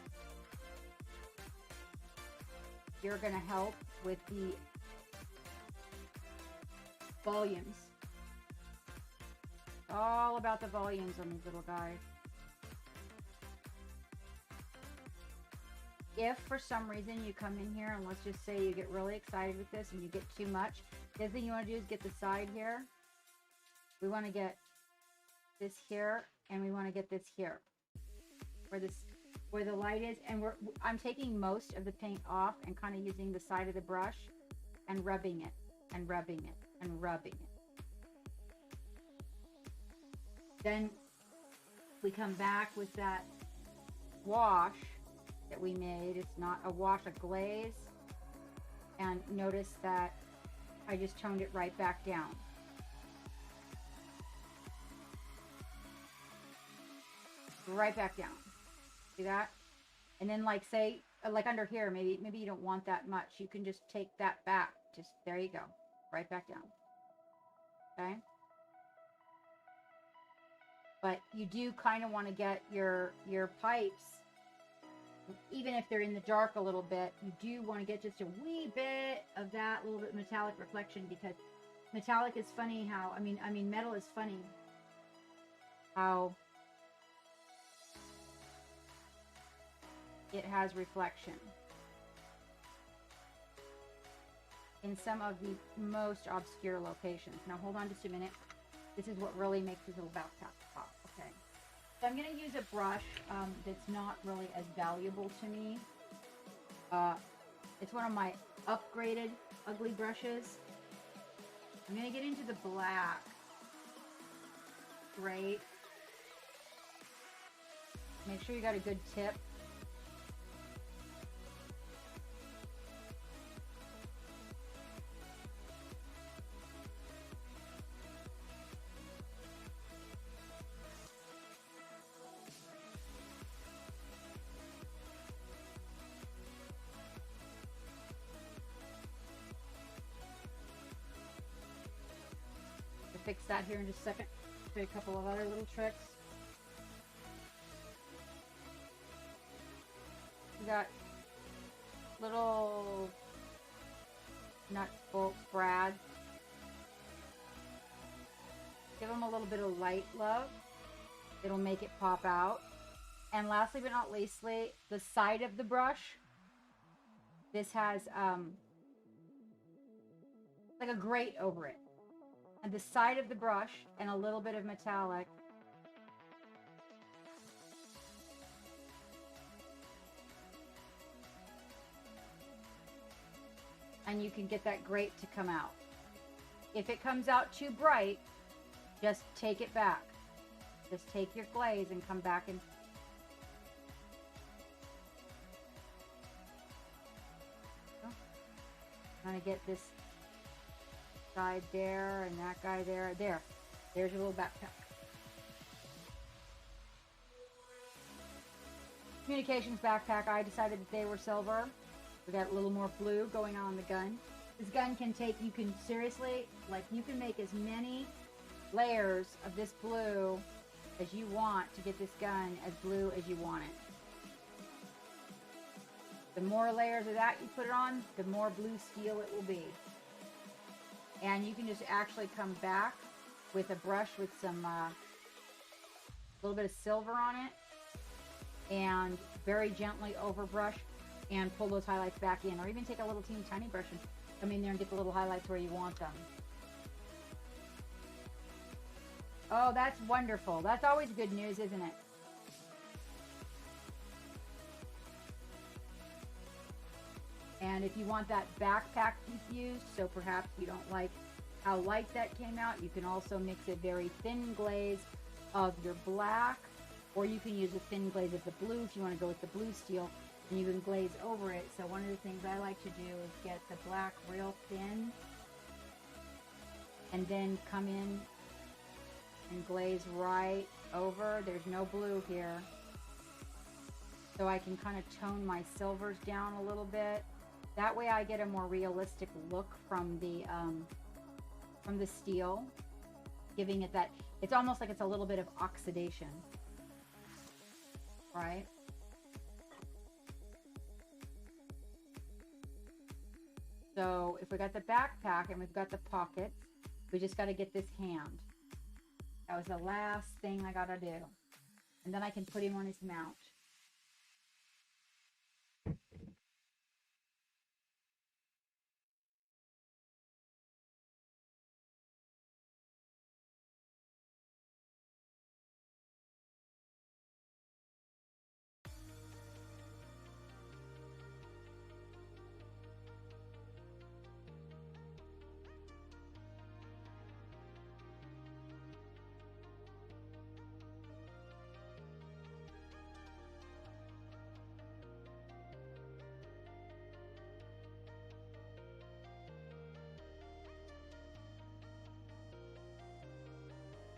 you're going to help with the volumes. All about the volumes on these little guys. If for some reason you come in here and let's just say you get really excited with this and you get too much, the other thing you want to do is get the side here. We want to get this here, and we want to get this here where the light is, and I'm taking most of the paint off and kind of using the side of the brush and rubbing it and rubbing it and rubbing it. Then we come back with that wash that we made. It's not a wash, a glaze, and notice that I just toned it right back down. Right back down. See that? And then like say like under here, maybe you don't want that much. You can just take that back. Just there you go. Right back down. Okay? But you do kind of want to get your pipes, even if they're in the dark a little bit, you do want to get just a wee bit of that little bit metallic reflection, because metallic is funny how I mean metal is funny how it has reflection in some of the most obscure locations. Now hold on just a minute. This is what really makes this little backpack pop. Okay, so I'm going to use a brush that's not really as valuable to me. It's one of my upgraded ugly brushes. I'm going to get into the black. Great. Make sure you got a good tip. I'll fix that here in just a second. Show you a couple of other little tricks. We got little nuts, bolts, brads. Give them a little bit of light love. It'll make it pop out. And lastly but not leastly, the side of the brush. This has like a grate over it. And the side of the brush and a little bit of metallic. And you can get that grate to come out. If it comes out too bright, just take it back. Just take your glaze and come back and trying to get this side there and that guy there. There's your little backpack. Communications backpack. I decided that they were silver. We got a little more blue going on the gun. This gun can take, you can seriously, like you can make as many layers of this blue as you want to get this gun as blue as you want it. The more layers of that you put it on, the more blue steel it will be. And you can just actually come back with a brush with some little bit of silver on it and very gently overbrush and pull those highlights back in, or even take a little teeny tiny brush and come in there and get the little highlights where you want them. Oh, that's wonderful. That's always good news, isn't it? And if you want that backpack diffused, so perhaps you don't like how light that came out, you can also mix a very thin glaze of your black, or you can use a thin glaze of the blue if you want to go with the blue steel, and you can glaze over it. So one of the things I like to do is get the black real thin, and then come in and glaze right over. There's no blue here. So I can kind of tone my silvers down a little bit. That way I get a more realistic look from the steel, giving it that, it's almost like it's a little bit of oxidation, right? So if we got the backpack and we've got the pockets, we just got to get this hand. That was the last thing I got to do. And then I can put him on his mount.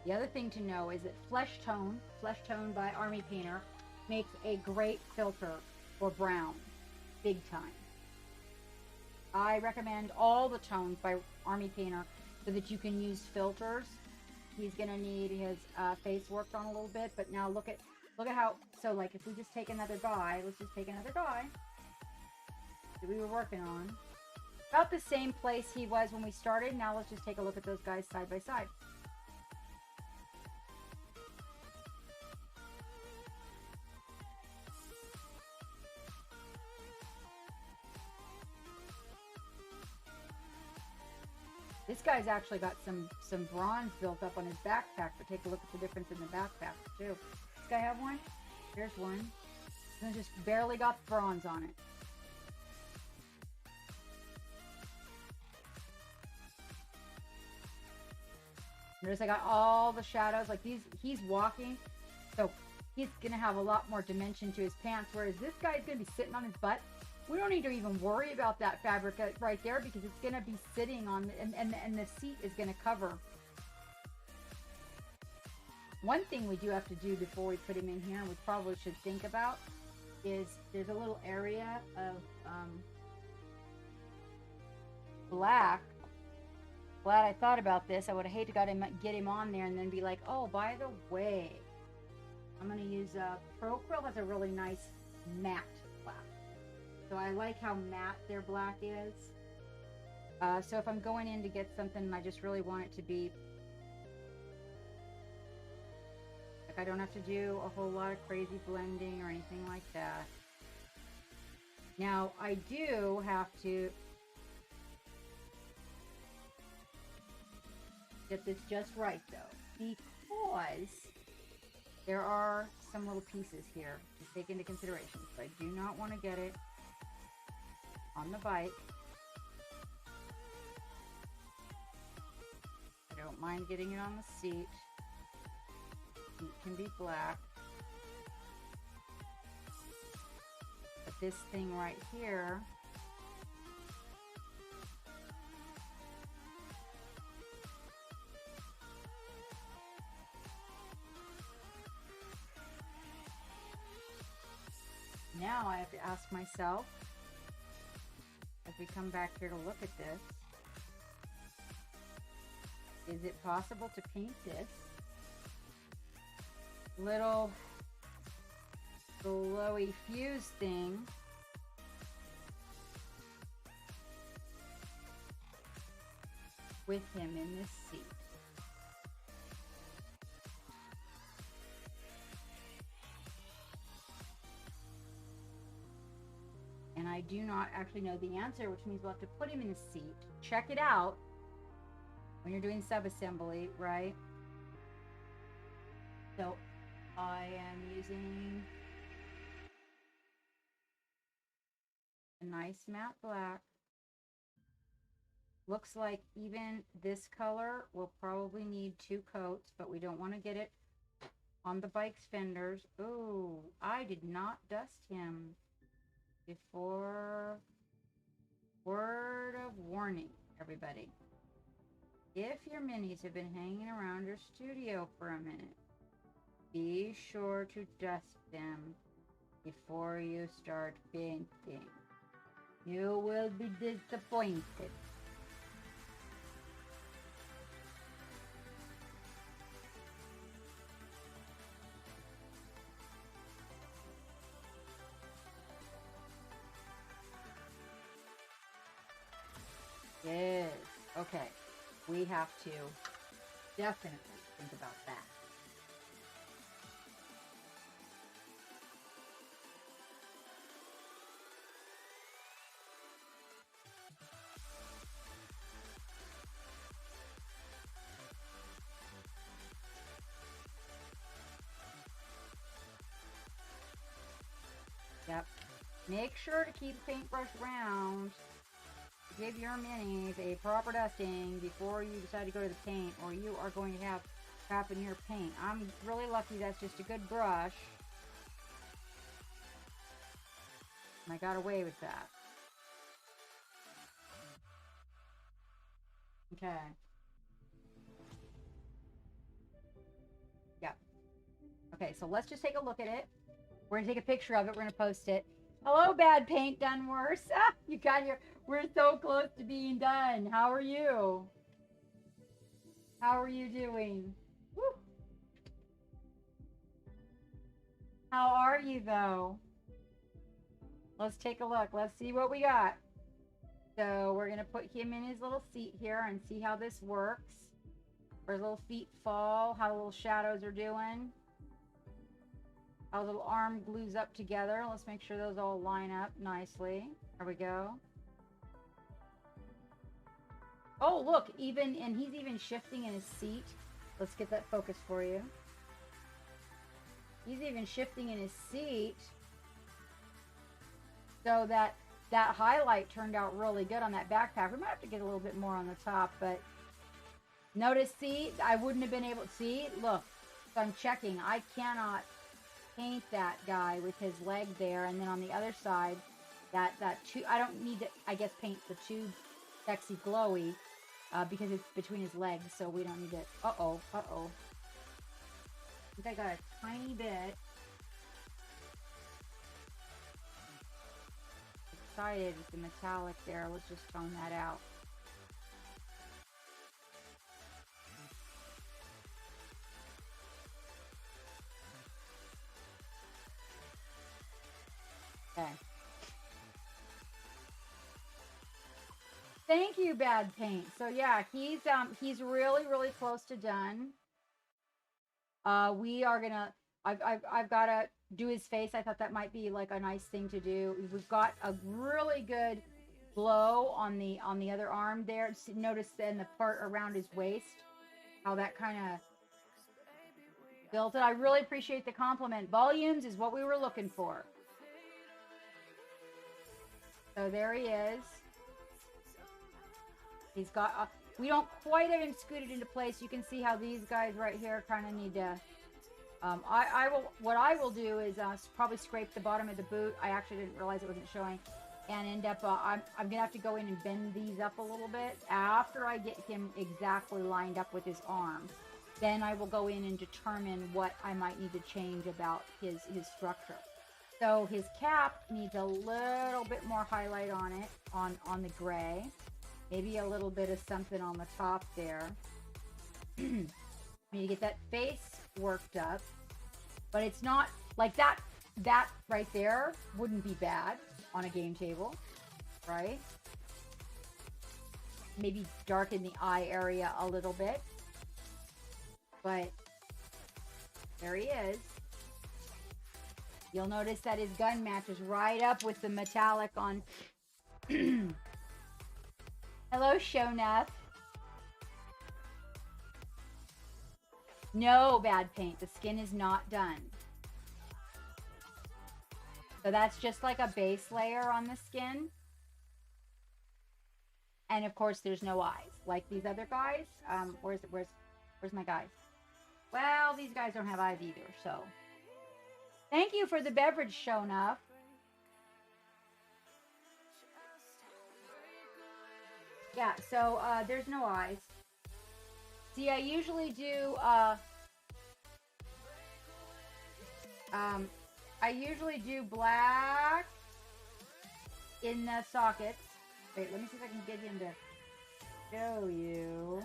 The other thing to know is that Flesh Tone by Army Painter, makes a great filter for brown, big time. I recommend all the tones by Army Painter so that you can use filters. He's gonna need his face worked on a little bit, but now look at how, so like if we just take another guy, let's just take another guy that we were working on. About the same place he was when we started. Now let's just take a look at those guys side by side. This guy's actually got some bronze built up on his backpack, but take a look at the difference in the backpack too. This guy have one? There's one. And just barely got bronze on it. Notice I got all the shadows, like he's walking. So he's going to have a lot more dimension to his pants, whereas this guy's going to be sitting on his butt. We don't need to even worry about that fabric right there because it's going to be sitting on, and the seat is going to cover. One thing we do have to do before we put him in here, and we probably should think about, is there's a little area of black. Glad I thought about this. I would have hated to get him on there and then be like, oh, by the way, I'm going to use ProQuill has a really nice matte black. So I like how matte their black is. So if I'm going in to get something and I just really want it to be, like, I don't have to do a whole lot of crazy blending or anything like that. Now I do have to get this just right though, because there are some little pieces here to take into consideration. So I do not want to get it on the bike. I don't mind getting it on the seat. Seat can be black. But this thing right here, now I have to ask myself, as we come back here to look at this, is it possible to paint this little glowy fuse thing with him in this seat? And I do not actually know the answer, which means we'll have to put him in a seat, check it out when you're doing sub-assembly, right? So I am using a nice matte black. Looks like even this color will probably need 2 coats, but we don't want to get it on the bike's fenders. Oh, I did not dust him before. Word of warning, everybody. If your minis have been hanging around your studio for a minute, be sure to dust them before you start painting. You will be disappointed. Yes. Okay. We have to definitely think about that. Yep. Make sure to keep the paintbrush round. Give your minis a proper dusting before you decide to go to the paint, or you are going to have crap in your paint. I'm really lucky that's just a good brush. And I got away with that. Okay. Yeah. Okay, so let's just take a look at it. We're going to take a picture of it. We're going to post it. Hello, Bad Paint Done Worse. Ah, you got here. We're so close to being done. How are you? How are you doing? Woo. How are you, though? Let's take a look. Let's see what we got. So we're going to put him in his little seat here and see how this works. Where his little feet fall, how the little shadows are doing. How the little arm glues up together. Let's make sure those all line up nicely. There we go. Oh, look, and he's even shifting in his seat. Let's get that focus for you. He's even shifting in his seat. So that highlight turned out really good on that backpack. We might have to get a little bit more on the top, but notice, see, I wouldn't have been able to see. Look, so I'm checking. I cannot paint that guy with his leg there, and then on the other side, that tube. I don't need to, I guess, paint the tube sexy glowy because it's between his legs, so we don't need to. Uh-oh. I think I got a tiny bit. Excited with the metallic there. Let's just tone that out. Okay. Thank you, Bad Paint. So yeah, he's really, really close to done. We are gonna. I've got to do his face. I thought that might be like a nice thing to do. We've got a really good glow on the other arm there. Notice in the part around his waist how that kind of built it. I really appreciate the compliment. Volumes is what we were looking for. So there he is. He's got. We don't quite have him scooted into place. You can see how these guys right here kind of need to. What I will do is probably scrape the bottom of the boot. I actually didn't realize it wasn't showing, and end up. I'm gonna have to go in and bend these up a little bit after I get him exactly lined up with his arm. Then I will go in and determine what I might need to change about his structure. So his cap needs a little bit more highlight on it, on the gray. Maybe a little bit of something on the top there. You get that face worked up, but it's not like that. That right there wouldn't be bad on a game table, right? Maybe darken the eye area a little bit, but there he is. You'll notice that his gun matches right up with the metallic on. Hello, Shoneth. No, Bad Paint. The skin is not done. So that's just like a base layer on the skin. And of course, there's no eyes like these other guys. Where's my guys? Well, these guys don't have eyes either. So, thank you for the beverage, Shoneth. Yeah, so there's no eyes. See, I usually do black in the sockets. Wait, let me see if I can get him to show you.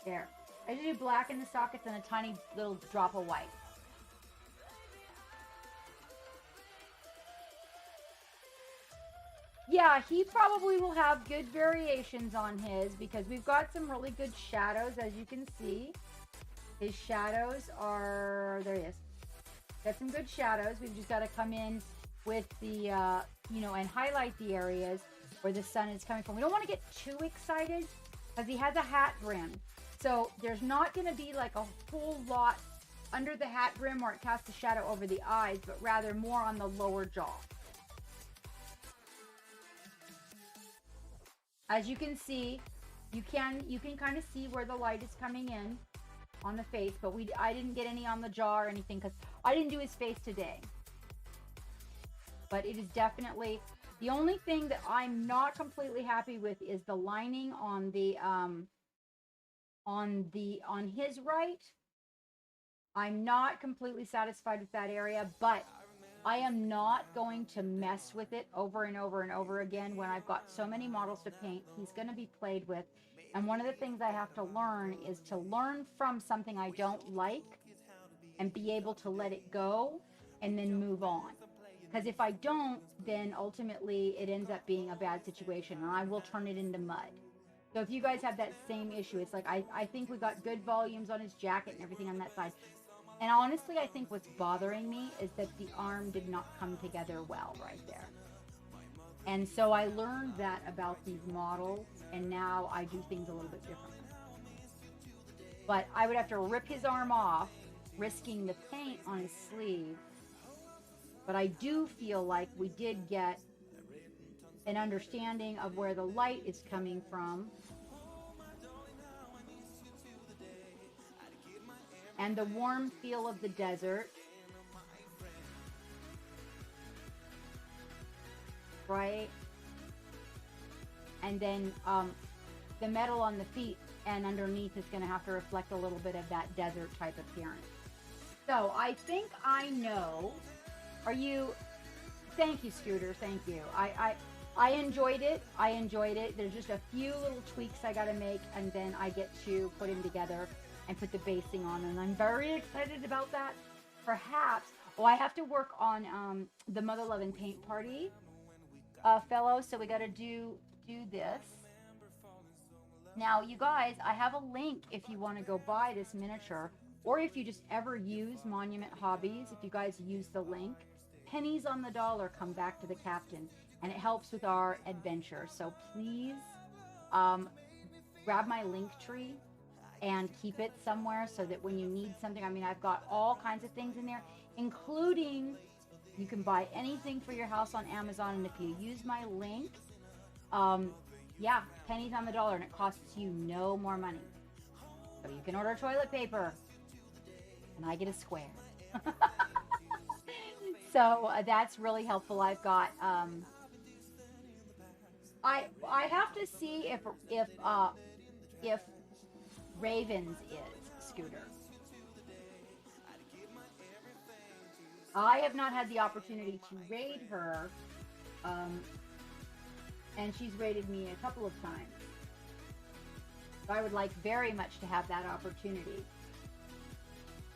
There. I usually do black in the sockets and a tiny little drop of white. Yeah, he probably will have good variations on his because we've got some really good shadows, as you can see. His shadows are, there he is. Got some good shadows. We've just got to come in with the, and highlight the areas where the sun is coming from. We don't want to get too excited because he has a hat brim. So there's not going to be like a whole lot under the hat brim where it casts a shadow over the eyes, but rather more on the lower jaw. As you can see, you can kind of see where the light is coming in on the face, but I didn't get any on the jaw or anything because I didn't do his face today. But it is definitely the only thing that I'm not completely happy with is the lining on the on his right. I'm not completely satisfied with that area, but I am not going to mess with it over and over and over again when I've got so many models to paint. He's going to be played with. And one of the things I have to learn is to learn from something I don't like and be able to let it go and then move on. Because if I don't, then ultimately it ends up being a bad situation and I will turn it into mud. So if you guys have that same issue, it's like I think we got good volumes on his jacket and everything on that side. And honestly, I think what's bothering me is that the arm did not come together well right there. And so I learned that about these models, and now I do things a little bit differently. But I would have to rip his arm off, risking the paint on his sleeve. But I do feel like we did get an understanding of where the light is coming from. and the warm feel of the desert. Right? And then the metal on the feet and underneath is going to have to reflect a little bit of that desert type appearance. So I think I know. Are you? Thank you, Scooter. Thank you. I enjoyed it. I enjoyed it. There's just a few little tweaks I got to make, and then I get to put them together and put the basing on, and I'm very excited about that. Perhaps. Oh, I have to work on the Mother Love and Paint Party, fellows. So we got to do this. Now, you guys, I have a link if you want to go buy this miniature, or if you just ever use Monument Hobbies. If you guys use the link, pennies on the dollar come back to the captain, and it helps with our adventure. So please grab my link tree and keep it somewhere so that when you need something, I mean, I've got all kinds of things in there, including you can buy anything for your house on Amazon, and if you use my link, yeah, pennies on the dollar, and it costs you no more money. So you can order toilet paper, and I get a square. So that's really helpful. I've got I have to see if Ravens is Scooter. I have not had the opportunity to raid her, and she's raided me a couple of times. So I would like very much to have that opportunity.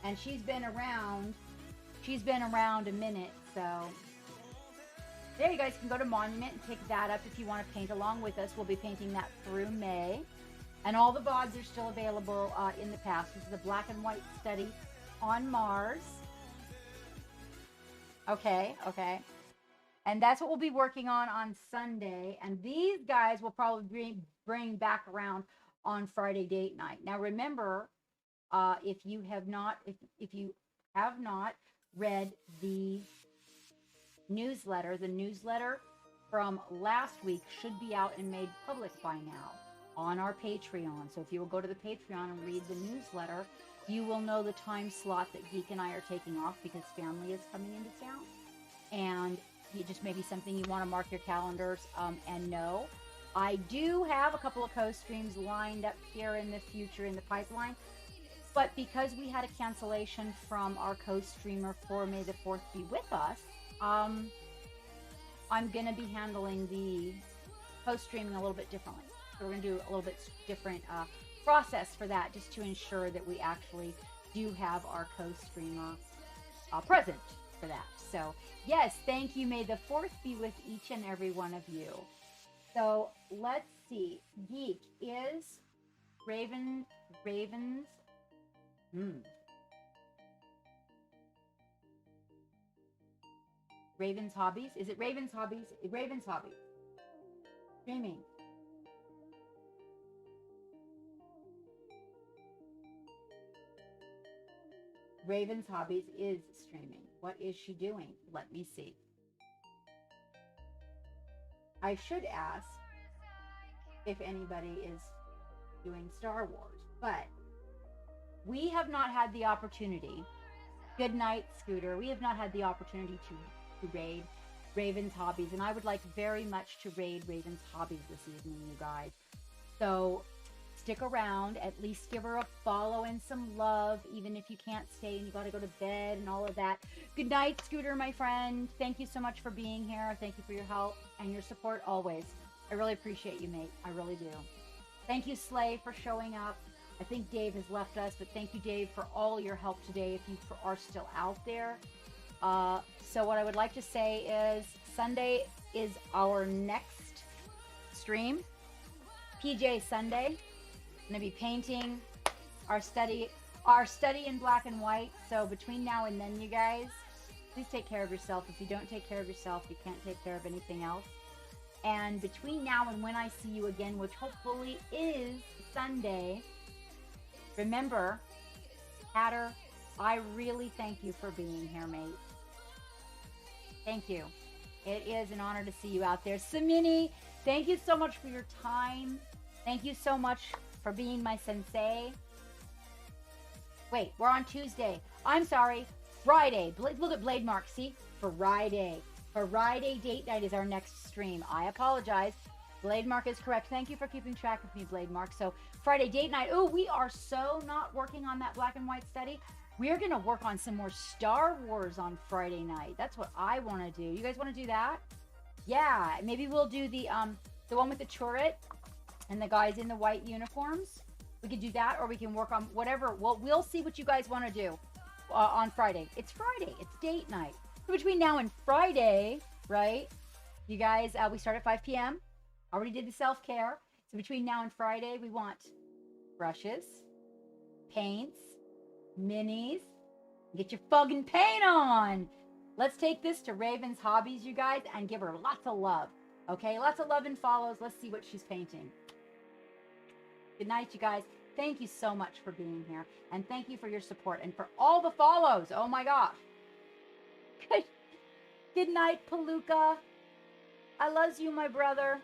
And she's been around a minute, so there, you guys can go to Monument and pick that up if you want to paint along with us. We'll be painting that through May, and all the VODs are still available in the past. This is a black and white study on Mars. Okay. And that's what we'll be working on Sunday. And these guys will probably bring back around on Friday date night. Now remember, if you have not read the newsletter from last week should be out and made public by now on our Patreon. So if you will go to the Patreon and read the newsletter, you will know the time slot that Geek and I are taking off because family is coming into town. And it just may be something you want to mark your calendars and know. I do have a couple of co-streams lined up here in the future in the pipeline. But because we had a cancellation from our co-streamer for May the 4th Be With Us, I'm going to be handling the co-streaming a little bit differently. So we're going to do a little bit different process for that, just to ensure that we actually do have our co-streamer present for that. So yes, thank you. May the 4th be with each and every one of you. So let's see. Geek is Ravens. Ravens Hobbies. Is it Ravens Hobbies? Ravens Hobbies. Streaming. Ravens Hobbies is streaming. What is she doing? Let me see. I should ask if anybody is doing Star Wars, but we have not had the opportunity. Good night, Scooter. We have not had the opportunity to raid Ravens Hobbies, and I would like very much to raid Ravens Hobbies this evening, you guys. So stick around, at least give her a follow and some love, even if you can't stay and you got to go to bed and all of that. Good night, Scooter, my friend. Thank you so much for being here. Thank you for your help and your support always. I really appreciate you, mate. I really do. Thank you, Slay, for showing up. I think Dave has left us, but thank you, Dave, for all your help today if you are still out there. So what I would like to say is Sunday is our next stream. PJ Sunday. I'm going to be painting our study in black and white. So between now and then, you guys, please take care of yourself. If you don't take care of yourself, you can't take care of anything else. And between now and when I see you again, which hopefully is Sunday, remember, Hatter, I really thank you for being here, mate. Thank you. It is an honor to see you out there. Samini, thank you so much for your time. Thank you so much for being my sensei. Wait, we're on Tuesday. I'm sorry. Friday. Look at Blade Mark. See? Friday. Friday date night is our next stream. I apologize. Blade Mark is correct. Thank you for keeping track with me, Blade Mark. So Friday date night. Oh, we are so not working on that black and white study. We are going to work on some more Star Wars on Friday night. That's what I want to do. You guys want to do that? Yeah. Maybe we'll do the one with the turret and the guys in the white uniforms. We could do that, or we can work on whatever. Well, we'll see what you guys want to do on Friday. It's Friday. It's date night. So between now and Friday, right? You guys, we start at 5 p.m. Already did the self-care. So between now and Friday, we want brushes, paints, minis. Get your fucking paint on. Let's take this to Raven's Hobbies, you guys, and give her lots of love. Okay? Lots of love and follows. Let's see what she's painting. Good night, you guys. Thank you so much for being here. And thank you for your support and for all the follows. Oh my gosh. Good night, Palooka. I love you, my brother.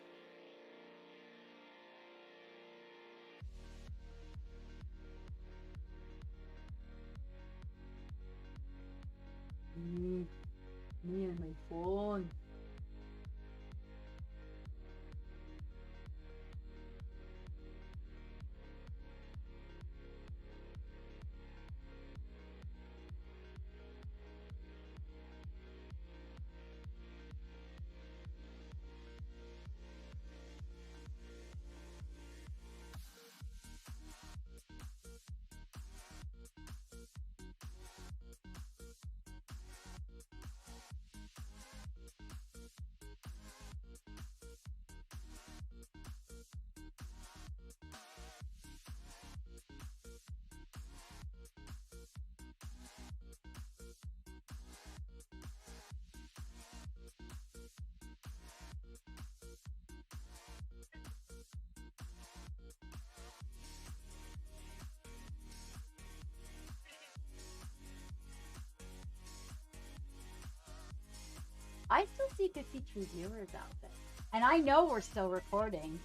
Me and my phone. I still see 52 viewers out there. And I know we're still recording.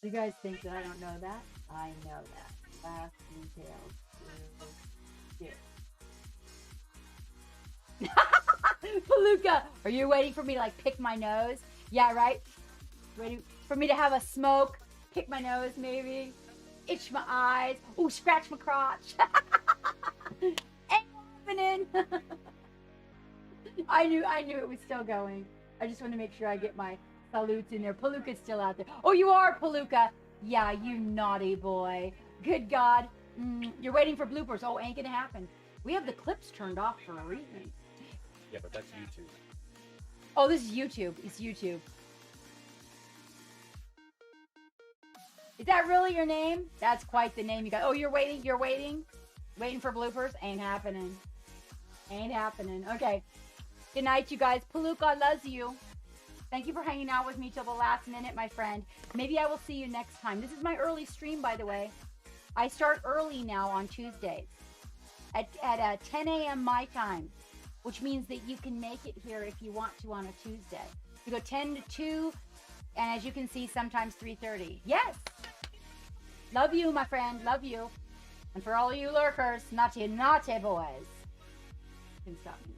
You guys think that I don't know that? I know that. Last details. Palooka, are you waiting for me to like pick my nose? Yeah, right? Ready for me to have a smoke, pick my nose maybe, itch my eyes, ooh, scratch my crotch. Ain't happening. I knew it was still going. I just want to make sure I get my salutes in there. Palooka's still out there. Oh, you are, Palooka. Yeah, you naughty boy. Good God. You're waiting for bloopers. Oh, ain't gonna happen. We have the clips turned off for a reason. Yeah, but that's YouTube. Oh, this is YouTube. It's YouTube. Is that really your name? That's quite the name you got. Oh, you're waiting? You're waiting? Waiting for bloopers? Ain't happening. Ain't happening. Okay. Good night, you guys. Palooka loves you. Thank you for hanging out with me till the last minute, my friend. Maybe I will see you next time. This is my early stream, by the way. I start early now on Tuesdays at 10 a.m. my time, which means that you can make it here if you want to on a Tuesday. You go 10 to 2, and as you can see, sometimes 3:30. Yes! Love you, my friend. Love you. And for all you lurkers, naughty, naughty boys. You can stop me.